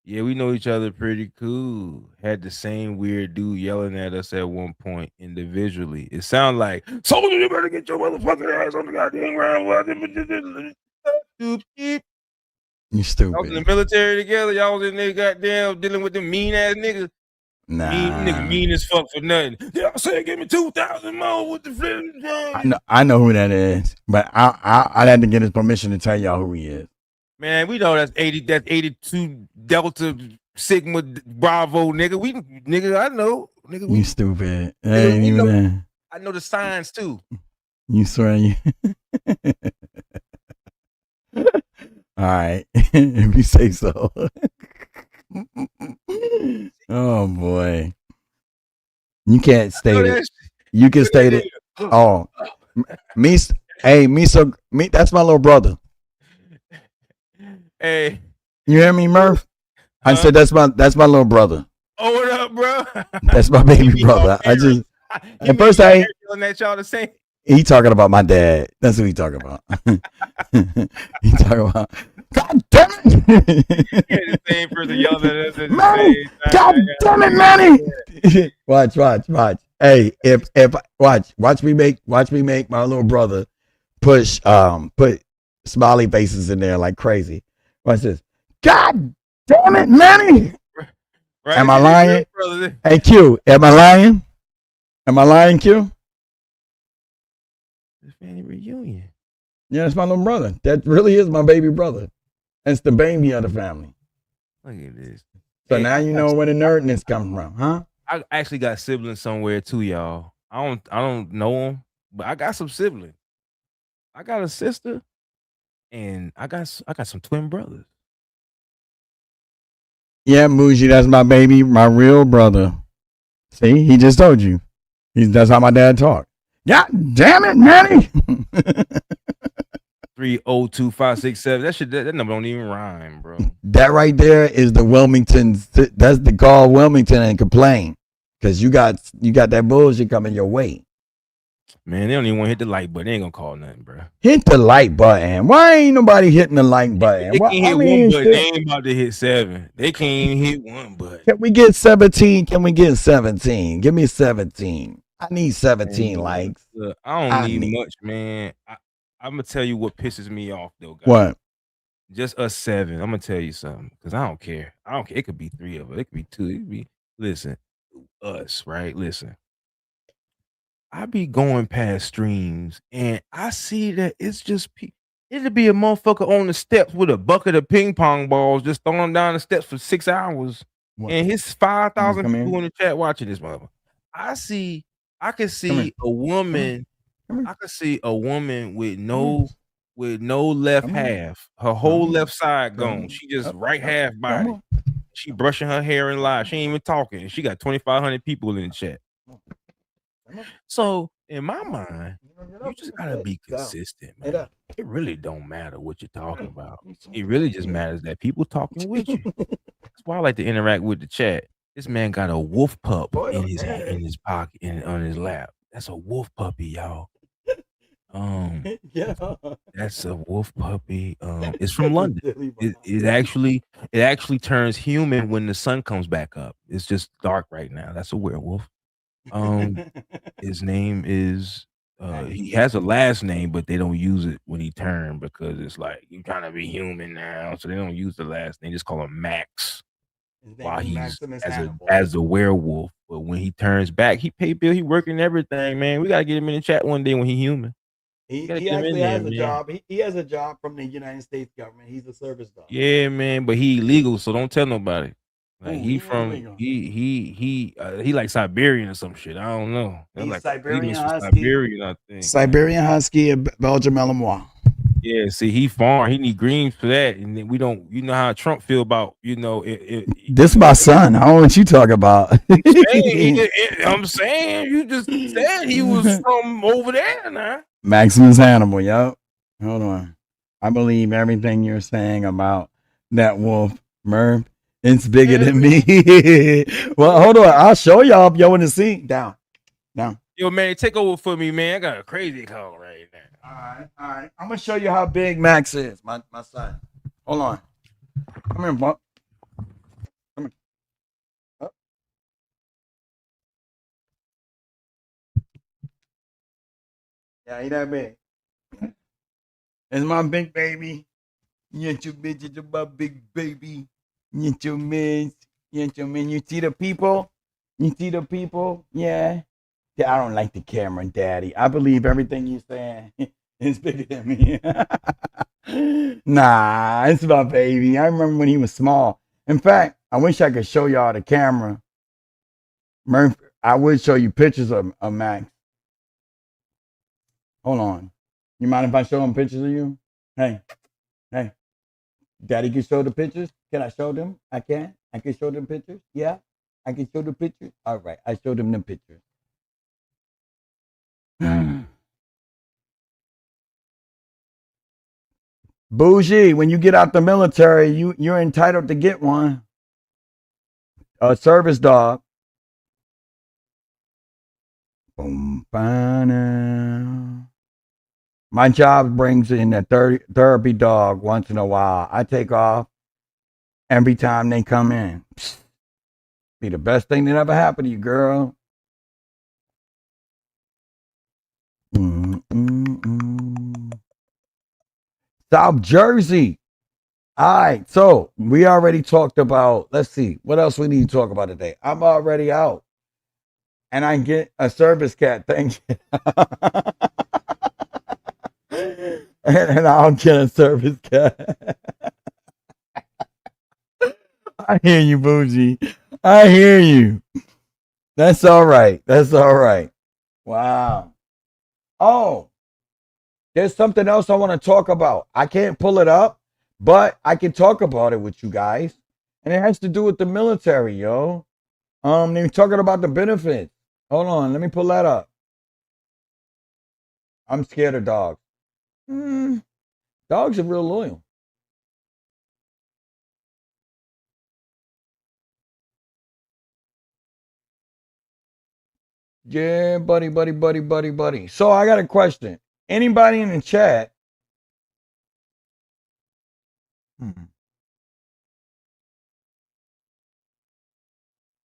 Yeah, we know each other pretty cool. Had the same weird dude yelling at us at one point individually. It sounded like, soldier, you better get your motherfucking ass on the goddamn ground. You stupid. Y'all was in the military together. Y'all was in there goddamn dealing with them mean ass niggas. Nah. Mean as fuck for nothing. Y'all say give me 2,000 more with the flip. I know who that is, but I had to get his permission to tell y'all who he is. Man, we know that's 82 Delta Sigma Bravo, nigga. I know. Nigga, you stupid. Ain't even that. I know the signs too. You swear you all right. If you say so. Oh boy. You can't state it. You can state it. Oh. Me, that's my little brother. Hey. You hear me, Murph? I said that's my little brother. Oh, what up, bro? That's my baby brother. I just at first I that y'all the same. He talking about my dad. That's who he talking about. He talking about God damn it! The same person yelling at us. Manny, God damn it, Manny! Watch. Hey, if watch me make my little brother put smiley faces in there like crazy. Watch this. God damn it, Manny! Right, am I lying? Hey Q, am I lying? Am I lying, Q? Family reunion. Yeah, it's my little brother. That really is my baby brother. That's the baby of the family. Look at this. So now you know where the nerdness comes from, huh? I actually got siblings somewhere too, y'all. I don't know them, but I got some siblings. I got a sister, and I got some twin brothers. Yeah, Muji, that's my baby, my real brother. See, he just told you. That's how my dad talked. God damn it, Manny! 302-567. That number don't even rhyme, bro. That right there is the Wilmington. That's the call Wilmington and complain because you got that bullshit coming your way. Man, they don't even want to hit the like button. They ain't gonna call nothing, bro. Hit the like button. Why ain't nobody hitting the like button? They can't hit one button. They ain't about to hit 7. They can't even hit one button. Can we get 17? Can we get 17? Give me 17. I need 17 likes. Look, I don't need much, man. I'm gonna tell you what pisses me off, though, guys. What? Just a 7. I'm gonna tell you something because I don't care. It could be 3 of us. It could be 2. It could be. Listen, us, right? Listen. I be going past streams and I see that it's just it'll be a motherfucker on the steps with a bucket of ping pong balls just throwing them down the steps for 6 hours. What? And his 5,000 people in the chat watching this motherfucker. I can see a woman. I can see a woman with no left half. Her whole left side gone. She just right half body. She brushing her hair in live. She ain't even talking. She got 2,500 people in the chat. So in my mind, you just gotta be consistent, man. It really don't matter what you're talking about. It really just matters that people talking with you. That's why I like to interact with the chat. This man got a wolf pup in his pocket and on his lap. That's a wolf puppy, y'all. That's a wolf puppy. It's from London. It actually turns human when the sun comes back up. It's just dark right now. That's a werewolf. His name is he has a last name, but they don't use it when he turned because it's like you trying to be human now, so they don't use the last name. Just call him Max His name while is he's Maximus as Hannibal. a werewolf. But when he turns back, he pay bill. He working everything, man. We gotta get him in the chat one day when he human. He Gotta he get him in actually there, has a man. job. He has a job from the United States government. He's a service dog. Yeah, man, but he illegal, so don't tell nobody. Like Ooh, he he from illegal. he like Siberian or some shit. I don't know. That's He's like Siberian illegal for Husky. Siberian, I think. Siberian Husky of Belgium Malinois. Yeah, see, he farm. He need greens for that, and then we don't. You know how Trump feel about This my son. I don't know what you talk about. I'm saying you just said he was from over there, now. Maximus Hannibal, yup. Hold on. I believe everything you're saying about that wolf, Murph. It's bigger than me. Well, hold on. I'll show y'all if y'all want to see. Down. Yo, man, take over for me, man. I got a crazy call right now. All right. I'm gonna show you how big Max is, my son. Hold on. Come here, Buck. Come here. Up. Yeah, he that big. It's my big baby. Yes, you bitches are my big baby. Yes, you miss. Yes, you man. You see the people? You see the people? Yeah. Yeah, I don't like the camera, Daddy. I believe everything you're saying is bigger than me. Nah, it's my baby. I remember when he was small. In fact, I wish I could show y'all the camera. Murph, I would show you pictures of Max. Hold on. You mind if I show him pictures of you? Hey. Daddy can show the pictures? Can I show them? I can? I can show them pictures? Yeah? I can show the pictures? All right. I showed them the pictures. Bougie, when you get out the military, you're entitled to get one. A service dog. Boom, my job brings in a therapy dog once in a while. I take off every time they come in. Psst, be the best thing that ever happened to you, girl. South Jersey. All right, so we already talked about, let's see, what else we need to talk about today? I'm already out. And I get a service cat, thank you. and I'll get a service cat. I hear you, Bougie. I hear you. That's all right. Wow. Oh, there's something else I want to talk about. I can't pull it up, but I can talk about it with you guys. And it has to do with the military, yo. They're talking about the benefits. Hold on, let me pull that up. I'm scared of dogs. Dogs are real loyal. Yeah, buddy. So I got a question. Anybody in the chat?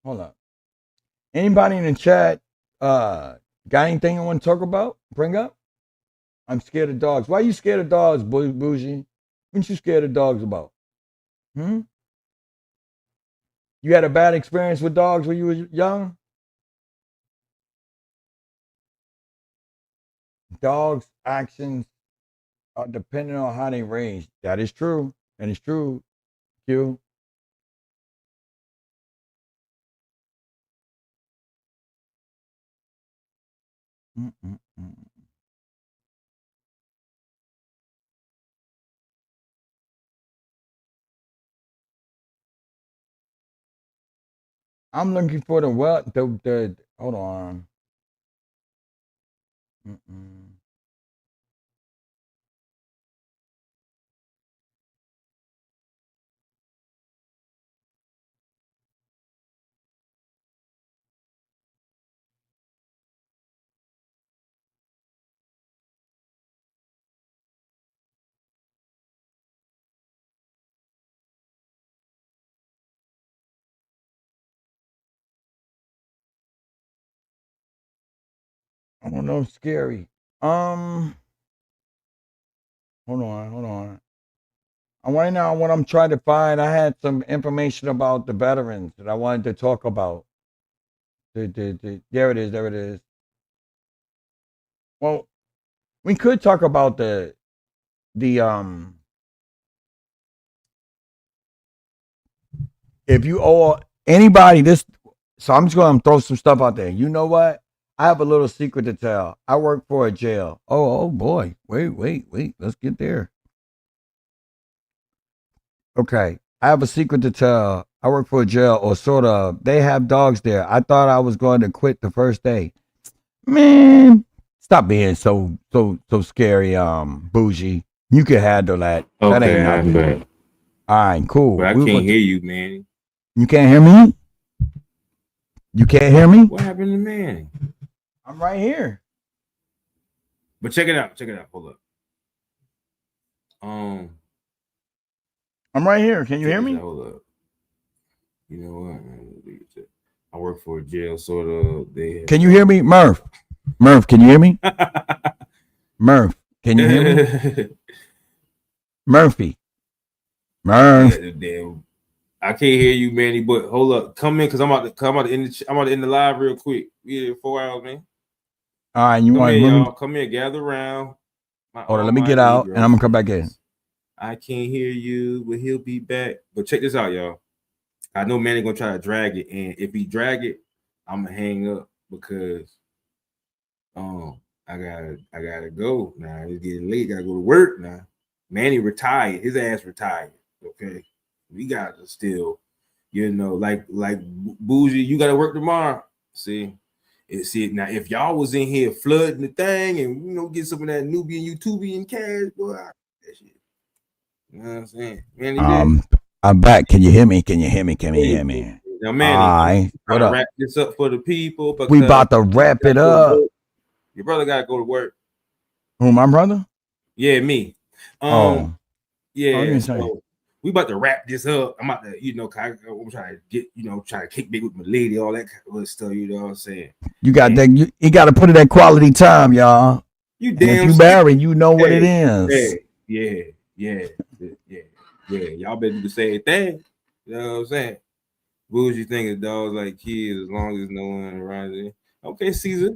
Hold up. Anybody in the chat got anything you want to talk about? Bring up? I'm scared of dogs. Why are you scared of dogs, Bougie? What you scared of dogs about? You had a bad experience with dogs when you were young? Dogs' actions are dependent on how they raised. That is true. That is true, Q. I'm looking for the hold on. I don't know. Scary. Hold on. Right now, what I'm trying to find, I had some information about the veterans that I wanted to talk about. There it is. Well, we could talk about the if you owe anybody this. So I'm just going to throw some stuff out there. You know what? I have a little secret to tell. I work for a jail. Oh boy. Wait. Let's get there. Okay. I have a secret to tell. I work for a jail, or sort of. They have dogs there. I thought I was going to quit the first day. Man, stop being so scary, bougie. You can handle that. That ain't nothing. bet. All right, cool. But I can't hear you, man. You can't hear me? You can't hear me? What happened to Manny? I'm right here. But check it out. Hold up. I'm right here. Can you hear me? Hold up. You know what? I work for a jail, sort of. Can you hear me, Murph? Murph, can you hear me? Murph, can you hear me? Murphy. Murph. Damn. I can't hear you, Manny. But hold up, come in, cause I'm about to end the live real quick. We here 4 hours, man. All right, you want y'all? Come in, gather around. Hold on, let me get out, and I'm gonna come back in. I can't hear you, but he'll be back. But check this out, y'all. I know Manny gonna try to drag it, and if he drag it, I'm gonna hang up because I gotta go now. It's getting late. Gotta go to work now. Manny retired. His ass retired. Okay, we gotta still, like bougie. You gotta work tomorrow. See now. If y'all was in here flooding the thing and get some of that Nubian YouTubian cash, boy, that shit. You know what I'm saying? Manny, I'm back. Can you hear me? Can you hear me? Now, Manny, what up? Wrap this up for the people. We about to wrap it up. Your brother gotta go to work. Who, my brother? Yeah, me. Yeah. So we about to wrap this up. I'm about to, I'm trying to get, trying to kick back with my lady, all that kind of stuff. You know what I'm saying? You got that. You got to put in that quality time, y'all. You damn. If you married, you know what it is. Yeah. Y'all better do the same thing. You know what I'm saying? Bougie thing is dogs like kids as long as no one around it. Okay, Caesar.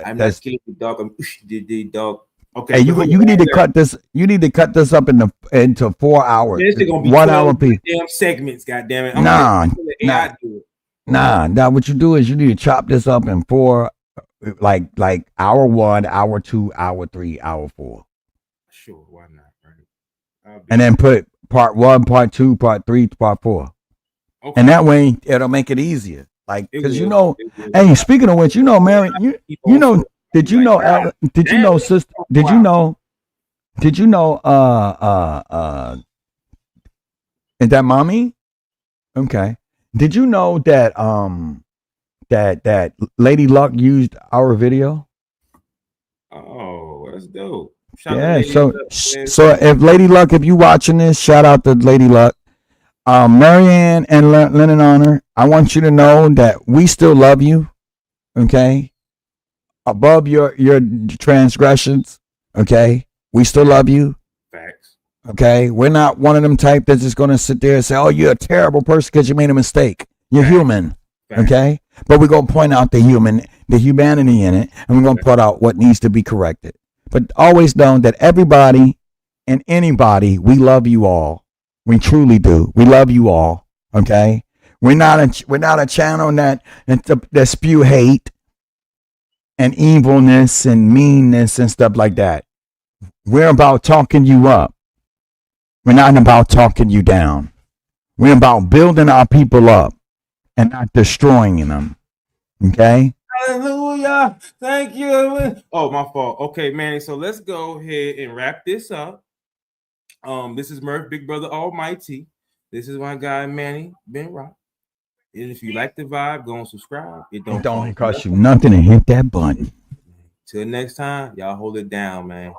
I'm not scared of the dog. I'm the dog. Okay. Hey, you need to cut this. You need to cut this up into 4 hours. This is gonna be 1 hour piece. Damn segments. Goddamn it. Nah. What you do is you need to chop this up in 4, like hour 1, hour 2, hour 3, hour 4. Sure, why not? Right. And then put part 1, part 2, part 3, part 4. Okay. And that way it'll make it easier. Like, because hey, speaking of which, Mary, did you know, sister, did you know, is that mommy? Okay. Did you know that, that Lady Luck used our video? Oh, that's dope. Yeah. So if Lady Luck, if you watching this, shout out to Lady Luck. Marianne and Lennon Honor, I want you to know that we still love you, okay? Above your transgressions, okay? We still love you. Facts. Okay? We're not one of them type that's just going to sit there and say, oh, you're a terrible person because you made a mistake. You're human, okay? But we're going to point out the humanity in it, and we're going to put out what needs to be corrected. But always know that everybody and anybody, we love you all. We truly do. We love you all. Okay. We're not a channel that spew hate and evilness and meanness and stuff like that. We're about talking you up. We're not about talking you down. We're about building our people up and not destroying them. Okay. Hallelujah. Thank you. Oh, my fault. Okay, Manny. So let's go ahead and wrap this up. This is Murph, Big Brother Almighty. This is my guy Manny Ben Rock. And if you like the vibe, go and subscribe. It don't cost you nothing to hit that button. Till next time, y'all hold it down, man.